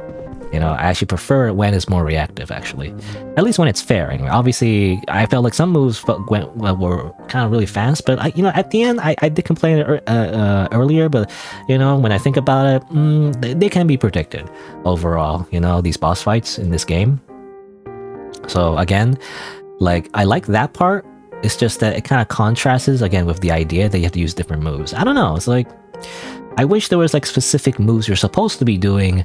I actually prefer it when it's more reactive, actually. At least when it's fair, anyway. Obviously, I felt like some moves were kind of really fast, but, at the end, I did complain earlier, but, when I think about it, they can be predicted overall, these boss fights in this game. So, again, like, I like that part. It's just that it kind of contrasts, again, with the idea that you have to use different moves. I don't know. It's like, I wish there was, like, specific moves you're supposed to be doing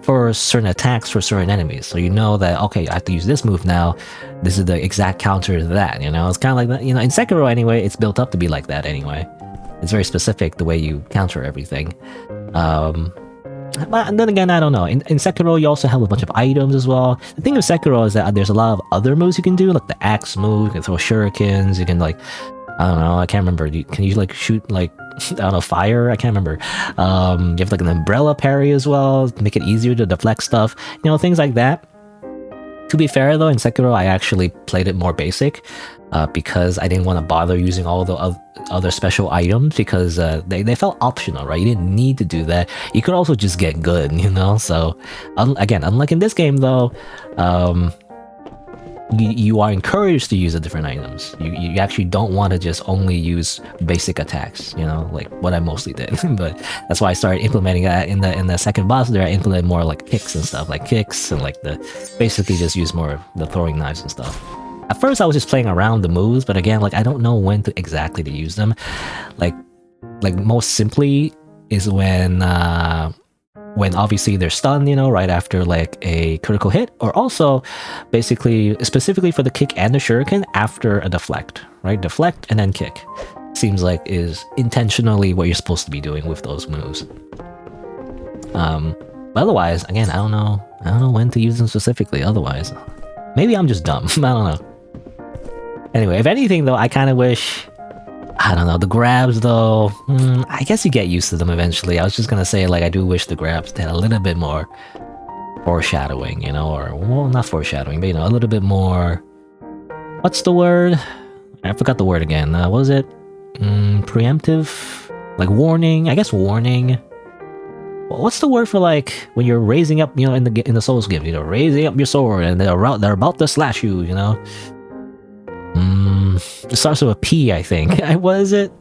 for certain attacks for certain enemies, so that okay, I have to use this move now, this is the exact counter to that. It's kind of like that. In Sekiro anyway, it's built up to be like that anyway. It's very specific the way you counter everything. But then again, I don't know. In Sekiro, you also have a bunch of items as well. The thing with Sekiro is that there's a lot of other moves you can do, like the axe move. You can throw shurikens. You can, like, I don't know, I can't remember. Can you like shoot, like, I don't know, fire? I can't remember. You have like an umbrella parry as well to make it easier to deflect stuff. Things like that. To be fair though, in Sekiro I actually played it more basic because I didn't want to bother using all the other special items because they felt optional, right? You didn't need to do that. You could also just get good, So again, unlike in this game though, you are encouraged to use the different items. You actually don't want to just only use basic attacks, like what I mostly did. But that's why I started implementing that in the second boss there. I implemented more like kicks and stuff, like kicks and like basically just use more of the throwing knives and stuff. At first I was just playing around the moves, but again, like I don't know when to exactly to use them. Like most simply is when obviously they're stunned, right after like a critical hit, or also basically specifically for the kick and the shuriken after a deflect, right? Deflect and then kick. Seems like is intentionally what you're supposed to be doing with those moves. But otherwise, again, I don't know when to use them specifically. Otherwise, maybe I'm just dumb. I don't know. Anyway, if anything though, I kind of wish, I don't know, the grabs though, I guess you get used to them eventually. I was just gonna say, like, I do wish the grabs had a little bit more foreshadowing, or, well, not foreshadowing, but, a little bit more, what's the word? I forgot the word again. What was it? Preemptive? Like warning? I guess warning. What's the word for, like, when you're raising up, in the Souls game, raising up your sword and they're about to slash you, It starts with a P, I think. What is it?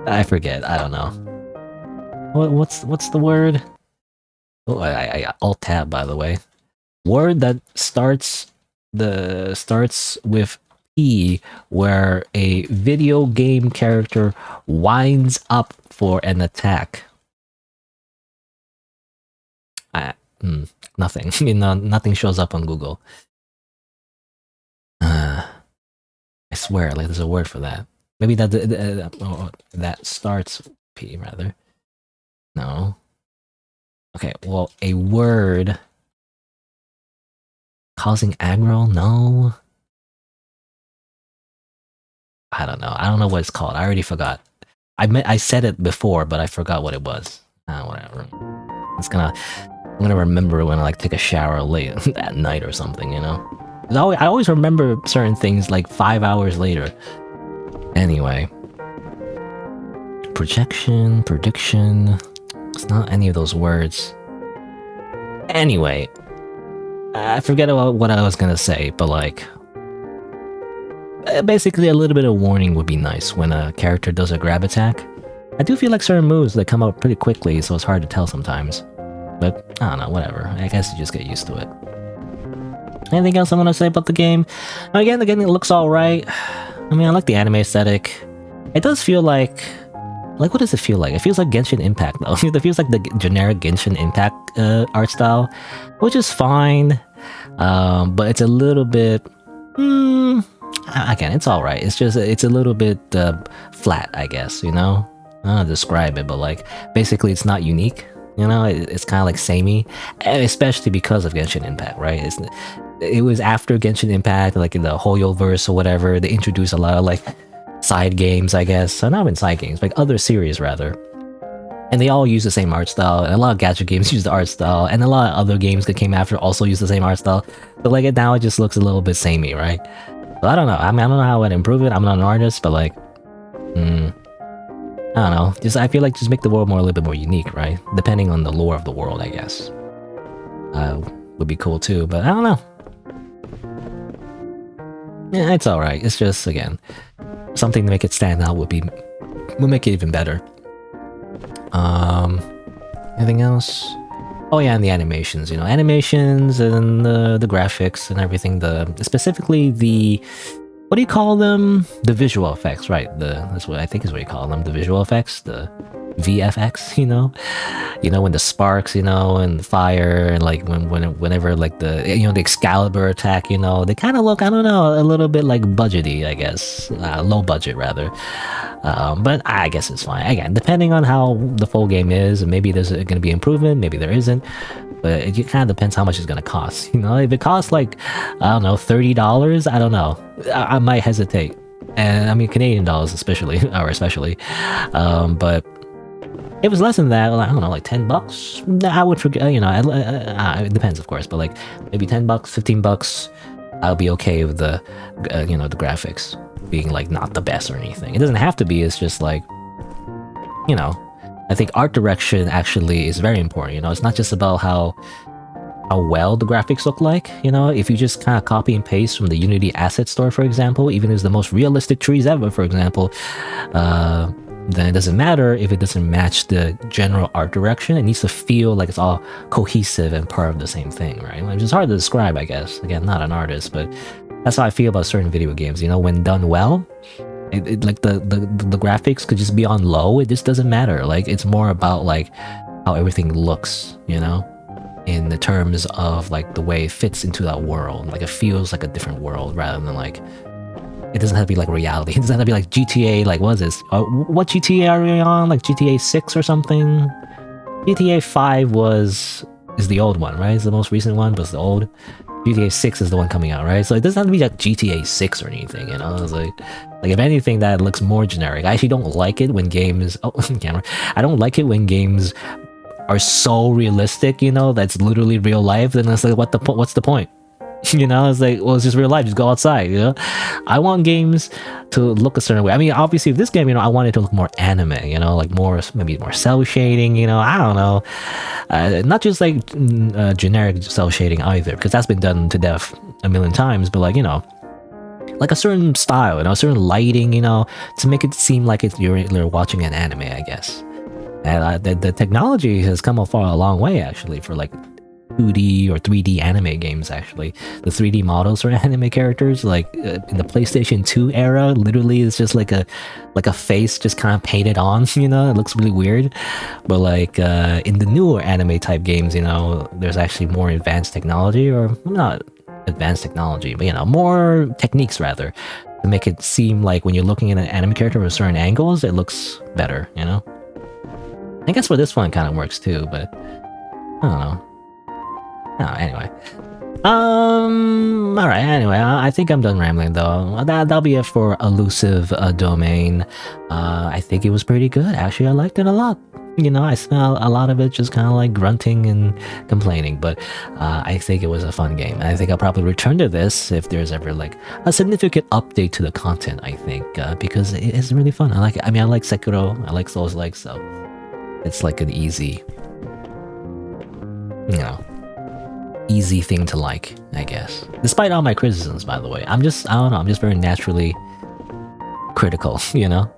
I forget. I don't know. What's the word? Oh, I alt tab, by the way. Word that starts with P, where a video game character winds up for an attack. Nothing. Nothing shows up on Google. I swear, like there's a word for that. Maybe that that starts with P rather. No. Okay, well, a word causing aggro? No. I don't know. I don't know what it's called. I already forgot. I said it before, but I forgot what it was. Whatever. I'm gonna remember it when I like take a shower late at night or something, you know? I always remember certain things like 5 hours later. Anyway. Projection, prediction. It's not any of those words. Anyway. I forget what I was gonna say, but like... basically a little bit of warning would be nice when a character does a grab attack. I do feel like certain moves that come out pretty quickly, so it's hard to tell sometimes. But, I don't know, whatever. I guess you just get used to it. Anything else I want to say about the game? Again, it looks alright. I mean, I like the anime aesthetic. It does feel like... Like, what does it feel like? It feels like Genshin Impact, though. It feels like the generic Genshin Impact art style, which is fine. But it's a little bit... again, it's alright. It's just, it's a little bit flat, I guess, you know? I don't know how to describe it, but like, basically it's not unique. You know, it's kind of like samey, especially because of Genshin Impact, right? It was after Genshin Impact, like in the Hoyoverse or whatever, they introduced a lot of like side games, I guess. So not even side games, like other series rather. And they all use the same art style, and a lot of gadget games use the art style, and a lot of other games that came after also use the same art style. But like now it just looks a little bit samey, right? So I don't know. I mean, I don't know how I'd improve it. I'm not an artist, but like, I don't know. I feel like just make the world a little bit more unique, right? Depending on the lore of the world, I guess. Would be cool too, but I don't know. Yeah, it's alright. It's just, again, something to make it stand out would make it even better. Anything else? Oh yeah, and the animations, you know, animations and the graphics and everything. Specifically the... What do you call them? The visual effects, right? That's what I think is what you call them. The visual effects, the VFX, you know? You know, when the sparks, you know, and the fire, and like whenever like the, you know, the Excalibur attack, you know, they kind of look, I don't know, a little bit like budgety, I guess. Low budget, rather. But I guess it's fine. Again, depending on how the full game is, and maybe there's going to be improvement, maybe there isn't. But it kind of depends how much it's going to cost. You know, if it costs like, I don't know, $30, I don't know. I might hesitate. And I mean, Canadian dollars especially. But if it was less than that, I don't know, like $10, I would forget, you know, it depends, of course. But like maybe $10, $15, I'll be okay with the, you know, the graphics being like not the best or anything. It doesn't have to be, it's just like, you know, I think art direction actually is very important, you know? It's not just about how well the graphics look like, you know? If you just kind of copy and paste from the Unity asset store, for example, even if it's the most realistic trees ever, for example, then it doesn't matter if it doesn't match the general art direction. It needs to feel like it's all cohesive and part of the same thing, right? Which is hard to describe, I guess. Again, not an artist, but that's how I feel about certain video games, you know? When done well, like the graphics could just be on low. It just doesn't matter. Like, it's more about like how everything looks, you know, in the terms of like the way it fits into that world. Like, it feels like a different world rather than like, it doesn't have to be like reality. It doesn't have to be like GTA. Like, what is this? What GTA are we on? Like GTA 6 or something? GTA 5 is the old one, right? It's the most recent one, but it's the old. GTA 6 is the one coming out, right? So it doesn't have to be like GTA 6 or anything, you know? It's like if anything, that looks more generic. I actually don't like it when games... Oh, camera. I don't like it when games are so realistic, you know? That's literally real life. Then it's like, what's the point? You know, it's like, well, it's just real life. Just go outside, you know? I want games to look a certain way. I mean, obviously, this game, you know, I want it to look more anime, you know? Like maybe more cell shading, you know? I don't know. Not just like generic cell shading either, because that's been done to death a million times, but like, you know, like a certain style, you know, a certain lighting, you know, to make it seem like you're watching an anime, I guess. And the technology has come a long way, actually, for like 2D or 3D anime games, actually. The 3D models for anime characters, like in the PlayStation 2 era, literally it's just like a face just kind of painted on, you know? It looks really weird. But like in the newer anime type games, you know, there's actually more advanced technology, or not advanced technology, but you know, more techniques rather, to make it seem like when you're looking at an anime character from certain angles, it looks better, you know? I guess for this one it kind of works too, but I don't know. Oh, anyway. Alright, anyway, I think I'm done rambling though. That'll be it for Illusive Domain. I think it was pretty good. Actually, I liked it a lot. You know, I spent a lot of it just kind of like grunting and complaining, but I think it was a fun game. And I think I'll probably return to this if there's ever like a significant update to the content, I think, because it is really fun. I like it. I mean, I like Sekiro, I like Souls-like, so it's like an easy, you know, easy thing to like, I guess. Despite all my criticisms, by the way. I don't know, I'm just very naturally critical, you know?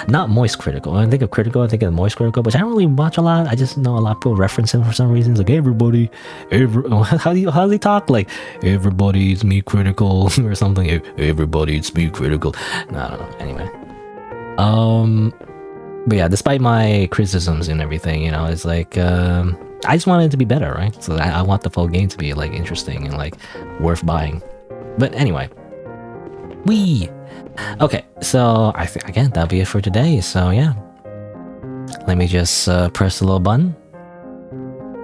Not moist critical. When I think of critical, I think of moist critical, but I don't really watch a lot. I just know a lot of people reference him for some reasons. Like, how do they talk? Like, everybody's me critical or something. Everybody's me critical. No, I don't know. Anyway. But yeah, despite my criticisms and everything, you know, it's like, I just want it to be better, right? So I want the full game to be like interesting and like worth buying. But anyway, okay, so I think again that'll be it for today. So yeah, let me just press the little button.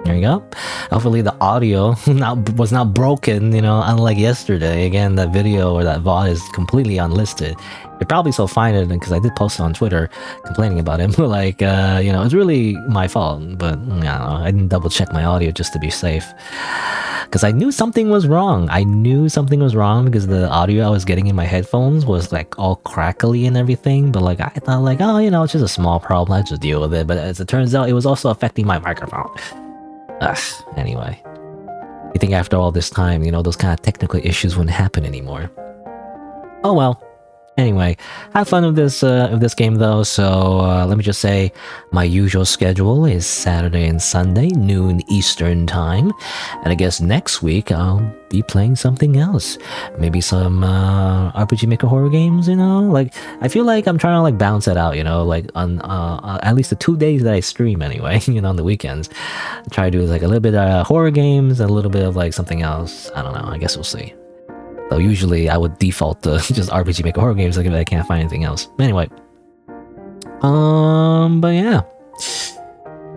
There you go. Hopefully the audio was not broken, you know, unlike yesterday. Again, that video or that VOD is completely unlisted. You're probably still find it because I did post it on Twitter complaining about him. Like, you know, it's really my fault, but I don't know, I didn't double check my audio just to be safe. Because I knew something was wrong. I knew something was wrong because the audio I was getting in my headphones was like all crackly and everything. But like, I thought like, oh, you know, it's just a small problem. I just deal with it. But as it turns out, it was also affecting my microphone. Anyway. You think after all this time, you know, those kind of technical issues wouldn't happen anymore. Oh well. Anyway, have fun with this game though. So let me just say, my usual schedule is Saturday and Sunday, noon Eastern time, and I guess next week I'll be playing something else. Maybe some RPG Maker horror games. You know, like I feel like I'm trying to like balance it out. You know, like on at least the 2 days that I stream anyway. You know, on the weekends, I try to do like a little bit of horror games, and a little bit of like something else. I don't know. I guess we'll see. So usually I would default to just RPG Maker horror games like if I can't find anything else. Anyway. But yeah.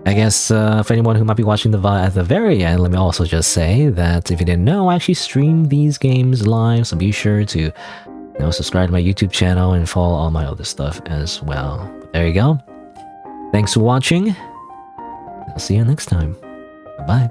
I guess for anyone who might be watching the VOD at the very end, let me also just say that if you didn't know, I actually stream these games live, so be sure to, you know, subscribe to my YouTube channel and follow all my other stuff as well. But there you go. Thanks for watching. I'll see you next time. Bye-bye.